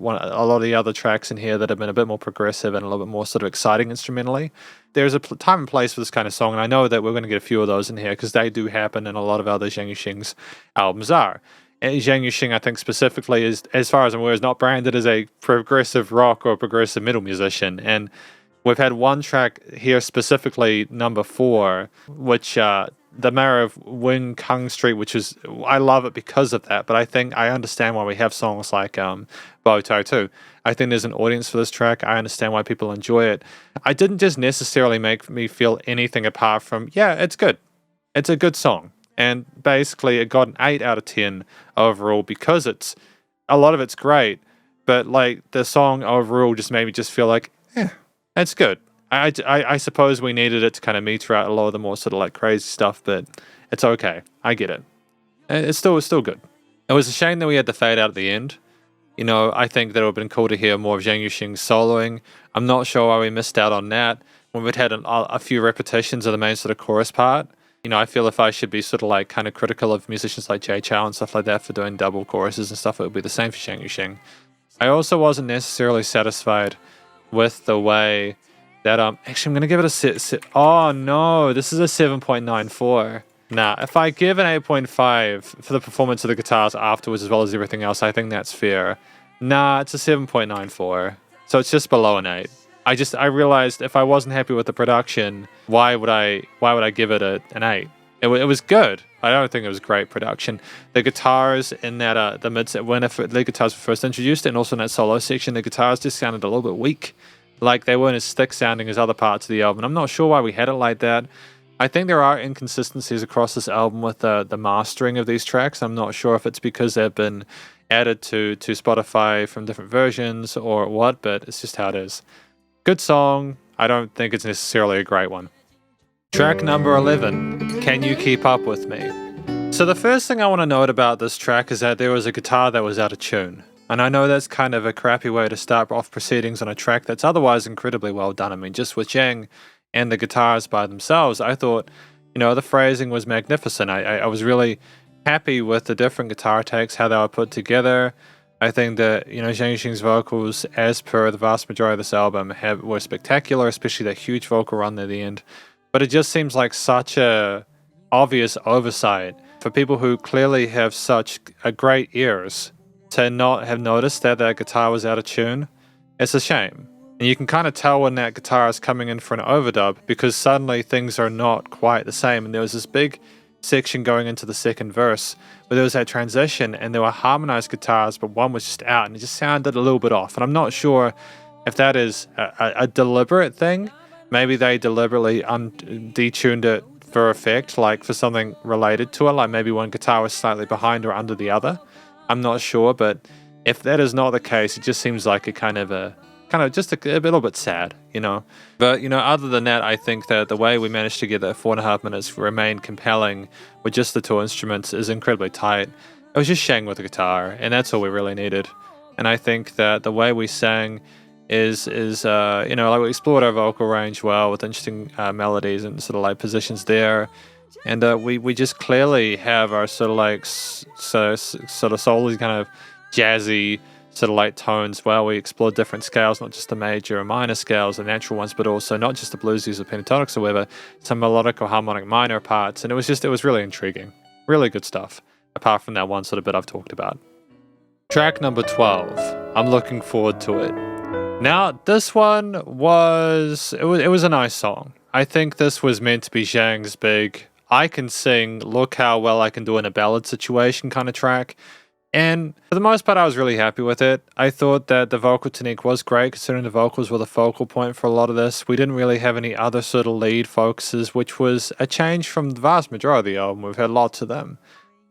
lot of the other tracks in here that have been a bit more progressive and a little bit more sort of exciting instrumentally. There's a time and place for this kind of song, and I know that we're going to get a few of those in here because they do happen and a lot of other Zhang Yu-Sheng's albums are. And Zhang Yu-Sheng, I think specifically, is, as far as I'm aware, is not branded as a progressive rock or progressive metal musician. And we've had one track here specifically, number 4, which the Mayor of Wing Kung Street, which is, I love it because of that. But I think I understand why we have songs like Bow Tie too. I think there's an audience for this track. I understand why people enjoy it. I didn't just necessarily make me feel anything apart from, yeah, it's good. It's a good song. And basically it got an 8 out of 10 overall because a lot of it's great, but like the song overall just made me just feel like, it's good. I suppose we needed it to kind of meter out a lot of the more sort of like crazy stuff, but it's okay. I get it. It's still good. It was a shame that we had the fade out at the end. I think that it would have been cool to hear more of Zhang Yu-Sheng soloing. I'm not sure why we missed out on that when we'd had a few repetitions of the main sort of chorus part. I feel if I should be sort of like kind of critical of musicians like Jay Chou and stuff like that for doing double choruses and stuff, it would be the same for Zhang Yu-Sheng. I also wasn't necessarily satisfied with the way that actually I'm gonna give it a oh no, this is a 7.94. Nah, if I give an 8.5 for the performance of the guitars afterwards as well as everything else, I think that's fair. Nah, it's a 7.94, so it's just below an 8. I realized if I wasn't happy with the production, why would I give it an 8? It was good. I don't think it was great production. The guitars in that the mid when the guitars were first introduced, and also in that solo section, the guitars just sounded a little bit weak. Like they weren't as thick sounding as other parts of the album. I'm not sure why we had it like that. I think there are inconsistencies across this album with the mastering of these tracks. I'm not sure if it's because they've been added to Spotify from different versions or what, but it's just how it is. Good song. I don't think it's necessarily a great one. Track number 11, Can You Keep Up With Me? So the first thing I want to note about this track is that there was a guitar that was out of tune. And I know that's kind of a crappy way to start off proceedings on a track that's otherwise incredibly well done. I mean, just with Zhang and the guitars by themselves, I thought, the phrasing was magnificent. I was really happy with the different guitar takes, how they were put together. I think that, Zhang Yu-Sheng's vocals, as per the vast majority of this album, were spectacular, especially that huge vocal run at the end. But it just seems like such a obvious oversight for people who clearly have such a great ears to not have noticed that guitar was out of tune. It's a shame. And you can kind of tell when that guitar is coming in for an overdub because suddenly things are not quite the same. And there was this big section going into the second verse where there was that transition and there were harmonized guitars, but one was just out and it just sounded a little bit off. And I'm not sure if that is a deliberate thing. Maybe they deliberately detuned it for effect, like for something related to it, like maybe one guitar was slightly behind or under the other. I'm not sure, but if that is not the case, it just seems like a just a little bit sad, But, other than that, I think that the way we managed to get that 4.5 minutes remain compelling with just the two instruments is incredibly tight. It was just Sheng with the guitar, and that's all we really needed. And I think that the way we sang is like we explored our vocal range well with interesting melodies and sort of like positions there. And we just clearly have our sort of like sort of solely kind of jazzy sort of like tones while we explored different scales, not just the major and minor scales, the natural ones, but also not just the bluesies or pentatonics or whatever, some melodic or harmonic minor parts. And it was really intriguing. Really good stuff, apart from that one sort of bit I've talked about. Track number 12. I'm looking forward to it. Now, this one was a nice song. I think this was meant to be Zhang's big, I can sing, look how well I can do in a ballad situation kind of track. And for the most part, I was really happy with it. I thought that the vocal technique was great, considering the vocals were the focal point for a lot of this. We didn't really have any other sort of lead focuses, which was a change from the vast majority of the album. We've had lots of them.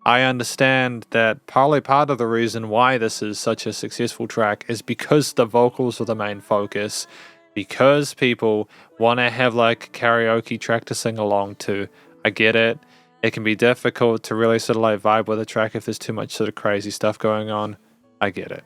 I understand that partly part of the reason why this is such a successful track is because the vocals are the main focus, because people want to have like a karaoke track to sing along to. I get it. It can be difficult to really sort of like vibe with a track if there's too much sort of crazy stuff going on. I get it.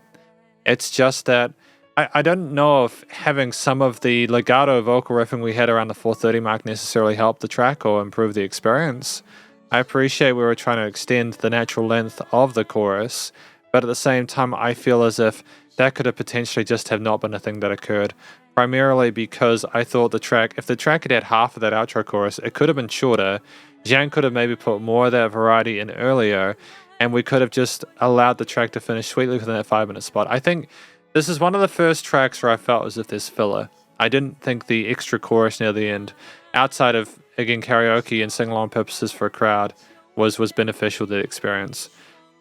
It's just that I don't know if having some of the legato vocal riffing we had around the 4:30 mark necessarily helped the track or improve the experience. I appreciate we were trying to extend the natural length of the chorus, but at the same time I feel as if that could have potentially just have not been a thing that occurred. Primarily because I thought if the track had half of that outro chorus, it could have been shorter. Zhang could have maybe put more of that variety in earlier, and we could have just allowed the track to finish sweetly within that 5-minute spot. I think this is one of the first tracks where I felt as if there's filler. I didn't think the extra chorus near the end, outside of, again, karaoke and sing-along purposes for a crowd, was beneficial to the experience.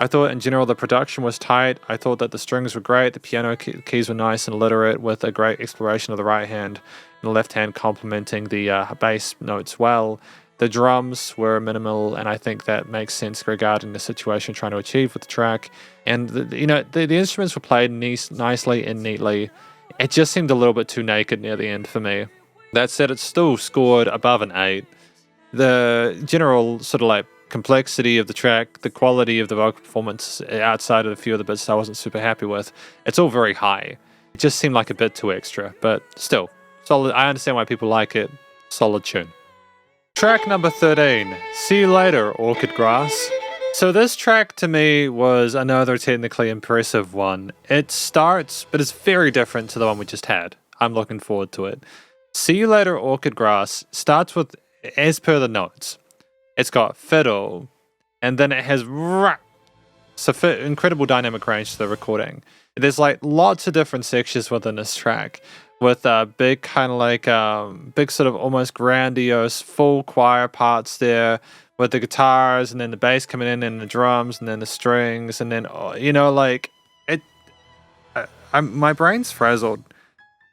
I thought in general the production was tight. I thought that the strings were great, the piano keys were nice and literate with a great exploration of the right hand and the left hand complementing the bass notes well. The drums were minimal, and I think that makes sense regarding the situation trying to achieve with the track. And the instruments were played nicely and neatly. It just seemed a little bit too naked near the end for me. That said, it still scored above an 8. The general sort of like complexity of the track, the quality of the vocal performance outside of a few of the bits I wasn't super happy with, it's all very high. It just seemed like a bit too extra, but still, solid. I understand why people like it. Solid tune. Track number 13, See You Later, Orchid Grass. So this track to me was another technically impressive one. It starts, but it's very different to the one we just had. I'm looking forward to it. See You Later, Orchid Grass starts with, as per the notes, it's got fiddle, and then it has incredible dynamic range to the recording. There's like lots of different sections within this track, with big kind of like big sort of almost grandiose full choir parts there, with the guitars and then the bass coming in and the drums and then the strings and then like it. My brain's frazzled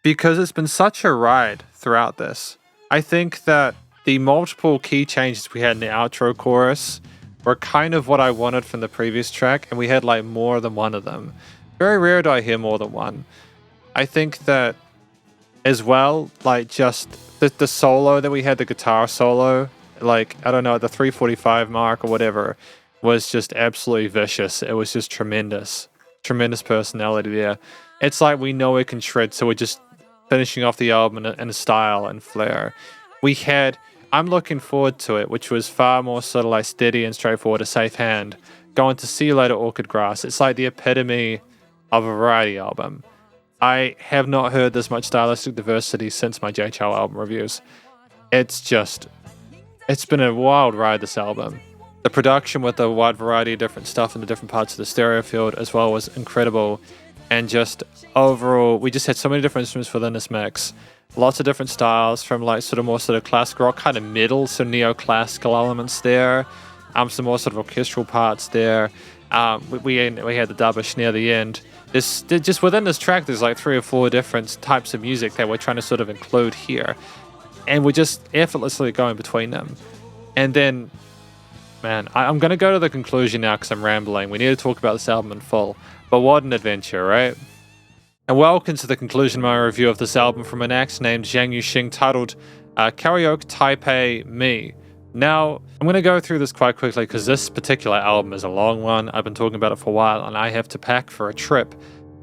because it's been such a ride throughout this. I think that the multiple key changes we had in the outro chorus were kind of what I wanted from the previous track, and we had like more than one of them. Very rare do I hear more than one. I think that as well, like just the solo that we had, the guitar solo, like, I don't know, at the 3:45 mark or whatever, was just absolutely vicious. It was just tremendous. Tremendous personality there. It's like we know it can shred, so we're just finishing off the album in a style and flair. We had I'm looking forward to it, which was far more sort of like steady and straightforward, a safe hand. Going to See You Later, Orchid Grass. It's like the epitome of a variety album. I have not heard this much stylistic diversity since my JHL album reviews. It's been a wild ride, this album. The production with a wide variety of different stuff in the different parts of the stereo field as well was incredible. And just overall, we just had so many different instruments within this mix. Lots of different styles, from like sort of more sort of classic rock, kind of middle, so neoclassical elements there. Some more sort of orchestral parts there. We had the dubbish near the end. Just within this track, there's like 3 or 4 different types of music that we're trying to sort of include here. And we're just effortlessly going between them. And then, man, I'm going to go to the conclusion now because I'm rambling. We need to talk about this album in full. But what an adventure, right? And welcome to the conclusion of my review of this album from an act named Zhang Yu-Sheng titled Karaoke Taipei Me. Now, I'm going to go through this quite quickly because this particular album is a long one. I've been talking about it for a while and I have to pack for a trip.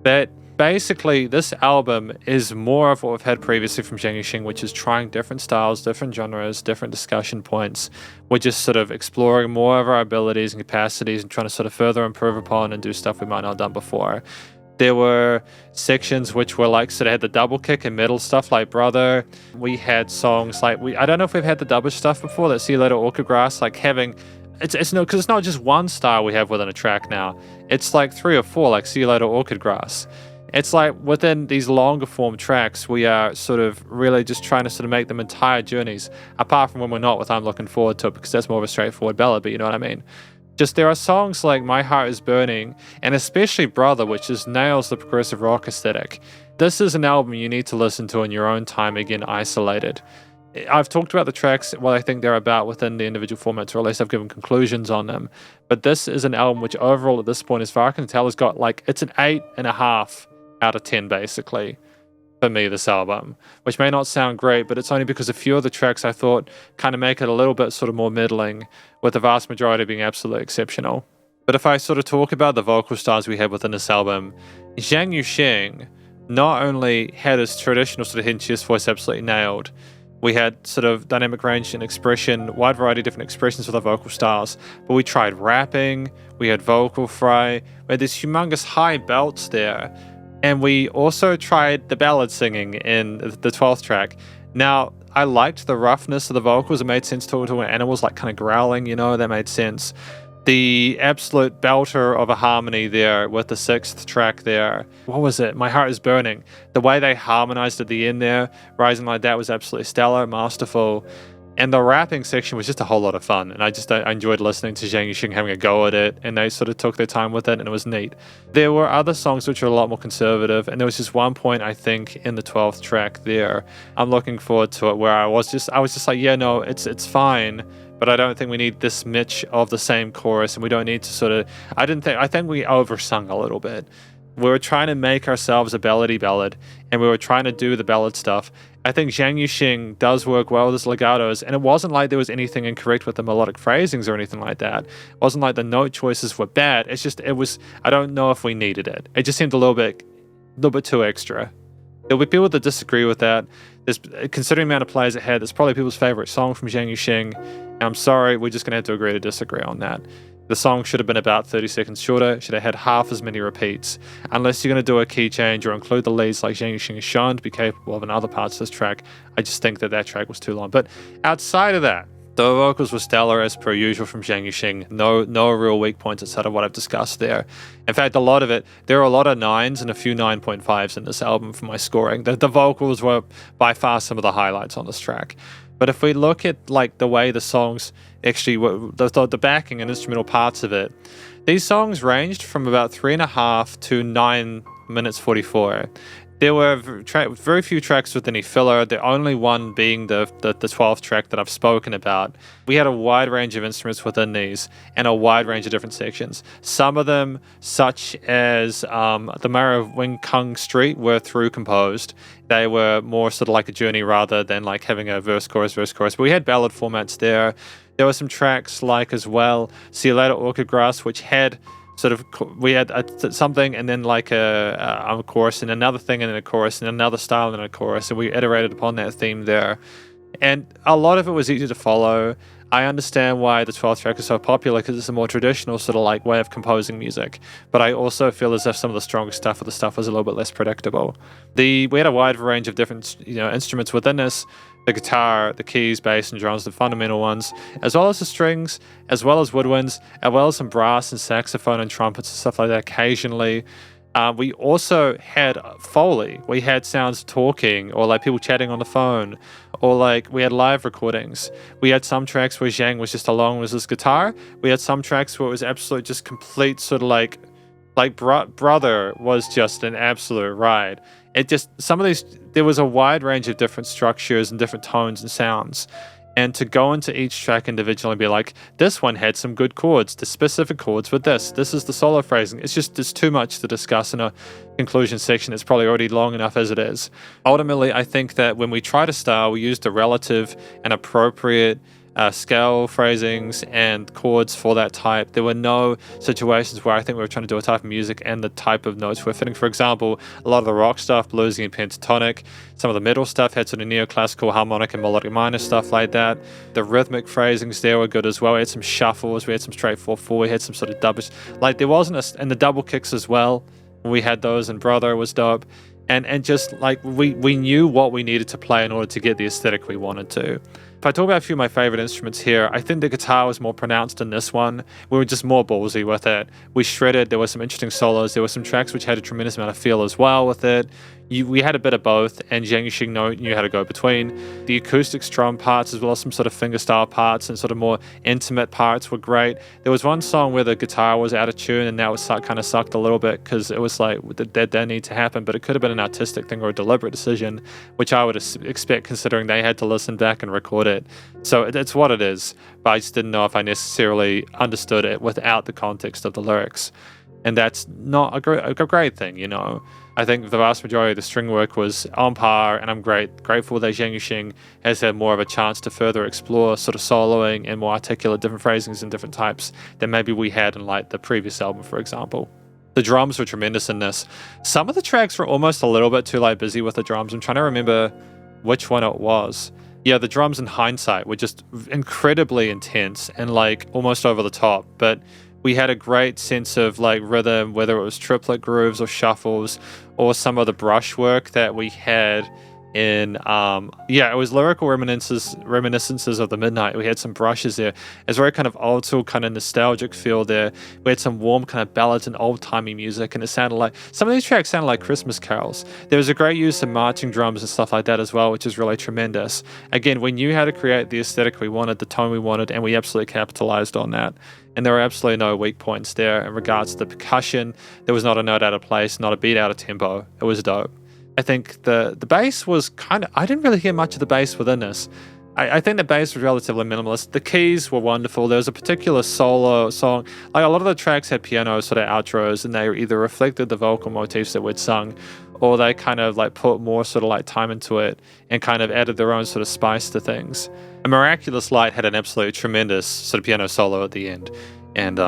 But basically, this album is more of what we've had previously from Zhang Yu-Sheng, which is trying different styles, different genres, different discussion points. We're just sort of exploring more of our abilities and capacities and trying to sort of further improve upon and do stuff we might not have done before. There were sections which were like sort of had the double kick and metal stuff like Brother. We had songs like I don't know if we've had the double stuff before, that See You Later, Orchid Grass, like having it's no, because it's not just one style we have within a track now. It's like 3 or 4, like See You Later, Orchid Grass. It's like within these longer form tracks, we are sort of really just trying to sort of make them entire journeys, apart from when we're not with I'm Looking Forward to It, because that's more of a straightforward ballad, but you know what I mean? Just there are songs like My Heart Is Burning and especially Brother, which just nails the progressive rock aesthetic. This is an album you need to listen to in your own time, again, isolated. I've talked about the tracks, what I think they're about within the individual formats, or at least I've given conclusions on them. But this is an album which overall at this point, as far as I can tell, has got like, it's an 8.5 out of 10 basically for me, this album, which may not sound great, but it's only because a few of the tracks I thought kind of make it a little bit sort of more middling, with the vast majority being absolutely exceptional. But if I sort of talk about the vocal styles we have within this album, Zhang Yu-Sheng not only had his traditional sort of hidden chest voice absolutely nailed, we had sort of dynamic range and expression, wide variety of different expressions with our vocal styles. But we tried rapping, we had vocal fry, we had these humongous high belts there. And we also tried the ballad singing in the 12th track. Now, I liked the roughness of the vocals. It made sense to animals like kind of growling, you know, that made sense. The absolute belter of a harmony there with the 6th track there. What was it? My Heart Is Burning. The way they harmonized at the end there, rising like that, was absolutely stellar, masterful. And the rapping section was just a whole lot of fun. And I enjoyed listening to Zhang Yu-Sheng having a go at it. And they sort of took their time with it, and it was neat. There were other songs which were a lot more conservative. And there was just one point, I think, in the 12th track there. I'm looking forward to it, where I was just like, yeah, no, it's fine. But I don't think we need this much of the same chorus, and we don't need to sort of... I think we oversung a little bit. We were trying to make ourselves a ballady ballad, and we were trying to do the ballad stuff. I think Zhang Yu-Sheng does work well with his legatos, and it wasn't like there was anything incorrect with the melodic phrasings or anything like that. It wasn't like the note choices were bad. It's just, it was... I don't know if we needed it. It just seemed a little bit too extra. There'll be people that disagree with that. Considering the amount of players it had, it's probably people's favorite song from Zhang Yu-Sheng. I'm sorry, we're just going to have to agree to disagree on that. The song should have been about 30 seconds shorter, should have had half as many repeats. Unless you're going to do a key change or include the leads like Zhang Yu-Sheng is shown to be capable of in other parts of this track, I just think that track was too long. But outside of that, the vocals were stellar as per usual from Zhang Yu-Sheng. No real weak points outside of what I've discussed there. In fact, a lot of it, there are a lot of 9s and a few 9.5s in this album for my scoring. The vocals were by far some of the highlights on this track. But if we look at like the way the songs actually were, the backing and instrumental parts of it, these songs ranged from about 3.5 to 9 minutes 44. There were very few tracks with any filler, the only one being the 12th track that I've spoken about. We had a wide range of instruments within these and a wide range of different sections. Some of them, such as the Mario of Wing Kung Street, were through composed. They were more sort of like a journey rather than like having a verse, chorus. But we had ballad formats there. There were some tracks like as well, See You Later Orchid Grass, which had... sort of, we had something and then like a chorus and another thing and then a chorus and another style and a chorus, and we iterated upon that theme there. And a lot of it was easy to follow. I understand why the 12th track is so popular, because it's a more traditional sort of like way of composing music. But I also feel as if some of the stronger stuff of the stuff was a little bit less predictable. We had a wide range of different instruments within this. The guitar, the keys, bass, and drums, the fundamental ones, as well as the strings, as well as woodwinds, as well as some brass and saxophone and trumpets and stuff like that occasionally. We also had Foley. We had sounds talking, or like people chatting on the phone, or like we had live recordings. We had some tracks where Zhang was just alone with his guitar. We had some tracks where it was absolute, just complete sort of like Brother was just an absolute ride. It just, some of these, there was a wide range of different structures and different tones and sounds. And to go into each track individually and be like, this one had some good chords, the specific chords with this is the solo phrasing. It's too much to discuss in a conclusion section. It's probably already long enough as it is. Ultimately, I think that when we try to style, we used a relative and appropriate scale phrasings and chords for that type. There were no situations where I think we were trying to do a type of music and the type of notes were fitting. For example, a lot of the rock stuff, bluesy and pentatonic. Some of the metal stuff had sort of neoclassical, harmonic and melodic minor stuff like that. The rhythmic phrasings there were good as well. We had some shuffles, we had some straight 4/4, we had some sort of dubbish. Like there wasn't and the double kicks as well. We had those, and Brother was dope. and just like we knew what we needed to play in order to get the aesthetic we wanted to. If I talk about a few of my favorite instruments here, I think the guitar was more pronounced in this one. We were just more ballsy with it. We shredded. There were some interesting solos. There were some tracks which had a tremendous amount of feel as well with it. We had a bit of both, and Zhang Yu-Sheng knew how to go between. The acoustic strum parts as well as some sort of fingerstyle parts and sort of more intimate parts were great. There was one song where the guitar was out of tune, and that was kind of sucked a little bit because it was like that didn't need to happen, but it could have been an artistic thing or a deliberate decision, which I would expect considering they had to listen back and record it. So it's what it is, but I just didn't know if I necessarily understood it without the context of the lyrics. And that's not a great thing, you know. I think the vast majority of the string work was on par, and I'm grateful that Zhang Yu-Sheng has had more of a chance to further explore sort of soloing and more articulate different phrasings and different types than maybe we had in like the previous album, for example. The drums were tremendous in this. Some of the tracks were almost a little bit too like busy with the drums. I'm trying to remember which one it was. Yeah, the drums in hindsight were just incredibly intense and like almost over the top, but we had a great sense of like rhythm, whether it was triplet grooves or shuffles or some of the brushwork that we had in it was lyrical reminiscences of the Midnight. We had some brushes there. It's very kind of old school, kind of nostalgic feel there. We had some warm kind of ballads and old-timey music, and it sounded like some of these tracks sounded like Christmas carols. There was a great use of marching drums and stuff like that as well, which is really tremendous. Again, we knew how to create the aesthetic we wanted, the tone we wanted, and we absolutely capitalized on that. And there were absolutely no weak points there in regards to the percussion. There was not a note out of place, not a beat out of tempo. It was dope. I think the bass was I didn't really hear much of the bass within this. I think the bass was relatively minimalist. The keys were wonderful. There was a particular solo song. Like a lot of the tracks had piano sort of outros, and they either reflected the vocal motifs that we'd sung, or they kind of like put more sort of like time into it and kind of added their own sort of spice to things. A Miraculous Light had an absolutely tremendous sort of piano solo at the end. And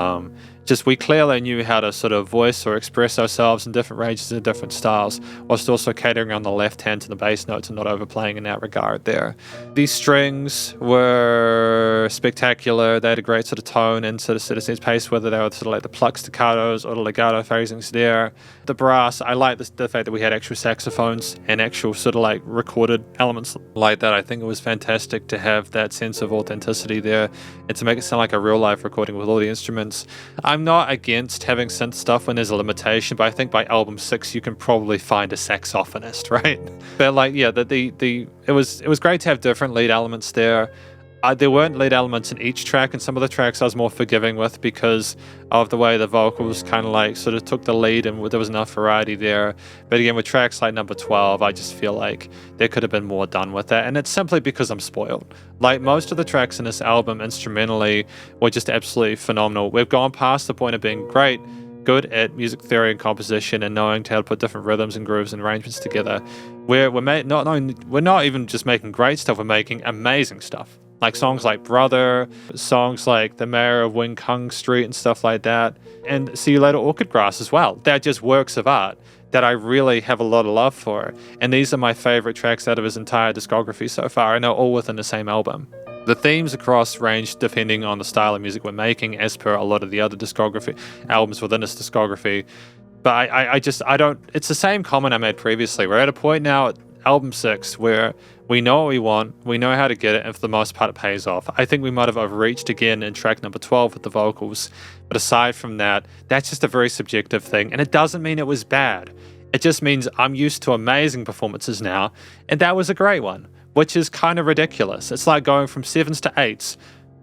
just we clearly knew how to sort of voice or express ourselves in different ranges and different styles, whilst also catering on the left hand to the bass notes and not overplaying in that regard there. These strings were spectacular. They had a great sort of tone and sort of pace, whether they were sort of like the pluck staccatos or the legato phrasings there. The brass, I like the fact that we had actual saxophones and actual sort of like recorded elements like that. I think it was fantastic to have that sense of authenticity there and to make it sound like a real life recording with all the instruments. I'm not against having synth stuff when there's a limitation, but I think by album 6 you can probably find a saxophonist, right? But like, yeah, it was great to have different lead elements there. There weren't lead elements in each track, and some of the tracks I was more forgiving with because of the way the vocals kind of like sort of took the lead and there was enough variety there. But again, with tracks like number 12, I just feel like there could have been more done with that, and it's simply because I'm spoiled. Like most of the tracks in this album instrumentally were just absolutely phenomenal. We've gone past the point of being good at music theory and composition and knowing how to put different rhythms and grooves and arrangements together. We're not even just making great stuff, we're making amazing stuff. Like songs like Brother, songs like The Mayor of Wing Kung Street and stuff like that. And See You Later Orchid Grass as well. They're just works of art that I really have a lot of love for. And these are my favorite tracks out of his entire discography so far, and they're all within the same album. The themes across range depending on the style of music we're making, as per a lot of the other discography albums within this discography. But I don't, it's the same comment I made previously. We're at a point now at album 6 where we know what we want, we know how to get it, and for the most part it pays off. I think we might have overreached again in track number 12 with the vocals, but aside from that, that's just a very subjective thing, and it doesn't mean it was bad. It just means I'm used to amazing performances now, and that was a great one, which is kind of ridiculous. It's like going from 7s to 8s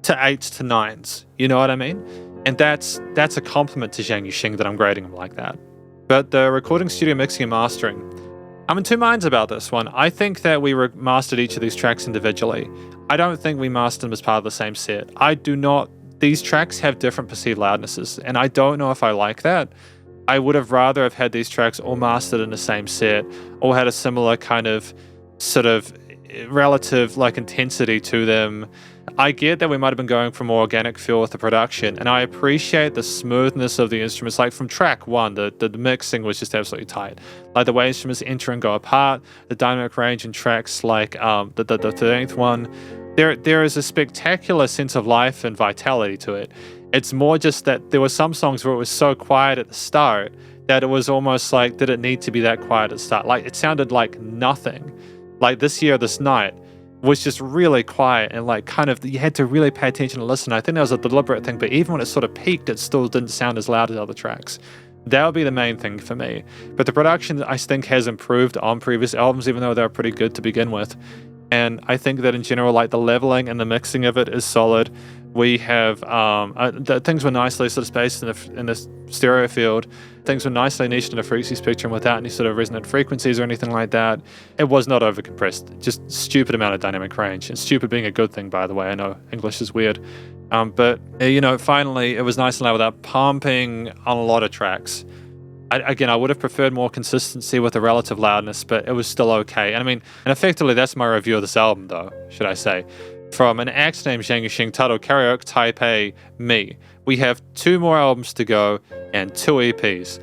to 8s to 9s, you know what I mean? And that's a compliment to Zhang Yu-Sheng that I'm grading him like that. But the recording studio mixing and mastering, I'm in two minds about this one. I think that we mastered each of these tracks individually. I don't think we mastered them as part of the same set. These tracks have different perceived loudnesses, and I don't know if I like that. I would have rather have had these tracks all mastered in the same set, or had a similar kind of sort of relative like intensity to them. I get that we might have been going for more organic feel with the production, and I appreciate the smoothness of the instruments. Like from track 1, the mixing was just absolutely tight. Like the way instruments enter and go apart, the dynamic range in tracks like the 13th one, there is a spectacular sense of life and vitality to it. It's more just that there were some songs where it was so quiet at the start that it was almost like, did it need to be that quiet at the start? Like, it sounded like nothing. Like this year, this night was just really quiet and like kind of, you had to really pay attention and listen. I think that was a deliberate thing, but even when it sort of peaked, it still didn't sound as loud as other tracks. That would be the main thing for me. But the production, I think, has improved on previous albums, even though they were pretty good to begin with. And I think that in general, like the leveling and the mixing of it is solid. We have things were nicely sort of spaced in the stereo field. Things were nicely niched in a frequency spectrum without any sort of resonant frequencies or anything like that. It was not overcompressed. Just stupid amount of dynamic range. And stupid being a good thing, by the way. I know English is weird. But finally, it was nice and loud without pumping on a lot of tracks. I would have preferred more consistency with the relative loudness, but it was still okay. And and effectively, that's my review of this album, though, should I say. From an act named Zhang Yu-Sheng titled Karaoke Taipei Me. We have 2 more albums to go and 2 EPs.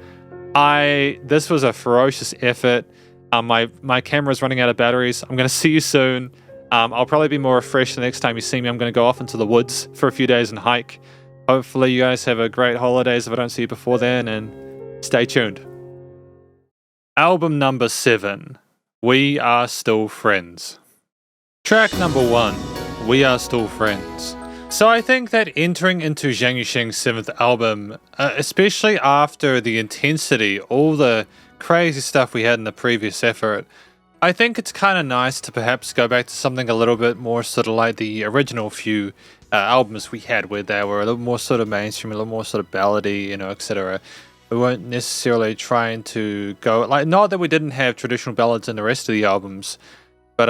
This was a ferocious effort. My camera's running out of batteries. I'm going to see you soon. I'll probably be more refreshed the next time you see me. I'm going to go off into the woods for a few days and hike. Hopefully you guys have a great holidays if I don't see you before then, and stay tuned. Album number 7, We Are Still Friends. Track number 1, We Are Still Friends. So I think that entering into Zhang Yu-Sheng's 7th album, especially after the intensity, all the crazy stuff we had in the previous effort, I think it's kind of nice to perhaps go back to something a little bit more sort of like the original few albums we had, where they were a little more sort of mainstream, a little more sort of ballady, etc. We weren't necessarily trying to go, like, not that we didn't have traditional ballads in the rest of the albums, but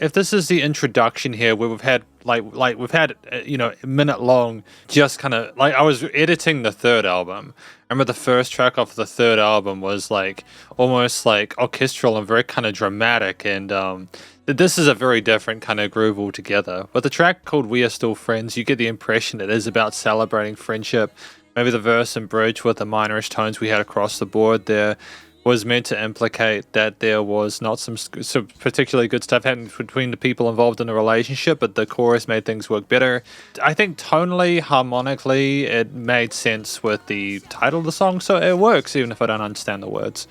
if this is the introduction here, where we've had a minute long, just kind of like, I was editing the 3rd album. I remember the first track off the 3rd album was like almost like orchestral and very kind of dramatic, and this is a very different kind of groove altogether. With the track called We Are Still Friends, you get the impression it is about celebrating friendship. Maybe the verse and bridge with the minorish tones we had across the board there was meant to implicate that there was not some particularly good stuff happening between the people involved in the relationship, but the chorus made things work better. I think tonally, harmonically, it made sense with the title of the song, so it works even if I don't understand the words.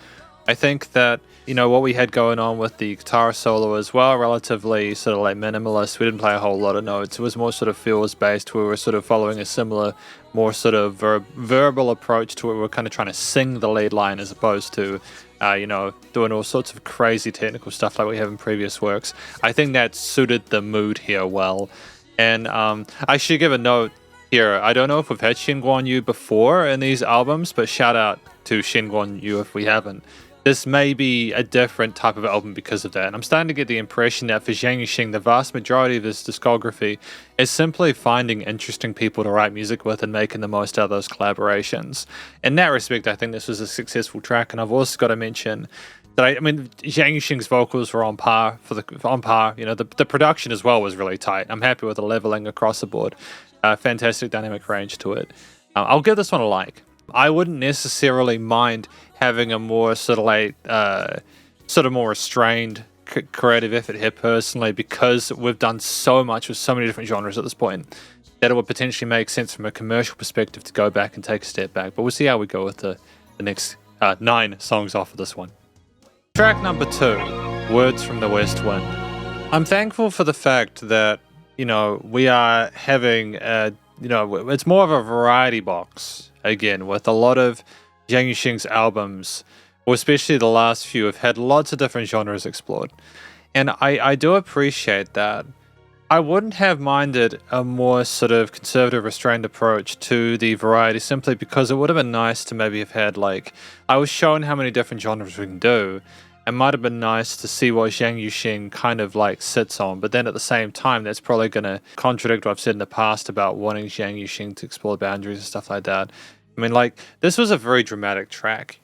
I think that, what we had going on with the guitar solo as well, relatively sort of like minimalist. We didn't play a whole lot of notes. It was more sort of feels based, where we were sort of following a similar, more sort of verbal approach to it. We were kind of trying to sing the lead line as opposed to, doing all sorts of crazy technical stuff like we have in previous works. I think that suited the mood here well. And I should give a note here. I don't know if we've had Shin Guan Yu before in these albums, but shout out to Shin Guan Yu if we haven't. This may be a different type of album because of that. And I'm starting to get the impression that for Zhang Yu-Sheng, the vast majority of his discography is simply finding interesting people to write music with and making the most out of those collaborations. In that respect, I think this was a successful track. And I've also got to mention that Zhang Yu-Sheng's vocals were on par. The production as well was really tight. I'm happy with the leveling across the board. Fantastic dynamic range to it. I'll give this one a like. I wouldn't necessarily mind having a more sort of like, more restrained creative effort here personally, because we've done so much with so many different genres at this point that it would potentially make sense from a commercial perspective to go back and take a step back. But we'll see how we go with the next 9 songs off of this one. Track number 2, Words from the West Wind. I'm thankful for the fact that, we are having, it's more of a variety box, again, with a lot of Zhang Yu-Sheng's albums, or especially the last few, have had lots of different genres explored. And I do appreciate that. I wouldn't have minded a more sort of conservative, restrained approach to the variety, simply because it would have been nice to maybe have had, I was shown how many different genres we can do. It might have been nice to see what Zhang Yu-Sheng kind of sits on, but then at the same time, that's probably going to contradict what I've said in the past about wanting Zhang Yu-Sheng to explore boundaries and stuff like that. This was a very dramatic track,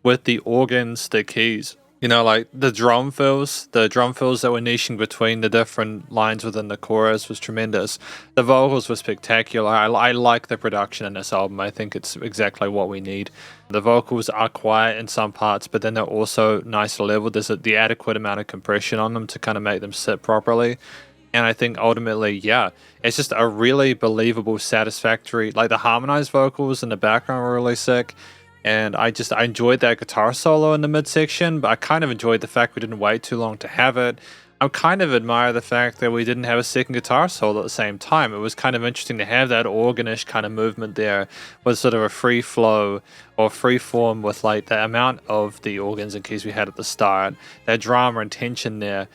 with the organs, the keys, the drum fills that were niching between the different lines within the chorus was tremendous. The vocals were spectacular. I like the production in this album. I think it's exactly what we need. The vocals are quiet in some parts, but then they're also nicely leveled. There's the adequate amount of compression on them to kind of make them sit properly. And I think ultimately, it's just a really believable, satisfactory, the harmonized vocals in the background were really sick. And I enjoyed that guitar solo in the midsection, but I kind of enjoyed the fact we didn't wait too long to have it. I kind of admire the fact that we didn't have a second guitar solo at the same time. It was kind of interesting to have that organish kind of movement there with sort of a free flow or free form with like the amount of the organs and keys we had at the start, that drama and tension there.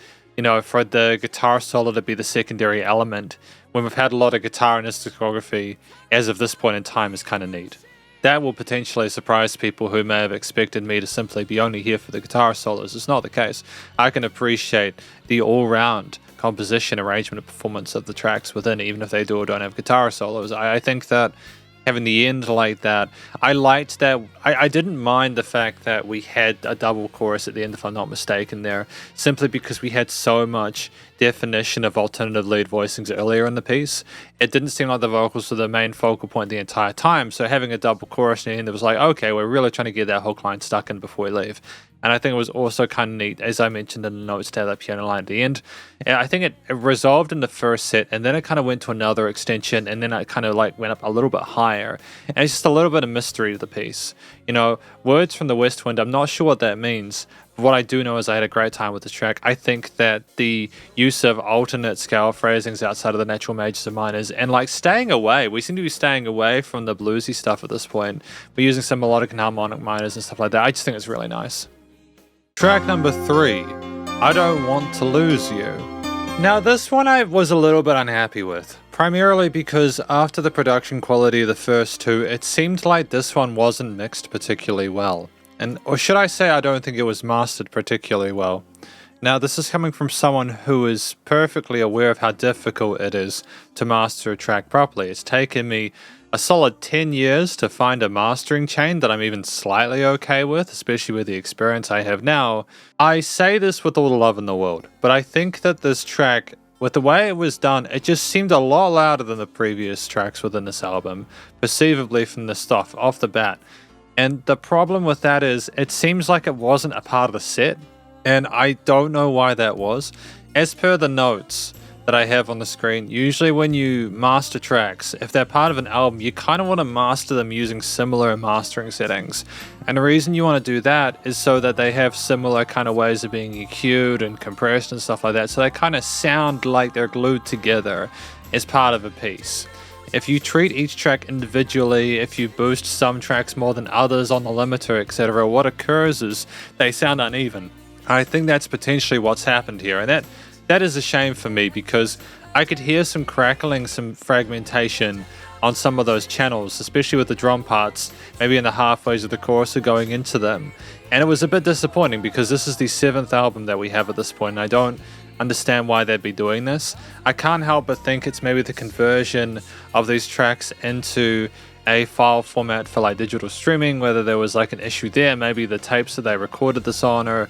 For the guitar solo to be the secondary element when we've had a lot of guitar in this discography as of this point in time is kind of neat. That will potentially surprise people who may have expected me to simply be only here for the guitar solos. It's not the case. I can appreciate the all-round composition, arrangement, and performance of the tracks within, even if they do or don't have guitar solos. I think that having the end like that, I liked that. I didn't mind the fact that we had a double chorus at the end, if I'm not mistaken there, simply because we had so much definition of alternative lead voicings earlier in the piece. It didn't seem like the vocals were the main focal point the entire time, so having a double chorus in the end, it was like, okay, we're really trying to get that hook line stuck in before we leave. And I think it was also kind of neat, as I mentioned in the notes, to have that piano line at the end. And I think it resolved in the first set, and then it kind of went to another extension, and then it kind of like went up a little bit higher. And it's just a little bit of mystery to the piece. Words from the West Wind, I'm not sure what that means. But what I do know is I had a great time with this track. I think that the use of alternate scale phrasings outside of the natural majors and minors, and like staying away, we seem to be staying away from the bluesy stuff at this point. We're using some melodic and harmonic minors and stuff like that. I just think it's really nice. Track number 3, I Don't Want to Lose You. Now this one I was a little bit unhappy with, primarily because after the production quality of the first two, it seemed like this one wasn't mixed particularly well. Or should I say I don't think it was mastered particularly well. Now this is coming from someone who is perfectly aware of how difficult it is to master a track properly. It's taken me a solid 10 years to find a mastering chain that I'm even slightly okay with, especially with the experience I have now. I say this with all the love in the world, but I think that this track, with the way it was done, it just seemed a lot louder than the previous tracks within this album, perceivably from the stuff off the bat. And the problem with that is, it seems like it wasn't a part of the set, and I don't know why that was. As per the notes that I have on the screen, usually when you master tracks, if they're part of an album, you kind of want to master them using similar mastering settings. And the reason you want to do that is so that they have similar kind of ways of being EQ'd and compressed and stuff like that, so they kind of sound like they're glued together as part of a piece. If you treat each track individually, if you boost some tracks more than others on the limiter, etc., what occurs is they sound uneven. I think that's potentially what's happened here, and that is a shame for me, because I could hear some crackling, some fragmentation on some of those channels, especially with the drum parts, maybe in the halfways of the chorus or going into them. And it was a bit disappointing, because this is the 7th album that we have at this point, and I don't understand why they'd be doing this. I can't help but think it's maybe the conversion of these tracks into a file format for like digital streaming, whether there was like an issue there, maybe the tapes that they recorded this on are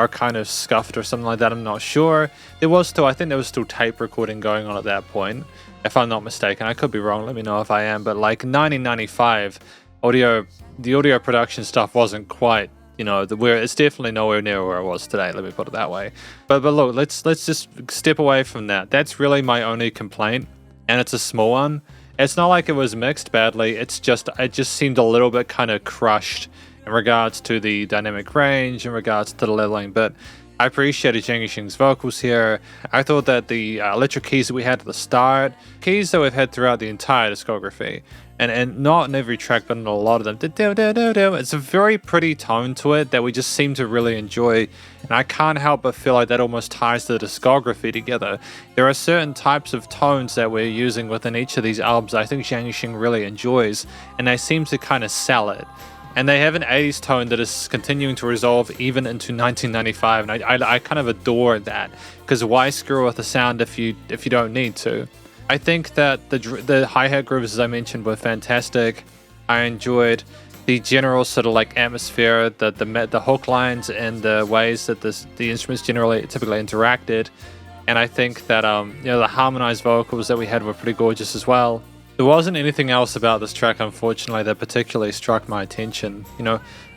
kind of scuffed or something like that, I'm not sure. I think there was still tape recording going on at that point, if I'm not mistaken. I could be wrong, let me know if I am, but like 1995, the audio production stuff wasn't quite, it's definitely nowhere near where it was today, let me put it that way. But look, let's just step away from that. That's really my only complaint, and it's a small one. It's not like it was mixed badly, it just seemed a little bit kind of crushed in regards to the dynamic range, in regards to the leveling, but I appreciated Zhang Yu-Sheng's vocals here. I thought that the electric keys that we had at the start, keys that we've had throughout the entire discography, and not in every track, but in a lot of them, it's a very pretty tone to it that we just seem to really enjoy, and I can't help but feel like that almost ties the discography together. There are certain types of tones that we're using within each of these albums I think Zhang Yu-Sheng really enjoys, and they seem to kind of sell it. And they have an 80s tone that is continuing to resolve even into 1995, and I kind of adore that, because why screw with the sound if you don't need to? I think that the hi-hat grooves, as I mentioned, were fantastic. I enjoyed the general sort of like atmosphere, the hook lines, and the ways that the instruments typically interacted. And I think that the harmonized vocals that we had were pretty gorgeous as well. There wasn't anything else about this track, unfortunately, that particularly struck my attention.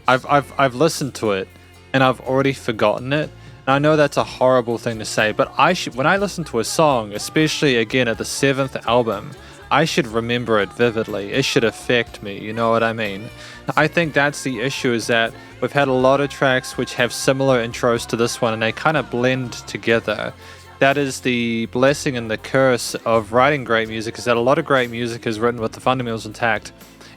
I've listened to it and I've already forgotten it. And I know that's a horrible thing to say, but when I listen to a song, especially again at the 7th album, I should remember it vividly. It should affect me, you know what I mean? I think that's the issue, is that we've had a lot of tracks which have similar intros to this one and they kind of blend together. That is the blessing and the curse of writing great music, is that a lot of great music is written with the fundamentals intact.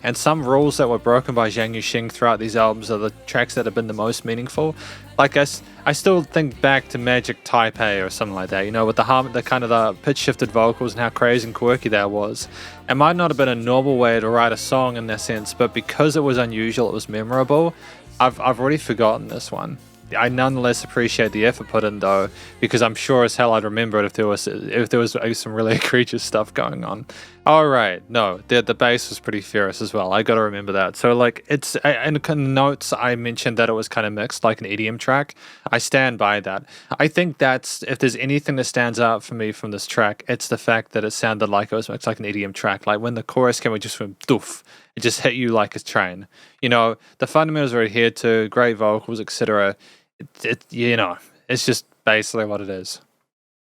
And some rules that were broken by Zhang Yu-Sheng throughout these albums are the tracks that have been the most meaningful. Like I still think back to Magic Taipei or something like that, you know, with the kind of the pitch shifted vocals and how crazy and quirky that was. It might not have been a normal way to write a song in that sense, but because it was unusual, it was memorable. I've already forgotten this one. I nonetheless appreciate the effort put in though, because I'm sure as hell I'd remember it if there was some really egregious stuff going on. All right, no, the bass was pretty fierce as well. I got to remember that. So like in the notes I mentioned that it was kind of mixed like an EDM track. I stand by that. I think that's, if there's anything that stands out for me from this track, it's the fact that it sounded like it was mixed like an EDM track. Like when the chorus came, it just went doof. It just hit you like a train. You know, the fundamentals are adhered to, great vocals, etc. You know, it's just basically what it is.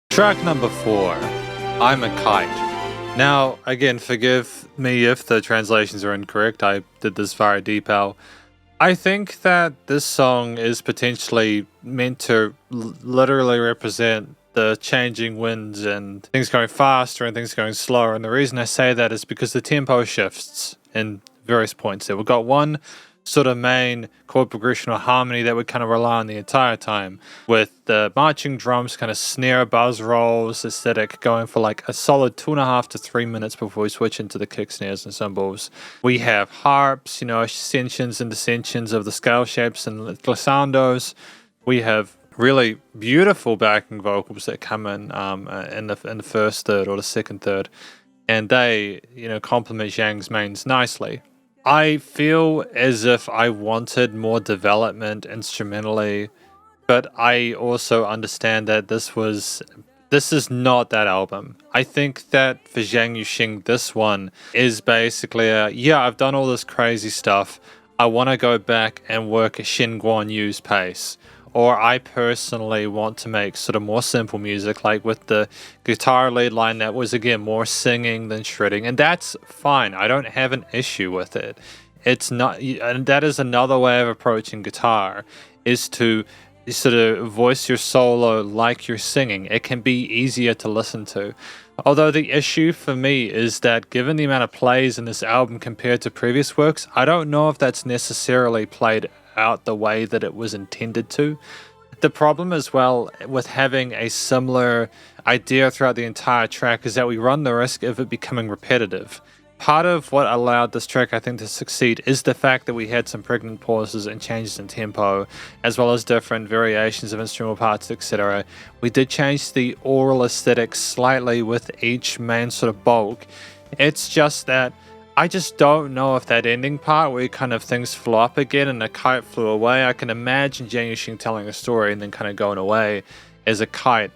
Track number 4, I'm a Kite. Now, again, forgive me if the translations are incorrect. I did this via Deepal. I think that this song is potentially meant to literally represent the changing winds and things going faster and things going slower. And the reason I say that is because the tempo shifts in various points there. We've got one sort of main chord progression or harmony that we kind of rely on the entire time, with the marching drums kind of snare buzz rolls aesthetic going for like a solid 2.5 to 3 minutes before we switch into the kick snares and cymbals. We have harps, you know, ascensions and descensions of the scale shapes and glissandos. We have really beautiful backing vocals that come in the first third or the second third, and they, you know, complement Zhang's mains nicely. I feel as if I wanted more development instrumentally, but I also understand that this is not that album. I think that for Zhang Yu-Sheng, this one is basically I've done all this crazy stuff. I want to go back and work at Shen Guan Yu's pace. Or I personally want to make sort of more simple music, like with the guitar lead line that was, again, more singing than shredding. And that's fine. I don't have an issue with it. It's not, and that is another way of approaching guitar, is to sort of voice your solo like you're singing. It can be easier to listen to. Although the issue for me is that given the amount of plays in this album compared to previous works, I don't know if that's necessarily played out the way that it was intended to. The problem as well with having a similar idea throughout the entire track is that we run the risk of it becoming repetitive. Part of what allowed this track, I think, to succeed is the fact that we had some pregnant pauses and changes in tempo, as well as different variations of instrumental parts, etc. We did change the oral aesthetic slightly with each main sort of bulk. It's just that I just don't know if that ending part where kind of things flew up again and the kite flew away. I can imagine Zhang Yu-Sheng telling a story and then kind of going away as a kite.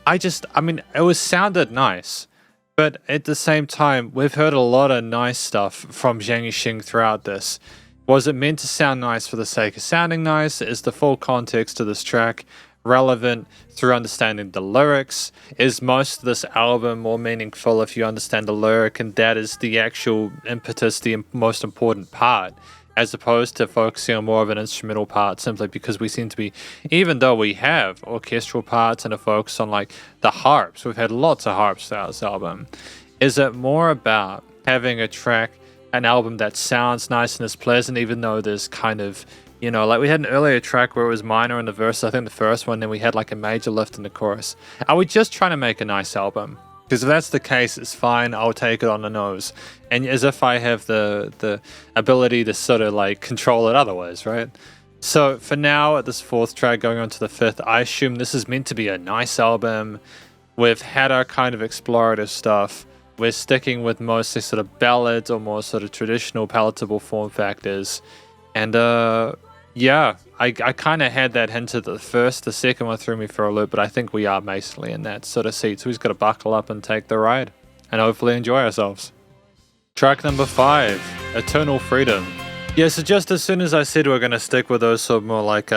I mean, it sounded nice, but at the same time, we've heard a lot of nice stuff from Zhang Yu-Sheng throughout this. Was it meant to sound nice for the sake of sounding nice? Is the full context of this track relevant through understanding the lyrics? Is most of this album more meaningful if you understand the lyric, and that is the actual impetus, the most important part, as opposed to focusing on more of an instrumental part simply because we seem to be, even though we have orchestral parts and a focus on like the harps, we've had lots of harps throughout this album. Is it more about having an album that sounds nice and is pleasant, even though there's kind of, you know, like we had an earlier track where it was minor in the verse, I think the first one, then we had like a major lift in the chorus. Are we just trying to make a nice album? Because if that's the case, it's fine, I'll take it on the nose. And as if I have the ability to sort of like control it otherwise, right? So for now, at this 4th track going on to the 5th, I assume this is meant to be a nice album. We've had our kind of explorative stuff. We're sticking with mostly sort of ballads or more sort of traditional palatable form factors. And yeah, I kind of had that hint at the first. The second one threw me for a loop, but I think we are basically in that sort of seat. So we've got to buckle up and take the ride and hopefully enjoy ourselves. Track number 5, Eternal Freedom. Yeah, so just as soon as I said we're going to stick with those sort of more like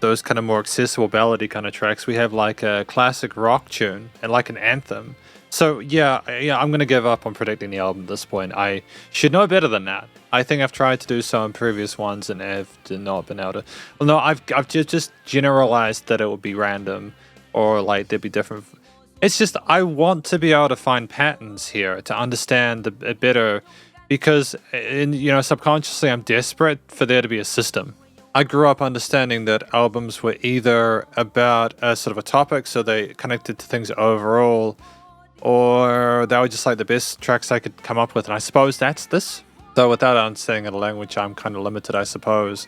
those kind of more accessible ballady kind of tracks, we have like a classic rock tune and like an anthem. So yeah, I'm gonna give up on predicting the album at this point. I should know better than that. I think I've tried to do so in previous ones and have not been able to. Well, no, I've just generalized that it would be random, or like there'd be different. It's just I want to be able to find patterns here to understand it better, because subconsciously I'm desperate for there to be a system. I grew up understanding that albums were either about a sort of a topic, so they connected to things overall, or they were just like the best tracks I could come up with, and I suppose that's this. So without understanding the language, I'm kind of limited, I suppose,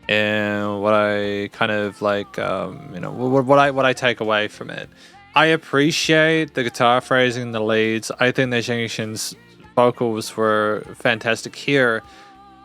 in what I kind of like, what I take away from it. I appreciate the guitar phrasing, the leads. I think that Zhang Yu-Sheng's vocals were fantastic here.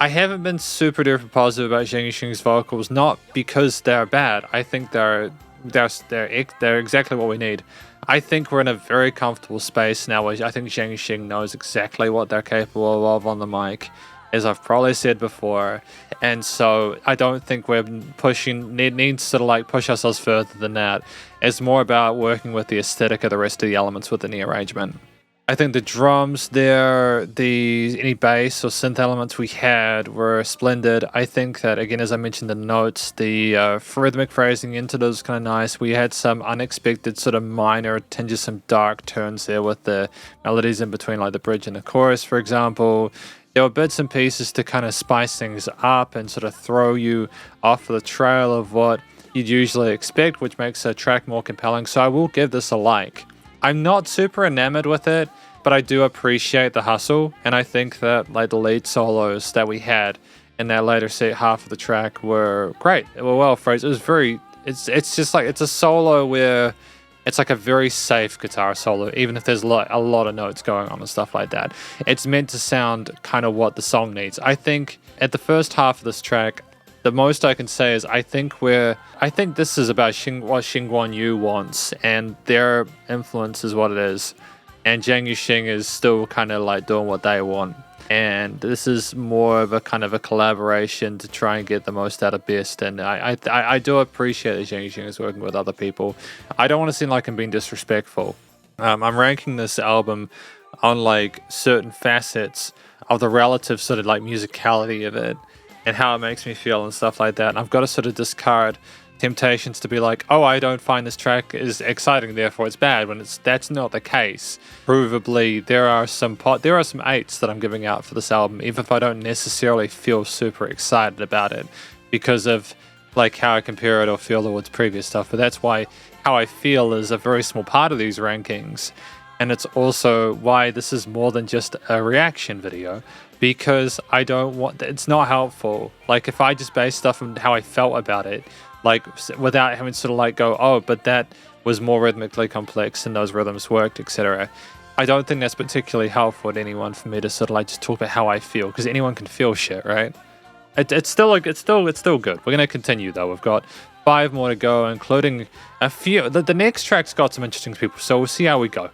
I haven't been super duper positive about Zhang Yu-Sheng's vocals, not because they're bad. I think they're exactly what we need. I think we're in a very comfortable space now. I think Zhang Yu-Sheng knows exactly what they're capable of on the mic, as I've probably said before. And so I don't think we're need to sort of like push ourselves further than that. It's more about working with the aesthetic of the rest of the elements within the arrangement. I think the drums there, any bass or synth elements we had were splendid. I think that, again, as I mentioned in the notes, the rhythmic phrasing into those was kind of nice. We had some unexpected sort of minor tinges, some dark turns there with the melodies in between, like the bridge and the chorus, for example. There were bits and pieces to kind of spice things up and sort of throw you off the trail of what you'd usually expect, which makes a track more compelling. So I will give this a like. I'm not super enamored with it, but I do appreciate the hustle, and I think that like the lead solos that we had in that later half of the track were great. They were well phrased. It was it's just like it's a solo where it's like a very safe guitar solo, even if there's a lot of notes going on and stuff like that. It's meant to sound kind of what the song needs. I think at the first half of this track, the most I can say is I think this is about what Xing Guanyu wants, and their influence is what it is. And Zhang Yu-Sheng is still kind of like doing what they want. And this is more of a kind of a collaboration to try and get the most out of best. And I do appreciate that Zhang Yu-Sheng is working with other people. I don't want to seem like I'm being disrespectful. I'm ranking this album on like certain facets of the relative sort of like musicality of it, and how it makes me feel and stuff like that. And I've got to sort of discard temptations to be like, oh, I don't find this track is exciting, therefore it's bad, when that's not the case. Provably, there are some 8s that I'm giving out for this album, even if I don't necessarily feel super excited about it because of like how I compare it or feel towards previous stuff. But that's why how I feel is a very small part of these rankings. And it's also why this is more than just a reaction video, because it's not helpful. Like if I just base stuff on how I felt about it, like without having to sort of like go, oh, but that was more rhythmically complex and those rhythms worked, etc. I don't think that's particularly helpful to anyone for me to sort of like just talk about how I feel, because anyone can feel shit, right? It's still good. We're gonna continue though. We've got 5 more to go, including a few. The next track's got some interesting people, so we'll see how we go.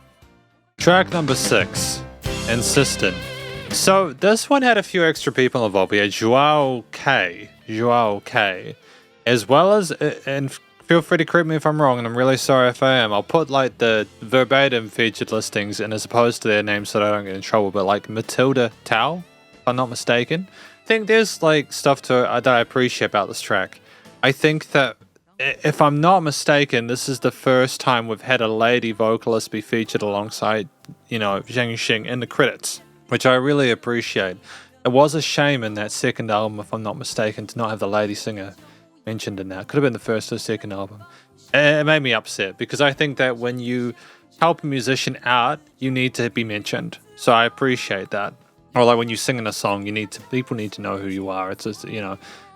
Track number 6, Insistent. So this one had a few extra people involved. We had Joao K, as well as, and feel free to correct me if I'm wrong, and I'm really sorry if I am. I'll put like the verbatim featured listings in as opposed to their names so that I don't get in trouble, but like Matilda Tao, if I'm not mistaken. I think there's like stuff that I appreciate about this track. I think that, if I'm not mistaken, this is the first time we've had a lady vocalist be featured alongside, Zhang Yu-Sheng in the credits, which I really appreciate. It was a shame in that second album, if I'm not mistaken, to not have the lady singer mentioned in that. Could have been the first or second album. It made me upset, because I think that when you help a musician out, you need to be mentioned. So I appreciate that. Or like when you sing in a song, people need to know who you are. It's just,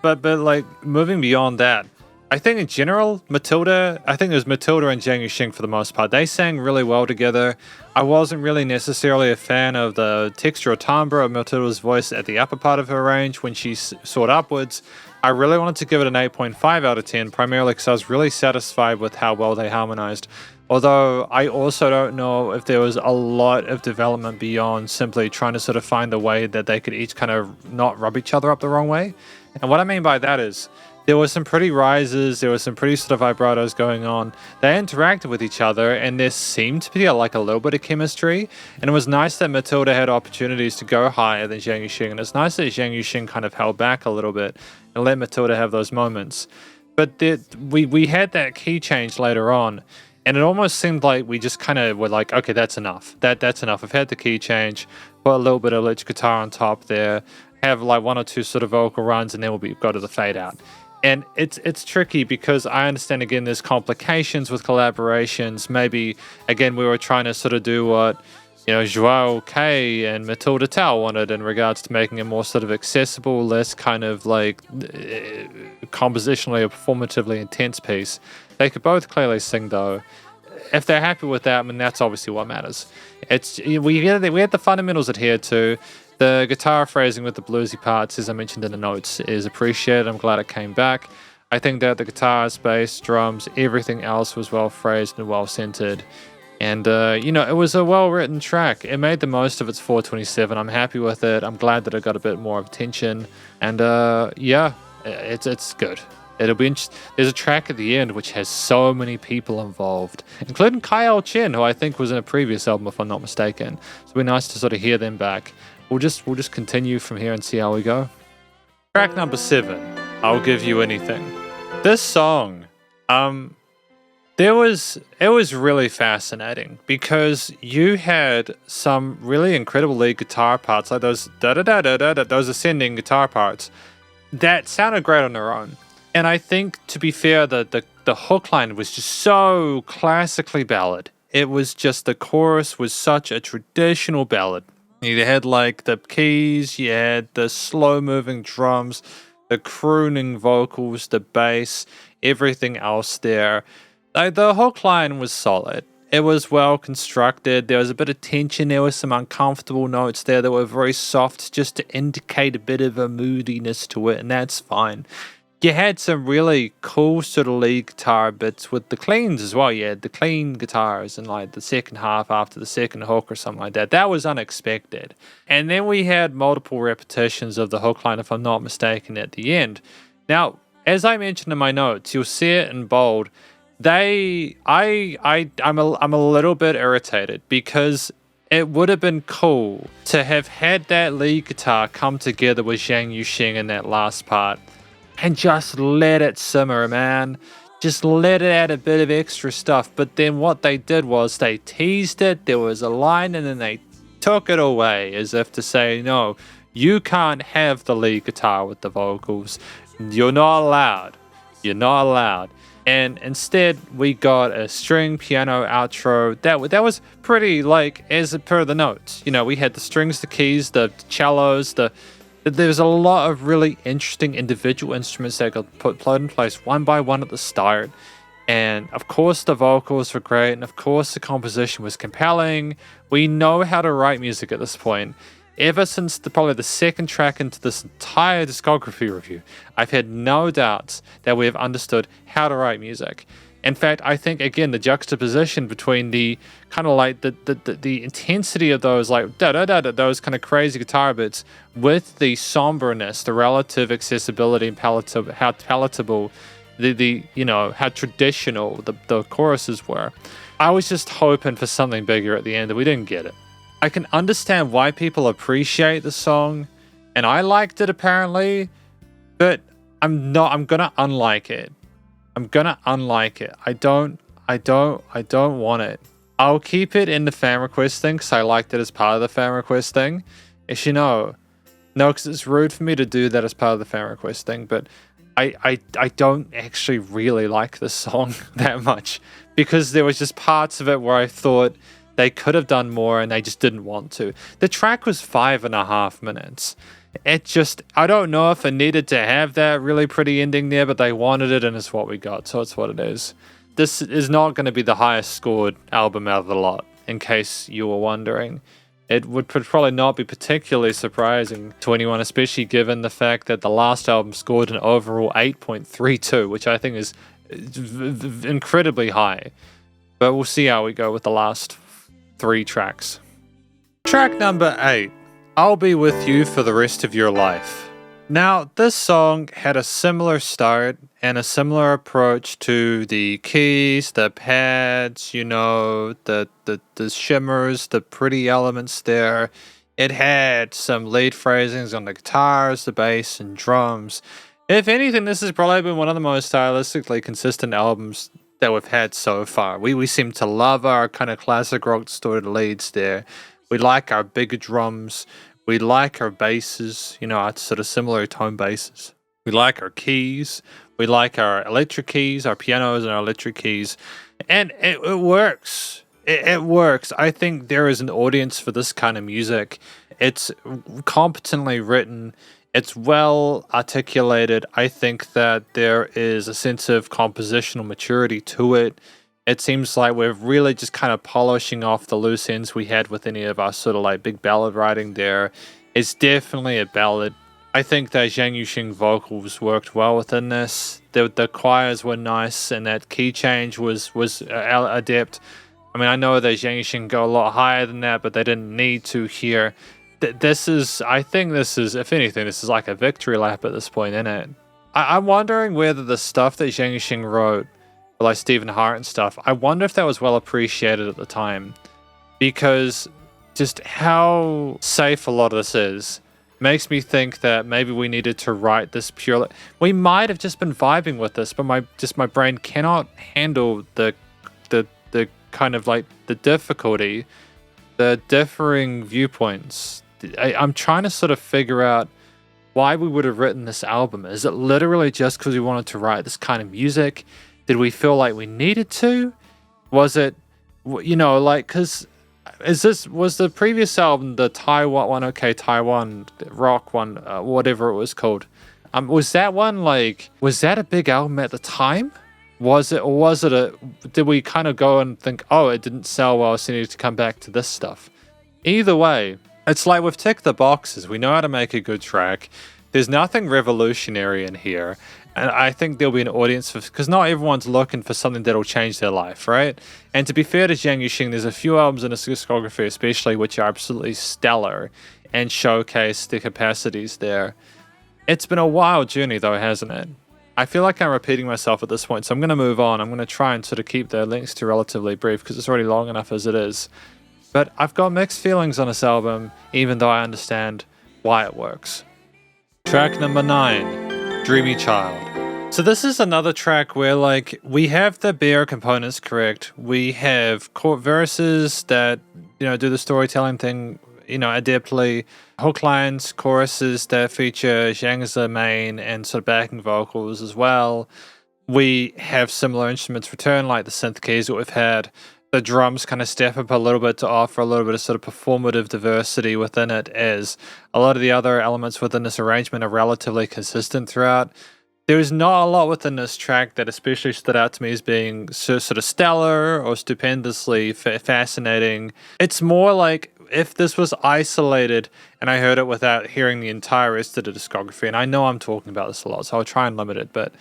But like moving beyond that, I think in general, I think it was Matilda and Zhang Yu-Sheng for the most part. They sang really well together. I wasn't really necessarily a fan of the texture or timbre of Matilda's voice at the upper part of her range when she soared upwards. I really wanted to give it an 8.5 out of 10, primarily because I was really satisfied with how well they harmonized. Although I also don't know if there was a lot of development beyond simply trying to sort of find a way that they could each kind of not rub each other up the wrong way. And what I mean by that is, There were some pretty rises, there were some pretty sort of vibratos going on. They interacted with each other, and there seemed to be like a little bit of chemistry. And it was nice that Matilda had opportunities to go higher than Zhang Yu-Sheng, and it's nice that Zhang Yu-Sheng kind of held back a little bit and let Matilda have those moments. But we had that key change later on, and it almost seemed like we just kind of were like, okay, that's enough. That's enough. I've had the key change, put a little bit of electric guitar on top there, have like one or two sort of vocal runs, and then we'll go to the fade out. And it's tricky because I understand, again, there's complications with collaborations. Maybe, again, we were trying to sort of do what, Joao K and Matilda Tao wanted in regards to making a more sort of accessible, less kind of like compositionally or performatively intense piece. They could both clearly sing, though. If they're happy with that, I mean, that's obviously what matters. We had the fundamentals adhered to. The guitar phrasing with the bluesy parts, as I mentioned in the notes, is appreciated. I'm glad it came back. I think that the guitars, bass, drums, everything else was well phrased and well centered. And, it was a well-written track. It made the most of its 427. I'm happy with it. I'm glad that it got a bit more of attention. And, it's good. It'll be interesting. There's a track at the end which has so many people involved, including Kyle Chen, who I think was in a previous album, if I'm not mistaken. So it'll be nice to sort of hear them back. We'll just continue from here and see how we go. Track number 7, I'll Give You Anything. This song, it was really fascinating because you had some really incredible lead guitar parts, like those those ascending guitar parts that sounded great on their own. And I think, to be fair, the hook line was just so classically ballad. It was just, the chorus was such a traditional ballad. You had like the keys, you had the slow moving drums, the crooning vocals, the bass, everything else there. Like, the hook line was solid. It was well constructed. There was a bit of tension. There were some uncomfortable notes there that were very soft, just to indicate a bit of a moodiness to it, and that's fine. You had some really cool sort of lead guitar bits with the cleans as well. You had the clean guitars in like the second half after the second hook or something like that. That was unexpected. And then we had multiple repetitions of the hook line, if I'm not mistaken, at the end. Now, as I mentioned in my notes, you'll see it in bold. I'm a little bit irritated because it would have been cool to have had that lead guitar come together with Zhang Yu-Sheng in that last part. And just let it simmer, man. Just let it add a bit of extra stuff. But then what they did was they teased it. There was a line and then they took it away as if to say, no, you can't have the lead guitar with the vocals. You're not allowed. You're not allowed. And instead, we got a string piano outro that was pretty, like, as per the notes. We had the strings, the keys, the cellos, there's a lot of really interesting individual instruments that got put in place one by one at the start. And of course the vocals were great, and of course the composition was compelling. We know how to write music at this point. Ever since probably the second track into this entire discography review, I've had no doubts that we have understood how to write music. In fact, I think, again, the juxtaposition between the kind of like the intensity of those like those kind of crazy guitar bits with the somberness, the relative accessibility and how palatable how traditional the choruses were. I was just hoping for something bigger at the end, and we didn't get it. I can understand why people appreciate the song, and I liked it apparently, but I'm gonna unlike it. I'm gonna unlike it. I don't want it. I'll keep it in the fan request thing because I liked it as part of the fan request thing. Actually, no, because it's rude for me to do that as part of the fan request thing. But I don't actually really like this song that much because there was just parts of it where I thought they could have done more and they just didn't want to. The track was 5.5 minutes. I don't know if it needed to have that really pretty ending there, but they wanted it and it's what we got, so it's what it is. This is not going to be the highest scored album out of the lot, in case you were wondering. It would probably not be particularly surprising to anyone, especially given the fact that the last album scored an overall 8.32, which I think is incredibly high. But we'll see how we go with the last 3 tracks. Track number 8. I'll Be With You for the Rest of Your Life. Now, this song had a similar start and a similar approach to the keys, the pads, the shimmers, the pretty elements there. It had some lead phrasings on the guitars, the bass, and drums. If anything, this has probably been one of the most stylistically consistent albums that we've had so far. We seem to love our kind of classic rock distorted leads there. We like our bigger drums. We like our basses, our sort of similar tone basses. We like our keys. We like our electric keys, our pianos and our electric keys. And it works. It works. I think there is an audience for this kind of music. It's competently written. It's well articulated. I think that there is a sense of compositional maturity to it. It seems like we're really just kind of polishing off the loose ends we had with any of our sort of like big ballad writing there. It's definitely a ballad. I think that Zhang Yu-Sheng vocals worked well within this. The choirs were nice, and that key change was adept. I mean, I know that Zhang Yu-Sheng go a lot higher than that, but they didn't need to here. I think this is, if anything, this is like a victory lap at this point, isn't it? I'm wondering whether the stuff that Zhang Yu-Sheng wrote, like Stephen Hart and stuff, I wonder if that was well appreciated at the time, because just how safe a lot of this is makes me think that maybe we needed to write this purely. We might have just been vibing with this, but my brain cannot handle the kind of like the difficulty, the differing viewpoints. I'm trying to sort of figure out why we would have written this album. Is it literally just because we wanted to write this kind of music? Did we feel like we needed to? Was it, because was the previous album, the Taiwan one, Taiwan rock one, whatever it was called, was that one was that a big album at the time? Did we kind of go and think, oh, it didn't sell well, so we needed to come back to this stuff? Either way, it's like we've ticked the boxes. We know how to make a good track. There's nothing revolutionary in here. And I think there'll be an audience for, because not everyone's looking for something that'll change their life, right? And to be fair to Zhang Yu-Sheng, there's a few albums in his discography especially which are absolutely stellar and showcase the capacities there. It's been a wild journey though, hasn't it? I feel like I'm repeating myself at this point, so I'm going to move on. I'm going to try and sort of keep the links to relatively brief because it's already long enough as it is. But I've got mixed feelings on this album, even though I understand why it works. Track number 9, Dreamy Child. So this is another track where we have the bare components correct. We have chord verses that, do the storytelling thing, adeptly. Hook lines, choruses that feature Zhang as the main and sort of backing vocals as well. We have similar instruments return, like the synth keys that we've had. The drums kind of step up a little bit to offer a little bit of sort of performative diversity within it, as a lot of the other elements within this arrangement are relatively consistent throughout. There is not a lot within this track that especially stood out to me as being sort of stellar or stupendously fascinating. It's more like if this was isolated and I heard it without hearing the entire rest of the discography, and I know I'm talking about this a lot, so I'll try and limit it, but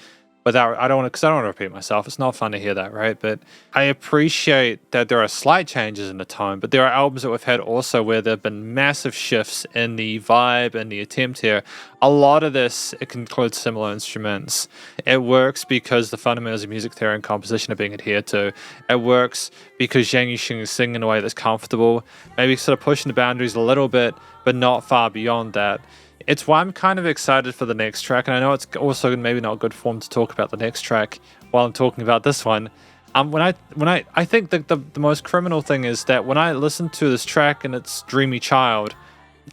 I don't want to repeat myself. It's not fun to hear that, right? But I appreciate that there are slight changes in the tone, but there are albums that we've had also where there have been massive shifts in the vibe and the attempt here. A lot of this, it includes similar instruments. It works because the fundamentals of music theory and composition are being adhered to. It works because Zhang Yu-Sheng is singing in a way that's comfortable, maybe sort of pushing the boundaries a little bit, but not far beyond that. It's why I'm kind of excited for the next track, and I know it's also maybe not good form to talk about the next track while I'm talking about this one. I think the most criminal thing is that when I listen to this track and it's Dreamy Child,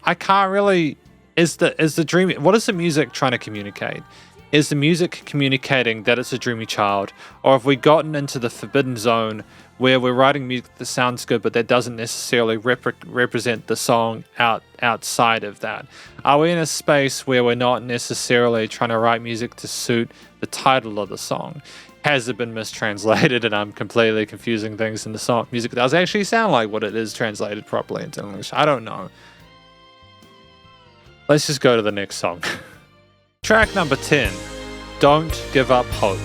I can't really what is the music trying to communicate? Is the music communicating that it's a dreamy child, or have we gotten into the forbidden zone where we're writing music that sounds good, but that doesn't necessarily represent the song outside of that? Are we in a space where we're not necessarily trying to write music to suit the title of the song? Has it been mistranslated and I'm completely confusing things in the song? Music does actually sound like what it is translated properly into English. I don't know. Let's just go to the next song. Track number 10, Don't Give Up Hope.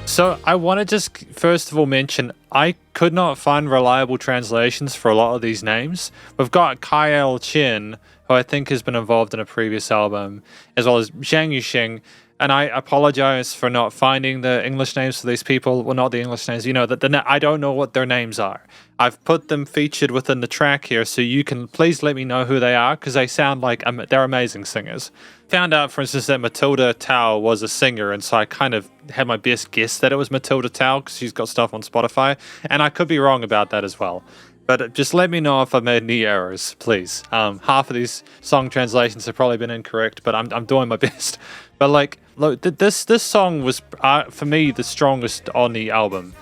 So I want to just first of all mention I could not find reliable translations for a lot of these names. We've got Kyle Chen, who I think has been involved in a previous album, as well as Zhang Yu-Sheng. And I apologize for not finding the English names for these people. Well, not the English names, I don't know what their names are. I've put them featured within the track here, so you can please let me know who they are, because they sound like they're amazing singers. Found out, for instance, that Matilda Tao was a singer, and so I kind of had my best guess that it was Matilda Tao, because she's got stuff on Spotify, and I could be wrong about that as well. But just let me know if I made any errors, please. Half of these song translations have probably been incorrect, but I'm doing my best. But like, look, this song was for me the strongest on the album.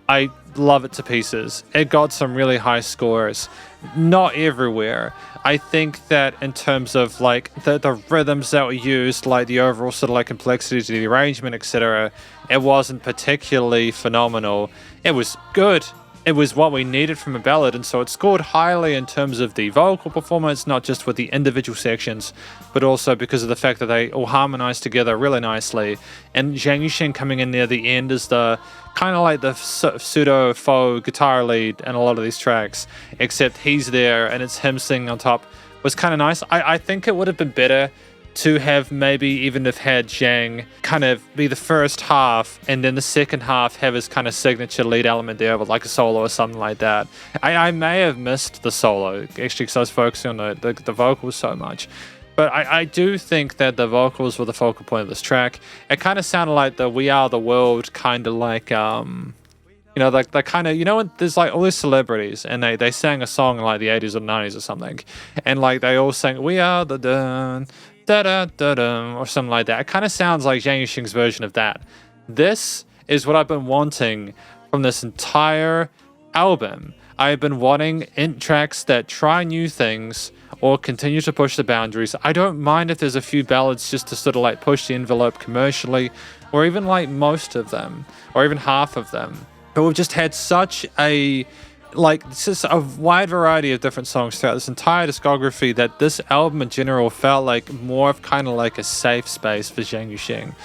I love it to pieces. It got some really high scores, not everywhere. I think that in terms of like the rhythms that were used, like the overall sort of like complexity to the arrangement, etc., it wasn't particularly phenomenal. It was good. It was what we needed from a ballad, and so it scored highly in terms of the vocal performance, not just with the individual sections, but also because of the fact that they all harmonized together really nicely. And Zhang Yu-Sheng coming in near the end is the kind of like the pseudo faux guitar lead in a lot of these tracks, except he's there and it's him singing on top. Was kind of nice. I think it would have been better to have maybe even have had Zhang kind of be the first half and then the second half have his kind of signature lead element there with like a solo or something like that. I may have missed the solo actually because I was focusing on the vocals so much. But I do think that the vocals were the focal point of this track. It kind of sounded like the We Are the World kind of like like they kind of, when there's like all these celebrities and they sang a song in like the 80s or 90s or something, and like they all sang We Are the Dun da da da da or something like that. It kind of sounds like Zhang Yu-Sheng's version of that. This is what I've been wanting from this entire album. I've been wanting tracks that try new things or continue to push the boundaries. I don't mind if there's a few ballads just to sort of like push the envelope commercially, or even like most of them, or even half of them. But we've just had such a it's just a wide variety of different songs throughout this entire discography that this album in general felt like more of kind of like a safe space for Zhang Yu-Sheng.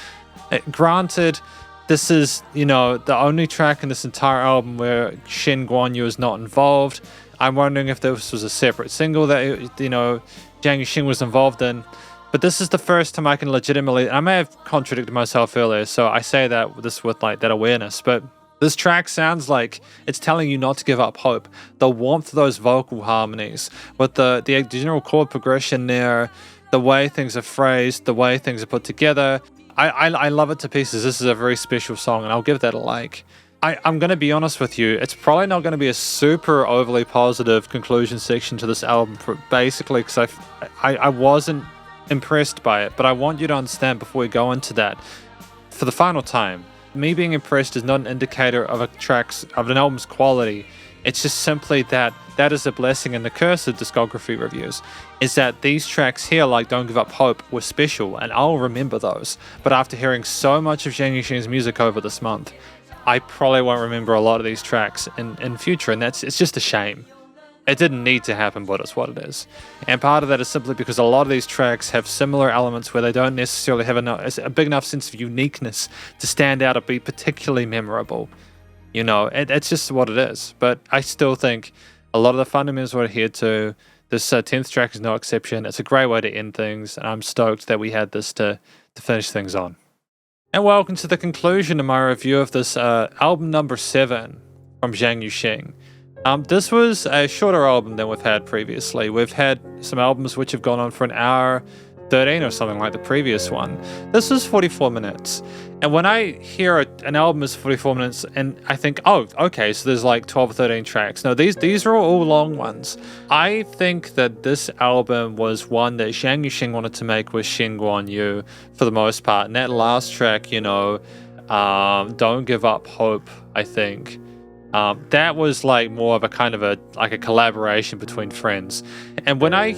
Granted, this is, the only track in this entire album where Shen Guanyu is not involved. I'm wondering if this was a separate single that, Zhang Yu-Sheng was involved in. But this is the first time I can legitimately, and I may have contradicted myself earlier, so I say that with like that awareness, but this track sounds like it's telling you not to give up hope. The warmth of those vocal harmonies, with the general chord progression there, the way things are phrased, the way things are put together. I love it to pieces. This is a very special song, and I'll give that a like. I'm going to be honest with you. It's probably not going to be a super overly positive conclusion section to this album, basically because I wasn't impressed by it. But I want you to understand before we go into that, for the final time, me being impressed is not an indicator of an album's quality. It's just simply that is a blessing and the curse of discography reviews, is that these tracks here, like Don't Give Up Hope, were special, and I'll remember those. But after hearing so much of Zhang Yu-Sheng's music over this month, I probably won't remember a lot of these tracks in future, and it's just a shame. It didn't need to happen, but it's what it is. And part of that is simply because a lot of these tracks have similar elements where they don't necessarily have a big enough sense of uniqueness to stand out or be particularly memorable. It's just what it is. But I still think a lot of the fundamentals we're adhered to. This 10th track is no exception. It's a great way to end things, and I'm stoked that we had this to finish things on. And welcome to the conclusion of my review of this album number 7 from Zhang Yu-Sheng. This was a shorter album than we've had previously. We've had some albums which have gone on for an hour 13 or something like the previous one. This was 44 minutes. And when I hear an album is 44 minutes and I think, oh, okay, so there's like 12 or 13 tracks. No, these are all long ones. I think that this album was one that Zhang Yu-Sheng wanted to make with Shen Guanyu for the most part. And that last track, Don't Give Up Hope, I think. That was like more of a kind of a collaboration between friends. And when I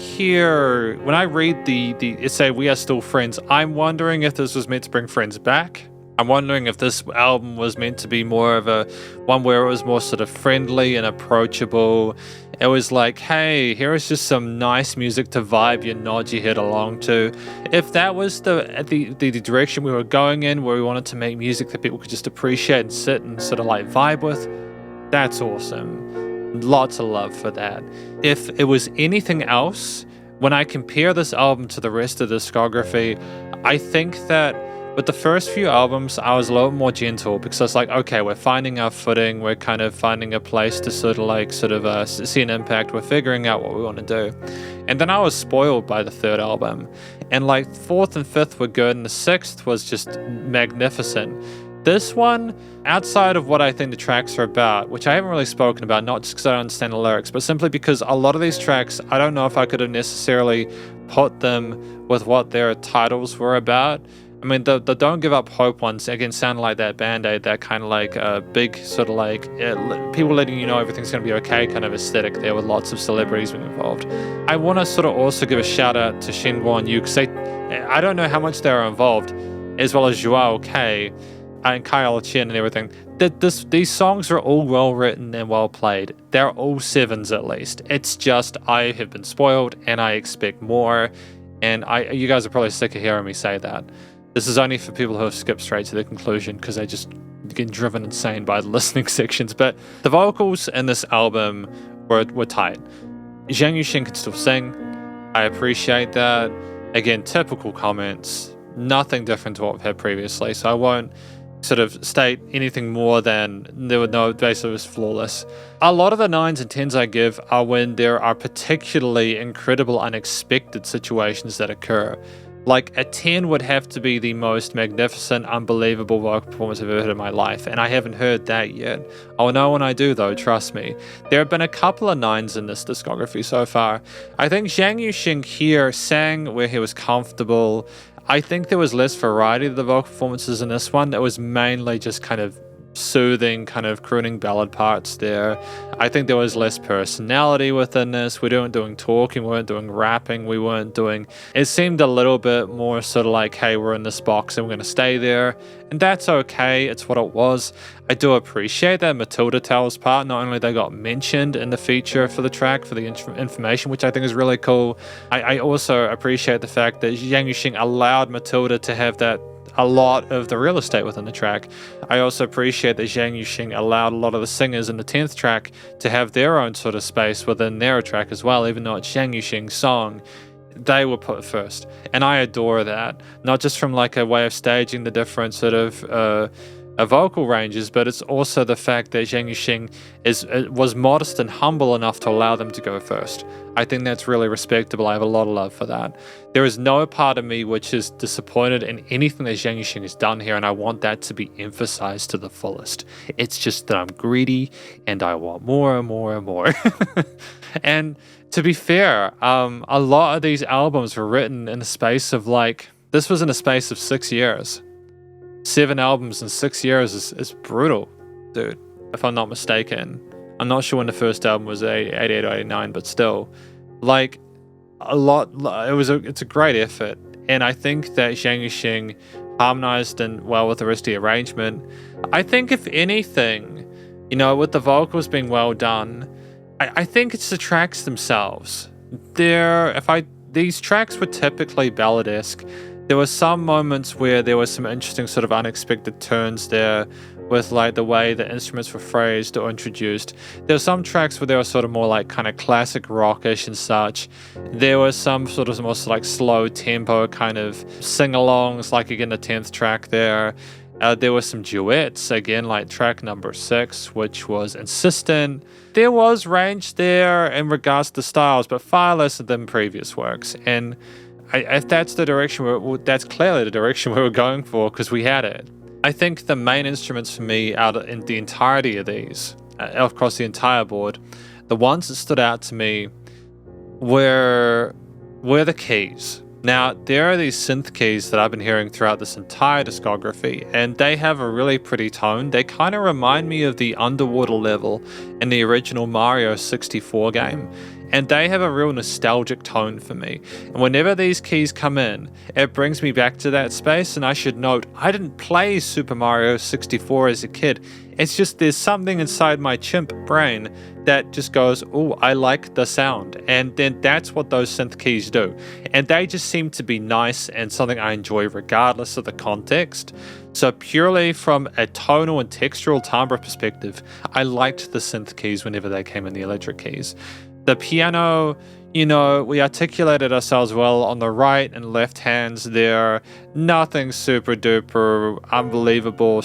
read the say We Are Still Friends, I'm wondering if this was meant to bring friends back, I'm wondering if this album was meant to be more of a one where it was more sort of friendly and approachable. It was like, hey, here is just some nice music to vibe your nod your head along to. If that was the direction we were going in, where we wanted to make music that people could just appreciate and sit and sort of like vibe with, that's awesome. Lots of love for that. If it was anything else, when I compare this album to the rest of the discography, I think that with the first few albums, I was a little more gentle because I was like, okay, we're finding our footing. We're kind of finding a place to sort of see an impact. We're figuring out what we want to do. And then I was spoiled by the third album. And like fourth and fifth were good, and the sixth was just magnificent. This one, outside of what I think the tracks are about, which I haven't really spoken about, not just because I don't understand the lyrics, but simply because a lot of these tracks, I don't know if I could have necessarily put them with what their titles were about. I mean, the Don't Give Up Hope ones, again, sound like that Band-Aid, that kind of like big sort of like people letting you know everything's going to be okay kind of aesthetic there with lots of celebrities being involved. I want to sort of also give a shout out to Shen Guan Yu because I don't know how much they are involved, as well as Joao K and Kyle Chen and everything. These songs are all well written and well played. They're all sevens at least. It's just I have been spoiled and I expect more. And you guys are probably sick of hearing me say that. This is only for people who have skipped straight to the conclusion because they just get driven insane by the listening sections. But the vocals in this album were tight. Zhang Yu-Sheng can still sing. I appreciate that. Again, typical comments. Nothing different to what we've had previously. So I won't sort of state anything more than there were no, basically it was flawless. A lot of the 9s and 10s I give are when there are particularly incredible unexpected situations that occur. Like a 10 would have to be the most magnificent, unbelievable vocal performance I've ever heard in my life, and I haven't heard that yet. I'll know when I do though, trust me. There have been a couple of 9s in this discography so far. I think Zhang Yu-Sheng here sang where he was comfortable. I think there was less variety to the vocal performances in this one. It was mainly just kind of soothing, kind of crooning ballad parts there. I think there was less personality within this. We weren't doing talking, we weren't doing rapping, we weren't doing... It seemed a little bit more sort of like, hey, we're in this box and we're going to stay there. And that's okay, it's what it was. I do appreciate that Matilda tells part. Not only they got mentioned in the feature for the track, for the information, which I think is really cool. I also appreciate the fact that Zhang Yu-Sheng allowed Matilda to have that a lot of the real estate within the track. I also appreciate that Zhang Yu-Sheng allowed a lot of the singers in the 10th track to have their own sort of space within their track as well, even though it's Zhang Yu-Sheng's song. They were put first, and I adore that. Not just from like a way of staging the different sort of vocal ranges, but it's also the fact that Zhang Yu-Sheng was modest and humble enough to allow them to go first. I think that's really respectable. I have a lot of love for that. There is no part of me which is disappointed in anything that Zhang Yu-Sheng has done here, and I want that to be emphasized to the fullest. It's just that I'm greedy and I want more and more and more. And to be fair, a lot of these albums were written in the space of this was in a space of 6 years. 7 albums in 6 years is brutal, dude, if I'm not mistaken. I'm not sure when the first album was, 88 or 89, but still. It's a great effort. And I think that Zhang Yu-Sheng harmonized and well with the rest of the arrangement. I think if anything, with the vocals being well done, I think it's the tracks themselves. These tracks were typically ballad-esque. There were some moments where there were some interesting sort of unexpected turns there with the way the instruments were phrased or introduced. There were some tracks where they were sort of more kind of classic rockish and such. There were some sort of more slow tempo kind of sing-alongs, again the 10th track there. There were some duets, again track number 6, which was insistent. There was range there in regards to styles, but far less than previous works. And if that's the direction, that's clearly the direction we were going for because we had it. I think the main instruments for me out in the entirety of these, across the entire board, the ones that stood out to me were the keys. Now, there are these synth keys that I've been hearing throughout this entire discography, and they have a really pretty tone. They kind of remind me of the underwater level in the original Mario 64 game. and they have a real nostalgic tone for me. And whenever these keys come in, it brings me back to that space. And I should note, I didn't play Super Mario 64 as a kid. It's just there's something inside my chimp brain that just goes, oh, I like the sound. And then that's what those synth keys do. And they just seem to be nice and something I enjoy regardless of the context. So purely from a tonal and textural timbre perspective, I liked the synth keys whenever they came in the electric keys. The piano, you know, we articulated ourselves well on the right and left hands there. Nothing super duper unbelievable,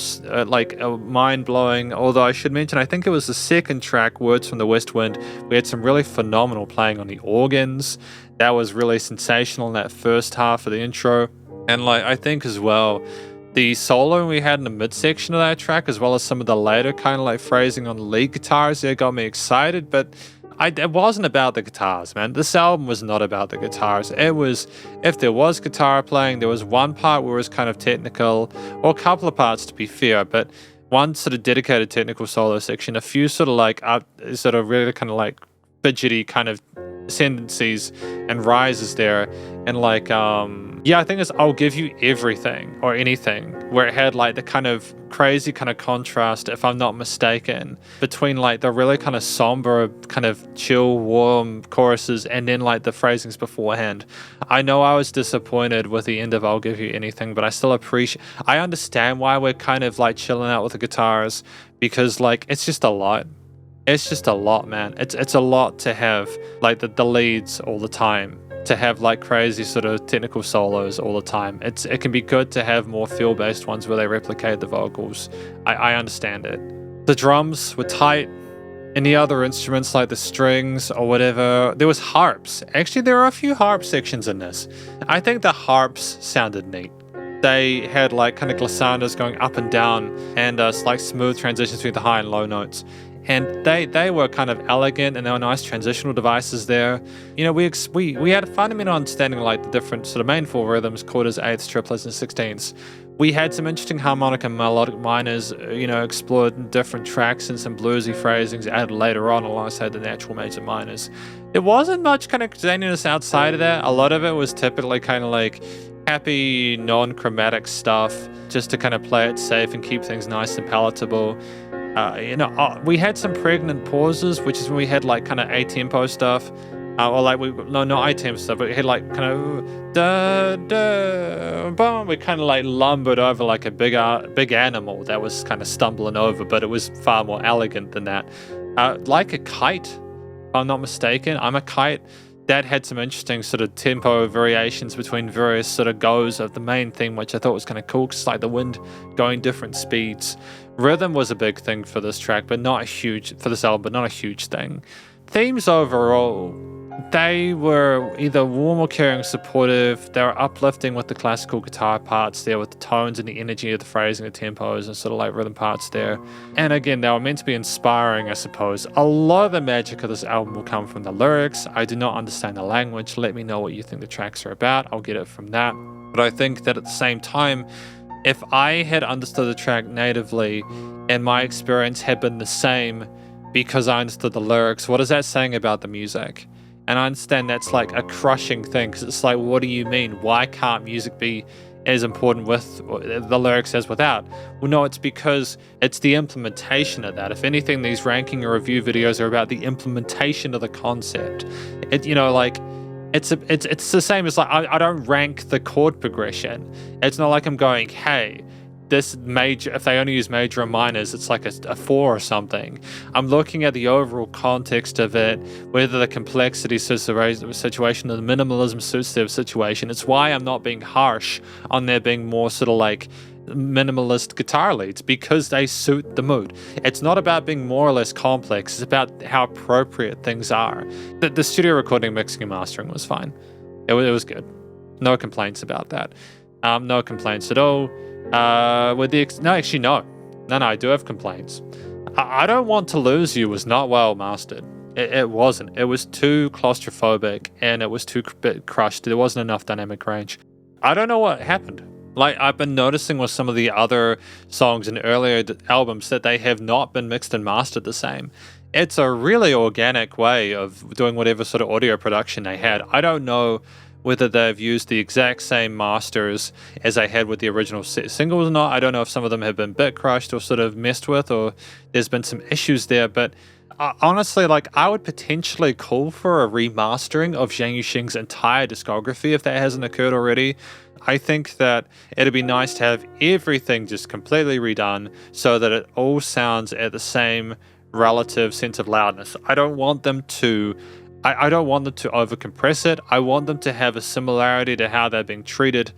mind-blowing. Although I should mention, I think it was the second track, Words from the West Wind. We had some really phenomenal playing on the organs. That was really sensational in that first half of the intro. And I think as well, the solo we had in the midsection of that track, as well as some of the later kind of phrasing on the lead guitars there, got me excited. But it wasn't about the guitars, man. This album was not about the guitars. It was, if there was guitar playing, there was one part where it was kind of technical, or a couple of parts to be fair, but one sort of dedicated technical solo section, a few sort of really kind of fidgety kind of ascendancies and rises there, and I think it's I'll Give You Everything or Anything, where it had the kind of crazy kind of contrast, if I'm not mistaken, between the really kind of somber, kind of chill, warm choruses and then the phrasings beforehand. I know I was disappointed with the end of I'll Give You Anything, but I still I understand why we're kind of chilling out with the guitars, because it's just a lot. It's just a lot, man. It's a lot to have the leads all the time, to have crazy sort of technical solos all the time. It can be good to have more feel-based ones where they replicate the vocals. I understand it. The drums were tight. Any other instruments like the strings or whatever, there was harps. Actually, there are a few harp sections in this. I think the harps sounded neat. They had kind of glissandos going up and down, and smooth transitions between the high and low notes. And they were kind of elegant, and they were nice transitional devices there. You know, we had a fundamental understanding of the different sort of main four rhythms, quarters, eighths, triplets, and sixteenths. We had some interesting harmonic and melodic minors, explored in different tracks, and some bluesy phrasings added later on alongside the natural major minors. There wasn't much kind of zaniness outside of that. A lot of it was typically kind of happy, non-chromatic stuff, just to kind of play it safe and keep things nice and palatable. We had some pregnant pauses, which is when we had kind of A-tempo stuff, not A-tempo stuff, but we had kind of da da boom. We kind of lumbered over a big animal that was kind of stumbling over, but it was far more elegant than that. Like a kite, if I'm not mistaken. I'm a kite. That had some interesting sort of tempo variations between various sort of goes of the main theme, which I thought was kind of cool, because the wind going different speeds. Rhythm was a big thing for this track, but not a huge thing. Themes overall, they were either warm or caring, supportive. They were uplifting with the classical guitar parts there, with the tones and the energy of the phrasing, the tempos, and sort of rhythm parts there. And again, they were meant to be inspiring, I suppose. A lot of the magic of this album will come from the lyrics. I do not understand the language. Let me know what you think the tracks are about. I'll get it from that. But I think that at the same time, if I had understood the track natively and my experience had been the same because I understood the lyrics, what is that saying about the music? And I understand that's a crushing thing, because it's what do you mean? Why can't music be as important with the lyrics as without? Well, no, it's because it's the implementation of that. If anything, these ranking or review videos are about the implementation of the concept. It's the same as I don't rank the chord progression. It's not like I'm going, hey, this major, if they only use major and minors, it's a 4 or something. I'm looking at the overall context of it, whether the complexity suits the situation or the minimalism suits their situation. It's why I'm not being harsh on there being more sort of minimalist guitar leads, because they suit the mood. It's not about being more or less complex. It's about how appropriate things are. The studio recording, mixing, and mastering was fine. It was good. No complaints about that. No complaints at all. No, I do have complaints. I Don't Want to Lose You was not well mastered. It wasn't. It was too claustrophobic, and it was too crushed. There wasn't enough dynamic range. I don't know what happened. I've been noticing with some of the other songs in earlier albums that they have not been mixed and mastered the same. it's a really organic way of doing whatever sort of audio production they had. I don't know whether they've used the exact same masters as they had with the original singles or not. I don't know if some of them have been bit crushed or sort of messed with, or there's been some issues there. But honestly, like, I would potentially call for a remastering of Zhang Yu-Sheng's entire discography if that hasn't occurred already. I think that it'd be nice to have everything just completely redone so that it all sounds at the same relative sense of loudness. I don't want them to overcompress it. I want them to have a similarity to how they're being treated.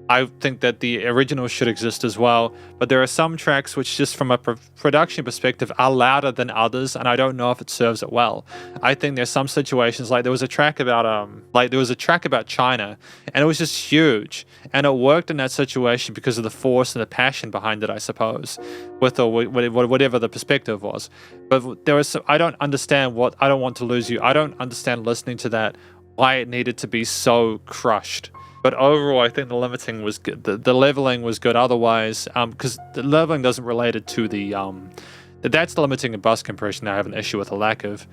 I think that the original should exist as well, but there are some tracks which, just from a production perspective, are louder than others, and I don't know if it serves it well. I think there's some situations, like there was a track about China, and it was just huge, and it worked in that situation because of the force and the passion behind it, I suppose, with or whatever the perspective was. But there was I don't understand what I don't want to lose you. I don't understand listening to that why it needed to be so crushed. But overall, I think the limiting was good. The leveling was good otherwise, because the leveling doesn't relate it to the that's the limiting of bus compression. I have an issue with a lack of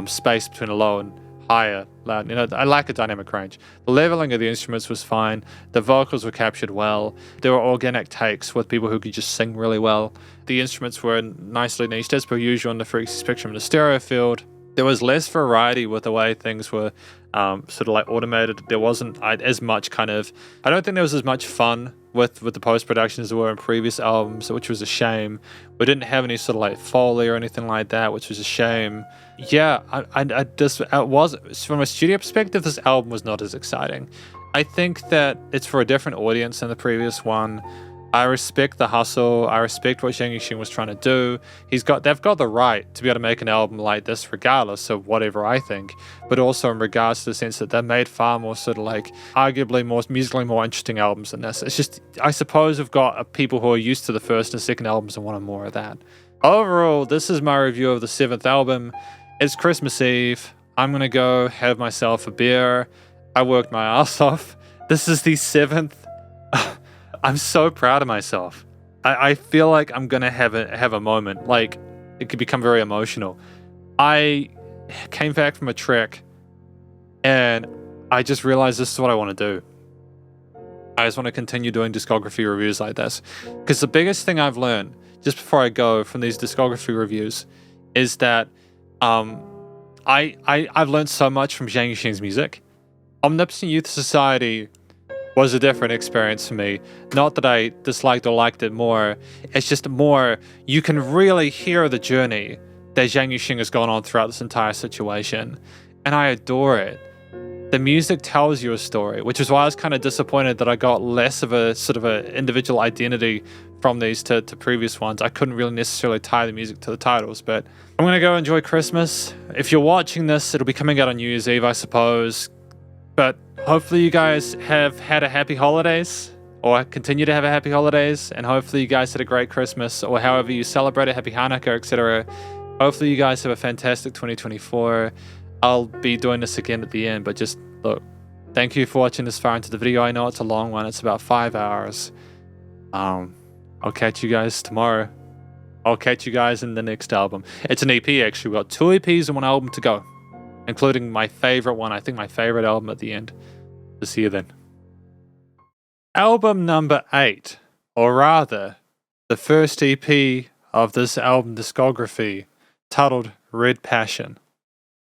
space between a low and higher loud. I lack a dynamic range. The leveling of the instruments was fine. The vocals were captured well. There were organic takes with people who could just sing really well. The instruments were nicely niched as per usual in the frequency spectrum and the stereo field. There was less variety with the way things were sort of like automated. There wasn't as much I don't think there was as much fun with the post-production as there were in previous albums, which was a shame. We didn't have any sort of like Foley or anything like that, which was a shame. Yeah, from a studio perspective, this album was not as exciting. I think that it's for a different audience than the previous one. I respect the hustle. I respect what Zhang Yu-Sheng was trying to do. They've got the right to be able to make an album like this, regardless of whatever I think, but also in regards to the sense that they made far more sort of like arguably more musically more interesting albums than this. It's just, I suppose we've got people who are used to the first and second albums and wanted more of that. Overall, this is my review of the 7th album. It's Christmas Eve. I'm gonna go have myself a beer. I worked my ass off. This is the 7th. I'm so proud of myself. I feel like I'm gonna have a moment. Like, it could become very emotional. I came back from a trek and I just realized this is what I want to do. I just want to continue doing discography reviews like this. Because the biggest thing I've learned just before I go from these discography reviews is that I've learned so much from Zhang Yu-Sheng's music. Omnipotent Youth Society was a different experience for me. Not that I disliked or liked it more. It's just more, you can really hear the journey that Zhang Yu-Sheng has gone on throughout this entire situation. And I adore it. The music tells you a story, which is why I was kind of disappointed that I got less of a sort of an individual identity from these to previous ones. I couldn't really necessarily tie the music to the titles, but I'm going to go enjoy Christmas. If you're watching this, it'll be coming out on New Year's Eve, I suppose. But hopefully you guys have had a happy holidays, or continue to have a happy holidays, and hopefully you guys had a great Christmas, or however you celebrate it, happy Hanukkah, etc. Hopefully you guys have a fantastic 2024. I'll be doing this again at the end, but just look, thank you for watching this far into the video. I know it's a long one. It's about 5 hours. I'll catch you guys tomorrow. I'll catch you guys in the next album. It's an EP, actually. We've got 2 EPs and 1 album to go, including my favorite one. I think my favorite album at the end. To see you then. Album number 8, or rather, the first EP of this album discography, titled Red Passion.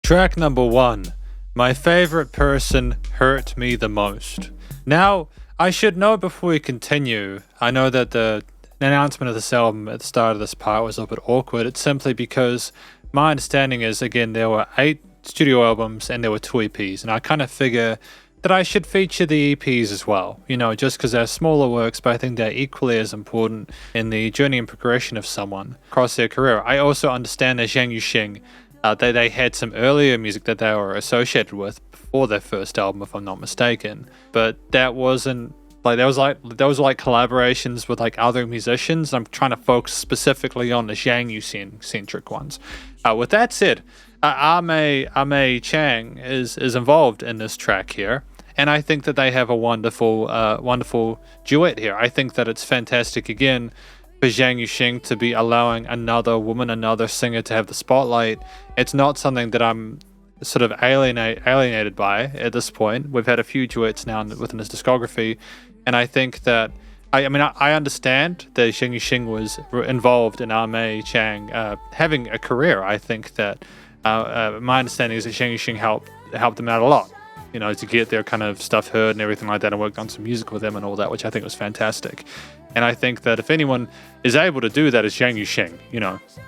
Track number 1, My Favorite Person Hurt Me the Most. Now, I should know before we continue, I know that the announcement of this album at the start of this part was a bit awkward. It's simply because my understanding is, again, there were 8 studio albums and there were 2 EPs, and I kind of figure that I should feature the EPs as well, just because they're smaller works, but I think they're equally as important in the journey and progression of someone across their career. I also understand that Zhang Yu-Sheng, they had some earlier music that they were associated with before their first album, if I'm not mistaken, but that wasn't like those were collaborations with like other musicians. I'm trying to focus specifically on the Zhang Yu-Sheng centric ones. With that said, Ame Chang is involved in this track here, and I think that they have a wonderful duet here. I think that it's fantastic. Again, for Zhang Yu-Sheng to be allowing another woman, another singer to have the spotlight. It's not something that I'm sort of alienated by at this point. We've had a few duets now within his discography, and I think that I understand that Zhang Yu-Sheng was involved in Mei Chang having a career. I think that my understanding is that Zhang Yu-Sheng helped them out a lot, to get their kind of stuff heard and everything like that, and worked on some music with them and all that, which I think was fantastic. And I think that if anyone is able to do that, it's Zhang Yu-Sheng.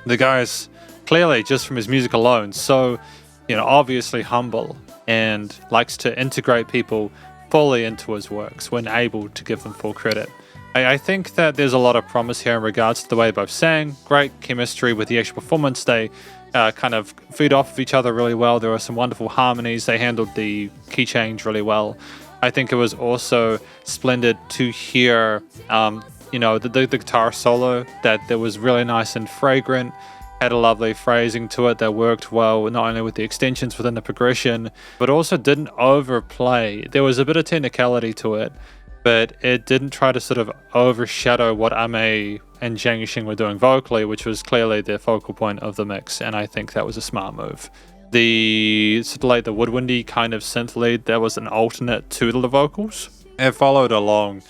The guy's clearly, just from his music alone, so obviously humble and likes to integrate people fully into his works when able to give them full credit. I think that there's a lot of promise here in regards to the way they both sang. Great chemistry with the actual performance. They kind of feed off of each other really well. There were some wonderful harmonies. They handled the key change really well. I think it was also splendid to hear, the guitar solo that was really nice and fragrant. Had a lovely phrasing to it that worked well, not only with the extensions within the progression, but also didn't overplay. There was a bit of technicality to it, but it didn't try to sort of overshadow what Ame and Zhang Yu-Sheng were doing vocally, which was clearly the focal point of the mix, and I think that was a smart move. The sort of like the woodwindy kind of synth lead, that was an alternate to the vocals. It followed along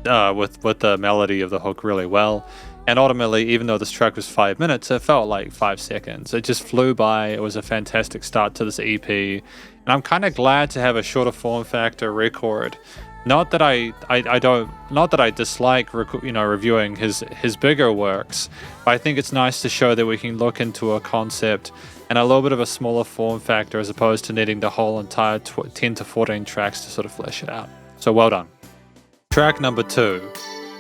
with the melody of the hook really well. And ultimately, even though this track was 5 minutes, it felt like 5 seconds. It just flew by. It was a fantastic start to this EP. And I'm kind of glad to have a shorter form factor record. Not that I dislike reviewing his bigger works, but I think it's nice to show that we can look into a concept and a little bit of a smaller form factor as opposed to needing the whole entire 10 to 14 tracks to sort of flesh it out. So well done. Track number 2.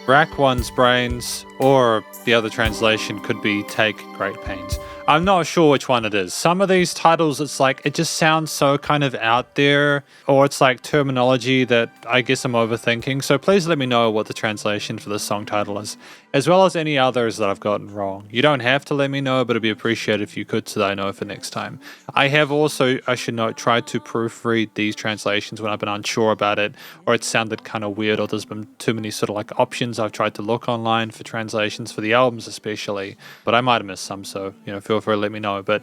Rack one's brains, or the other translation could be take great pains. I'm not sure which one it is. Some of these titles, it's like, it just sounds so kind of out there, or it's like terminology that I guess I'm overthinking. So please let me know what the translation for this song title is, as well as any others that I've gotten wrong. You don't have to let me know, but it'd be appreciated if you could so that I know for next time. I have also, I should note, tried to proofread these translations when I've been unsure about it, or it sounded kind of weird, or there's been too many sort of like options. I've tried to look online for translations for the albums especially, but I might have missed some, so feel free to let me know. But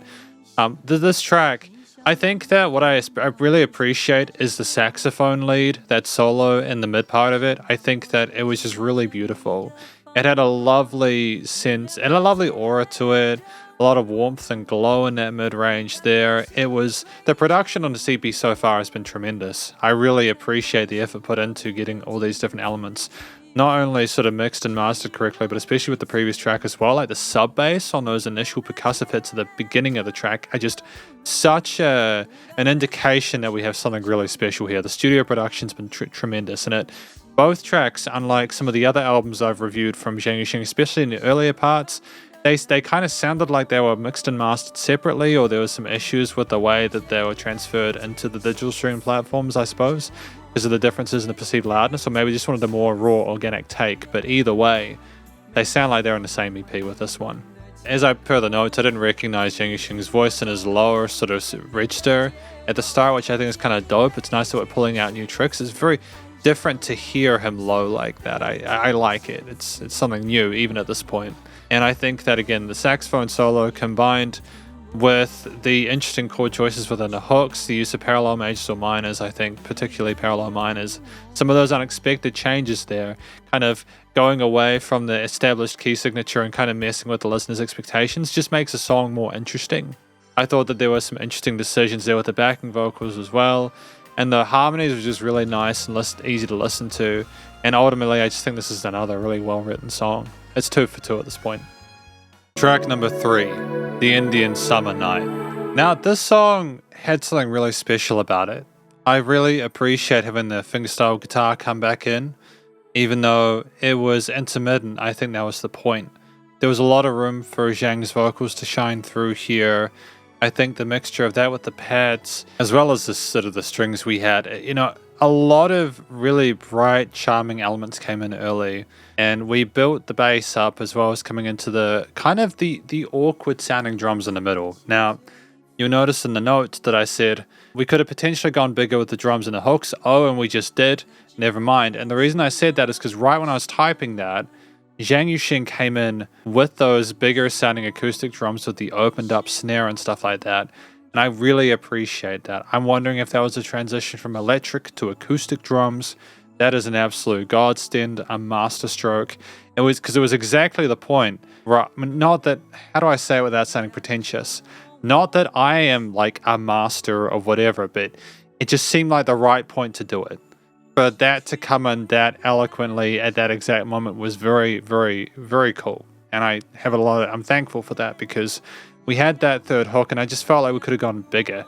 this track, I think that what I really appreciate is the saxophone lead, that solo in the mid part of it. I think that it was just really beautiful. It had a lovely sense and a lovely aura to it, a lot of warmth and glow in that mid-range there. The production on the CP so far has been tremendous. I really appreciate the effort put into getting all these different elements not only sort of mixed and mastered correctly, but especially with the previous track as well, like the sub bass on those initial percussive hits at the beginning of the track are just such an indication that we have something really special here. The studio production's been tremendous, and both tracks, unlike some of the other albums I've reviewed from Zhang Yu-Sheng, especially in the earlier parts, they kind of sounded like they were mixed and mastered separately, or there was some issues with the way that they were transferred into the digital stream platforms, I suppose, because of the differences in the perceived loudness, or maybe just wanted a more raw, organic take. But either way, they sound like they're in the same EP with this one. As per the notes, I didn't recognize Zhang Yu-Sheng's voice in his lower sort of register at the start, which I think is kind of dope. It's nice that we're pulling out new tricks. It's very different to hear him low like that. I like it. It's something new, even at this point. And I think that, again, the saxophone solo combined with the interesting chord choices within the hooks, the use of parallel majors or minors, I think particularly parallel minors, some of those unexpected changes there, kind of going away from the established key signature and kind of messing with the listener's expectations, just makes a song more interesting. I thought that there were some interesting decisions there with the backing vocals as well, and the harmonies were just really nice and easy to listen to, and ultimately I just think this is another really well written song. It's 2 for 2 at this point. Track number 3, The Indian Summer Night. Now, this song had something really special about it. I really appreciate having the fingerstyle guitar come back in, even though it was intermittent. I think that was the point. There was a lot of room for Zhang's vocals to shine through here. I think the mixture of that with the pads, as well as the sort of the strings we had, a lot of really bright, charming elements came in early, and we built the bass up as well as coming into the kind of the awkward sounding drums in the middle. Now, you'll notice in the notes that I said we could have potentially gone bigger with the drums and the hooks. Oh, and we just did. Never mind. And the reason I said that is because right when I was typing that, Zhang Yu-Sheng came in with those bigger sounding acoustic drums with the opened up snare and stuff like that. And I really appreciate that. I'm wondering if that was a transition from electric to acoustic drums. That is an absolute godsend, a masterstroke. It was because it was exactly the point. Right? Not that, how do I say it without sounding pretentious? Not that I am like a master of whatever, but it just seemed like the right point to do it. For that to come in that eloquently at that exact moment was very, very, very cool. And I'm thankful for that, because we had that third hook and I just felt like we could have gone bigger.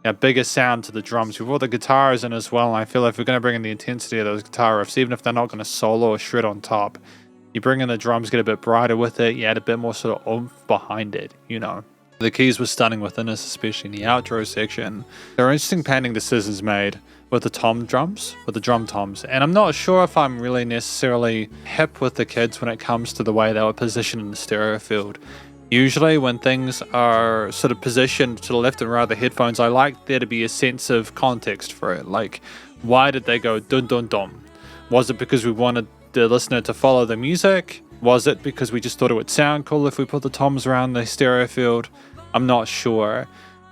A bigger sound to the drums. We brought the guitars in as well, and I feel like if we're going to bring in the intensity of those guitar riffs, even if they're not going to solo or shred on top, you bring in the drums, get a bit brighter with it, you add a bit more sort of oomph behind it, you know. The keys were stunning within us, especially in the outro section. There are interesting panning decisions made with the tom drums, with the drum toms, and I'm not sure if I'm really necessarily hip with the kids when it comes to the way they were positioned in the stereo field. Usually when things are sort of positioned to the left and right of the headphones, I like there to be a sense of context for it. Like, why did they go dun dun dun? Was it because we wanted the listener to follow the music? Was it because we just thought it would sound cool if we put the toms around the stereo field? I'm not sure.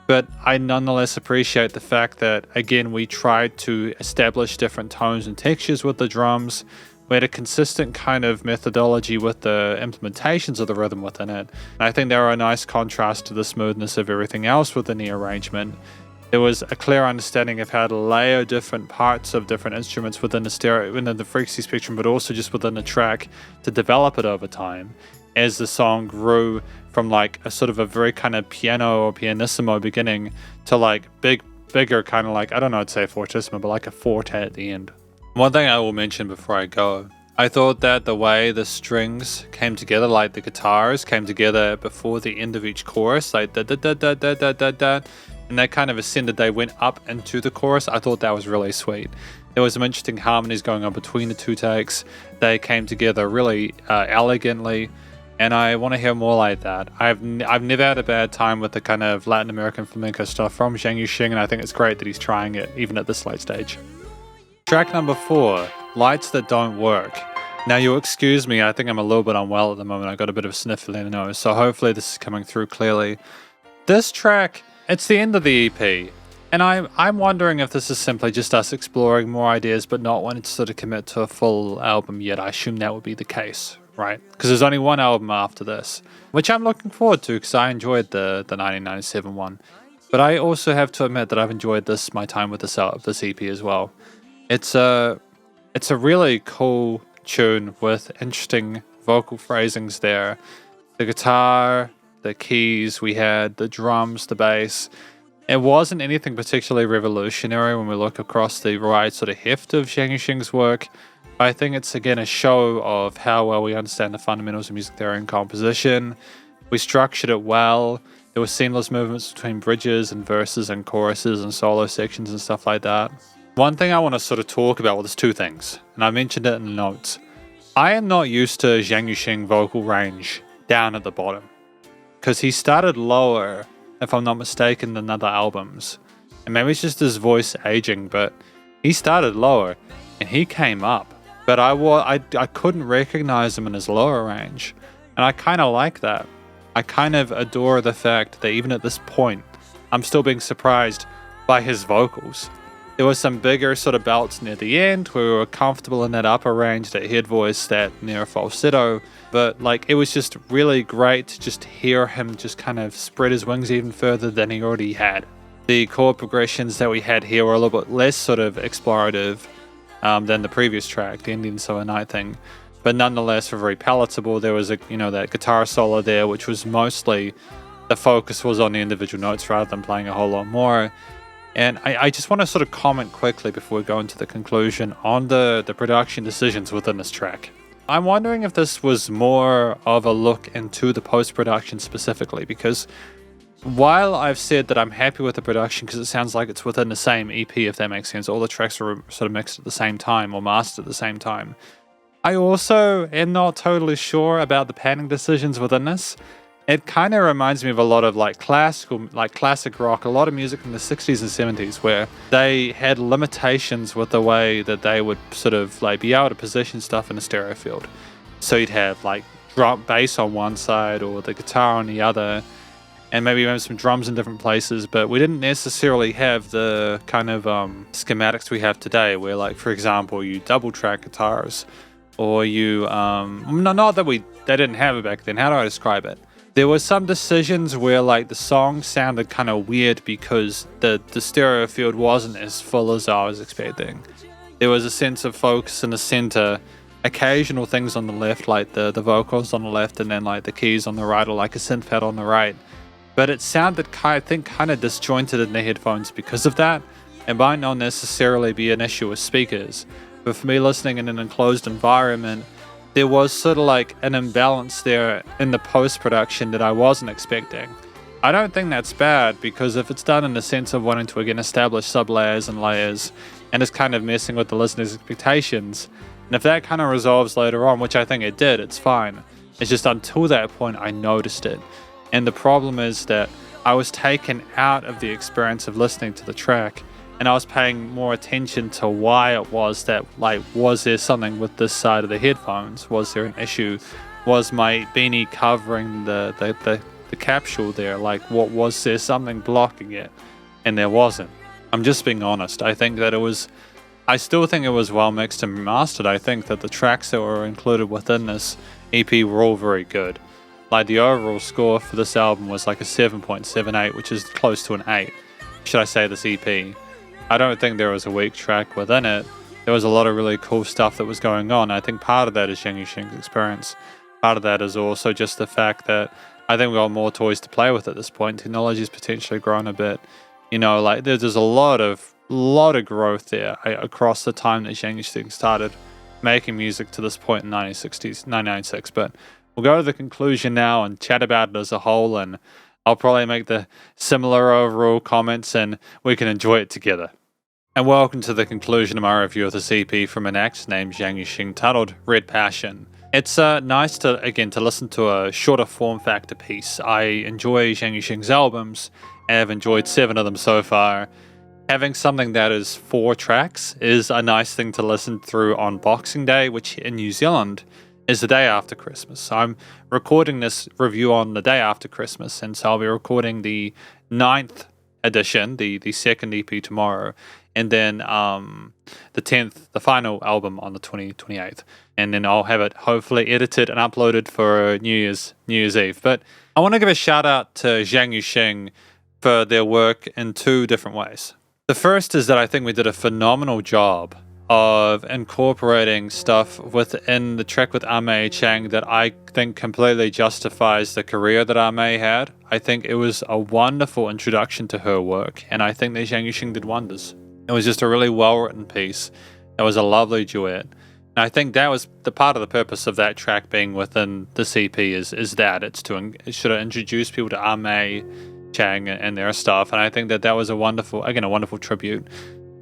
But I nonetheless appreciate the fact that, again, we tried to establish different tones and textures with the drums. We had a consistent kind of methodology with the implementations of the rhythm within it. And I think they were a nice contrast to the smoothness of everything else within the arrangement. There was a clear understanding of how to layer different parts of different instruments within the frequency spectrum, but also just within the track to develop it over time as the song grew from like a sort of a very kind of piano or pianissimo beginning to like bigger kind of like, I don't know, I'd say fortissimo, but like a forte at the end. One thing I will mention before I go, I thought that the way the strings came together, like the guitars came together before the end of each chorus, like da da da da da da da da, and they kind of ascended, they went up into the chorus. I thought that was really sweet. There was some interesting harmonies going on between the two takes. They came together really elegantly, and I want to hear more like that. I've never had a bad time with the kind of Latin American flamenco stuff from Zhang Yu-Sheng, and I think it's great that he's trying it even at this late stage. Track number 4, Lights That Don't Work. Now you'll excuse me, I think I'm a little bit unwell at the moment. I got a bit of a sniffle in the nose, so hopefully this is coming through clearly. This track, it's the end of the EP, and I'm wondering if this is simply just us exploring more ideas but not wanting to sort of commit to a full album yet. I assume that would be the case, right? Because there's only one album after this, which I'm looking forward to because I enjoyed the 1997 one. But I also have to admit that I've enjoyed my time with this EP as well. It's a really cool tune with interesting vocal phrasings there. The guitar, the keys we had, the drums, the bass. It wasn't anything particularly revolutionary when we look across the right sort of heft of Zhang Yu-Sheng's work. I think it's again a show of how well we understand the fundamentals of music theory and composition. We structured it well. There were seamless movements between bridges and verses and choruses and solo sections and stuff like that. One thing I want to sort of talk about, well, there's two things, and I mentioned it in the notes. I am not used to Zhang Yu-Sheng vocal range down at the bottom, because he started lower, if I'm not mistaken, than other albums. And maybe it's just his voice aging, but he started lower, and he came up. But I couldn't recognize him in his lower range, and I kind of like that. I kind of adore the fact that even at this point, I'm still being surprised by his vocals. There were some bigger sort of belts near the end where we were comfortable in that upper range, that head voice, that near falsetto. But like, it was just really great to just hear him just kind of spread his wings even further than he already had. The chord progressions that we had here were a little bit less sort of explorative than the previous track, the Indian Summer Night thing. But nonetheless, were very palatable. There was that guitar solo there, which was mostly, the focus was on the individual notes rather than playing a whole lot more. And I just want to sort of comment quickly before we go into the conclusion on the production decisions within this track. I'm wondering if this was more of a look into the post-production specifically, because while I've said that I'm happy with the production because it sounds like it's within the same EP, if that makes sense, all the tracks are sort of mixed at the same time or mastered at the same time, I also am not totally sure about the panning decisions within this. It kind of reminds me of a lot of classic rock, a lot of music from the 60s and 70s where they had limitations with the way that they would sort of be able to position stuff in a stereo field. So you'd have like bass on one side or the guitar on the other, and maybe even some drums in different places, but we didn't necessarily have the kind of schematics we have today, where like, for example, you double track guitars, or you, not that they didn't have it back then. How do I describe it? There were some decisions where like the song sounded kind of weird because the stereo field wasn't as full as I was expecting. There was a sense of focus in the center, occasional things on the left, like the vocals on the left, and then like the keys on the right, or like a synth pad on the right. But it sounded, I think, kind of disjointed in the headphones because of that. It might not necessarily be an issue with speakers, but for me listening in an enclosed environment, there was sort of like an imbalance there in the post-production that I wasn't expecting. I don't think that's bad, because if it's done in the sense of wanting to again establish sub-layers and layers, and it's kind of messing with the listener's expectations, and if that kind of resolves later on, which I think it did, it's fine. It's just until that point I noticed it. And the problem is that I was taken out of the experience of listening to the track, and I was paying more attention to why it was that, like, was there something with this side of the headphones? Was there an issue? Was my beanie covering the capsule there? Like, what was there something blocking it? And there wasn't. I'm just being honest. I still think it was well mixed and mastered. I think that the tracks that were included within this EP were all very good. Like, the overall score for this album was like a 7.78, which is close to an 8. Should I say this EP? I don't think there was a weak track within it. There was a lot of really cool stuff that was going on. I think part of that is Zhang Yu-Sheng's experience. Part of that is also just the fact that I think we've got more toys to play with at this point. Technology's potentially grown a bit. You know, like there's a lot of growth there across the time that Zhang Yu-Sheng started making music to this point in 1996. But we'll go to the conclusion now and chat about it as a whole, and I'll probably make the similar overall comments and we can enjoy it together. And welcome to the conclusion of my review of this EP from an act named Zhang Yu-Sheng, titled Red Passion. It's nice to listen to a shorter form factor piece. I enjoy Zhang Yu-Sheng's albums, and I've enjoyed 7 of them so far. Having something that is 4 tracks is a nice thing to listen through on Boxing Day, which in New Zealand is the day after Christmas. So I'm recording this review on the day after Christmas, and so I'll be recording the 9th edition, the second EP tomorrow, and then the 10th, the final album, on the 28th. And then I'll have it hopefully edited and uploaded for New Year's Eve. But I want to give a shout out to Zhang Yu-Sheng for their work in 2 different ways. The first is that I think we did a phenomenal job of incorporating stuff within the track with Ame Chang that I think completely justifies the career that Ame had. I think it was a wonderful introduction to her work, and I think that Zhang Yu-Sheng did wonders. It was just a really well-written piece. It was a lovely duet. And I think that was the part of the purpose of that track being within the CP is that it should have introduced people to Ame Chang and their stuff, and I think that was a wonderful tribute.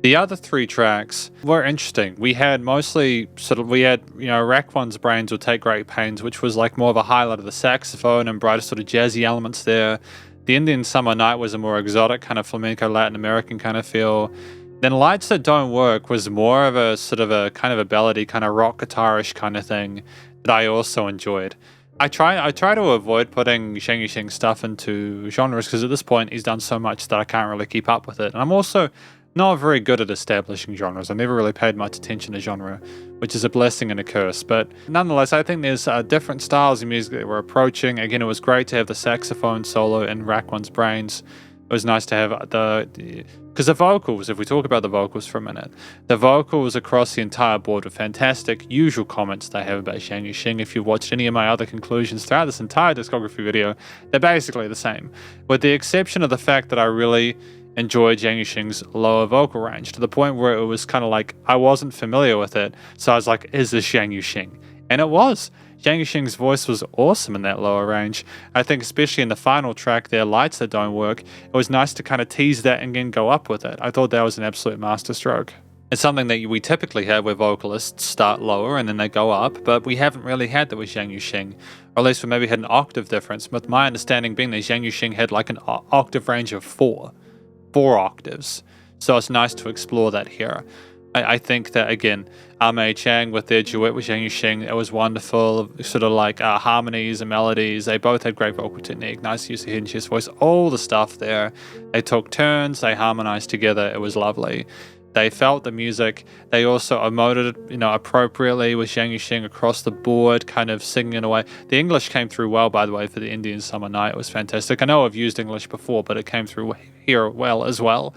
The other 3 tracks were interesting. We had Rack One's Brains Will Take Great Pains, which was like more of a highlight of the saxophone and brighter sort of jazzy elements there. The Indian Summer Night was a more exotic kind of flamenco Latin American kind of feel. Then Lights That Don't Work was more of a sort of a kind of a ballady kind of rock guitarish kind of thing that I also enjoyed. I try to avoid putting Zhang Yu-Sheng stuff into genres, because at this point he's done so much that I can't really keep up with it. And I'm also not very good at establishing genres. I've never really paid much attention to genre, which is a blessing and a curse. But nonetheless, I think there's different styles of music that we're approaching. Again, it was great to have the saxophone solo in Rack One's Brains. It was nice to have because the vocals, if we talk about the vocals for a minute, the vocals across the entire board were fantastic. Usual comments they have about Zhang Yu-Sheng. If you've watched any of my other conclusions throughout this entire discography video, they're basically the same, with the exception of the fact that I really enjoyed Zhang Yu-Sheng's lower vocal range, to the point where it was kind of like I wasn't familiar with it, so I was like, is this Zhang Yu-Sheng? And it was. Zhang Yu-Sheng's voice was awesome in that lower range. I think especially in the final track there, Lights That Don't Work, it was nice to kind of tease that and then go up with it. I thought that was an absolute masterstroke. It's something that we typically have where vocalists start lower and then they go up, but we haven't really had that with Zhang Yu-Sheng, or at least we maybe had an octave difference, with my understanding being that Zhang Yu-Sheng had like an octave range of 4 octaves. So it's nice to explore that here. I think that, again, Mei Chang with their duet with Zhang Yu-Sheng, it was wonderful. Sort of like harmonies and melodies. They both had great vocal technique, nice use of hidden chest voice, all the stuff there. They took turns, they harmonized together. It was lovely. They felt the music. They also emoted, appropriately with Zhang Yu-Sheng across the board, kind of singing in a way. The English came through well, by the way, for the Indian Summer Night. It was fantastic. I know I've used English before, but it came through here well as well.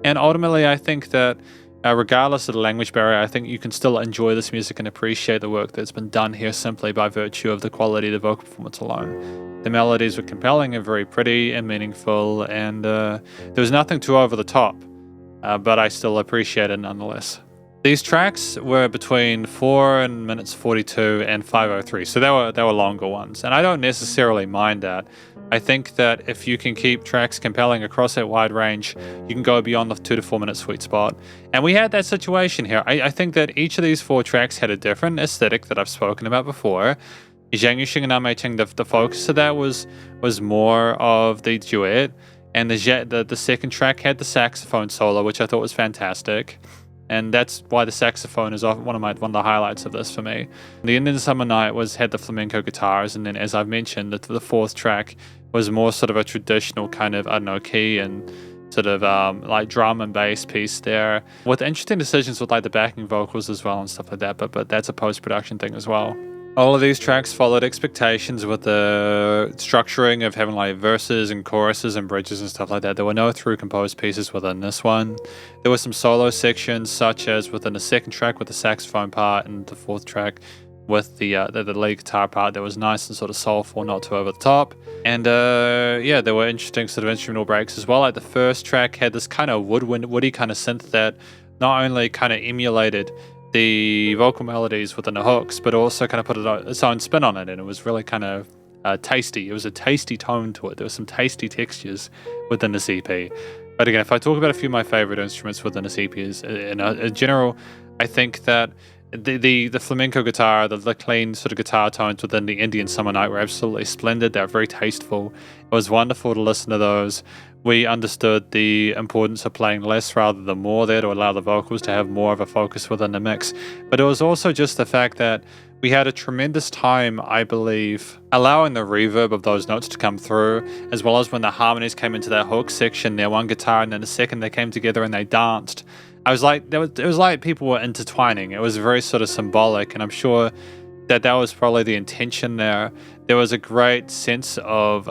And ultimately, I think that regardless of the language barrier, I think you can still enjoy this music and appreciate the work that's been done here simply by virtue of the quality of the vocal performance alone. The melodies were compelling and very pretty and meaningful, and there was nothing too over the top, but I still appreciate it nonetheless. These tracks were between 4 minutes 42 and 5:03, so they were longer ones, and I don't necessarily mind that. I think that if you can keep tracks compelling across that wide range, you can go beyond the 2 to 4 minute sweet spot. And we had that situation here. I think that each of these 4 tracks had a different aesthetic that I've spoken about before. Zhang Yu-Sheng and Mei Cheng, the focus of that was more of the duet, and the second track had the saxophone solo, which I thought was fantastic. And that's why the saxophone is one of the highlights of this for me. The Indian Summer Night had the flamenco guitars, and then, as I've mentioned, the fourth track was more sort of a traditional kind of, key and sort of like drum and bass piece there, with interesting decisions with like the backing vocals as well and stuff like that. But that's a post-production thing as well. All of these tracks followed expectations with the structuring of having like verses and choruses and bridges and stuff like that. There were no through composed pieces within this one. There were some solo sections, such as within the second track with the saxophone part and the fourth track with the lead guitar part that was nice and sort of soulful, not too over the top. And there were interesting sort of instrumental breaks as well. Like the first track had this kind of woody kind of synth that not only kind of emulated the vocal melodies within the hooks, but also kind of put its own spin on it, and it was really kind of tasty. It was a tasty tone to it. There were some tasty textures within this EP. But again, if I talk about a few of my favorite instruments within this EP, in general, I think that the flamenco guitar, the clean sort of guitar tones within the Indian Summer Night were absolutely splendid. They were very tasteful. It was wonderful to listen to those. We understood the importance of playing less rather than more there to allow the vocals to have more of a focus within the mix. But it was also just the fact that we had a tremendous time, I believe, allowing the reverb of those notes to come through, as well as when the harmonies came into that hook section, there one guitar and then the second they came together and they danced. It was like people were intertwining. It was very sort of symbolic, and I'm sure that was probably the intention there. There was a great sense of,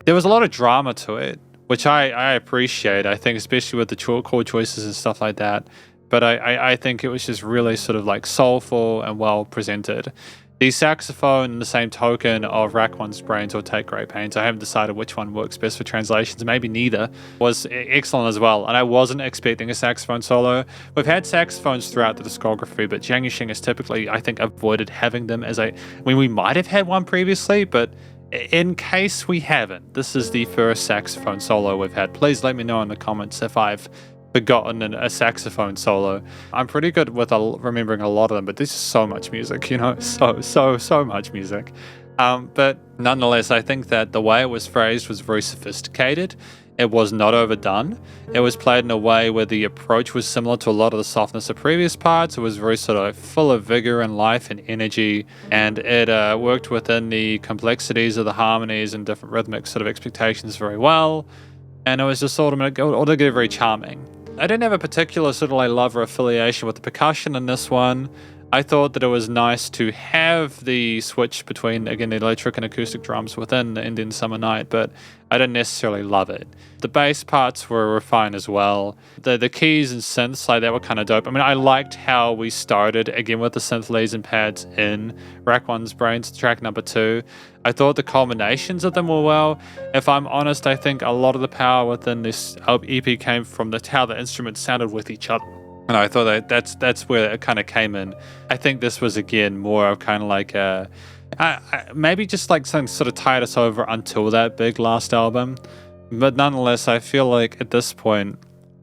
there was a lot of drama to it, which I appreciate. I think especially with the chord choices and stuff like that. But I think it was just really sort of like soulful and well presented. The saxophone, in the same token of Rack One's Brains or Take Great Pains, I haven't decided which one works best for translations, maybe neither, was excellent as well. And I wasn't expecting a saxophone solo. We've had saxophones throughout the discography, but Zhang Yu-Sheng has typically, I think, avoided having them we might have had one previously, but in case we haven't, this is the first saxophone solo we've had. Please let me know in the comments if I've forgotten a saxophone solo. I'm pretty good with remembering a lot of them, but there's so much music, so much music. But nonetheless, I think that the way it was phrased was very sophisticated. It was not overdone. It was played in a way where the approach was similar to a lot of the softness of previous parts. It was very sort of full of vigor and life and energy, and it worked within the complexities of the harmonies and different rhythmic sort of expectations very well. And it was just altogether very charming. I didn't have a particular sort of like love or affiliation with the percussion in this one. I thought that it was nice to have the switch between, again, the electric and acoustic drums within the Indian Summer Night, but I didn't necessarily love it. The bass parts were fine as well. The keys and synths, like, that were kind of dope. I mean, I liked how we started, again, with the synth leads and pads in Rack One's Brains, track number 2. I thought the combinations of them were well. If I'm honest, I think a lot of the power within this EP came from how the instruments sounded with each other. And I thought that's where it kind of came in. I think this was, again, more of kind of like maybe just like something sort of tied us over until that big last album. But nonetheless, I feel like at this point,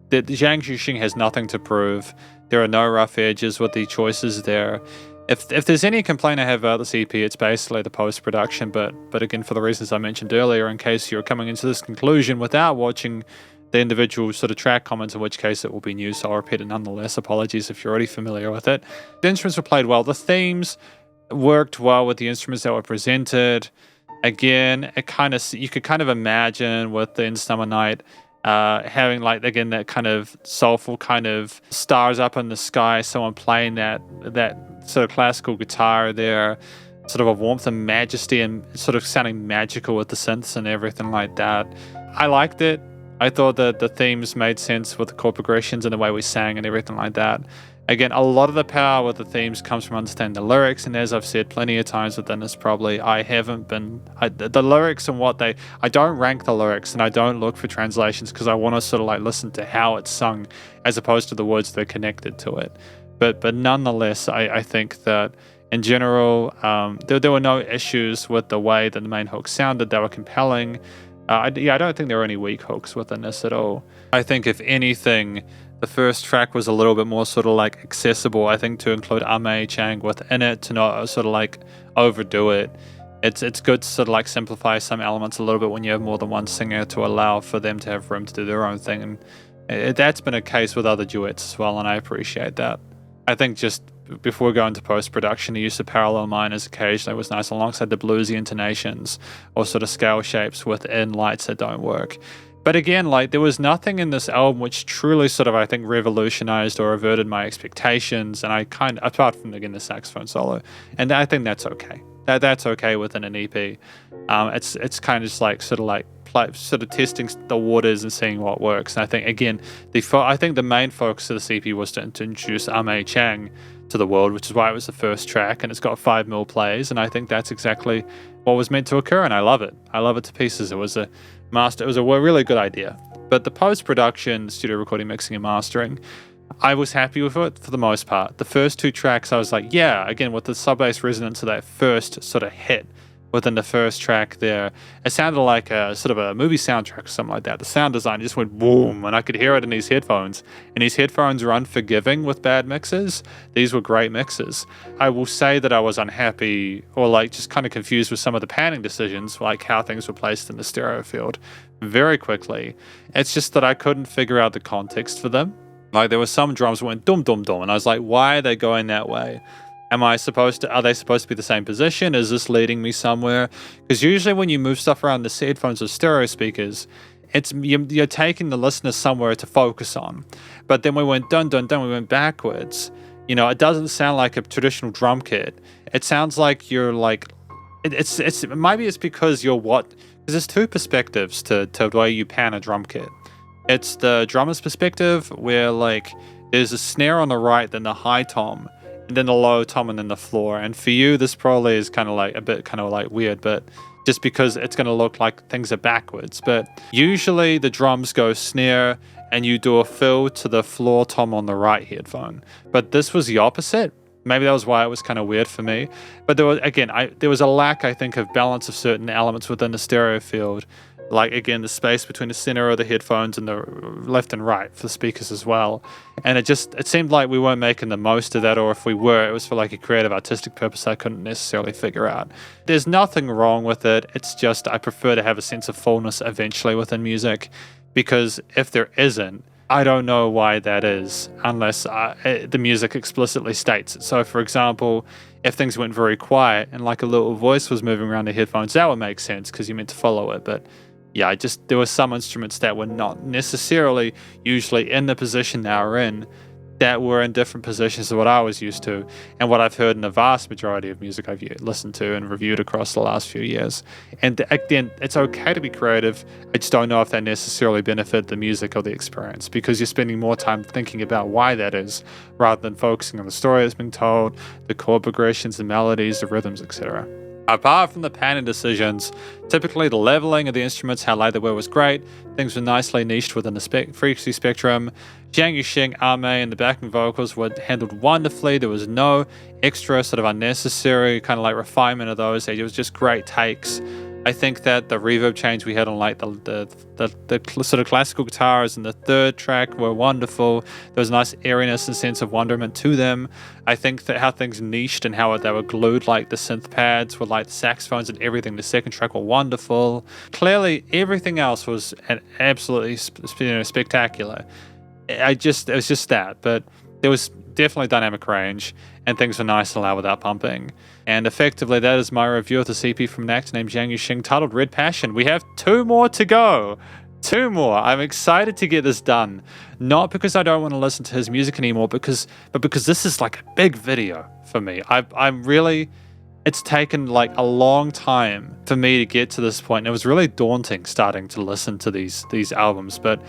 that Zhang Yu-Sheng has nothing to prove. There are no rough edges with the choices there. If there's any complaint I have about this EP, it's basically the post-production. But again, for the reasons I mentioned earlier, in case you're coming into this conclusion without watching the individual sort of track comments, in which case it will be new, so I'll repeat it nonetheless. Apologies if you're already familiar with it. The instruments were played well. The themes worked well with the instruments that were presented. Again, you could kind of imagine with the In Summer Night having like, again, that kind of soulful kind of stars up in the sky, someone playing that sort of classical guitar there, sort of a warmth and majesty and sort of sounding magical with the synths and everything like that. I liked it. I thought that the themes made sense with the chord progressions and the way we sang and everything like that. Again, a lot of the power with the themes comes from understanding the lyrics, and as I've said plenty of times within this, probably, the lyrics and I don't rank the lyrics and I don't look for translations because I want to sort of like listen to how it's sung as opposed to the words that are connected to it. But nonetheless, I think that in general, there were no issues with the way that the main hooks sounded. They were compelling. I don't think there were any weak hooks within this at all. I think if anything, the first track was a little bit more sort of like accessible, I think, to include Chang within it, to not sort of like overdo it. It's good to sort of like simplify some elements a little bit when you have more than one singer to allow for them to have room to do their own thing. And that's been a case with other duets as well, and I appreciate that. I think just before we go into post-production, the use of parallel minors occasionally was nice, alongside the bluesy intonations or sort of scale shapes within lights that don't work. But again, like, there was nothing in this album which truly sort of, I think, revolutionized or averted my expectations, and apart from, again, the saxophone solo, and I think that's okay. That's okay within an EP. It's kind of just like sort of testing the waters and seeing what works. And I think, again, I think the main focus of this EP was to introduce Chang to the world, which is why it was the first track, and it's got 5 mil plays, and I think that's exactly what was meant to occur, and I love it. I love it to pieces. It was a really good idea. But the post-production, studio recording, mixing, and mastering, I was happy with it for the most part. The first 2 tracks, I was like, yeah, again, with the sub-bass resonance of that first sort of hit within the first track there, it sounded like a sort of a movie soundtrack or something like that. The sound design just went boom, and I could hear it in these headphones. And these headphones are unforgiving with bad mixes. These were great mixes. I will say that I was unhappy, or like just kind of confused with some of the panning decisions, like how things were placed in the stereo field very quickly. It's just that I couldn't figure out the context for them. Like, there were some drums that went dum dum dum, and I was like, why are they going that way? Are they supposed to be the same position? Is this leading me somewhere? Because usually when you move stuff around the headphones or stereo speakers, you're taking the listener somewhere to focus on. But then we went dun dun dun, we went backwards. You know, it doesn't sound like a traditional drum kit. It sounds like you're like, maybe it's because because there's 2 perspectives to the way you pan a drum kit. It's the drummer's perspective, where like there's a snare on the right, then the high tom, and then the low tom, and then the floor. And for you, this probably is kind of like a bit kind of like weird, but just because it's going to look like things are backwards. But usually the drums go snare, and you do a fill to the floor tom on the right headphone. But this was the opposite. Maybe that was why it was kind of weird for me. But there was a lack, I think, of balance of certain elements within the stereo field. Like, again, the space between the center of the headphones and the left and right for the speakers as well. And it seemed like we weren't making the most of that, or if we were, it was for like a creative artistic purpose I couldn't necessarily figure out. There's nothing wrong with it. It's just I prefer to have a sense of fullness eventually within music, because if there isn't, I don't know why that is, unless the music explicitly states it. So, for example, if things went very quiet and like a little voice was moving around the headphones, that would make sense because you meant to follow it. But yeah, there were some instruments that were not necessarily usually in the position they were in, that were in different positions to what I was used to, and what I've heard in the vast majority of music I've listened to and reviewed across the last few years. And again, it's okay to be creative. I just don't know if that necessarily benefit the music or the experience, because you're spending more time thinking about why that is, rather than focusing on the story that's being told, the chord progressions, the melodies, the rhythms, etc. Apart from the panning decisions, typically the leveling of the instruments, how light they were, was great. Things were nicely niched within the frequency spectrum. Zhang Yu-Sheng, and the backing vocals were handled wonderfully. There was no extra sort of unnecessary kind of like refinement of those. It was just great takes. I think that the reverb change we had on like the sort of classical guitars in the third track were wonderful. There was a nice airiness and sense of wonderment to them. I think that how things niched and how they were glued, like the synth pads with like the saxophones and everything, the second track were wonderful. Clearly, everything else was absolutely spectacular. It was just that, but there was definitely dynamic range and things were nice and loud without pumping. And effectively, that is my review of the CP from an actor named Zhang Yu-Sheng titled Red Passion. We have 2 more to go. 2 more. I'm excited to get this done. Not because I don't want to listen to his music anymore, but because this is like a big video for me. I'm really... It's taken like a long time for me to get to this point. And it was really daunting starting to listen to these albums. But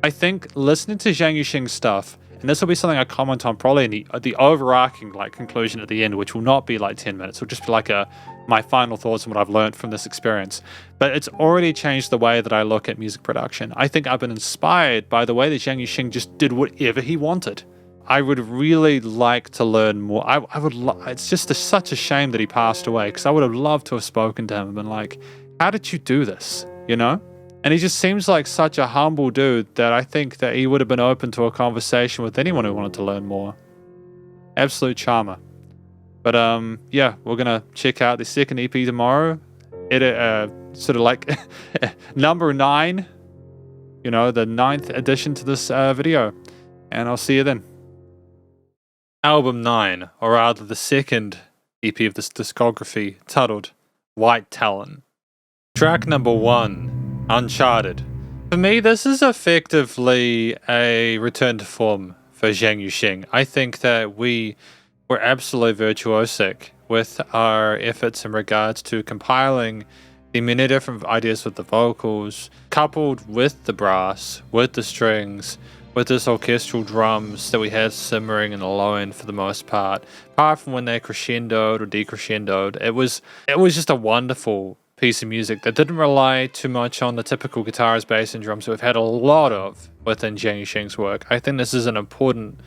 I think listening to Zhang Yu-Sheng's stuff, and this will be something I comment on probably in the overarching like conclusion at the end, which will not be like 10 minutes. It'll just be like my final thoughts on what I've learned from this experience. But it's already changed the way that I look at music production. I think I've been inspired by the way that Zhang Yu-Sheng just did whatever he wanted. I would really like to learn more. It's just such a shame that he passed away, because I would have loved to have spoken to him and been like, how did you do this? You know? And he just seems like such a humble dude that I think that he would have been open to a conversation with anyone who wanted to learn more. Absolute charmer. But yeah, we're gonna check out the second EP tomorrow. Sort of like number 9. You know, the 9th addition to this video. And I'll see you then. Album 9, or rather the second EP of this discography, titled White Talon. Track number 1. Uncharted. For me, this is effectively a return to form for Zhang Yu-Sheng. I think that we were absolutely virtuosic with our efforts in regards to compiling the many different ideas with the vocals, coupled with the brass, with the strings, with this orchestral drums that we had simmering in the low end for the most part. Apart from when they crescendoed or decrescendoed, it was just a wonderful piece of music that didn't rely too much on the typical guitars, bass, and drums that we've had a lot of within Zhang Yu-Sheng's work. I think this is an important,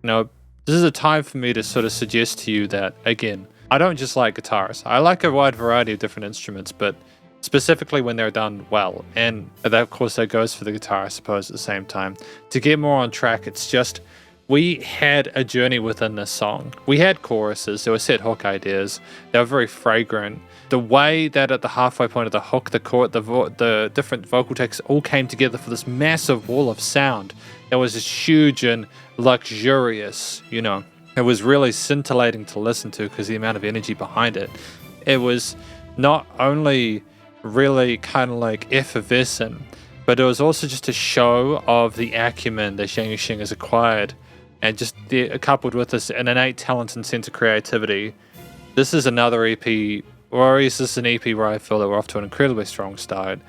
this is a time for me to sort of suggest to you that, again, I don't just like guitars. I like a wide variety of different instruments, but specifically when they're done well. And that, of course, that goes for the guitar, I suppose, at the same time. To get more on track, it's just, we had a journey within this song. We had choruses, there were set hook ideas, they were very fragrant. The way that at the halfway point of the hook, the different vocal takes all came together for this massive wall of sound that was just huge and luxurious, It was really scintillating to listen to because the amount of energy behind it. It was not only really kind of like effervescent, but it was also just a show of the acumen that Zhang Yu-Sheng has acquired, and just coupled with this an innate talent and sense of creativity. This is another EP, or is this an EP where I feel that we're off to an incredibly strong start.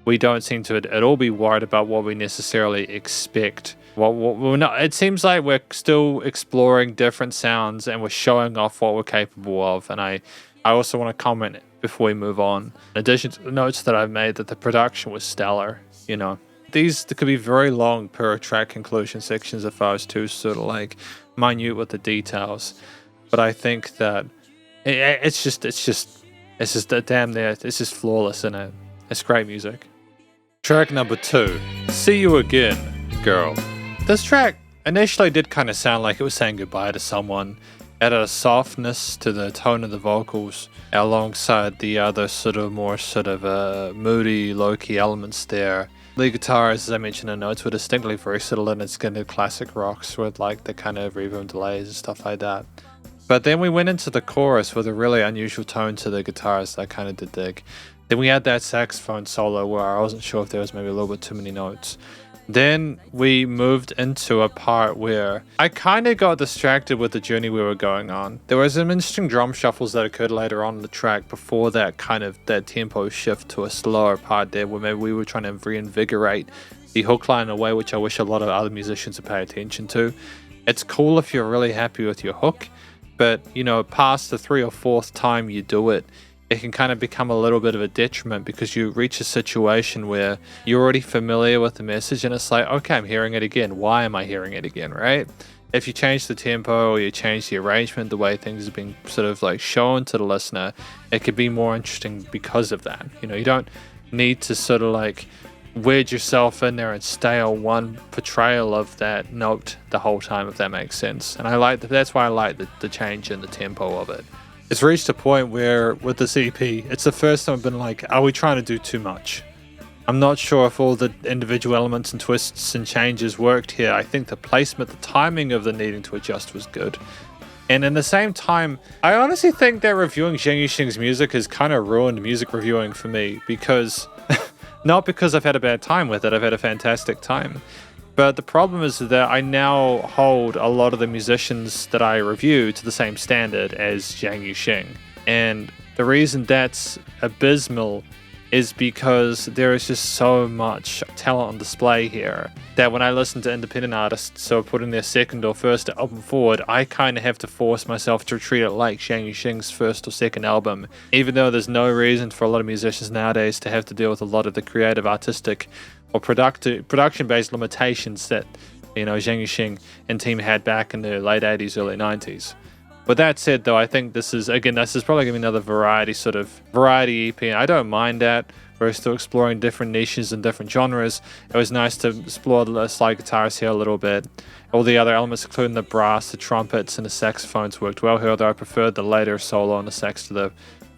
We don't seem to at all be worried about what we necessarily expect. We're not, it seems like we're still exploring different sounds and we're showing off what we're capable of. And I also want to comment before we move on, in addition to the notes that I've made, that the production was stellar. These could be very long per track conclusion sections if I was too sort of like minute with the details. But I think that it's just damn there. It's just flawless in it. It's great music. Track number 2, See You Again, Girl. This track initially did kind of sound like it was saying goodbye to someone. It had a softness to the tone of the vocals alongside the other more moody, low-key elements there. The guitars, as I mentioned in notes, were distinctly versatile and it's kind of classic rocks with like the kind of reverb and delays and stuff like that. But then we went into the chorus with a really unusual tone to the guitars that I kind of did dig. Then we had that saxophone solo where I wasn't sure if there was maybe a little bit too many notes. Then we moved into a part where I kind of got distracted with the journey we were going on. There was some interesting drum shuffles that occurred later on in the track before that tempo shift to a slower part there where maybe we were trying to reinvigorate the hook line in a way which I wish a lot of other musicians would pay attention to. It's cool if you're really happy with your hook, but past the 3rd or 4th time you do it, it can kind of become a little bit of a detriment because you reach a situation where you're already familiar with the message and it's like, okay, I'm hearing it again. Why am I hearing it again, right? if you change the tempo or you change the arrangement, the way things are being sort of like shown to the listener, it could be more interesting because of that. You know, you don't need to sort of like wedge yourself in there and stay on one portrayal of that note the whole time, if that makes sense. And I like that's why I like the change in the tempo of it. It's reached a point where with this EP, it's the first time I've been like, are we trying to do too much? I'm not sure if all the individual elements and twists and changes worked here. I think the placement, the timing of the needing to adjust was good. And in the same time, I honestly think that reviewing Zhang Yu-Sheng's music has kind of ruined music reviewing for me, because not because I've had a bad time with it, I've had a fantastic time. But the problem is that I now hold a lot of the musicians that I review to the same standard as Zhang Yu-Sheng. And the reason that's abysmal is because there is just so much talent on display here that when I listen to independent artists, so putting their second or first album forward, I kind of have to force myself to treat it like Zhang Yu-Sheng's first or second album, even though there's no reason for a lot of musicians nowadays to have to deal with a lot of the creative, artistic, or production-based limitations that, you know, Zhang Yu-Sheng and team had back in the late 80s, early 90s. With that said, though, I think this is probably going to be another variety EP, and I don't mind that. We're still exploring different niches and different genres. It was nice to explore the slide guitars here a little bit. All the other elements, including the brass, the trumpets, and the saxophones, worked well here, although I preferred the later solo on the sax to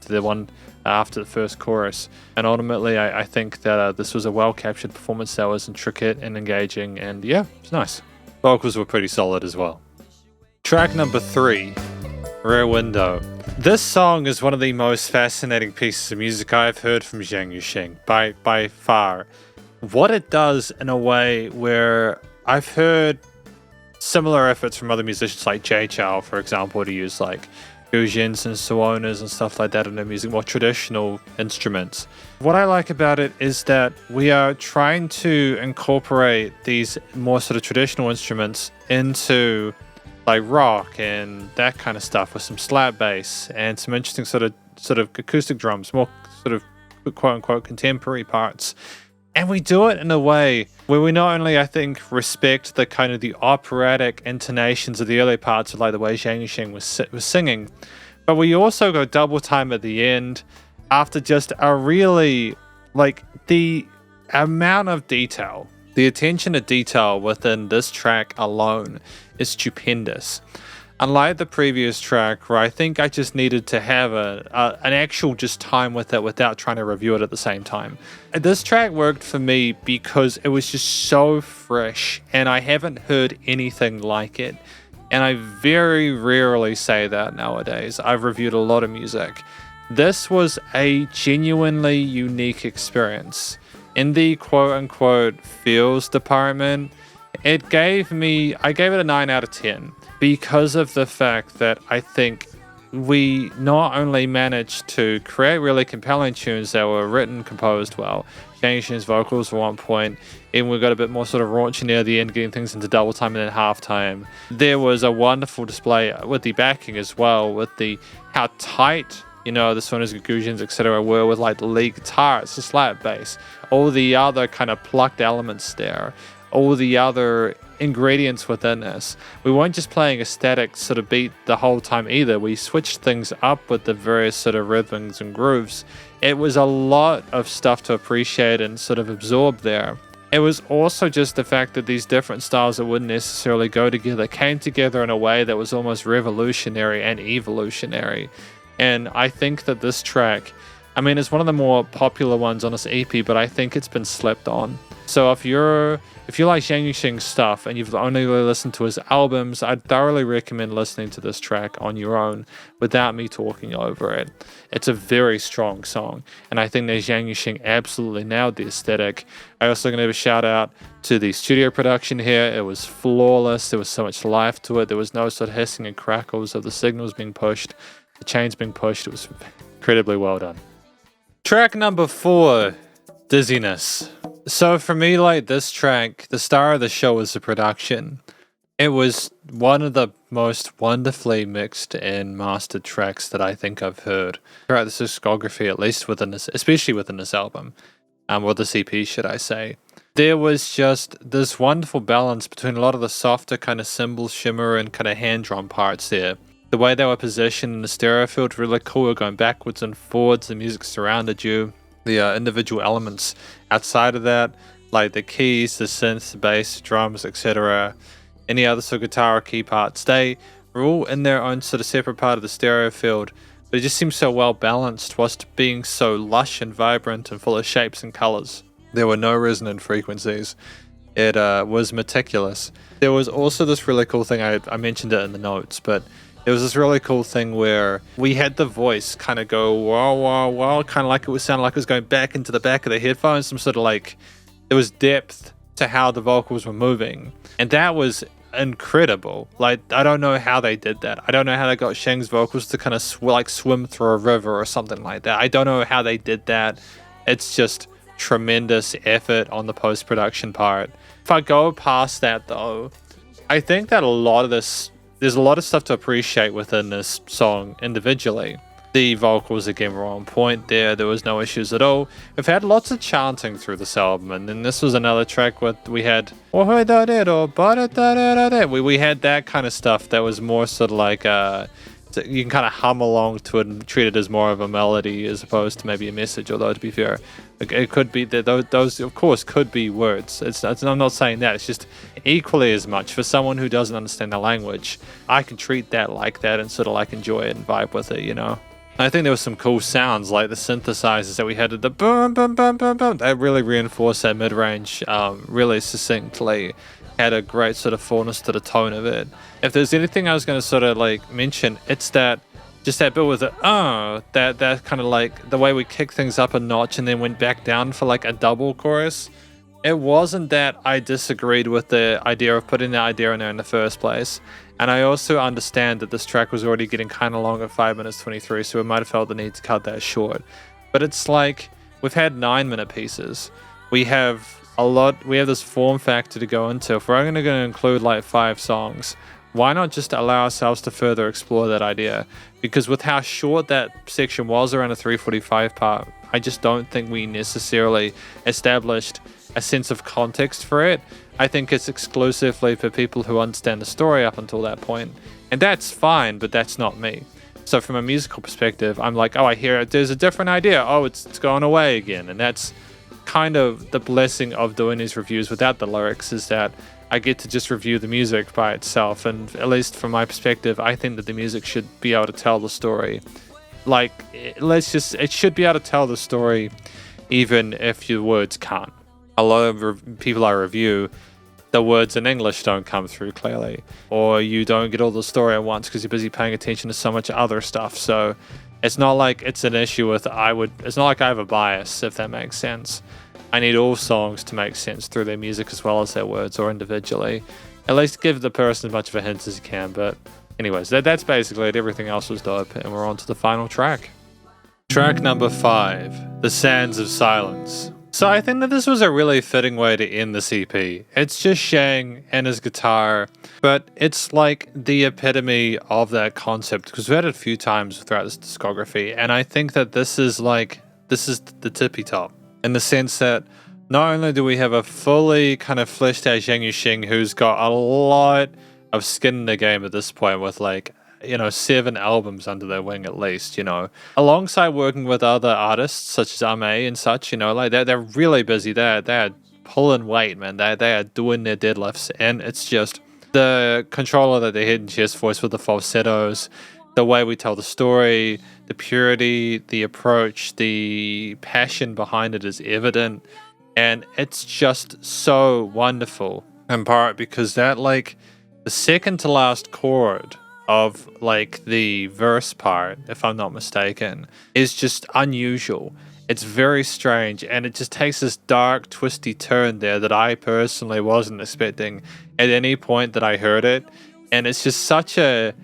the one after the first chorus. And ultimately, I think that this was a well-captured performance that was intricate and engaging, and yeah, it's nice. Vocals were pretty solid as well. Track number 3. Rear Window. This song is one of the most fascinating pieces of music I've heard from Zhang Yu-Sheng, by far. What it does in a way where I've heard similar efforts from other musicians like Jay Chou, for example, to use like guzhins and suonas and stuff like that in their music, more traditional instruments. What I like about it is that we are trying to incorporate these more sort of traditional instruments into like rock and that kind of stuff, with some slap bass and some interesting sort of acoustic drums, more sort of quote unquote contemporary parts. And we do it in a way where we not only, I think, respect the kind of the operatic intonations of the early parts of like the way Zhang Yu-Sheng was singing, but we also go double time at the end after just a really, like, the amount of detail, the attention to detail within this track alone is stupendous. Unlike the previous track, where I think I just needed to have an actual just time with it without trying to review it at the same time. This track worked for me because it was just so fresh, and I haven't heard anything like it. And I very rarely say that nowadays. I've reviewed a lot of music. This was a genuinely unique experience. In the quote-unquote feels department, I gave it a 9 out of 10 because of the fact that I think we not only managed to create really compelling tunes that were written, composed well. Zhang Yu-Sheng's vocals were on point, and we got a bit more sort of raunchy near the end, getting things into double time and then half time. There was a wonderful display with the backing as well, with how tight, you know, the sonos, guzhins, etc. were with like the lead guitar, it's a slap bass, all the other kind of plucked elements there, all the other ingredients within this. We weren't just playing a static sort of beat the whole time either. We switched things up with the various sort of rhythms and grooves. It was a lot of stuff to appreciate and sort of absorb there. It was also just the fact that these different styles that wouldn't necessarily go together came together in a way that was almost revolutionary and evolutionary. And I think that this track, I mean, it's one of the more popular ones on this EP, but I think it's been slept on. So if you like Zhang Yu-Sheng's stuff and you've only really listened to his albums, I'd thoroughly recommend listening to this track on your own without me talking over it. It's a very strong song, and I think that Zhang Yu-Sheng absolutely nailed the aesthetic. I also going to give a shout out to the studio production here. It was flawless. There was so much life to it. There was no sort of hissing and crackles of the signals being pushed, the chains being pushed. It was incredibly well done. Track number 4, Dizziness. So for me, like, this track, the star of the show was the production. It was one of the most wonderfully mixed and mastered tracks that I think I've heard throughout this discography, at least within this, especially within this album. or the CP, should I say. There was just this wonderful balance between a lot of the softer kind of cymbal shimmer and kind of hand drum parts there. The way they were positioned in the stereo field, really cool. We're going backwards and forwards. The music surrounded you. The individual elements outside of that, like the keys, the synth, the bass, drums, etc., any other sort of guitar or key parts, they were all in their own sort of separate part of the stereo field. But it just seemed so well balanced whilst being so lush and vibrant and full of shapes and colors. There were no resonant frequencies. It was meticulous. There was also this really cool thing, I mentioned it in the notes, but there was this really cool thing where we had the voice kind of go wah wah wah, kind of like it was sounding like it was going back into the back of the headphones, some sort of like, there was depth to how the vocals were moving. And that was incredible. Like, I don't know how they did that. I don't know how they got Sheng's vocals to kind of swim through a river or something like that. I don't know how they did that. It's just tremendous effort on the post-production part. If I go past that though, I think that there's a lot of stuff to appreciate within this song individually. The vocals again were on point there. There was no issues at all. We've had lots of chanting through this album, and then this was another track with we had we had that kind of stuff that was more sort of like you can kind of hum along to it and treat it as more of a melody as opposed to maybe a message. Although to be fair, it could be that those of course could be words. I'm not saying that. It's just equally as much for someone who doesn't understand the language. I can treat that like that and sort of like enjoy it and vibe with it, you know. I think there was some cool sounds like the synthesizers that we had at the boom, boom, boom, boom, boom. They really reinforced that mid-range really succinctly. Had a great sort of fullness to the tone of it. If there's anything I was going to sort of like mention, it's that just that bit with it, that kind of like the way we kicked things up a notch and then went back down for like a double chorus. It wasn't that I disagreed with the idea of putting that idea in there in the first place. And I also understand that this track was already getting kind of long at 5 minutes 23, so we might have felt the need to cut that short. But it's like, we've had 9-minute pieces. We have this form factor to go into. If we're only going to include like 5 songs, why not just allow ourselves to further explore that idea? Because with how short that section was around a 3:45 part, I just don't think we necessarily established a sense of context for it. I think it's exclusively for people who understand the story up until that point. And that's fine, but that's not me. So from a musical perspective, I'm like, oh, I hear it. There's a different idea. Oh, it's gone away again. And that's kind of the blessing of doing these reviews without the lyrics, is that I get to just review the music by itself. And at least from my perspective, I think that the music should be able to tell the story. Like, it should be able to tell the story even if your words can't. A lot of people I review, the words in English don't come through clearly, or you don't get all the story at once because you're busy paying attention to so much other stuff. So it's not like it's an issue with it's not like I have a bias, if that makes sense. I need all songs to make sense through their music as well as their words, or individually. At least give the person as much of a hint as you can. But anyways, that's basically it. Everything else was dope, and we're on to the final track. Track number 5, The Sands of Silence. So I think that this was a really fitting way to end the CP. It's just Sheng and his guitar, but it's like the epitome of that concept, because we've had it a few times throughout this discography, and I think that this is the tippy top, in the sense that not only do we have a fully kind of fleshed out Zhang Yu-Sheng who's got a lot of skin in the game at this point with 7 albums under their wing at least, alongside working with other artists such as Ame and such, they're really busy. They're pulling weight, man. They are doing their deadlifts, and it's just the control of the hidden chest voice with the falsettos, the way we tell the story, the purity, the approach, the passion behind it is evident, and it's just so wonderful. In part because that, the second to last chord of the verse part, if I'm not mistaken, is just unusual. It's very strange, and it just takes this dark, twisty turn there that I personally wasn't expecting at any point that I heard it. And it's just such a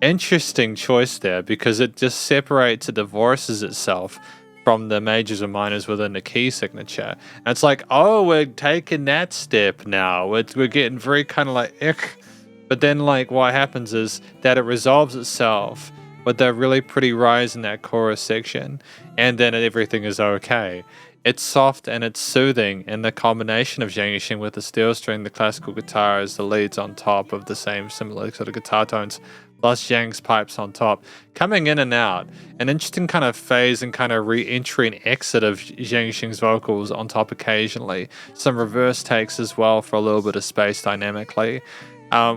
interesting choice there, because it just separates, it divorces itself from the majors and minors within the key signature. And it's like, oh, we're taking that step now. We're getting very kind of ick. But then, what happens is that it resolves itself with that really pretty rise in that chorus section, and then everything is okay. It's soft and it's soothing, and the combination of Zhang Yu-Sheng with the steel string, the classical guitar as the leads on top of the same similar sort of guitar tones, plus Zhang's pipes on top, coming in and out. An interesting kind of phase and kind of re-entry and exit of Zhang Yu-Sheng's vocals on top occasionally. Some reverse takes as well for a little bit of space dynamically.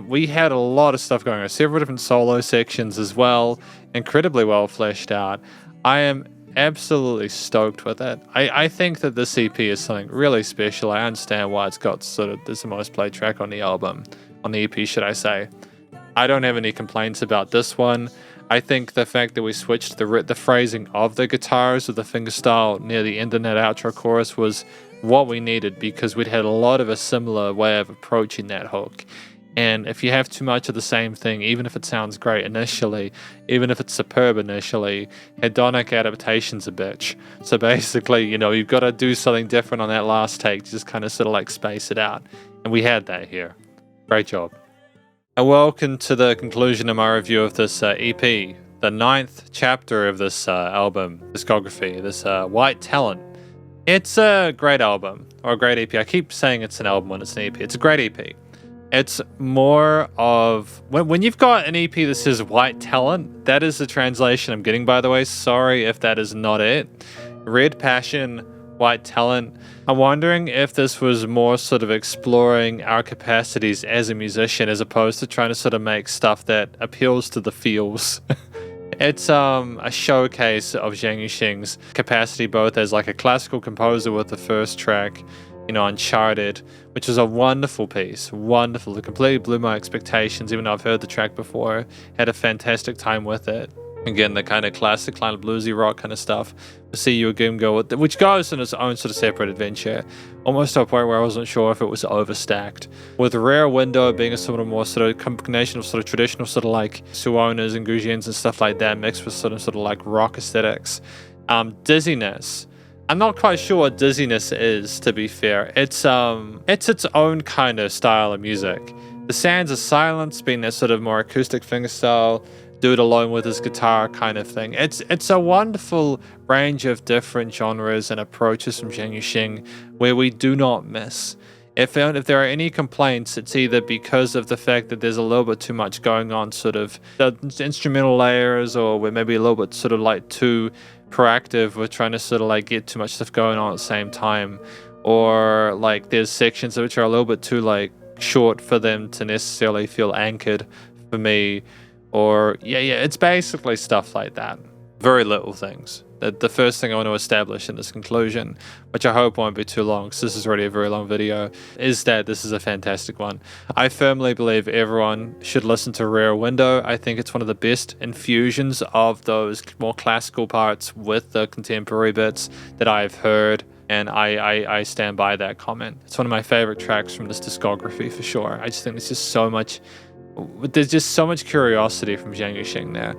We had a lot of stuff going on, several different solo sections as well, incredibly well fleshed out. I am absolutely stoked with it. I think that this EP is something really special. I understand why it's got there's the most played track on the album, on the EP, should I say. I don't have any complaints about this one. I think the fact that we switched the phrasing of the guitars with the fingerstyle near the end of that outro chorus was what we needed, because we'd had a lot of a similar way of approaching that hook. And if you have too much of the same thing, even if it sounds great initially, even if it's superb initially, hedonic adaptation's a bitch. So basically, you've got to do something different on that last take to just kind of space it out. And we had that here. Great job. And welcome to the conclusion of my review of this EP, the 9th chapter of this album discography, this White Talent. It's a great album, or a great EP. I keep saying it's an album when it's an EP. It's a great EP. It's more of, when you've got an EP that says White Talent, that is the translation I'm getting, by the way. Sorry if that is not it. Red Passion, White Talent. I'm wondering if this was more exploring our capacities as a musician, as opposed to trying to make stuff that appeals to the feels. It's a showcase of Zhang Yu-Sheng's capacity, both as a classical composer with the first track, Uncharted, which was a wonderful piece. Wonderful. It completely blew my expectations, even though I've heard the track before. Had a fantastic time with it. Again, the kind of classic, kind of bluesy rock kind of stuff. To see you again go with it, which goes in its own separate adventure, almost to a point where I wasn't sure if it was overstacked. With Rare Window being a more combination of traditional Suonas and Guzhens and stuff like that, mixed with rock aesthetics. Dizziness. I'm not quite sure what Dizziness is, to be fair. It's its own kind of style of music. The Sands of Silence being that more acoustic fingerstyle, do it alone with his guitar kind of thing. It's a wonderful range of different genres and approaches from Zhang Yu-Sheng where we do not miss. If there are any complaints, it's either because of the fact that there's a little bit too much going on, the instrumental layers, or we're maybe a little bit too proactive. We're trying to get too much stuff going on at the same time, or there's sections which are a little bit too short for them to necessarily feel anchored for me, or it's basically stuff like that. Very little things. The first thing I want to establish in this conclusion, which I hope won't be too long because this is already a very long video, is that this is a fantastic one. I firmly believe everyone should listen to Rare Window. I think it's one of the best infusions of those more classical parts with the contemporary bits that I've heard, and I stand by that comment. It's one of my favorite tracks from this discography for sure. I just think there's just so much curiosity from Zhang Yu-Sheng there.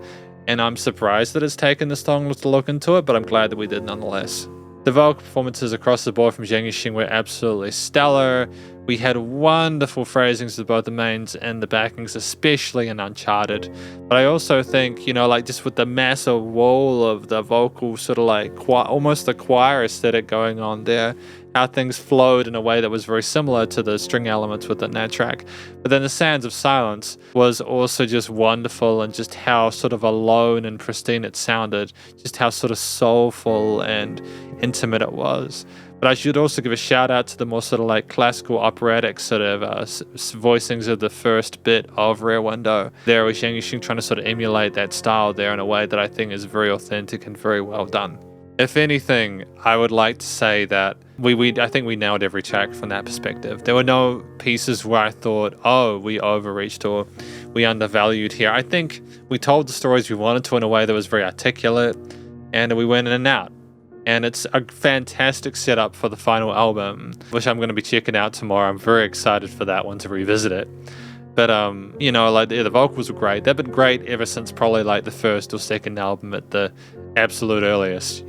And I'm surprised that it's taken this long to look into it, but I'm glad that we did nonetheless. The vocal performances across the board from Zhang Yu-Sheng were absolutely stellar. We had wonderful phrasings with both the mains and the backings, especially in Uncharted. But I also think, just with the massive wall of the vocal, almost the choir aesthetic going on there, how things flowed in a way that was very similar to the string elements within that track. But then the Sands of Silence was also just wonderful, and just how alone and pristine it sounded, just how soulful and intimate it was. But I should also give a shout out to the more classical operatic voicings of the first bit of Rare Window. There was Zhang Yu-Sheng trying to emulate that style there in a way that I think is very authentic and very well done. If anything, I would like to say that I think we nailed every track from that perspective. There were no pieces where I thought, oh, we overreached or we undervalued here. I think we told the stories we wanted to in a way that was very articulate, and we went in and out. And it's a fantastic setup for the final album, which I'm going to be checking out tomorrow. I'm very excited for that one to revisit it. But, the vocals were great. They've been great ever since probably the first or second album at the absolute earliest,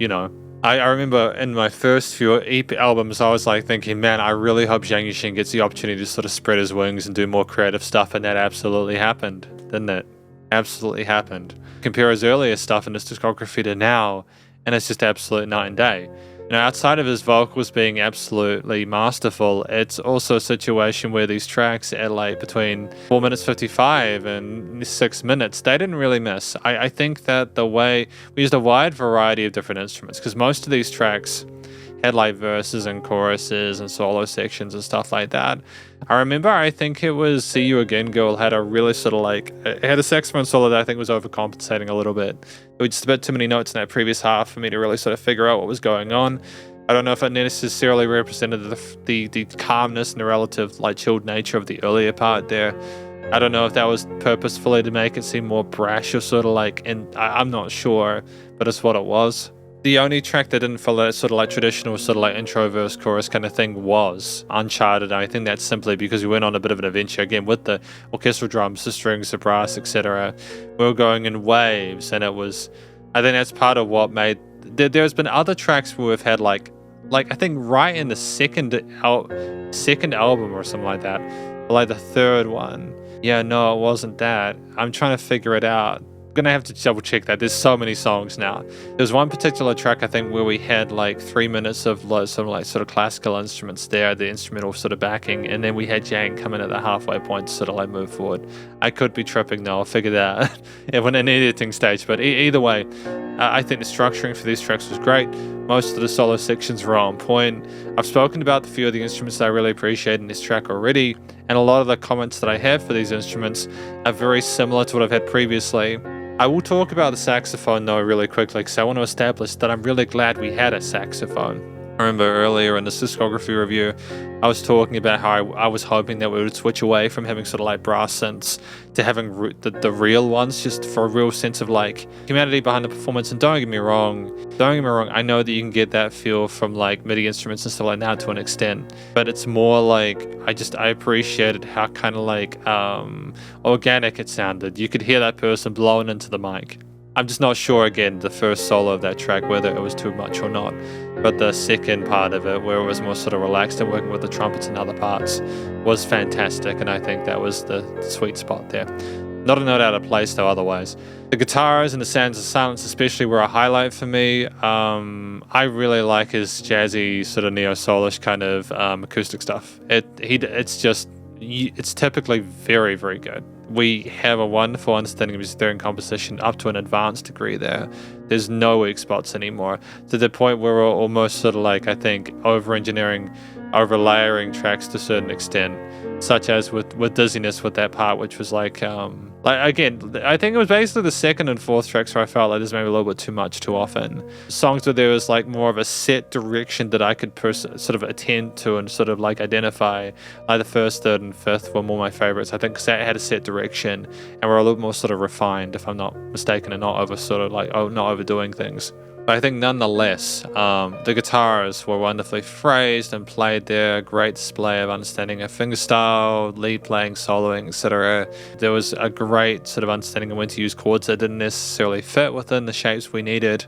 I remember in my first few EP albums, I was thinking, man, I really hope Zhang Yu-Sheng gets the opportunity to spread his wings and do more creative stuff, and that absolutely happened, didn't it? Absolutely happened. Compare his earlier stuff in his discography to now, and it's just absolute night and day. outside of his vocals being absolutely masterful, it's also a situation where these tracks at like between 4 minutes 55 and 6 minutes, they didn't really miss. I think that the way we used a wide variety of different instruments, because most of these tracks had like verses and choruses and solo sections and stuff like that. I remember, I think it was See You Again Girl had a really sort of like, it had a saxophone solo that I think was overcompensating a little bit. There were just a bit too many notes in that previous half for me to really sort of figure out what was going on. I don't know if it necessarily represented the calmness and the relative like chilled nature of the earlier part there. I don't know if that was purposefully to make it seem more brash or sort of like, and I'm not sure, but it's what it was. The only track that didn't follow that sort of like traditional sort of like intro verse chorus kind of thing was Uncharted. I think that's simply because we went on a bit of an adventure again with the orchestral drums, the strings, the brass, etc. We were going in waves, and it was, I think that's part of what made, there's been other tracks where we've had like I think right in the second album or something like that, or like the third one. Yeah, no, it wasn't that. I'm trying to figure it out. Gonna have to double check that. There's so many songs now. There's one particular track I think where we had like 3 minutes of sort of classical instruments there, the instrumental sort of backing, and then we had Zhang come in at the halfway point to sort of like move forward. I could be tripping though. I'll figure that out when in the editing stage. But either way, I think the structuring for these tracks was great. Most of the solo sections were on point. I've spoken about a few of the instruments that I really appreciate in this track already, and a lot of the comments that I have for these instruments are very similar to what I've had previously. I will talk about the saxophone though really quickly, because I want to establish that I'm really glad we had a saxophone. I remember earlier in the discography review, I was talking about how I was hoping that we would switch away from having sort of like brass synths to having the real ones, just for a real sense of like humanity behind the performance. And don't get me wrong, I know that you can get that feel from like MIDI instruments and stuff like that to an extent, but it's more like I appreciated how kind of like organic it sounded. You could hear that person blowing into the mic. I'm just not sure, again, the first solo of that track, whether it was too much or not. But the second part of it, where it was more sort of relaxed and working with the trumpets and other parts, was fantastic. And I think that was the sweet spot there. Not a note out of place, though, otherwise. The guitars and the sounds of silence especially were a highlight for me. I really like his jazzy, sort of neo-soulish kind of acoustic stuff. It's typically very, very good. We have a wonderful understanding of his theory and composition up to an advanced degree there. There's no weak spots anymore, to the point where we're almost sort of like, I think, over-engineering, over-layering tracks to a certain extent, such as with Dizziness with that part, which was like again, I think it was basically the second and fourth tracks where I felt like this maybe a little bit too much too often. Songs where there was like more of a set direction that I could sort of attend to and sort of like identify. Like the first, third, and fifth were more my favorites, I think, because they had a set direction and were a little more sort of refined, if I'm not mistaken, and not overdoing things. But I think nonetheless, the guitars were wonderfully phrased and played there. Great display of understanding of fingerstyle, lead playing, soloing, etc. There was a great sort of understanding of when to use chords that didn't necessarily fit within the shapes we needed.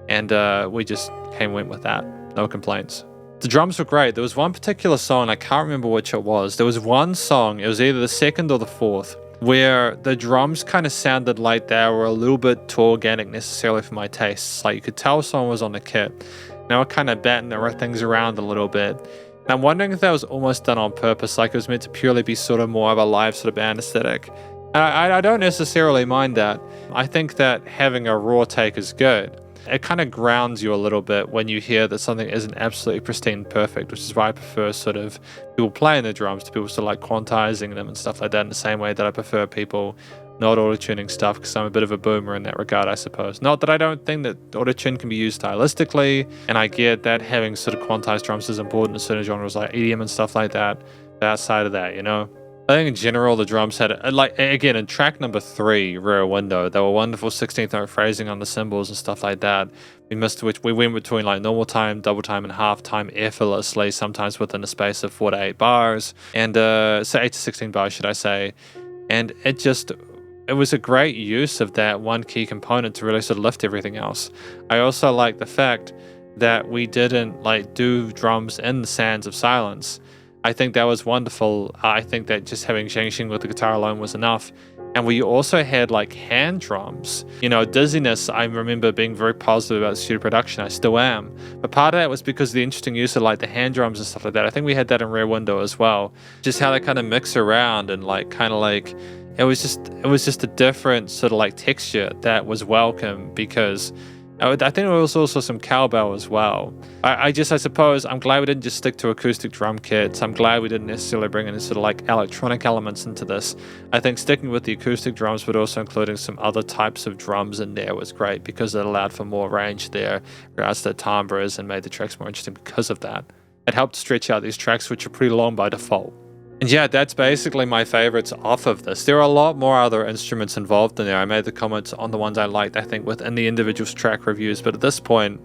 And we just went with that. No complaints. The drums were great. There was one particular song, I can't remember which it was. There was one song, it was either the second or the fourth, where the drums kind of sounded like they were a little bit too organic necessarily for my tastes. Like you could tell someone was on the kit. They were kind of batting the things around a little bit. And I'm wondering if that was almost done on purpose, like it was meant to purely be sort of more of a live sort of band aesthetic. And I don't necessarily mind that. I think that having a raw take is good. It kind of grounds you a little bit when you hear that something isn't absolutely pristine perfect, which is why I prefer sort of people playing the drums to people sort of like quantizing them and stuff like that, in the same way that I prefer people not auto-tuning stuff, because I'm a bit of a boomer in that regard, I suppose. Not that I don't think that auto-tune can be used stylistically, and I get that having sort of quantized drums is important in certain genres like EDM and stuff like that, but outside of that, you know? I think in general the drums had, like, again, in track number 3, Rear Window, they were wonderful 16th note phrasing on the cymbals and stuff like that. We went between like normal time, double time, and half time effortlessly, sometimes within a space of 4 to 8 bars, and so 8 to 16 bars, should I say. And it was a great use of that one key component to really sort of lift everything else. I also like the fact that we didn't like do drums in the sands of silence. I think that was wonderful. I think that just having Zhang Yu-Sheng with the guitar alone was enough. And we also had like hand drums. Dizziness, I remember being very positive about the studio production. I still am. But part of that was because of the interesting use of like the hand drums and stuff like that. I think we had that in Rear Window as well. Just how they kind of mix around and like kind of like it was just a different sort of like texture that was welcome, because I think there was also some cowbell as well. I suppose I'm glad we didn't just stick to acoustic drum kits. I'm glad we didn't necessarily bring in sort of like electronic elements into this. I think sticking with the acoustic drums, but also including some other types of drums in there was great, because it allowed for more range there in regards to the timbres and made the tracks more interesting because of that. It helped stretch out these tracks, which are pretty long by default. And yeah, that's basically my favorites off of this. There are a lot more other instruments involved in there. I made the comments on the ones I liked, I think, within the individual track reviews. But at this point,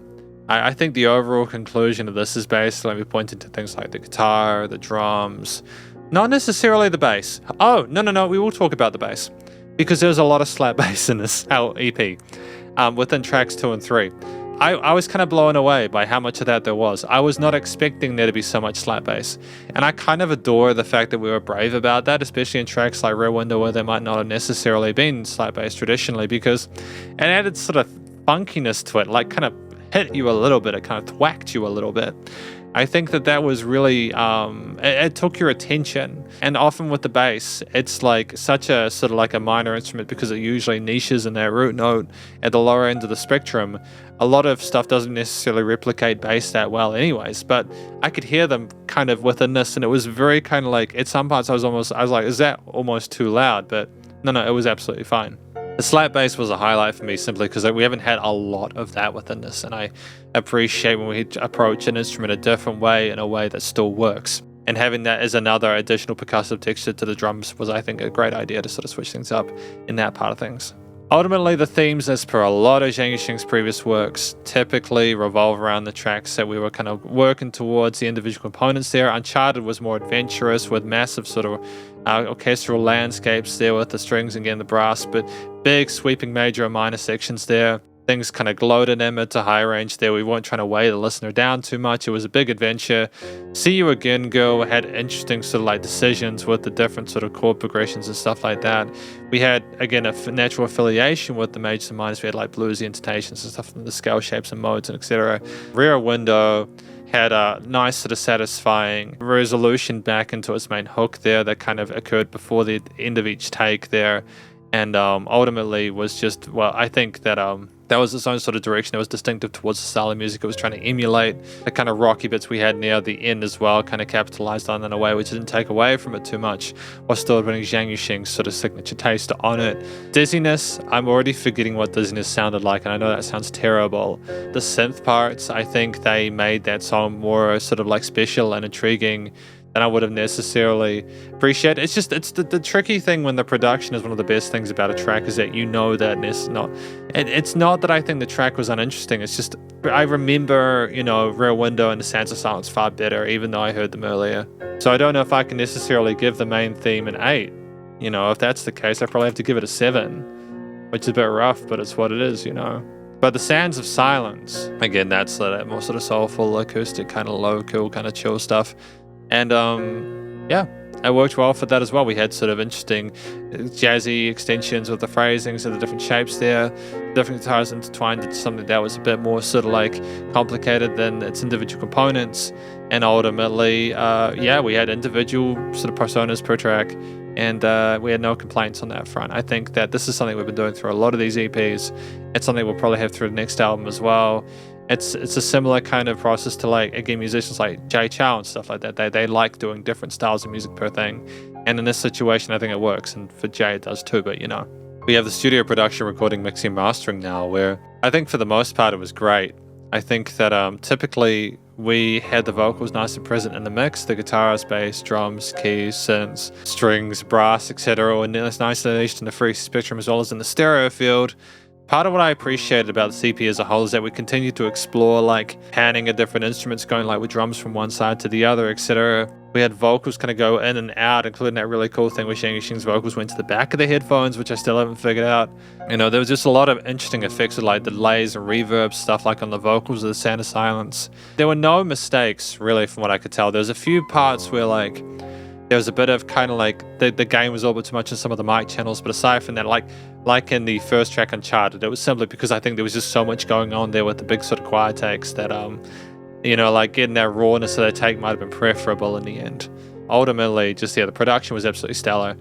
I think the overall conclusion of this is basically we pointed to things like the guitar, the drums, not necessarily the bass. Oh, no, we will talk about the bass, because there's a lot of slap bass in this EP within tracks 2 and 3. I was kind of blown away by how much of that there was. I was not expecting there to be so much slap bass. And I kind of adore the fact that we were brave about that, especially in tracks like Rear Window, where there might not have necessarily been slap bass traditionally, because it added sort of funkiness to it, like kind of hit you a little bit, it kind of thwacked you a little bit. I think that was really, it took your attention. And often with the bass, it's like such a sort of like a minor instrument, because it usually niches in that root note at the lower end of the spectrum. A lot of stuff doesn't necessarily replicate bass that well anyways, but I could hear them kind of within this, and it was very kind of like, at some parts I was like, is that almost too loud? But no, it was absolutely fine. The slap bass was a highlight for me, simply because we haven't had a lot of that within this, and I appreciate when we approach an instrument a different way, in a way that still works. And having that as another additional percussive texture to the drums was, I think, a great idea to sort of switch things up in that part of things. Ultimately, the themes, as per a lot of Zhang Yu-Sheng's previous works, typically revolve around the tracks that we were kind of working towards, the individual components there. Uncharted was more adventurous, with massive sort of orchestral landscapes there with the strings and again the brass, but big sweeping major and minor sections there. Things kind of gloated in mid to high range there. We weren't trying to weigh the listener down too much. It was a big adventure. See You Again Girl had interesting sort of like decisions with the different sort of chord progressions and stuff like that. We had, again, a natural affiliation with the majors and minors. We had like bluesy intonations and stuff, the scale shapes and modes and etc. Rear Window had a nice sort of satisfying resolution back into its main hook there that kind of occurred before the end of each take there. And ultimately was just, well, I think that that was its own sort of direction. It was distinctive towards the style of music it was trying to emulate. The kind of rocky bits we had near the end as well kind of capitalized on in a way which didn't take away from it too much, while still bringing Zhang Yu-Sheng's sort of signature taste on it. Dizziness, I'm already forgetting what Dizziness sounded like, and I know that sounds terrible. The synth parts, I think they made that song more sort of like special and intriguing than I would have necessarily appreciated. It's the tricky thing when the production is one of the best things about a track, is that you know that it's not that I think the track was uninteresting. It's just I remember, Rear Window and The Sands of Silence far better, even though I heard them earlier. So I don't know if I can necessarily give the main theme an 8. If that's the case, I probably have to give it a 7, which is a bit rough, but it's what it is, But The Sands of Silence, again, that's that more sort of soulful, acoustic, kind of low, cool, kind of chill stuff. And yeah, it worked well for that as well. We had sort of interesting jazzy extensions with the phrasings and the different shapes there, different guitars intertwined into something that was a bit more sort of like complicated than its individual components. And ultimately, we had individual sort of personas per track, and we had no complaints on that front. I think that this is something we've been doing through a lot of these EPs. It's something we'll probably have through the next album as well. It's a similar kind of process to, like, again, musicians like Jay Chou and stuff like that. They like doing different styles of music per thing. And in this situation, I think it works. And for Jay, it does too. But, we have the studio production, recording, mixing, mastering now, where I think for the most part it was great. I think that typically we had the vocals nice and present in the mix, the guitars, bass, drums, keys, synths, strings, brass, etc. And it's nicely unleashed in the free spectrum as well as in the stereo field. Part of what I appreciated about the CP as a whole is that we continue to explore, like, panning of different instruments, going like with drums from one side to the other, etc. We had vocals kind of go in and out, including that really cool thing where Zhang Yu-Sheng's vocals went to the back of the headphones, which I still haven't figured out. There was just a lot of interesting effects with like delays and reverb stuff, like on the vocals of The Sound of Silence. There were no mistakes, really, from what I could tell. There was a few parts where, like, There was a bit of kind of like the gain was a little bit too much in some of the mic channels, but aside from that, like in the first track Uncharted, it was simply because I think there was just so much going on there with the big sort of choir takes that like getting that rawness of that take might have been preferable in the end. Ultimately, just the production was absolutely stellar.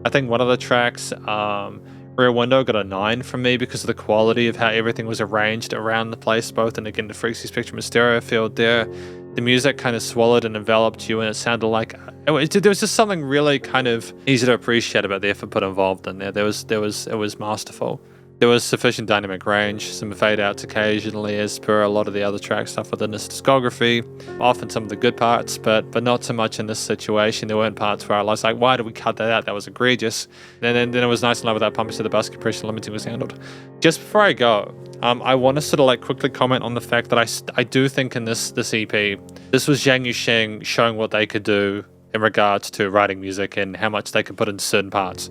I think one of the tracks, Rear Window, got a 9 from me because of the quality of how everything was arranged around the place, both and again the frequency spectrum and stereo field there. The music kind of swallowed and enveloped you, and it sounded like there was just something really kind of easy to appreciate about the effort put involved in there. It was masterful. There was sufficient dynamic range, some fade outs occasionally, as per a lot of the other track stuff within this discography. Often some of the good parts, but not so much in this situation. There weren't parts where I was like, why did we cut that out? That was egregious. And then it was nice and low with that pumping, so the bus compression limiting was handled. Just before I go, I want to sort of like quickly comment on the fact that I do think in this EP, this was Zhang Yu-Sheng showing what they could do in regards to writing music and how much they could put into certain parts.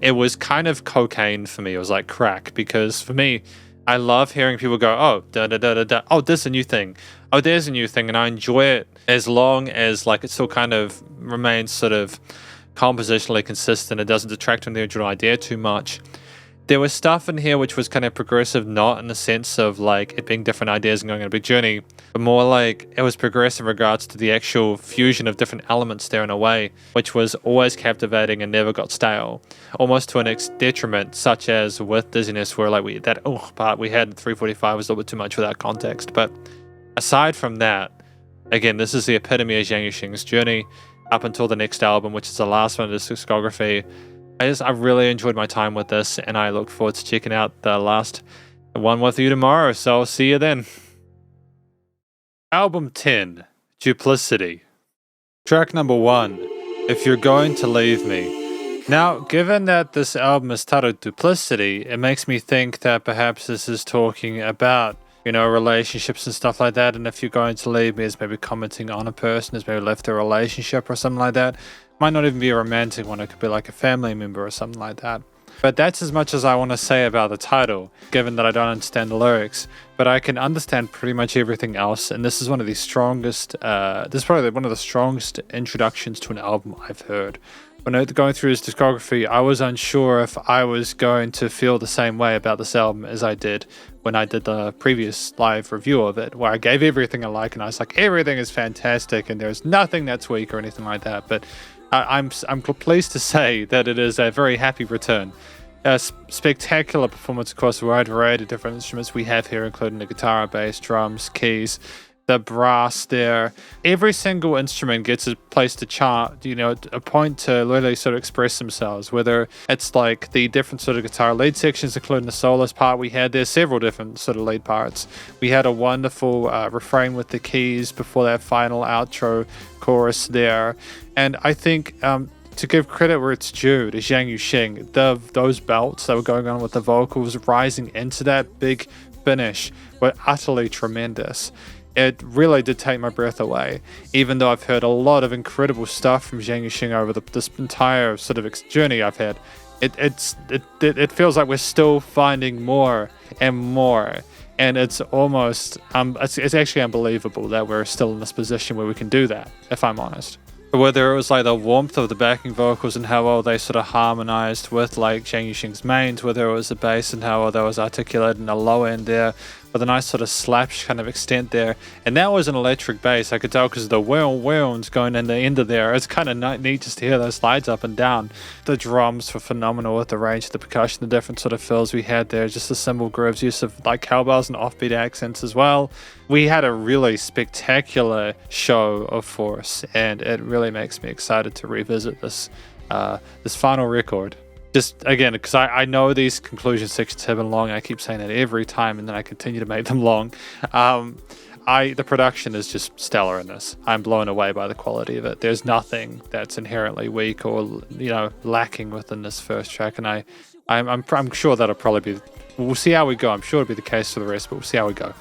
It was kind of cocaine for me. It was like crack, because for me, I love hearing people go, oh, da da da da da, oh, this is a new thing, oh, there's a new thing, and I enjoy it as long as like it still kind of remains sort of compositionally consistent. It doesn't detract from the original idea too much. There was stuff in here which was kind of progressive, not in the sense of like it being different ideas and going on a big journey, but more like it was progressive in regards to the actual fusion of different elements there in a way, which was always captivating and never got stale, almost to an detriment, such as with Dizziness, where like that part we had in 345 was a little bit too much without context. But aside from that, again, this is the epitome of Zhang Yu-Sheng's journey up until the next album, which is the last one of this discography. I really enjoyed my time with this, and I look forward to checking out the last one with you tomorrow, so I'll see you then. Album 10, Duplicity. Track number 1, If You're Going to Leave Me. Now, given that this album is titled Duplicity, it makes me think that perhaps this is talking about, relationships and stuff like that, and if you're going to leave me is maybe commenting on a person who's maybe left a relationship or something like that. Might not even be a romantic one, it could be like a family member or something like that. But that's as much as I want to say about the title, given that I don't understand the lyrics. But I can understand pretty much everything else, and this is one of the strongest, this is probably one of the strongest introductions to an album I've heard. When I was going through his discography, I was unsure if I was going to feel the same way about this album as I did when I did the previous live review of it, where I gave everything a like, and I was like, everything is fantastic, and there's nothing that's weak or anything like that. But I'm pleased to say that it is a very happy return. A spectacular performance across a wide variety of different instruments we have here, including the guitar, bass, drums, keys, the brass there. Every single instrument gets a place to chart, a point to really sort of express themselves, whether it's like the different sort of guitar lead sections, including the soloist part we had. There's several different sort of lead parts. We had a wonderful refrain with the keys before that final outro chorus there. And I think to give credit where it's due to Zhang Yu-Sheng, those belts that were going on with the vocals rising into that big finish were utterly tremendous. It really did take my breath away, even though I've heard a lot of incredible stuff from Zhang Yu-Sheng over this entire sort of journey I've had. It feels like we're still finding more and more, and it's almost it's actually unbelievable that we're still in this position where we can do that, if I'm honest. Whether it was like the warmth of the backing vocals and how well they sort of harmonized with like Zhang Yu-Sheng's mains, whether it was the bass and how well that was articulated in the low end there, with a nice sort of slap kind of extent there. And that was an electric bass, I could tell, because the whales going in the end of there. It's kind of neat just to hear those slides up and down. The drums were phenomenal with the range of the percussion, the different sort of fills we had there, just the cymbal grooves, use of like cowbells and offbeat accents as well. We had a really spectacular show of force, and it really makes me excited to revisit this final record. Just again, because I know these conclusion sections have been long. I keep saying that every time, and then I continue to make them long. The production is just stellar in this. I'm blown away by the quality of it. There's nothing that's inherently weak or lacking within this first track, and I'm sure that'll probably be. We'll see how we go. I'm sure it'll be the case for the rest, but we'll see how we go.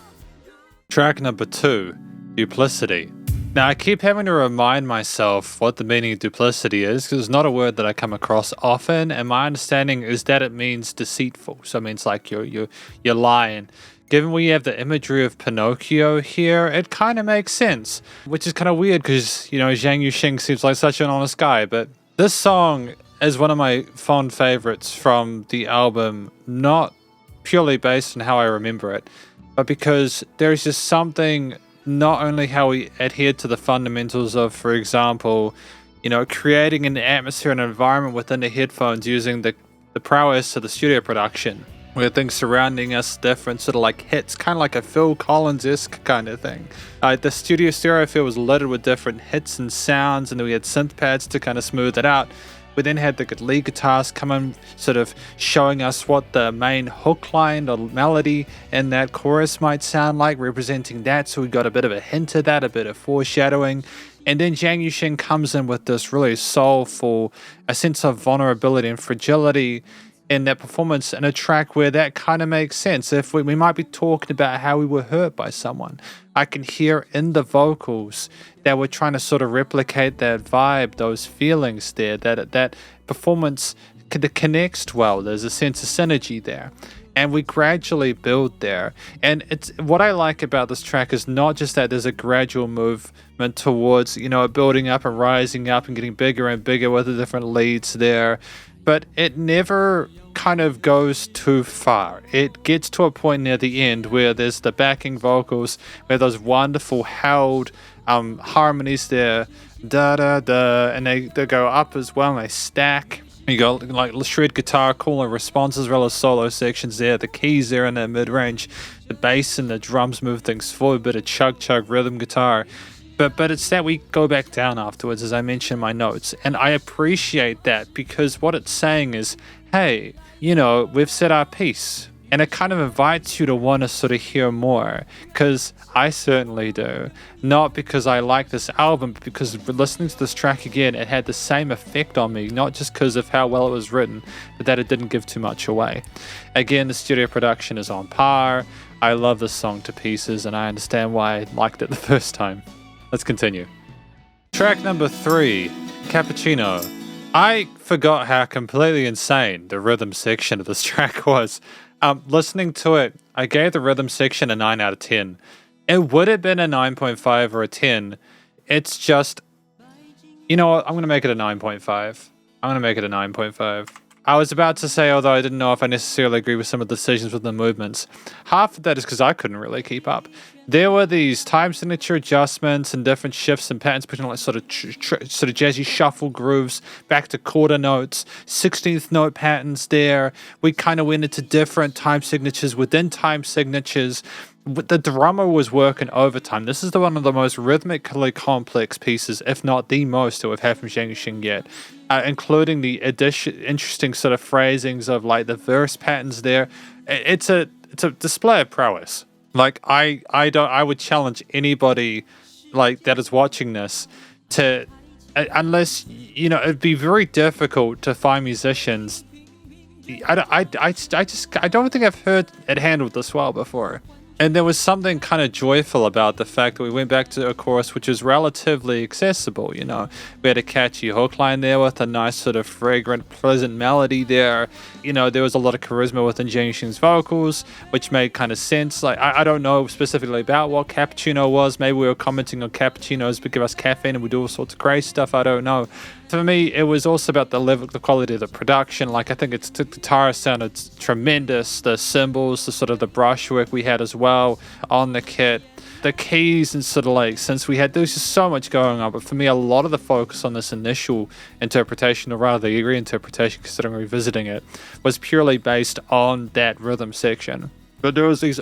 Track number 2, Duplicity. Now, I keep having to remind myself what the meaning of duplicity is, because it's not a word that I come across often, and my understanding is that it means deceitful. So it means like you're lying. Given we have the imagery of Pinocchio here, it kind of makes sense, which is kind of weird because, Zhang Yu-Sheng seems like such an honest guy, but this song is one of my fond favorites from the album, not purely based on how I remember it, but because there's just something, not only how we adhere to the fundamentals of, for example, creating an atmosphere and environment within the headphones using the prowess of the studio production, where things surrounding us different sort of like hits, kind of like a Phil Collins-esque kind of thing. The studio stereo field was littered with different hits and sounds, and then we had synth pads to kind of smooth it out. We then had the lead guitars come in, sort of showing us what the main hook line or melody in that chorus might sound like, representing that. So we got a bit of a hint of that, a bit of foreshadowing. And then Zhang Yu-Sheng comes in with this really soulful, a sense of vulnerability and fragility in that performance, in a track where that kind of makes sense. If we might be talking about how we were hurt by someone, I can hear in the vocals that we're trying to sort of replicate that vibe, those feelings there, that performance connects well. There's a sense of synergy there, and we gradually build there. And it's what I like about this track is not just that there's a gradual movement towards, building up and rising up and getting bigger and bigger with the different leads there, but it never kind of goes too far. It gets to a point near the end where there's the backing vocals, where those wonderful held harmonies there, da da da, and they go up as well, and they stack. You got like shred guitar, cooler responses, as well as solo sections there, the keys there in that mid-range, the bass and the drums move things forward, a bit of chug rhythm guitar. But it's that we go back down afterwards, as I mentioned in my notes. And I appreciate that, because what it's saying is, hey, we've said our piece. And it kind of invites you to want to sort of hear more, because I certainly do. Not because I like this album, but because listening to this track again, it had the same effect on me, not just because of how well it was written, but that it didn't give too much away. Again, the studio production is on par. I love this song to pieces, and I understand why I liked it the first time. Let's continue. Track number 3, Cappuccino. I forgot how completely insane the rhythm section of this track was. Listening to it, I gave the rhythm section a 9 out of 10. It would have been a 9.5 or a 10. It's just, I'm going to make it a 9.5. I was about to say, although I didn't know if I necessarily agree with some of the decisions with the movements. Half of that is because I couldn't really keep up. There were these time signature adjustments and different shifts and patterns between like sort of jazzy shuffle grooves back to quarter notes, 16th note patterns there. We kind of went into different time signatures within time signatures. The drummer was working overtime. This is one of the most rhythmically complex pieces, if not the most, that we've had from Zhang Yu-Sheng yet, including the interesting sort of phrasings of like the verse patterns there. It's a display of prowess. Like I would challenge anybody like that is watching this to, unless it'd be very difficult to find musicians. I don't think I've heard it handled this well before. And there was something kind of joyful about the fact that we went back to a chorus which is relatively accessible, We had a catchy hook line there with a nice sort of fragrant, pleasant melody there. There was a lot of charisma within Zhang Yu-Sheng's vocals, which made kind of sense. Like, I don't know specifically about what Cappuccino was. Maybe we were commenting on cappuccinos but give us caffeine and we do all sorts of crazy stuff. I don't know. For me, it was also about the level, the quality of the production. Like, I think the guitar sounded tremendous. The cymbals, the sort of the brushwork we had as well on the kit. The keys and sort of like, since there's just so much going on. But for me, a lot of the focus on this initial interpretation, or rather the reinterpretation, considering revisiting it, was purely based on that rhythm section. But there was these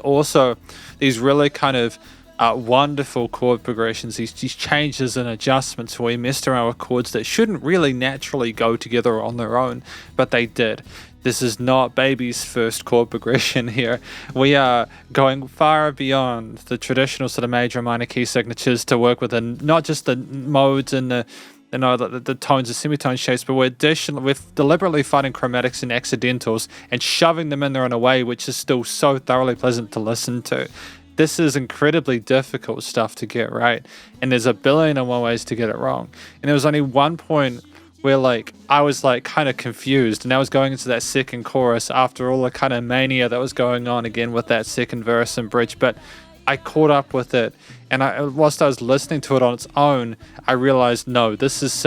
really kind of wonderful chord progressions, these changes and adjustments where we messed around with chords that shouldn't really naturally go together on their own, but they did. This is not Baby's first chord progression here. We are going far beyond the traditional sort of major and minor key signatures to work with not just the modes and the tones and semitone shapes, but we're deliberately finding chromatics and accidentals and shoving them in there in a way which is still so thoroughly pleasant to listen to. this is incredibly difficult stuff to get right. And there's a billion and one ways to get it wrong. And there was only one point where like I was like kind of confused, and I was going into that second chorus after all the kind of mania that was going on again with that second verse and bridge, but I caught up with it, and whilst I was listening to it on its own, I realized, no, this is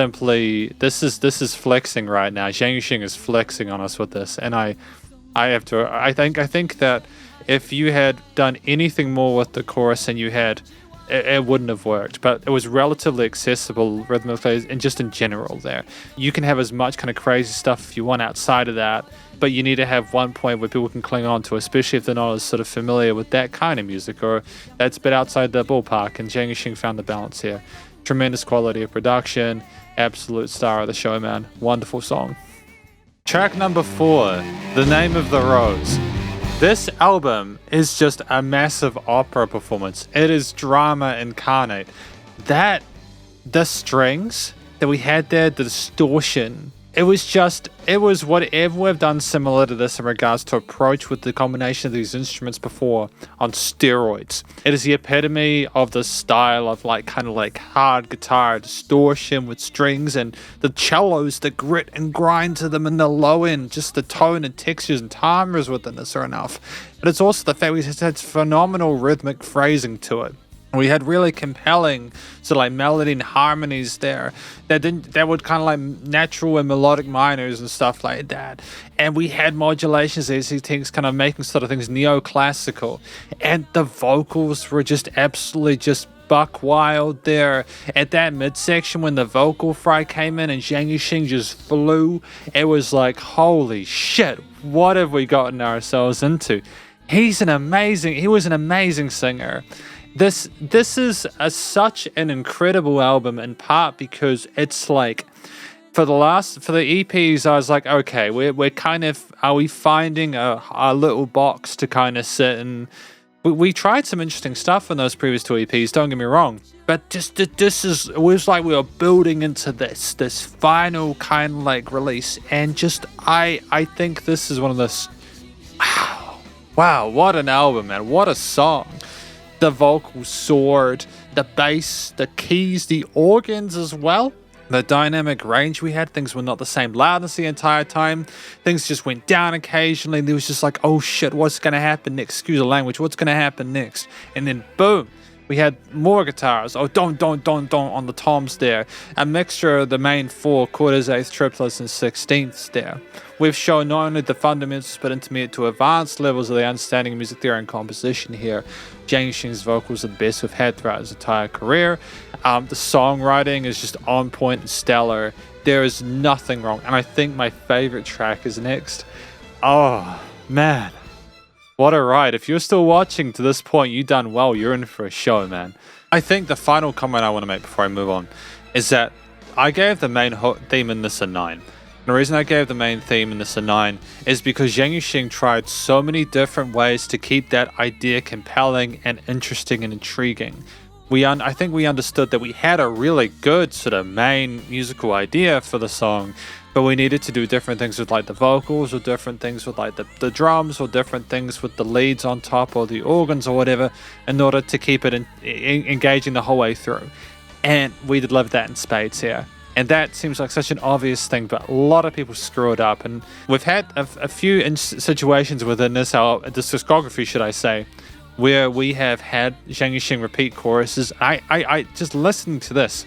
flexing right now. Zhang Yu-Sheng is flexing on us with this, and I think that if you had done anything more with the chorus and you had, it wouldn't have worked. But it was relatively accessible rhythmically and just in general there. You can have as much kind of crazy stuff if you want outside of that, but you need to have one point where people can cling on to, especially if they're not as sort of familiar with that kind of music or that's a bit outside the ballpark. And Zhang Yu-Sheng found the balance here. Tremendous quality of production, absolute star of the show, man. Wonderful song. Track number 4, The Name of the Rose. This album is just a massive opera performance. It is drama incarnate. The strings that we had there, the distortion, it was whatever we've done similar to this in regards to approach with the combination of these instruments before on steroids. It is the epitome of the style of like kind of like hard guitar distortion with strings, and the cellos, the grit and grind to them in the low end, just the tone and textures and timers within this are enough. But it's also the fact we had phenomenal rhythmic phrasing to it. We had really compelling sort of like melody and harmonies there that would kind of like natural and melodic minors and stuff like that. And we had modulations, these things kind of making sort of things neoclassical. And the vocals were just absolutely just buck wild there. At that midsection when the vocal fry came in and Zhang Yu-Sheng just flew, it was like, holy shit, what have we gotten ourselves into? He was an amazing singer. This is such an incredible album, in part because it's like for the EPs I was like, okay, we're kind of, are we finding a little box to kind of sit in? We tried some interesting stuff in those previous 2 EPs, don't get me wrong, but it was like we were building into this final kind of like release, and just I think this is one of those, wow, what an album, man, what a song. The vocals soared, the bass, the keys, the organs as well. The dynamic range we had, things were not the same loudness the entire time. Things just went down occasionally. There was just like, oh shit, what's going to happen next? Excuse the language, what's going to happen next? And then boom, we had more guitars. Oh, don't on the toms there. A mixture of the main 4 quarters, eighths, triplets, and sixteenths there. We've shown not only the fundamentals but intermediate to advanced levels of the understanding of music theory and composition here. Zhang Yu-Sheng's vocals are the best we've had throughout his entire career. The songwriting is just on point and stellar. There is nothing wrong. And I think my favorite track is next. Oh, man. What a ride. If you're still watching to this point, you've done well. You're in for a show, man. I think the final comment I want to make before I move on is that I gave the main theme in this a 9. And the reason I gave the main theme in this a 9 is because Zhang Yu-Sheng tried so many different ways to keep that idea compelling and interesting and intriguing. I think we understood that we had a really good sort of main musical idea for the song, but we needed to do different things with like the vocals, or different things with like the drums, or different things with the leads on top, or the organs or whatever, in order to keep it engaging the whole way through. And we delivered that in spades here. And that seems like such an obvious thing, but a lot of people screw it up. And we've had a few situations within this discography, should I say, where we have had Zhang Yu-Sheng repeat choruses. I just listening to this,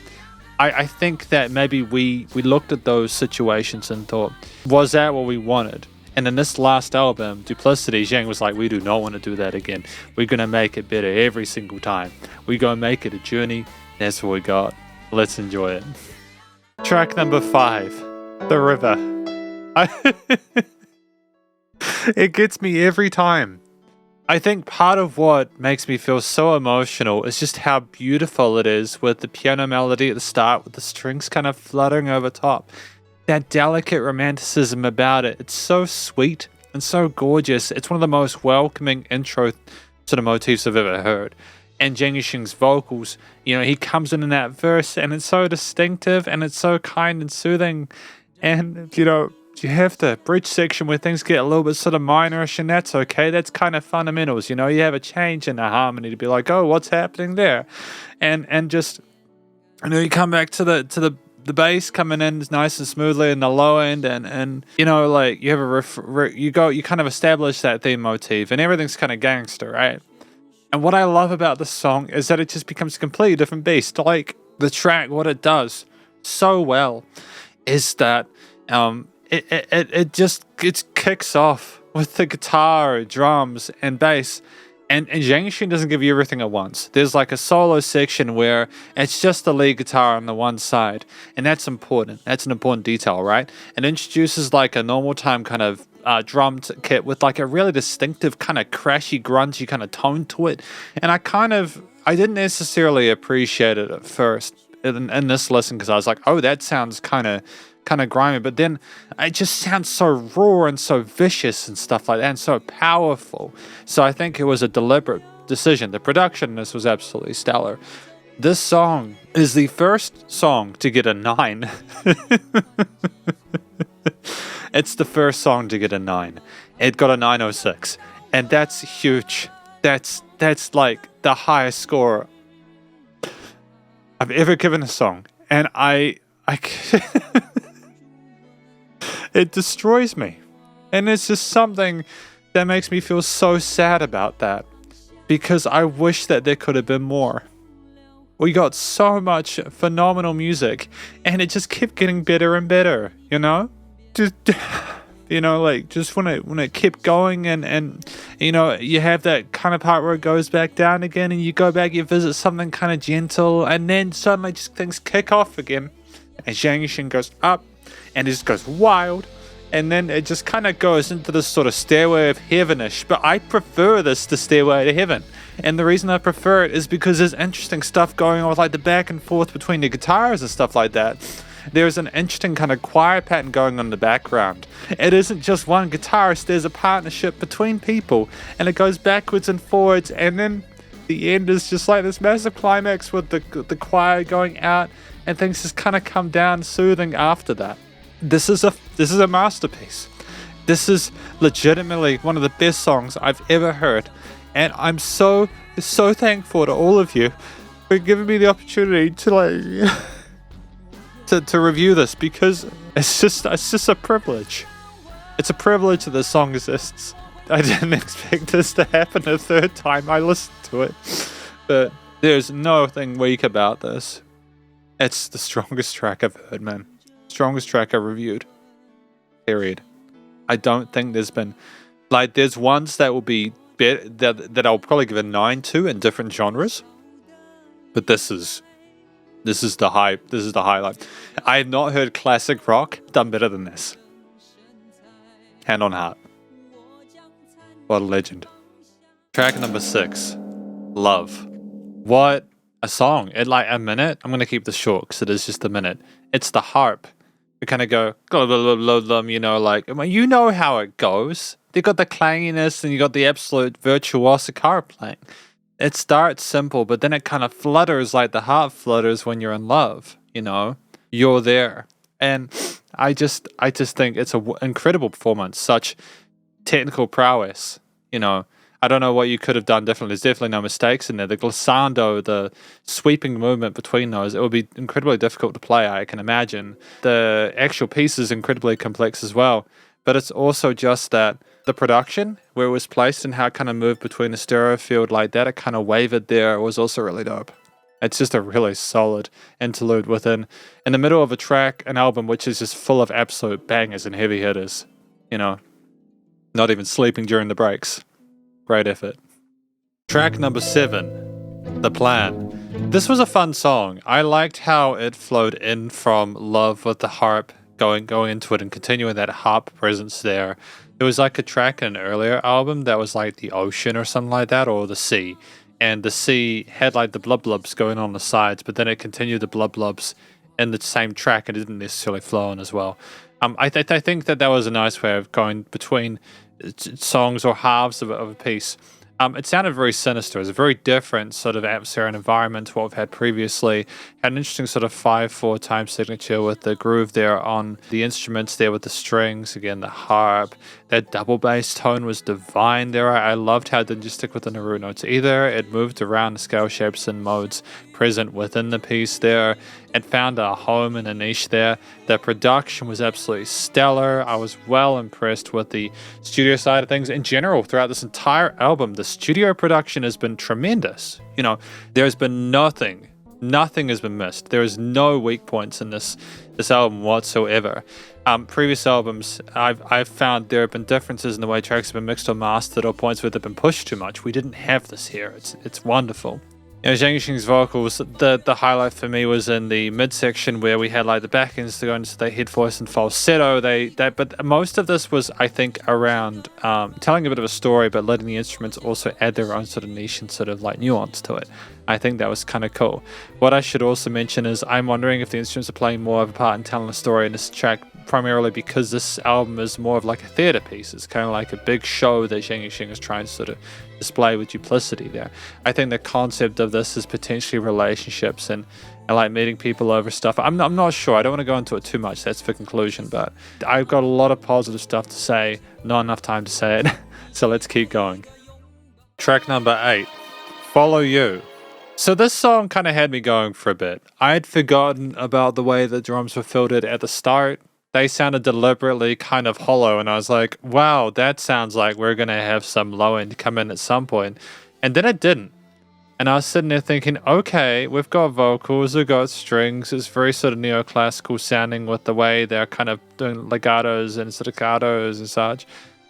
I think that maybe we looked at those situations and thought, was that what we wanted? And in this last album, Duplicity, Zhang was like, we do not want to do that again. We're going to make it better every single time. We're going to make it a journey. That's what we got. Let's enjoy it. Track number 5, The River. It gets me every time. I think part of what makes me feel so emotional is just how beautiful it is, with the piano melody at the start with the strings kind of fluttering over top. That delicate romanticism about it. It's so sweet and so gorgeous. It's one of the most welcoming intro sort of motifs I've ever heard. And Zhang Yu-Sheng's vocals, he comes in that verse and it's so distinctive and it's so kind and soothing. And, you have the bridge section where things get a little bit sort of minorish, and that's okay. That's kind of fundamentals, you have a change in the harmony to be like, oh, what's happening there? And just, you come back to the bass coming in nice and smoothly in the low end, and you have you kind of establish that theme motif, and everything's kind of gangster, right? And what I love about the song is that it just becomes a completely different beast. Like the track, what it does so well is that it kicks off with the guitar, drums, and bass. And Zhang Yu-Sheng doesn't give you everything at once. There's like a solo section where it's just the lead guitar on the one side. And that's important. That's an important detail, right? It introduces like a normal time kind of drum kit with like a really distinctive kind of crashy, grungy kind of tone to it. And I didn't necessarily appreciate it at first in this listen, because I was like, oh, that sounds kind of grimy, but then it just sounds so raw and so vicious and stuff like that, and so powerful. So I think it was a deliberate decision. The production in this was absolutely stellar. This song is the first song to get a 9. It's the first song to get a 9. It got a 906, and that's huge. That's like the highest score I've ever given a song, and I it destroys me. And it's just something that makes me feel so sad about that, because I wish that there could have been more. We got so much phenomenal music, and it just kept getting better and better, Just just when it kept going, and you have that kind of part where it goes back down again, and you go back, you visit something kind of gentle, and then suddenly just things kick off again, and Zhang Yu-Sheng goes up, and it just goes wild, and then it just kind of goes into this sort of Stairway of Heaven-ish, but I prefer this to Stairway to Heaven, and the reason I prefer it is because there's interesting stuff going on with like the back and forth between the guitars and stuff like that. There's an interesting kind of choir pattern going on in the background. It isn't just one guitarist, there's a partnership between people, and it goes backwards and forwards, and then the end is just like this massive climax with the choir going out, and things just kind of come down soothing after that. This is a masterpiece. This is legitimately one of the best songs I've ever heard, and I'm so thankful to all of you for giving me the opportunity to to review this, because it's just a privilege. It's a privilege that this song exists. I didn't expect this to happen a third time I listened to it, but there's nothing weak about this. It's the strongest track I've heard, man. Strongest track I reviewed. Period. I don't think there's been there's ones that will be better that I'll probably give a 9 to in different genres, but this is the highlight. I have not heard classic rock done better than this. Hand on heart. What a legend. Track number 6, Love. What a song. In like a minute, I'm going to keep this short because it is just a minute. It's the harp. We kind of go, blah, blah, blah, blah, you know how it goes. They got the clanginess and you got the absolute virtuosic harp playing. It starts simple, but then it kind of flutters like the heart flutters when you're in love, You're there. And I just think it's an incredible performance, such technical prowess, I don't know what you could have done differently. There's definitely no mistakes in there. The glissando, the sweeping movement between those, it would be incredibly difficult to play, I can imagine. The actual piece is incredibly complex as well. But it's also just that the production, where it was placed and how it kind of moved between the stereo field like that, it kind of wavered there, it was also really dope. It's just a really solid interlude in the middle of a track, an album which is just full of absolute bangers and heavy hitters. Not even sleeping during the breaks. Great effort. Track number 7, The Plan. This was a fun song. I liked how it flowed in from Love with the harp, going into it and continuing that harp presence there. There was like a track in an earlier album that was like the ocean or something like that, or the sea. And the sea had like the blub blubs going on the sides, but then it continued the blub blubs in the same track and it didn't necessarily flow on as well. I think that was a nice way of going between songs or halves of a piece. It sounded very sinister. It was a very different sort of atmosphere and environment to what we've had previously. Had an interesting sort of 5/4 time signature with the groove there on the instruments there with the strings, again, the harp. That double bass tone was divine there. I loved how it didn't just stick with the root notes either. It moved around the scale shapes and modes present within the piece there. It found a home and a niche there. The production was absolutely stellar. I was well impressed with the studio side of things in general throughout this entire album. The studio production has been tremendous. There's been nothing has been missed. There is no weak points in this album whatsoever. Previous albums, I've found there have been differences in the way tracks have been mixed or mastered, or points where they've been pushed too much. We didn't have this here. It's wonderful. Zhang Yu-Sheng's vocals, the highlight for me was in the midsection where we had like the back ends to go into the head voice and falsetto. But most of this was, I think, around telling a bit of a story, but letting the instruments also add their own sort of niche and sort of like nuance to it. I think that was kind of cool. What I should also mention is I'm wondering if the instruments are playing more of a part in telling a story in this track, primarily because this album is more of like a theater piece. It's kind of like a big show that Zhang Yu-Sheng is trying to sort of display with duplicity there. I think the concept of this is potentially relationships and like meeting people over stuff. I'm not sure. I don't want to go into it too much. That's for conclusion, but I've got a lot of positive stuff to say, not enough time to say it. So let's keep going. Track number 8, Follow You. So this song kind of had me going for a bit. I'd forgotten about the way the drums were filtered at the start. They sounded deliberately kind of hollow, and I was like, wow, that sounds like we're going to have some low end come in at some point. And then it didn't. And I was sitting there thinking, okay, we've got vocals, we've got strings. It's very sort of neoclassical sounding with the way they're kind of doing legatos and staccatos and such.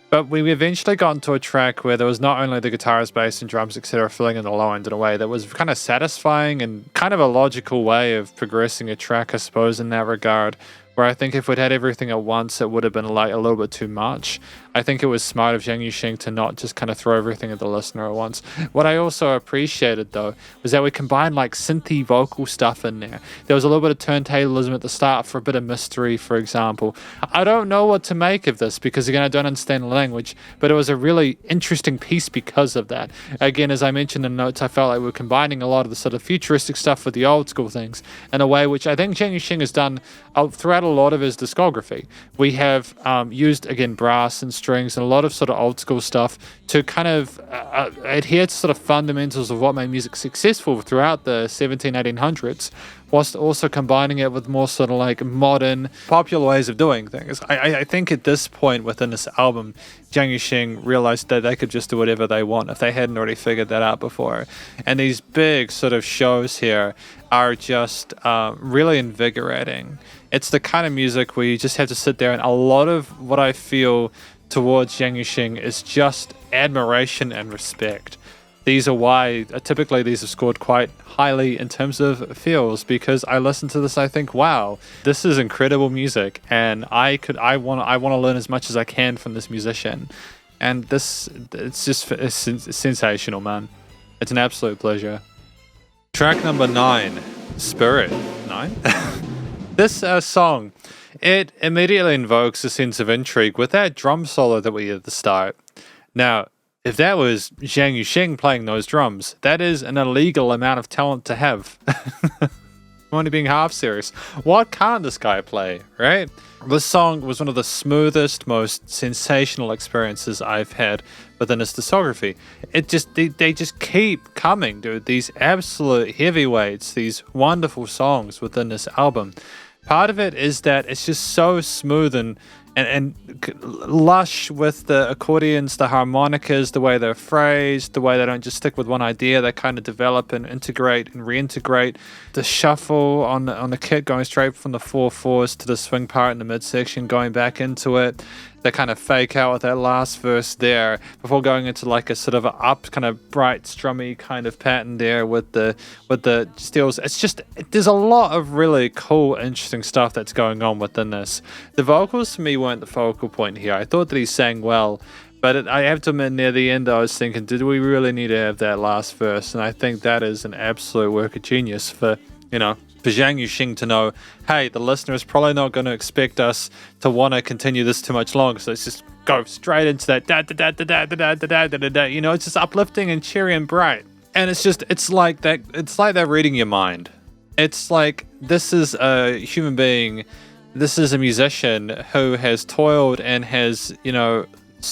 But we eventually got into a track where there was not only the guitars, bass, and drums, etc., filling in the low end in a way that was kind of satisfying and kind of a logical way of progressing a track, I suppose, in that regard. Where I think if we'd had everything at once, it would have been like a little bit too much. I think it was smart of Zhang Yu-Sheng to not just kind of throw everything at the listener at once. What I also appreciated, though, was that we combined like synthy vocal stuff in there. There was a little bit of turntablism at the start for a bit of mystery, for example. I don't know what to make of this because, again, I don't understand the language, but it was a really interesting piece because of that. Again, as I mentioned in notes, I felt like we were combining a lot of the sort of futuristic stuff with the old school things in a way which I think Zhang Yu-Sheng has done throughout a lot of his discography. We have used, again, brass and strings and a lot of sort of old school stuff to kind of adhere to sort of fundamentals of what made music successful throughout the 1800s, whilst also combining it with more sort of like modern, popular ways of doing things. I think at this point within this album, Zhang Yu-Sheng realized that they could just do whatever they want if they hadn't already figured that out before. And these big sort of shows here are just really invigorating. It's the kind of music where you just have to sit there, and a lot of what I feel towards Zhang Yu-Sheng is just admiration and respect. These are why typically these have scored quite highly in terms of feels, because I listen to this, I think, wow, this is incredible music, and I want to learn as much as I can from this musician. And it's sensational, man. It's an absolute pleasure. Track number 9, Spirit. 9? This song, it immediately invokes a sense of intrigue with that drum solo that we had at the start. Now, if that was Zhang Yu-Sheng playing those drums, that is an illegal amount of talent to have. I'm only being half serious. What can't this guy play, right? This song was one of the smoothest, most sensational experiences I've had within his discography. They just keep coming, dude. These absolute heavyweights, these wonderful songs within this album. Part of it is that it's just so smooth and lush with the accordions, the harmonicas, the way they're phrased, the way they don't just stick with one idea, they kind of develop and integrate and reintegrate. The shuffle on the kit going straight from the 4/4s to the swing part in the midsection, going back into it. They kind of fake out with that last verse there before going into like a sort of up kind of bright strummy kind of pattern there with the steels. It's just, there's a lot of really cool, interesting stuff that's going on within this. The vocals to me weren't the focal point here. I thought that he sang well, but I have to admit, near the end I was thinking, did we really need to have that last verse? And I think that is an absolute work of genius for Zhang Yu-Sheng to know, hey, the listener is probably not going to expect us to want to continue this too much longer, so let's just go straight into that da da da da da da da da da da da. You know, it's just uplifting and cheery and bright. And it's like they're reading your mind. It's like this is a human being, this is a musician who has toiled and has, you know,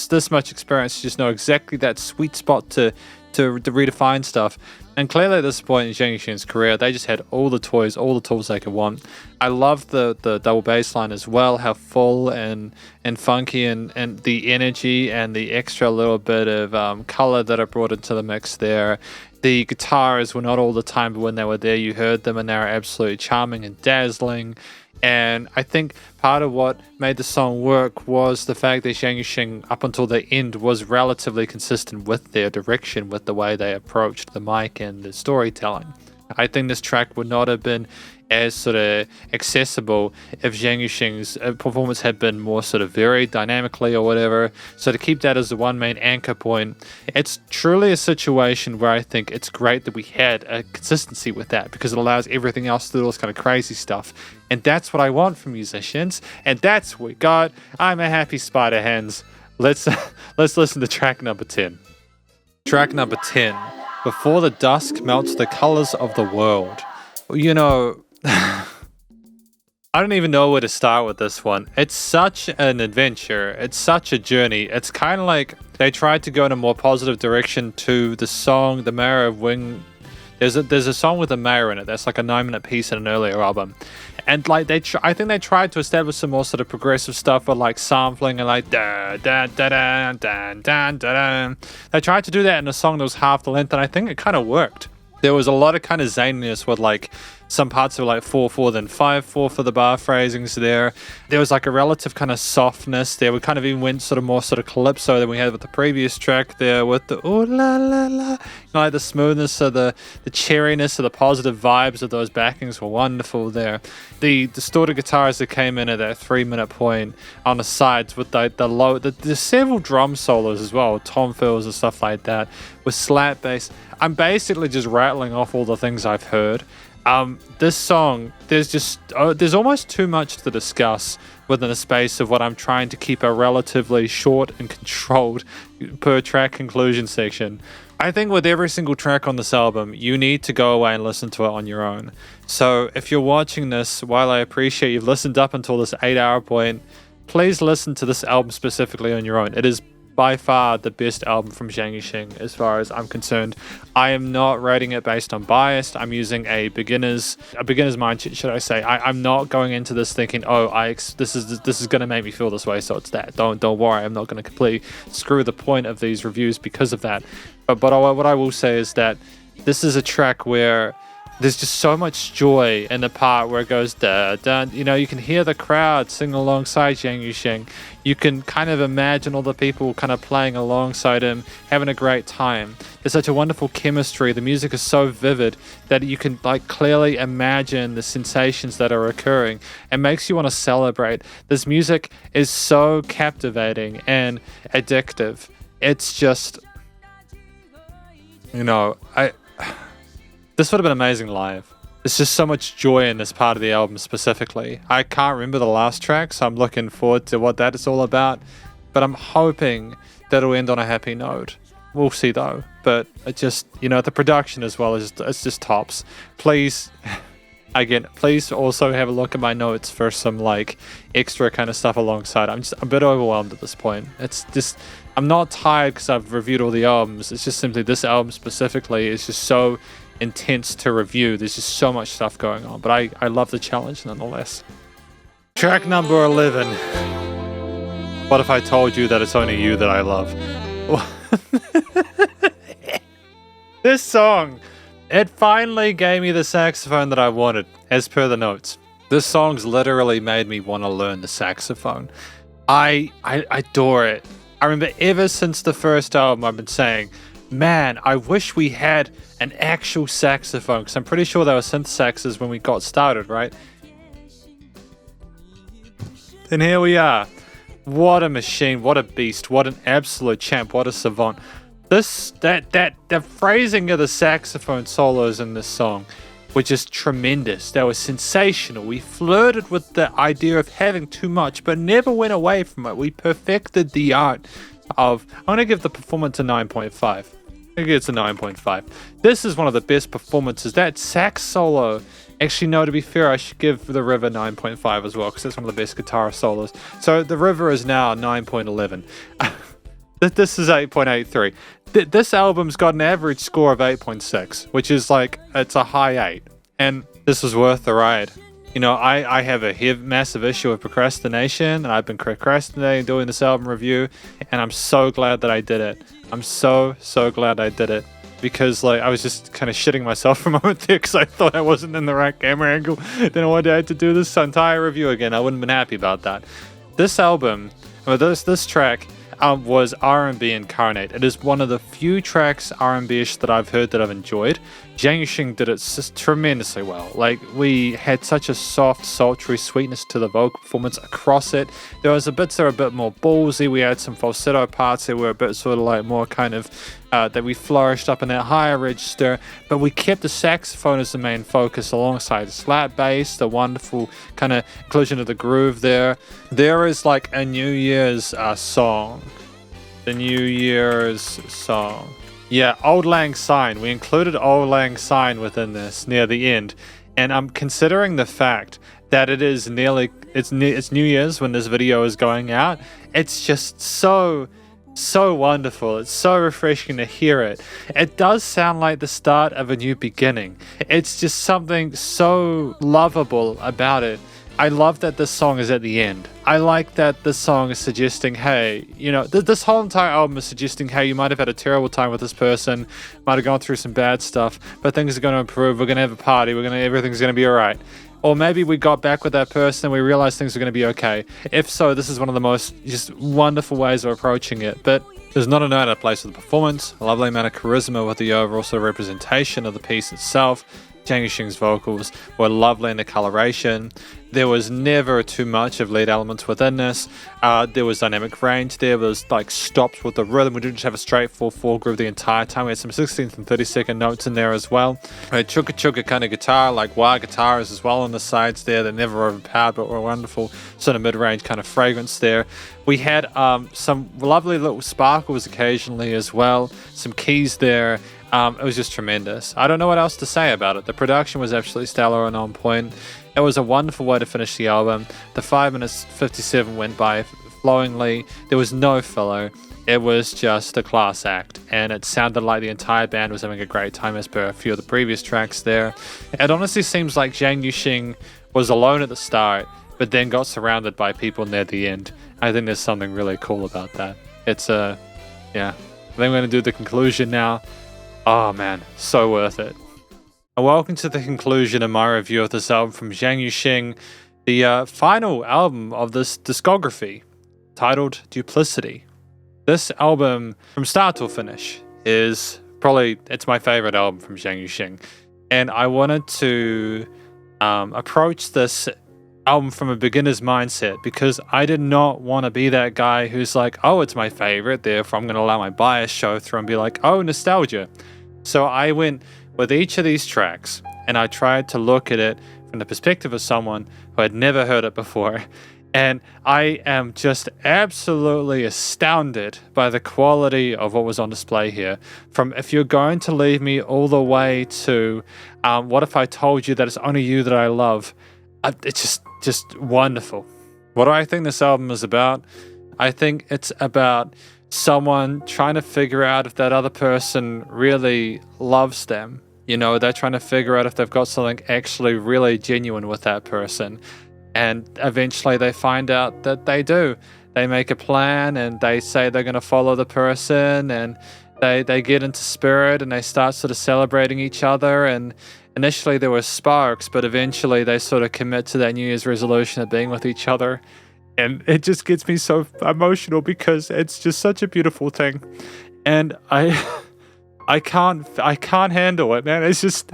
this much experience to just know exactly that sweet spot to redefine stuff. And clearly at this point in Zhang Yu-Sheng's career, they just had all the toys, all the tools they could want. I love the double bass line as well, how full and funky and the energy and the extra little bit of color that are brought into the mix there. The guitars were not all the time, but when they were there, you heard them and they were absolutely charming and dazzling. And I think part of what made the song work was the fact that Zhang Yu-Sheng, up until the end, was relatively consistent with their direction, with the way they approached the mic and the storytelling. I think this track would not have been as sort of accessible if Zhang Yu-Sheng's performance had been more sort of varied dynamically or whatever. So to keep that as the one main anchor point, it's truly a situation where I think it's great that we had a consistency with that, because it allows everything else to do all this kind of crazy stuff. And that's what I want from musicians, and that's what we got. I'm a happy spider hands. Let's listen to track number 10. Track number 10. Before the dusk melts the colors of the world. You know, I don't even know where to start with this one. It's such an adventure. It's such a journey. It's kind of like they tried to go in a more positive direction to the song, The Mayor of Wing. There's a song with a mayor in it. That's like a 9-minute piece in an earlier album. And like I think they tried to establish some more sort of progressive stuff with like sampling and like da da da da da da da. They tried to do that in a song that was half the length, and I think it kind of worked. There was a lot of kind of zaniness with like some parts of like 4/4 then 5/4 for the bar phrasings there. There was like a relative kind of softness there. We kind of even went sort of more sort of calypso than we had with the previous track there, with the ooh la la la. You know, like the smoothness of the cheeriness of the positive vibes of those backings were wonderful there. The distorted guitars that came in at that 3-minute point on the sides with the several drum solos as well, tom fills and stuff like that, with slap bass. I'm basically just rattling off all the things I've heard. This song, there's almost too much to discuss within a space of what I'm trying to keep a relatively short and controlled per track conclusion section. I think with every single track on this album, you need to go away and listen to it on your own. So if you're watching this, while I appreciate you've listened up until this 8-hour point, please listen to this album specifically on your own. It is by far the best album from Zhang Yu-Sheng as far as I'm concerned. I am not rating it based on bias. I'm using a beginner's mindset, should I say. I'm not going into this thinking, this is going to make me feel this way, so it's that. Don't worry, I'm not going to completely screw the point of these reviews because of that. But what I will say is that this is a track where there's just so much joy in the part where it goes da da. You know, you can hear the crowd sing alongside Zhang Yu-Sheng. You can kind of imagine all the people kind of playing alongside him, having a great time. There's such a wonderful chemistry. The music is so vivid that you can like clearly imagine the sensations that are occurring. It makes you want to celebrate. This music is so captivating and addictive. It's just, you know, this would have been amazing live. There's just so much joy in this part of the album specifically. I can't remember the last track, so I'm looking forward to what that is all about. But I'm hoping that it'll end on a happy note. We'll see though. But it just, you know, the production as well is just tops. Please, again, please also have a look at my notes for some like extra kind of stuff alongside. I'm a bit overwhelmed at this point. It's just, I'm not tired because I've reviewed all the albums. It's just simply this album specifically is just so intense to review. There's just so much stuff going on, but I love the challenge nonetheless. Track number 11. What if I told you that it's only you that I love? This song, it finally gave me the saxophone that I wanted, as per the notes. This song's literally made me want to learn the saxophone. I adore it. I remember ever since the first album I've been saying, man, I wish we had an actual saxophone, because I'm pretty sure they were synth saxes when we got started, right? And here we are. What a machine, what a beast, what an absolute champ, what a savant. The phrasing of the saxophone solos in this song were just tremendous. They were sensational. We flirted with the idea of having too much, but never went away from it. We perfected the art of... I'm going to give the performance a 9.5. I think it's a 9.5. This is one of the best performances. That sax solo... Actually, no, to be fair, I should give the River 9.5 as well, because it's one of the best guitar solos. So the River is now 9.11. This is 8.83. This album's got an average score of 8.6, which is like, it's a high 8. And this was worth the ride. You know, I have a massive issue with procrastination, and I've been procrastinating doing this album review, and I'm so glad that I did it. I'm so glad I did it. Because like I was just kind of shitting myself for a moment there because I thought I wasn't in the right camera angle. Then I had to do this entire review again. I wouldn't have been happy about that. This album, or this track, was R&B incarnate. It is one of the few tracks R&B-ish that I've heard that I've enjoyed. Zhang Yu-Sheng did it tremendously well. Like, we had such a soft, sultry sweetness to the vocal performance across it. There was bits that were a bit more ballsy. We had some falsetto parts that were a bit sort of like more kind of that we flourished up in that higher register, but we kept the saxophone as the main focus alongside the slap bass, the wonderful kind of inclusion of the groove there. There is like a New Year's song. The New Year's song. Yeah, Auld Lang Syne. We included Auld Lang Syne within this near the end, and I'm considering the fact that it is it's New Year's when this video is going out. It's just so wonderful. It's so refreshing to hear it. It does sound like the start of a new beginning. It's just something so lovable about it. I love that this song is at the end. I like that this song is suggesting, hey, you know, this whole entire album is suggesting, hey, you might have had a terrible time with this person, might have gone through some bad stuff, but things are going to improve. We're going to have a party. Everything's going to be all right. Or maybe we got back with that person and we realized things are going to be okay. If so, this is one of the most just wonderful ways of approaching it. But there's not a note out of place with the performance, a lovely amount of charisma with the overall sort of representation of the piece itself. Zhang Yu-Sheng's vocals were lovely in the coloration. There was never too much of lead elements within this. There was dynamic range. There was like stops with the rhythm. We didn't just have a straight 4/4 groove the entire time. We had some 16th and 32nd notes in there as well. We had chugga kind of guitar, like wah guitars as well on the sides there that never overpowered but were wonderful sort of mid-range kind of fragrance there. We had some lovely little sparkles occasionally as well. Some keys there. It was just tremendous. I don't know what else to say about it. The production was absolutely stellar and on point. It was a wonderful way to finish the album. The 5 minutes 57 went by flowingly. There was no filler. It was just a class act, and it sounded like the entire band was having a great time as per a few of the previous tracks there. It honestly seems like Zhang Yu-Sheng was alone at the start, but then got surrounded by people near the end. I think there's something really cool about that. It's yeah. I think we're going to do the conclusion now. Oh man, so worth it. And welcome to the conclusion of my review of this album from Zhang Yu-Sheng, the final album of this discography, titled Duplicity. This album, from start to finish, is probably, it's my favorite album from Zhang Yu-Sheng. And I wanted to approach this album from a beginner's mindset, because I did not want to be that guy who's like, oh, it's my favorite, therefore I'm going to allow my bias show through and be like, oh, nostalgia. So I went with each of these tracks and I tried to look at it from the perspective of someone who had never heard it before. And I am just absolutely astounded by the quality of what was on display here. From if you're going to leave me all the way to what if I told you that it's only you that I love, it's just wonderful. What do I think this album is about? I think it's about someone trying to figure out if that other person really loves them. You know, they're trying to figure out if they've got something actually really genuine with that person. And eventually they find out that they do. They make a plan and they say they're going to follow the person, and they get into spirit and they start sort of celebrating each other. And initially there were sparks, but eventually they sort of commit to that New Year's resolution of being with each other. And it just gets me so emotional because it's just such a beautiful thing. And I can't handle it, man. It's just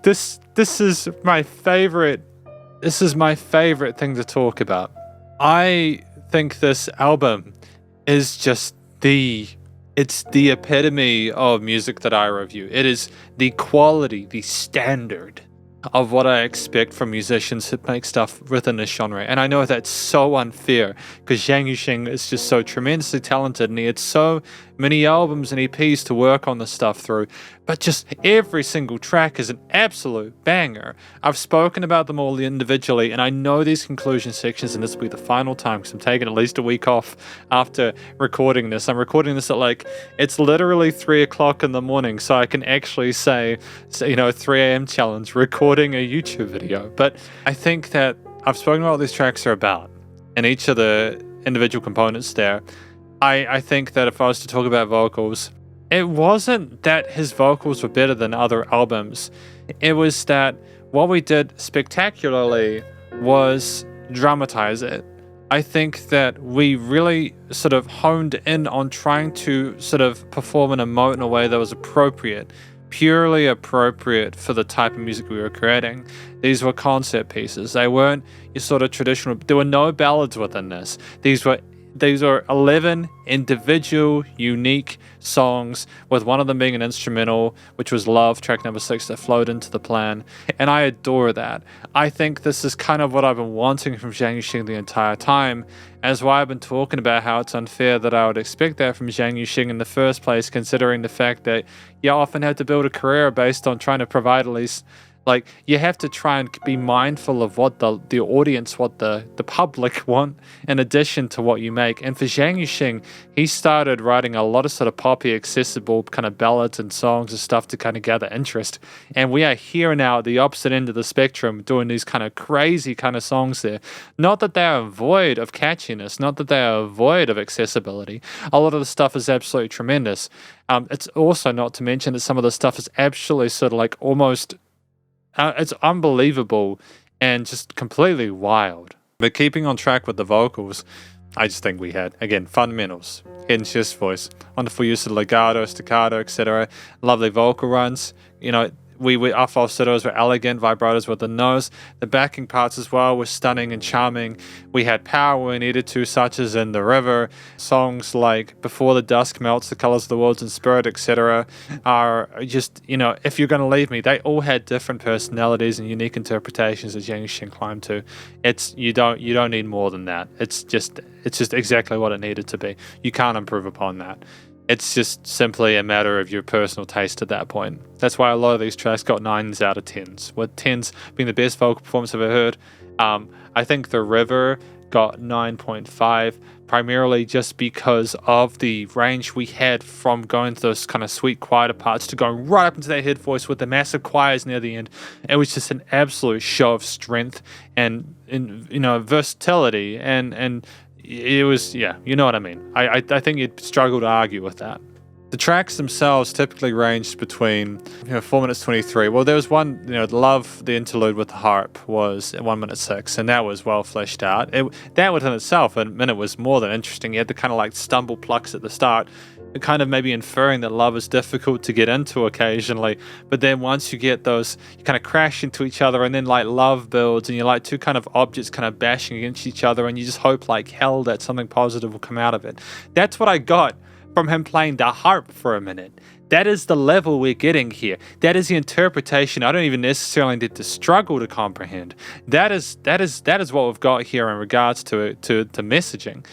this is my favorite thing to talk about. I think this album is just the It's the epitome of music that I review. It is the quality, the standard of what I expect from musicians that make stuff within this genre. And I know that's so unfair because Zhang Yu-Sheng is just so tremendously talented and he had so many albums and EPs to work on the stuff through. But just every single track is an absolute banger. I've spoken about them all individually and I know these conclusion sections, and this will be the final time because I'm taking at least a week off after recording this. I'm recording this at it's literally 3 o'clock in the morning, so I can actually say 3 a.m. challenge, recording a YouTube video. But I think that I've spoken about what these tracks are about and each of the individual components there. I think that if I was to talk about vocals, it wasn't that his vocals were better than other albums. It was that what we did spectacularly was dramatize it. I think that we really sort of honed in on trying to sort of perform and emote in a way that was appropriate, purely appropriate for the type of music we were creating. These were concept pieces. They weren't your sort of traditional. There were no ballads within this. These were 11 individual, unique songs, with one of them being an instrumental, which was Love, track number 6, that flowed into the plan. And I adore that. I think this is kind of what I've been wanting from Zhang Yu-Sheng the entire time, as why I've been talking about how it's unfair that I would expect that from Zhang Yu-Sheng in the first place, considering the fact that you often have to build a career based on trying to provide at least you have to try and be mindful of what the audience, what the public want, in addition to what you make. And for Zhang Yu-Sheng, he started writing a lot of sort of poppy, accessible kind of ballads and songs and stuff to kind of gather interest. And we are here now at the opposite end of the spectrum doing these kind of crazy kind of songs there. Not that they are void of catchiness, not that they are void of accessibility. A lot of the stuff is absolutely tremendous. It's also not to mention that some of the stuff is absolutely sort of almost... it's unbelievable and just completely wild. But keeping on track with the vocals, I just think we had, again, fundamentals. Hidden chest voice, wonderful use of legato, staccato, etc. Lovely vocal runs. Our falsettos were elegant, vibratos with the nose. The backing parts as well were stunning and charming. We had power when we needed to, such as in The River. Songs like Before the Dusk Melts, The Colors of the Worlds and Spirit, etc. are just, If You're Gonna Leave Me, they all had different personalities and unique interpretations that Zhang Yu-Sheng climbed to. You don't need more than that. It's just exactly what it needed to be. You can't improve upon that. It's just simply a matter of your personal taste at that point. That's why a lot of these tracks got 9s out of 10s, with 10s being the best vocal performance I've ever heard. I think The River got 9.5, primarily just because of the range we had from going to those kind of sweet, quieter parts to going right up into that head voice with the massive choirs near the end. It was just an absolute show of strength and versatility and it was, you know what I mean. I think you'd struggle to argue with that. The tracks themselves typically ranged between 4 minutes 23. Well, there was one, Love, the interlude with the harp was at 1 minute 6, and that was well fleshed out. That within itself, a minute, was more than interesting. You had the kind of stumble plucks at the start, kind of maybe inferring that love is difficult to get into occasionally, but then once you get those, you kind of crash into each other, and then love builds, and you're two kind of objects kind of bashing against each other, and you just hope hell that something positive will come out of it. That's what I got from him playing the harp for a minute. That is the level we're getting here. That is the interpretation I don't even necessarily need to struggle to comprehend. That is what we've got here in regards to messaging.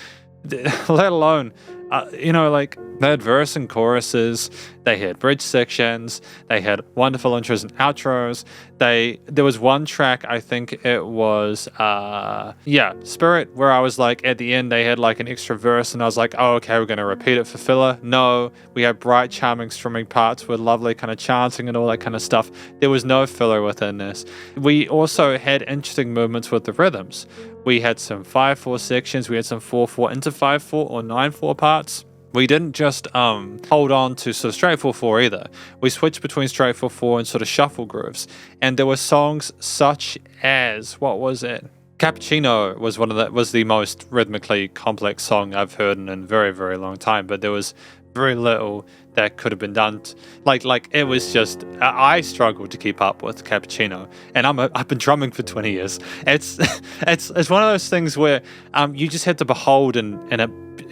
Let alone, they had verse and choruses, they had bridge sections, they had wonderful intros and outros. There was one track, I think it was, Spirit, where I was at the end they had an extra verse, and I was oh, okay, we're going to repeat it for filler. No, we had bright, charming, strumming parts with lovely kind of chanting and all that kind of stuff. There was no filler within this. We also had interesting movements with the rhythms. We had some 5/4 sections, we had some 4/4 into 5/4 or 9/4 parts. We didn't just hold on to sort of straight 4/4 either. We switched between straight 4/4 and sort of shuffle grooves. And there were songs such as, what was it? Cappuccino was the most rhythmically complex song I've heard in a very, very long time, but there was very little that could have been done. It was just, I struggled to keep up with Cappuccino, and I've been drumming for 20 years. It's one of those things where you just have to behold and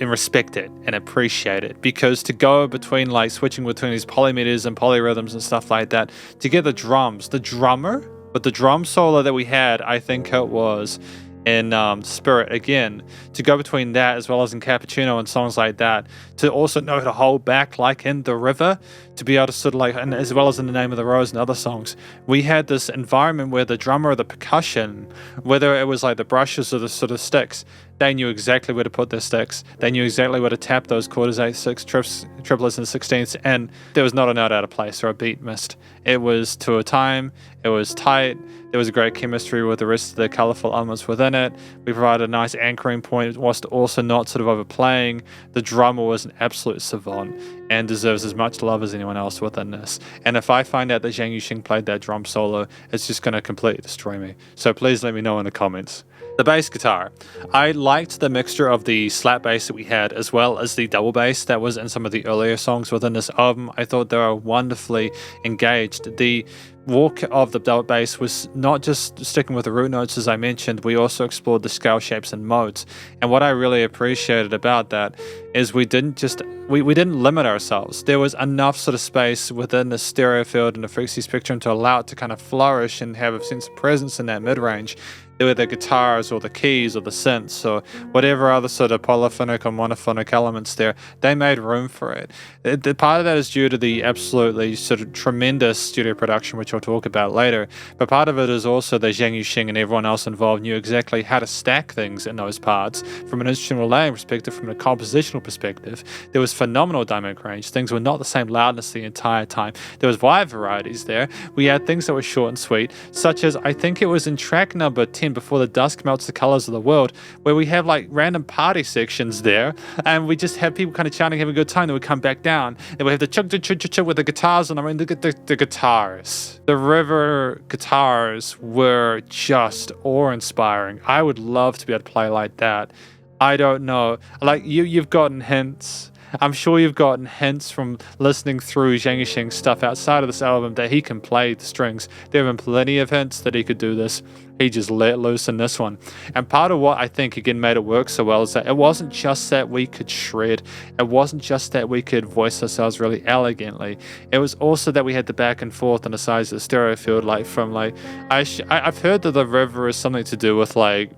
and respect it and appreciate it, because to go between like switching between these polymeters and polyrhythms and stuff like that, to get the drums, the drummer, but the drum solo that we had, I think it was in Spirit again, to go between that as well as in Cappuccino and songs like that, to also know to hold back like in The River, to be able to sort of like, and as well as in The Name of the Rose and other songs, we had this environment where the drummer or the percussion, whether it was like the brushes or the sort of sticks, they knew exactly where to put their sticks. They knew exactly where to tap those quarters, eighths, sixths, triplets, and sixteenths, and there was not a note out of place or a beat missed. It was to a time, it was tight, there was a great chemistry with the rest of the colourful elements within it. We provided a nice anchoring point whilst also not sort of overplaying. The drummer was an absolute savant and deserves as much love as anyone else within this. And if I find out that Zhang Yu-Sheng played that drum solo, it's just going to completely destroy me. So please let me know in the comments. The bass guitar. I liked the mixture of the slap bass that we had as well as the double bass that was in some of the earlier songs within this album. I thought they were wonderfully engaged. The walk of the double bass was not just sticking with the root notes, as I mentioned. We also explored the scale shapes and modes. And what I really appreciated about that is we didn't limit ourselves. There was enough sort of space within the stereo field and the frequency spectrum to allow it to kind of flourish and have a sense of presence in that mid-range. Whether the guitars or the keys or the synths or whatever other sort of polyphonic or monophonic elements there, they made room for it. The part of that is due to the absolutely sort of tremendous studio production, which I'll talk about later, but part of it is also that Zhang Yu-Sheng and everyone else involved knew exactly how to stack things in those parts from an instrumental layering perspective, from a compositional perspective. There was phenomenal dynamic range. Things were not the same loudness the entire time. There was wide varieties there. We had things that were short and sweet, such as I think it was in track number 10, Before the Dusk Melts the Colors of the World, where we have like random party sections there, and we just have people kind of chanting, having a good time, then we come back down, and we have the chug chug chug chug with the guitars on. I mean, look at the guitars. The River guitars were just awe-inspiring. I would love to be able to play like that. I don't know. Like, you've gotten hints. I'm sure you've gotten hints from listening through Zhang Yu-Sheng's stuff outside of this album that he can play the strings. There have been plenty of hints that he could do this. He just let loose in this one. And part of what I think, again, made it work so well is that it wasn't just that we could shred. It wasn't just that we could voice ourselves really elegantly. It was also that we had the back and forth on the sides of the stereo field, like from like... I've heard that The River is something to do with like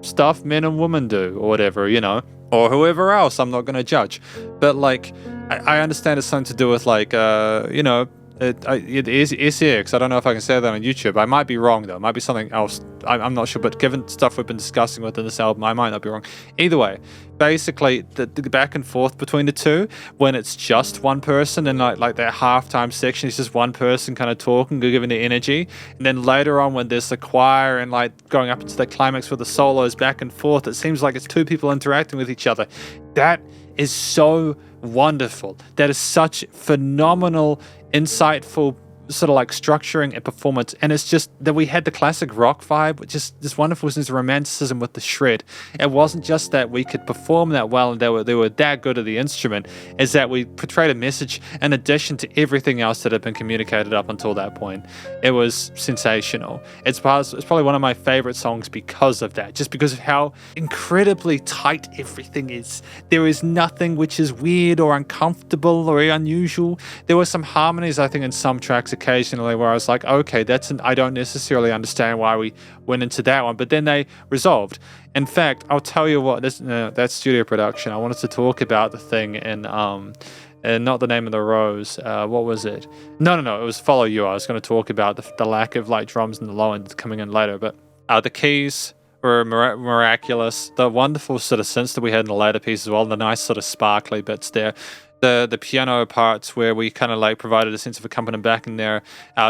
stuff men and women do or whatever, you know, or whoever else. I'm not going to judge, but like I understand it's something to do with like you know, it is SEX. I don't know if I can say that on YouTube. I might be wrong though. It might be something else. I'm not sure, but given stuff we've been discussing within this album, I might not be wrong. Either way, basically the back and forth between the two, when it's just one person and like that halftime section, it's just one person kind of talking, giving the energy, and then later on when there's the choir and like going up into the climax with the solos back and forth, it seems like it's two people interacting with each other. That is so wonderful. That is such phenomenal, insightful sort of like structuring and performance, and it's just that we had the classic rock vibe, which is this wonderful sense of romanticism with the shred. It wasn't just that we could perform that well and they were that good at the instrument, is that we portrayed a message in addition to everything else that had been communicated up until that point. It was sensational. It's probably one of my favorite songs because of that, just because of how incredibly tight everything is. There is nothing which is weird or uncomfortable or unusual. There were some harmonies, I think, in some tracks occasionally where I was like, okay, I don't necessarily understand why we went into that one, but then they resolved. In fact, I'll tell you what, that's studio production. I wanted to talk about the thing in and not The Name of the Rose. What was it? No, it was Follow You. I was going to talk about the lack of like drums in the low end coming in later, but the keys were miraculous. The wonderful sort of synths that we had in the later piece as well, the nice sort of sparkly bits there. The piano parts where we kind of like provided a sense of accompaniment back in there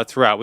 throughout.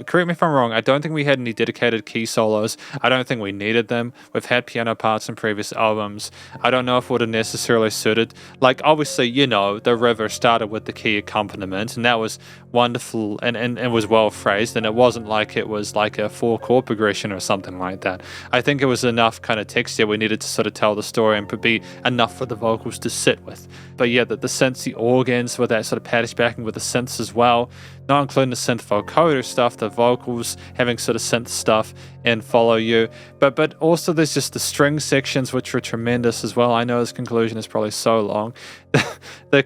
Correct me if I'm wrong, I don't think we had any dedicated key solos. I don't think we needed them. We've had piano parts in previous albums. I don't know if it would have necessarily suited. Like, obviously, you know, The River started with the key accompaniment, and that was wonderful and was well phrased, and it wasn't like it was like a 4-chord progression or something like that. I think it was enough kind of texture we needed to sort of tell the story and be enough for the vocals to sit with. But yeah, the synths, the organs with that sort of paddish backing with the synths as well, not including the synth vocoder stuff, stuff, the vocals having sort of synth stuff in Follow You, but also there's just the string sections which were tremendous as well. I know this conclusion is probably so long. The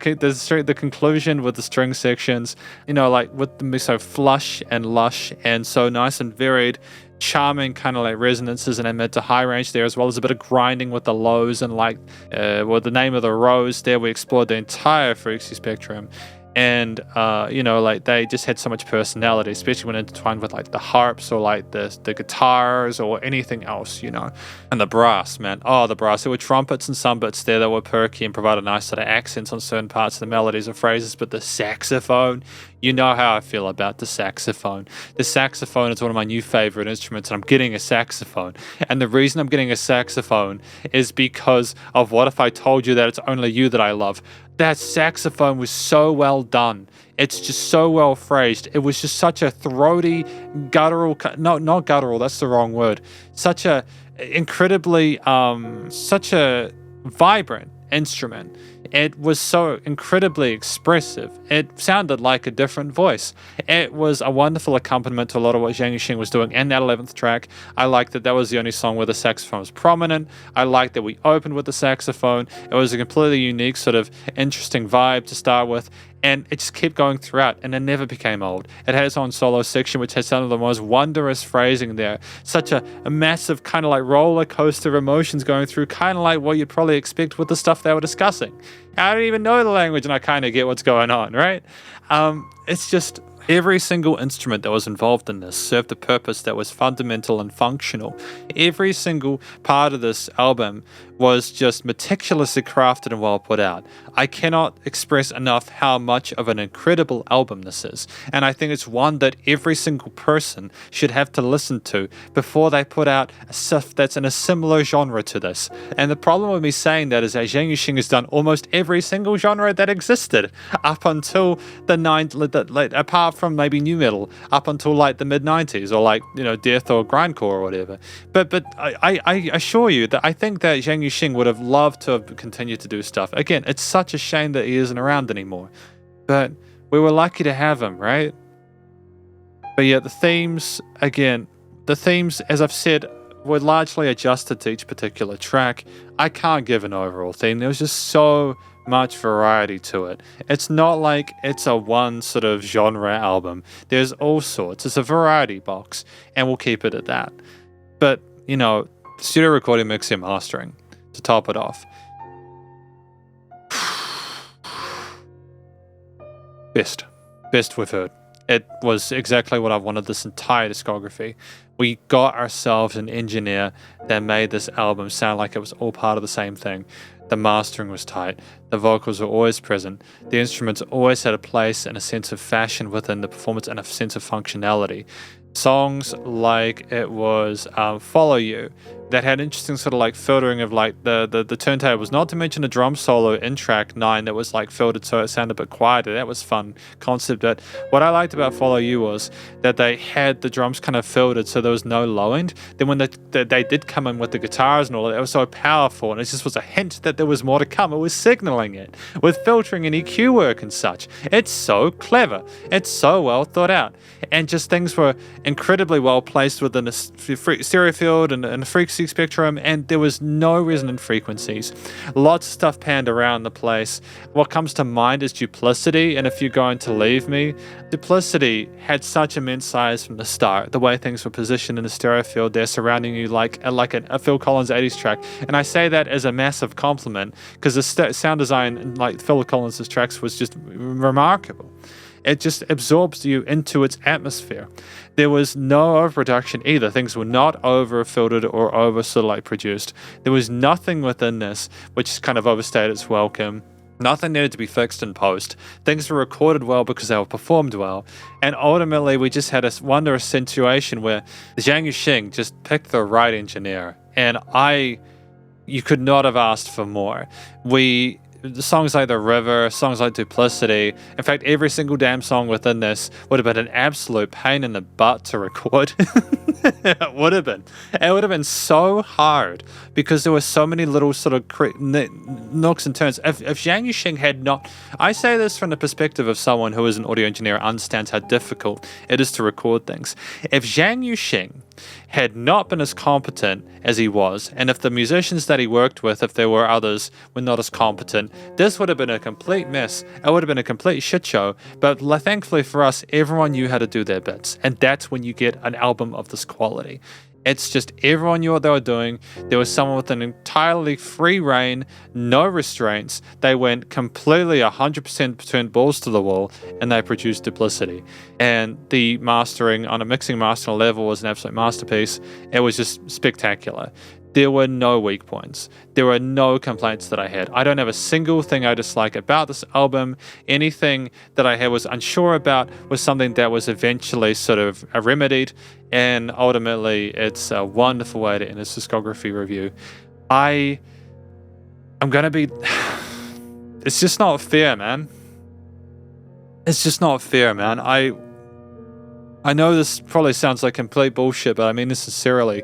conclusion with the string sections, like with them so flush and lush and so nice and varied, charming kind of like resonances in a mid to high range there, as well as a bit of grinding with the lows and like the name of the rose there. We explored the entire frequency spectrum, and like they just had so much personality, especially when intertwined with like the harps or like the guitars or anything else, and the brass, man. The brass. There were trumpets and some bits there that were perky and provided nice sort of accents on certain parts of the melodies or phrases, but the saxophone, you know how I feel about the saxophone. The saxophone is one of my new favorite instruments, and I'm getting a saxophone. And the reason I'm getting a saxophone is because of What If I Told You That It's Only You That I Love. That saxophone was so well done. It's just so well phrased. It was just such a throaty, guttural, not guttural, that's the wrong word. Such a incredibly, such a vibrant instrument. It was so incredibly expressive. It sounded like a different voice. It was a wonderful accompaniment to a lot of what Zhang Yu-Sheng was doing in that 11th track. I liked that was the only song where the saxophone was prominent. I liked that we opened with the saxophone. It was a completely unique sort of interesting vibe to start with. And it just kept going throughout, and it never became old. It had its own solo section, which had some of the most wondrous phrasing there. Such a massive kind of like roller coaster of emotions going through, kind of like what you'd probably expect with the stuff they were discussing. I don't even know the language, and I kind of get what's going on, right? It's just every single instrument that was involved in this served a purpose that was fundamental and functional. Every single part of this album was just meticulously crafted and well put out. I cannot express enough how much of an incredible album this is. And I think it's one that every single person should have to listen to before they put out stuff that's in a similar genre to this. And the problem with me saying that is that Zhang Yu-Sheng has done almost every single genre that existed up until apart from maybe new metal, up until like the mid-90s or like, death or grindcore or whatever. But I assure you that I think that Zhang Yu-Sheng would have loved to have continued to do stuff. Again, it's such a shame that he isn't around anymore. But we were lucky to have him, right? But yeah, the themes, as I've said, were largely adjusted to each particular track. I can't give an overall theme. There was just so much variety to it. It's not like it's a one sort of genre album. There's all sorts. It's a variety box, and we'll keep it at that. But, studio recording, mixing, mastering to top it off. Best we've heard. It was exactly what I wanted this entire discography. We got ourselves an engineer that made this album sound like it was all part of the same thing. The mastering was tight. The vocals were always present. The instruments always had a place and a sense of fashion within the performance and a sense of functionality. Songs like it was Follow You, that had interesting sort of like filtering of like the turntables, not to mention a drum solo in track 9 that was like filtered so it sounded a bit quieter. That was fun concept. But what I liked about Follow You was that they had the drums kind of filtered so there was no low end. Then when they did come in with the guitars and all that, it was so powerful, and it just was a hint that there was more to come. It was signaling it with filtering and EQ work and such. It's so clever. It's so well thought out. And just things were incredibly well placed within a stereo field and a frequency spectrum, and there was no resonant frequencies. Lots of stuff panned around the place. What comes to mind is Duplicity, and If You're Going to Leave Me. Duplicity had such immense size from the start, the way things were positioned in the stereo field there, surrounding you like a Phil Collins 80s track. And I say that as a massive compliment, because the sound design like Phil Collins' tracks was just remarkable. It just absorbs you into its atmosphere. There was no overproduction either. Things were not over-filtered or over-produced. There was nothing within this which kind of overstayed its welcome. Nothing needed to be fixed in post. Things were recorded well because they were performed well. And ultimately, we just had a wondrous situation where Zhang Yu-Sheng just picked the right engineer. And you could not have asked for more. We songs like The River, songs like Duplicity. In fact, every single damn song within this would have been an absolute pain in the butt to record. It would have been. It would have been so hard because there were so many little sort of nooks and turns. If Zhang Yu-Sheng had not... I say this from the perspective of someone who is an audio engineer and understands how difficult it is to record things. If Zhang Yu-Sheng had not been as competent as he was, and if the musicians that he worked with, if there were others, were not as competent, this would have been a complete mess. It would have been a complete shit show. But thankfully for us, everyone knew how to do their bits. And that's when you get an album of this quality. It's just everyone knew what they were doing. There was someone with an entirely free reign, no restraints. They went completely 100% turned balls to the wall, and they produced Duplicity. And the mastering on a mixing master level was an absolute masterpiece. It was just spectacular. There were no weak points. There were no complaints that I had. I don't have a single thing I dislike about this album. Anything that I had was unsure about was something that was eventually sort of remedied. And ultimately, it's a wonderful way to end this discography review. I'm going to be... It's just not fair, man. It's just not fair, man. I know this probably sounds like complete bullshit, but I mean this sincerely.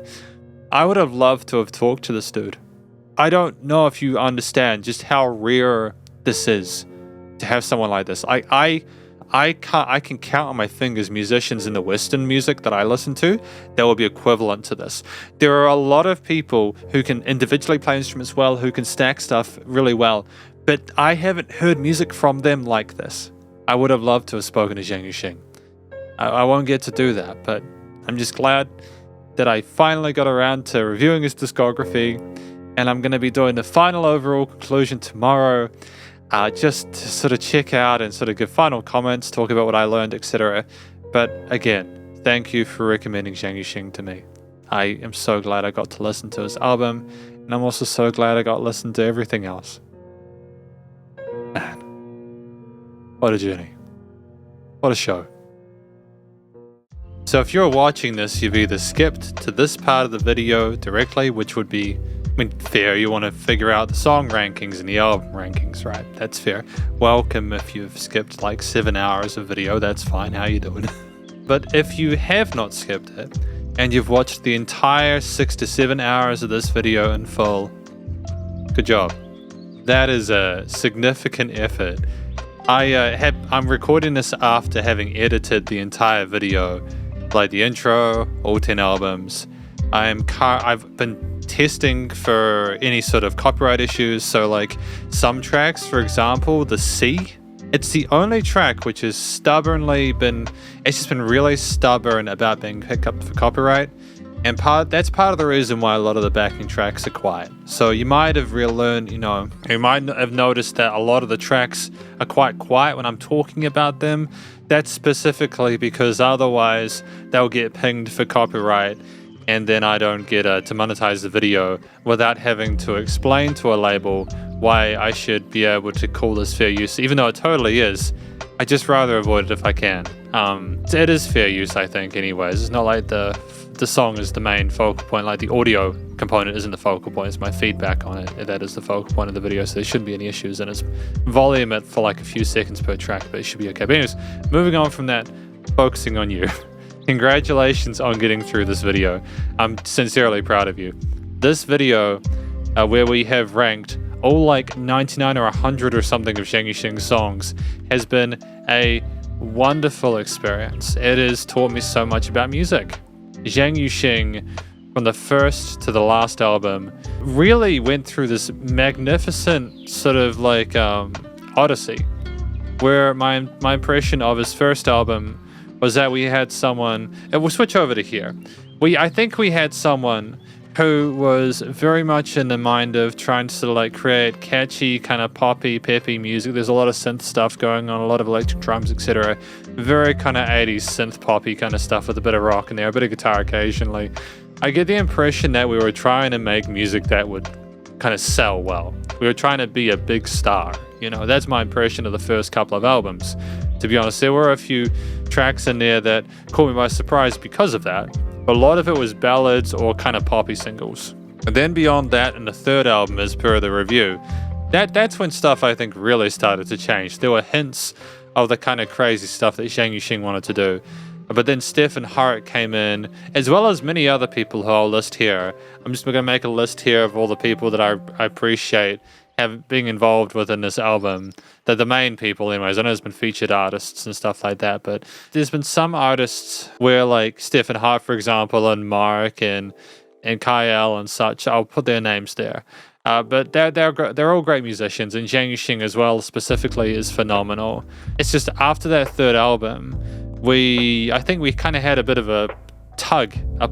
I would have loved to have talked to this dude. I don't know if you understand just how rare this is to have someone like this. I can count on my fingers musicians in the Western music that I listen to that will be equivalent to this. There are a lot of people who can individually play instruments well, who can stack stuff really well, but I haven't heard music from them like this. I would have loved to have spoken to Zhang Yu-Sheng. I won't get to do that, but I'm just glad that I finally got around to reviewing his discography, and I'm going to be doing the final overall conclusion tomorrow, just to sort of check out and sort of give final comments, talk about what I learned, etc. But again, thank you for recommending Zhang Yu-Sheng to me. I am so glad I got to listen to his album, and I'm also so glad I got to listen to everything else. Man, what a journey. What a show. So if you're watching this, you've either skipped to this part of the video directly, which would be, fair. You want to figure out the song rankings and the album rankings, right? That's fair. Welcome if you've skipped like 7 hours of video, that's fine. How you doing? But if you have not skipped it, and you've watched the entire 6 to 7 hours of this video in full, good job. That is a significant effort. I'm recording this after having edited the entire video, like the intro, all 10 albums. I've been testing for any sort of copyright issues. So like some tracks, for example, the C, it's the only track which has it's just been really stubborn about being picked up for copyright. And that's part of the reason why a lot of the backing tracks are quiet. So you might have you might have noticed that a lot of the tracks are quite quiet when I'm talking about them. That's specifically because otherwise they'll get pinged for copyright, and then I don't get to monetize the video without having to explain to a label why I should be able to call this fair use, even though it totally is. I just rather avoid it if I can. It is fair use, I think, anyways. It's not like the song is the main focal point, like the audio component isn't the focal point, it's my feedback on it. That is the focal point of the video, so there shouldn't be any issues, and it's volume it for like a few seconds per track, but it should be okay. But anyways, moving on from that, focusing on you. Congratulations on getting through this video. I'm sincerely proud of you. This video, where we have ranked all like 99 or 100 or something of Zhang Yu-Sheng's songs, has been a wonderful experience. It has taught me so much about music. Zhang Yu-Sheng, from the first to the last album, really went through this magnificent sort of like odyssey, where my impression of his first album was that we had someone, and we'll switch over to here. I think we had someone who was very much in the mind of trying to sort of like create catchy, kind of poppy, peppy music. There's a lot of synth stuff going on, a lot of electric drums, etc. Very kind of 80s synth poppy kind of stuff with a bit of rock in there, a bit of guitar occasionally. I get the impression that we were trying to make music that would kind of sell well. We were trying to be a big star. That's my impression of the first couple of albums. To be honest, there were a few tracks in there that caught me by surprise because of that. But a lot of it was ballads or kind of poppy singles. And then beyond that, in the third album, as per the review, That's when stuff I think really started to change. There were hints of the kind of crazy stuff that Zhang Yu-Sheng wanted to do. But then Stefan Hart came in, as well as many other people who I'll list here. I'm just going to make a list here of all the people that I appreciate being involved within this album. The main people anyways. I know there's been featured artists and stuff like that, but there's been some artists where like Stefan Hart, for example, and Mark and Kyle and such, I'll put their names there. But they're all great musicians, and Zhang Yu-Sheng as well specifically is phenomenal. It's just after that third album, I think we kind of had a bit of a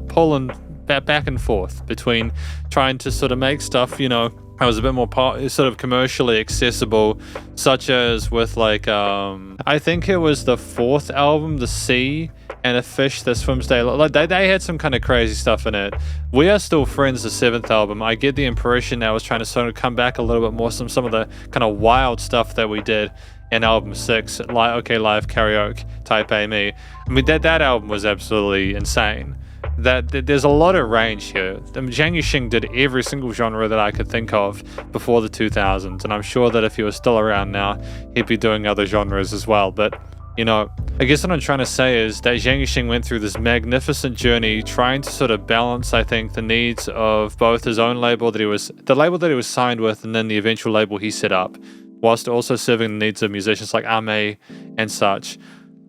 pull and back and forth between trying to sort of make stuff, that was a bit more sort of commercially accessible, such as with like, I think it was the fourth album, The Sea and a Fish That Swims Daily. Like they had some kind of crazy stuff in it. We Are Still Friends, the seventh album, I get the impression that I was trying to sort of come back a little bit more some of the kind of wild stuff that we did in album 6, Live Karaoke, Type A Me. I mean, that album was absolutely insane. There's a lot of range here. Zhang Yu-Sheng did every single genre that I could think of before the 2000s, and I'm sure that if he was still around now, he'd be doing other genres as well. But, I guess what I'm trying to say is that Zhang Yu-Sheng went through this magnificent journey trying to sort of balance, I think, the needs of both his own label the label that he was signed with, and then the eventual label he set up, whilst also serving the needs of musicians like Ame and such,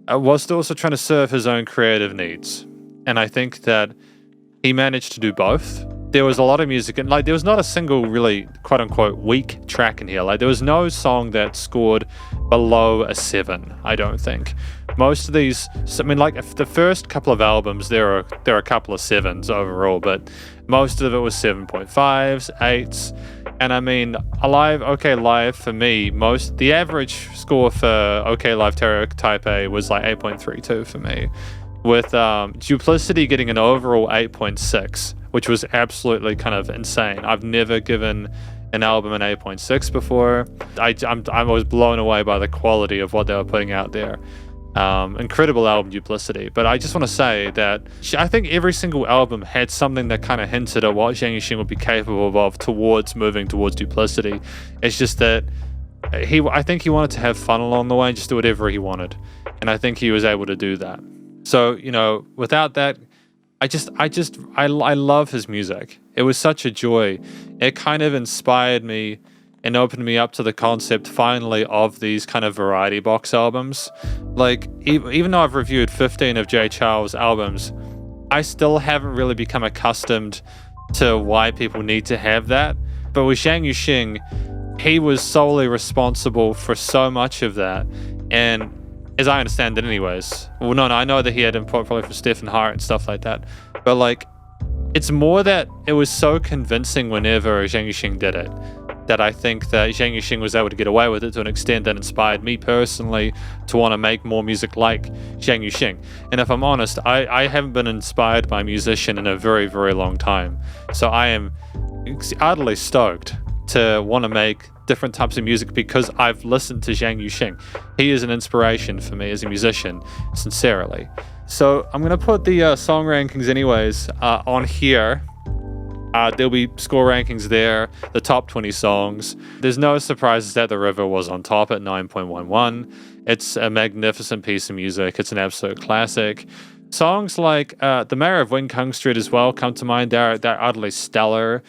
whilst also trying to serve his own creative needs. And I think that he managed to do both. There was a lot of music, and there was not a single really quote-unquote weak track in here. There was no song that scored below a 7, I don't think. Most of these, if the first couple of albums, there are a couple of 7s overall, but most of it was 7.5s, 8s. And I mean, OK Live for me, the average score for OK Live Type A was like 8.32 for me, with Duplicity getting an overall 8.6, which was absolutely kind of insane. I've never given an album an 8.6 before. I was blown away by the quality of what they were putting out there. Incredible album, Duplicity. But I just want to say that I think every single album had something that kind of hinted at what Zhang Yu-Sheng would be capable of towards moving towards Duplicity. It's just that I think he wanted to have fun along the way and just do whatever he wanted. And I think he was able to do that. So, without that, I love his music. It was such a joy. It kind of inspired me and opened me up to the concept, finally, of these kind of variety box albums. Even though I've reviewed 15 of Jay Chou's albums, I still haven't really become accustomed to why people need to have that. But with Zhang Yu-Sheng, he was solely responsible for so much of that. And as I understand it anyways. Well, no, I know that he had input probably for Stefan Hart and stuff like that. But it's more that it was so convincing whenever Zhang Yu-Sheng did it, that I think that Zhang Yu-Sheng was able to get away with it to an extent that inspired me personally to want to make more music like Zhang Yu-Sheng. And if I'm honest, I haven't been inspired by a musician in a very, very long time. So I am utterly stoked to want to make different types of music because I've listened to Zhang Yu-Sheng. He is an inspiration for me as a musician, sincerely. So I'm going to put the song rankings anyways on here. There'll be score rankings there, the top 20 songs. There's no surprises that The River was on top at 9.11. It's a magnificent piece of music. It's an absolute classic. Songs like The Mayor of Wing Kung Street as well come to mind. They're utterly stellar.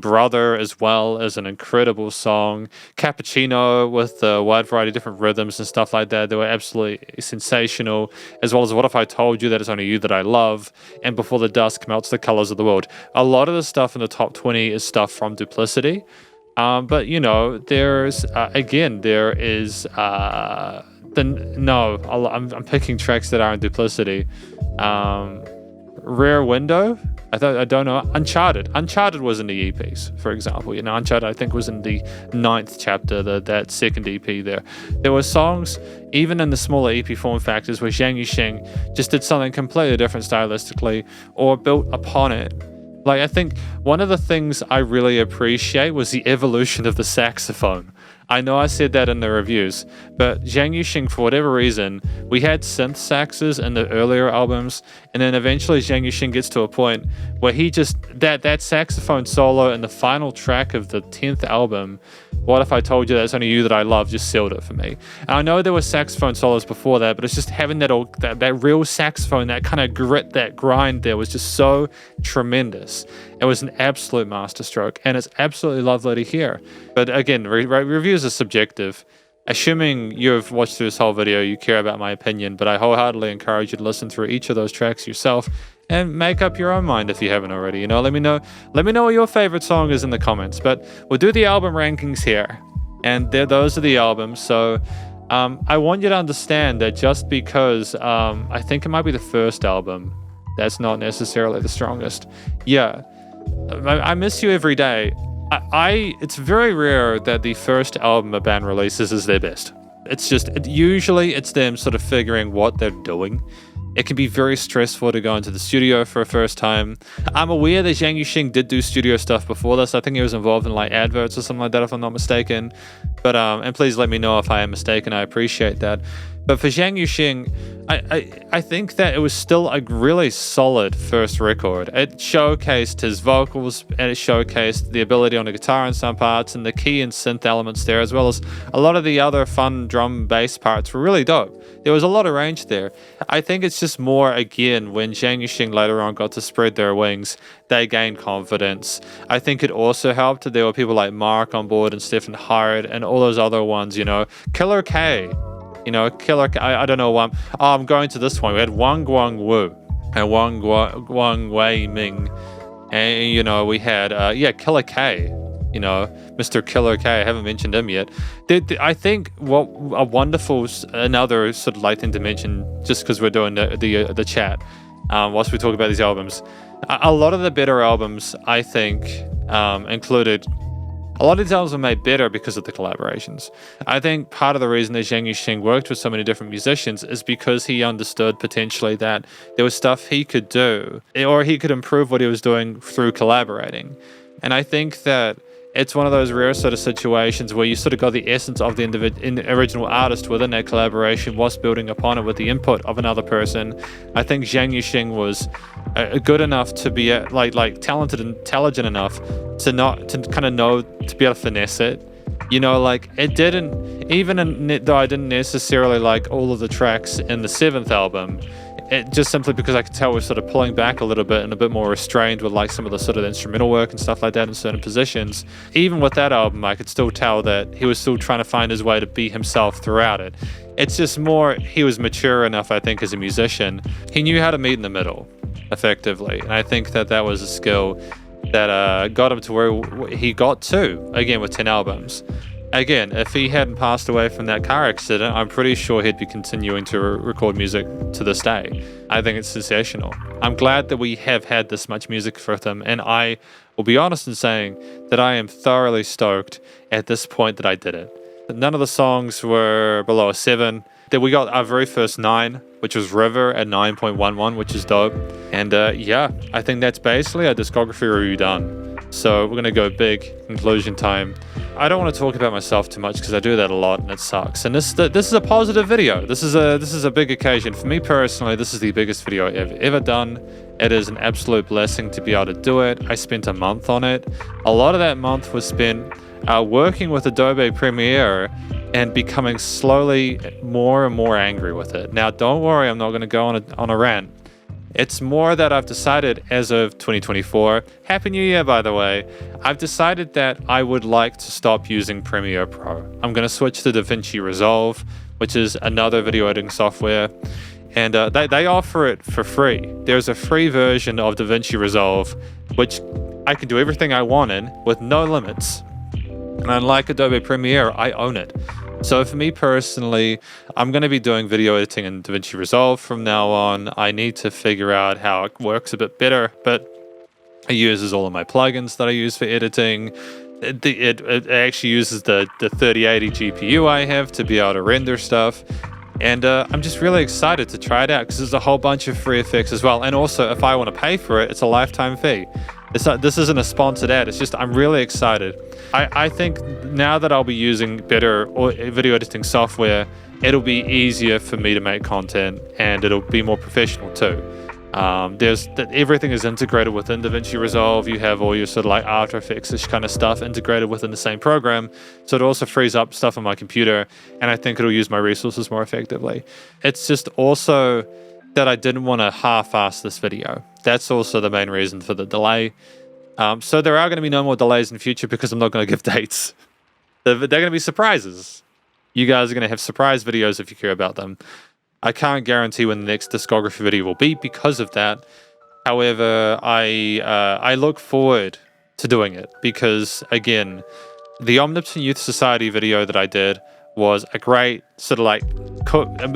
Brother as well is an incredible song. Cappuccino with the wide variety of different rhythms and stuff like that. They were absolutely sensational. As well as What If I Told You That It's Only You That I Love. And Before the Dusk Melts the Colors of the World. A lot of the stuff in the top 20 is stuff from Duplicity. But, there's, I'm picking tracks that are in Duplicity. Rare Window, I don't know. Uncharted was in the EPs, for example. Uncharted I think was in the 9th chapter, that second EP there. There were songs even in the smaller EP form factors where Zhang Yu-Sheng just did something completely different stylistically or built upon it. I think one of the things I really appreciate was the evolution of the saxophone. I know I said that in the reviews, but Zhang Yu-Sheng, for whatever reason, we had synth saxes in the earlier albums, and then eventually Zhang Yu-Sheng gets to a point where he just, that saxophone solo in the final track of the 10th album, What If I Told You That It's Only You That I Love, just sealed it for me. And I know there were saxophone solos before that, but it's just having that real saxophone, that kind of grit, that grind there was just so tremendous. It was an absolute masterstroke, and it's absolutely lovely to hear. But again, reviews are subjective. Assuming you've watched through this whole video, you care about my opinion, but I wholeheartedly encourage you to listen through each of those tracks yourself and make up your own mind if you haven't already. Let me know what your favorite song is in the comments. But we'll do the album rankings here, and those are the albums. So I want you to understand that just because I think it might be the first album, that's not necessarily the strongest. Yeah, I Miss You Every Day. It's very rare that the first album a band releases is their best. Usually it's them sort of figuring what they're doing. It can be very stressful to go into the studio for a first time. I'm aware that Zhang Yu-Sheng did do studio stuff before this. I think he was involved in like adverts or something like that, if I'm not mistaken. But and please let me know if I am mistaken. I appreciate that. But for Zhang Yu-Sheng, I think that it was still a really solid first record. It showcased his vocals, and it showcased the ability on the guitar in some parts, and the key and synth elements there, as well as a lot of the other fun drum bass parts were really dope. There was a lot of range there. I think it's just more, again, when Zhang Yu-Sheng later on got to spread their wings, they gained confidence. I think it also helped that there were people like Mark on board and Stefan Hard and all those other ones, Killer K. I don't know why. I'm going to this one. We had Wang Guangwu and Wang Wei Ming. And, we had, Killer K. Mr. Killer K. I haven't mentioned him yet. I think what a wonderful, another sort of light thing to mention, just because we're doing the chat, whilst we talk about these albums. A lot of the better albums, I think, included... A lot of these albums were made better because of the collaborations. I think part of the reason that Zhang Yu-Sheng worked with so many different musicians is because he understood potentially that there was stuff he could do, or he could improve what he was doing through collaborating. And I think that it's one of those rare sort of situations where you sort of got the essence of the original artist within that collaboration whilst building upon it with the input of another person. I think Zhang Yu-Sheng was good enough to be like talented and intelligent enough to be able to finesse it. It didn't, though I didn't necessarily like all of the tracks in the 7th album, it just simply because I could tell we're sort of pulling back a little bit and a bit more restrained with like some of the sort of instrumental work and stuff like that in certain positions. Even with that album, I could still tell that he was still trying to find his way to be himself throughout it. It's just more, he was mature enough, I think, as a musician. He knew how to meet in the middle, effectively. And I think that was a skill that got him to where he got to, again, with 10 albums. Again, if he hadn't passed away from that car accident, I'm pretty sure he'd be continuing to record music to this day. I think it's sensational. I'm glad that we have had this much music with him, and I will be honest in saying that I am thoroughly stoked at this point that I did it. None of the songs were below a 7. Then we got our very first 9, which was River at 9.11, which is dope. And I think that's basically our discography review done. So we're going to go big, conclusion time. I don't want to talk about myself too much because I do that a lot and it sucks. And this is a positive video. This is a big occasion. For me personally, this is the biggest video I've ever done. It is an absolute blessing to be able to do it. I spent a month on it. A lot of that month was spent working with Adobe Premiere and becoming slowly more and more angry with it. Now, don't worry, I'm not going to go on a rant. It's more that I've decided as of 2024, Happy New Year, by the way, I've decided that I would like to stop using Premiere Pro. I'm going to switch to DaVinci Resolve, which is another video editing software. And they offer it for free. There's a free version of DaVinci Resolve, which I can do everything I want in with no limits. And unlike Adobe Premiere, I own it. So for me personally, I'm going to be doing video editing in DaVinci Resolve from now on. I need to figure out how it works a bit better, but it uses all of my plugins that I use for editing. It actually uses the 3080 GPU I have to be able to render stuff. And I'm just really excited to try it out because there's a whole bunch of free effects as well. And also, if I want to pay for it, it's a lifetime fee. It's not, this isn't a sponsored ad. It's just I'm really excited. I think now that I'll be using better video editing software, it'll be easier for me to make content, and it'll be more professional too. Everything is integrated within DaVinci Resolve. You have all your sort of like After Effects-ish kind of stuff integrated within the same program. So it also frees up stuff on my computer, and I think it'll use my resources more effectively. It's just also that I didn't want to half-ass this video. That's also the main reason for the delay. So there are going to be no more delays in the future because I'm not going to give dates. They're going to be surprises. You guys are going to have surprise videos if you care about them. I can't guarantee when the next discography video will be because of that. However, I look forward to doing it because, again, the Omnipotent Youth Society video that I did was a great sort of like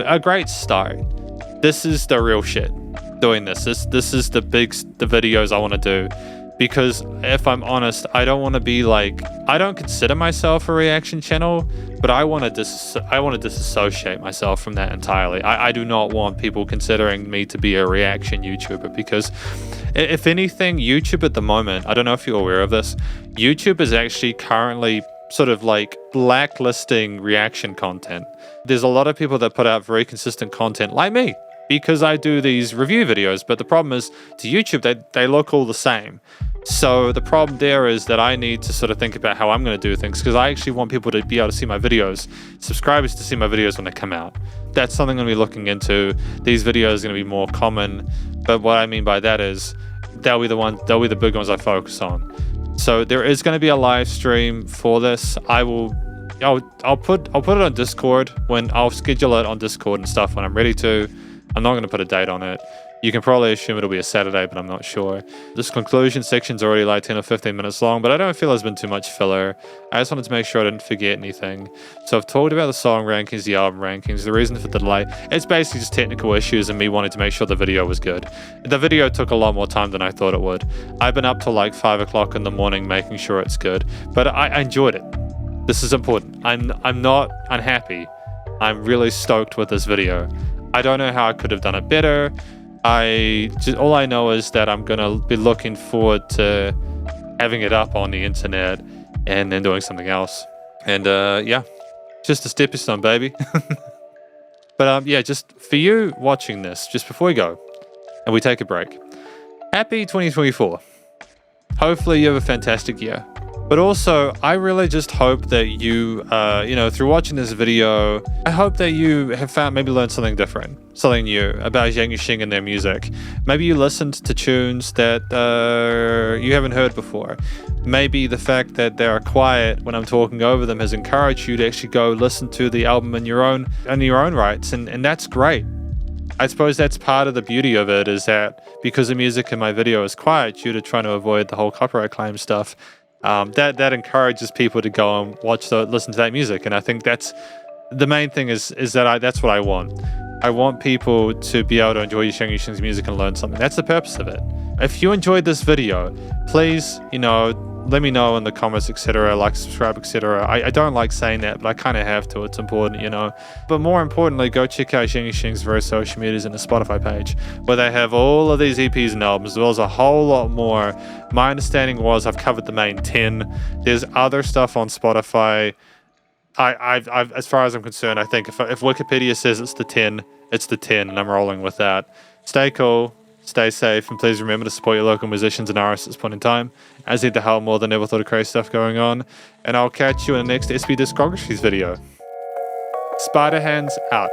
a great start. This is the real shit. Doing this is the videos I want to do. Because if I'm honest, I don't want to be like, I don't consider myself a reaction channel, but I want to disassociate myself from that entirely. I do not want people considering me to be a reaction YouTuber, because if anything, YouTube at the moment, I don't know if you're aware of this, YouTube is actually currently sort of like blacklisting reaction content. There's a lot of people that put out very consistent content like me, because I do these review videos, but the problem is to YouTube, they look all the same. So the problem there is that I need to sort of think about how I'm going to do things, because I actually want people to be able to see my videos, subscribers to see my videos when they come out. That's something I'm going to be looking into. These videos are going to be more common, but what I mean by that is they'll be the big ones I focus on. So there is going to be a live stream for this. I'll put it on Discord when I'll schedule it on Discord and stuff when I'm ready to. I'm not going to put a date on it. You can probably assume it'll be a Saturday, but I'm not sure. This conclusion section's already like 10 or 15 minutes long, but I don't feel there's been too much filler. I just wanted to make sure I didn't forget anything. So I've talked about the song rankings, the album rankings, the reason for the delay. It's basically just technical issues and me wanting to make sure the video was good. The video took a lot more time than I thought it would. I've been up till like 5 o'clock in the morning making sure it's good, but I enjoyed it. This is important. I'm not unhappy. I'm really stoked with this video. I don't know how I could have done it better. All I know is that I'm gonna be looking forward to having it up on the internet and then doing something else. And yeah, just a stepping stone, baby. But yeah, just for you watching this, just before we go and we take a break, happy 2024. Hopefully you have a fantastic year. But also, I really just hope that you, through watching this video, I hope that you have learned something different, something new about Zhang Yu-Sheng and their music. Maybe you listened to tunes that you haven't heard before. Maybe the fact that they are quiet when I'm talking over them has encouraged you to actually go listen to the album in your own rights, and that's great. I suppose that's part of the beauty of it, is that because the music in my video is quiet due to trying to avoid the whole copyright claim stuff, that encourages people to go and listen to that music. And I think that's the main thing is that that's what I want. I want people to be able to enjoy Zhang Yu-Sheng's music and learn something. That's the purpose of it. If you enjoyed this video, please, let me know in the comments, etc. Like, subscribe, etc. I don't like saying that, but I kind of have to. It's important, But more importantly, go check out Zhang Yu-Sheng's various social medias and the Spotify page, where they have all of these EPs and albums, as well as a whole lot more. My understanding was I've covered the main 10. There's other stuff on Spotify. I've as far as I'm concerned, I think if Wikipedia says it's the 10, it's the 10, and I'm rolling with that. Stay cool. Stay safe, and please remember to support your local musicians and artists at this point in time, as need to help more than ever thought of crazy stuff going on. And I'll catch you in the next SB Discographies video. Spider Hands out.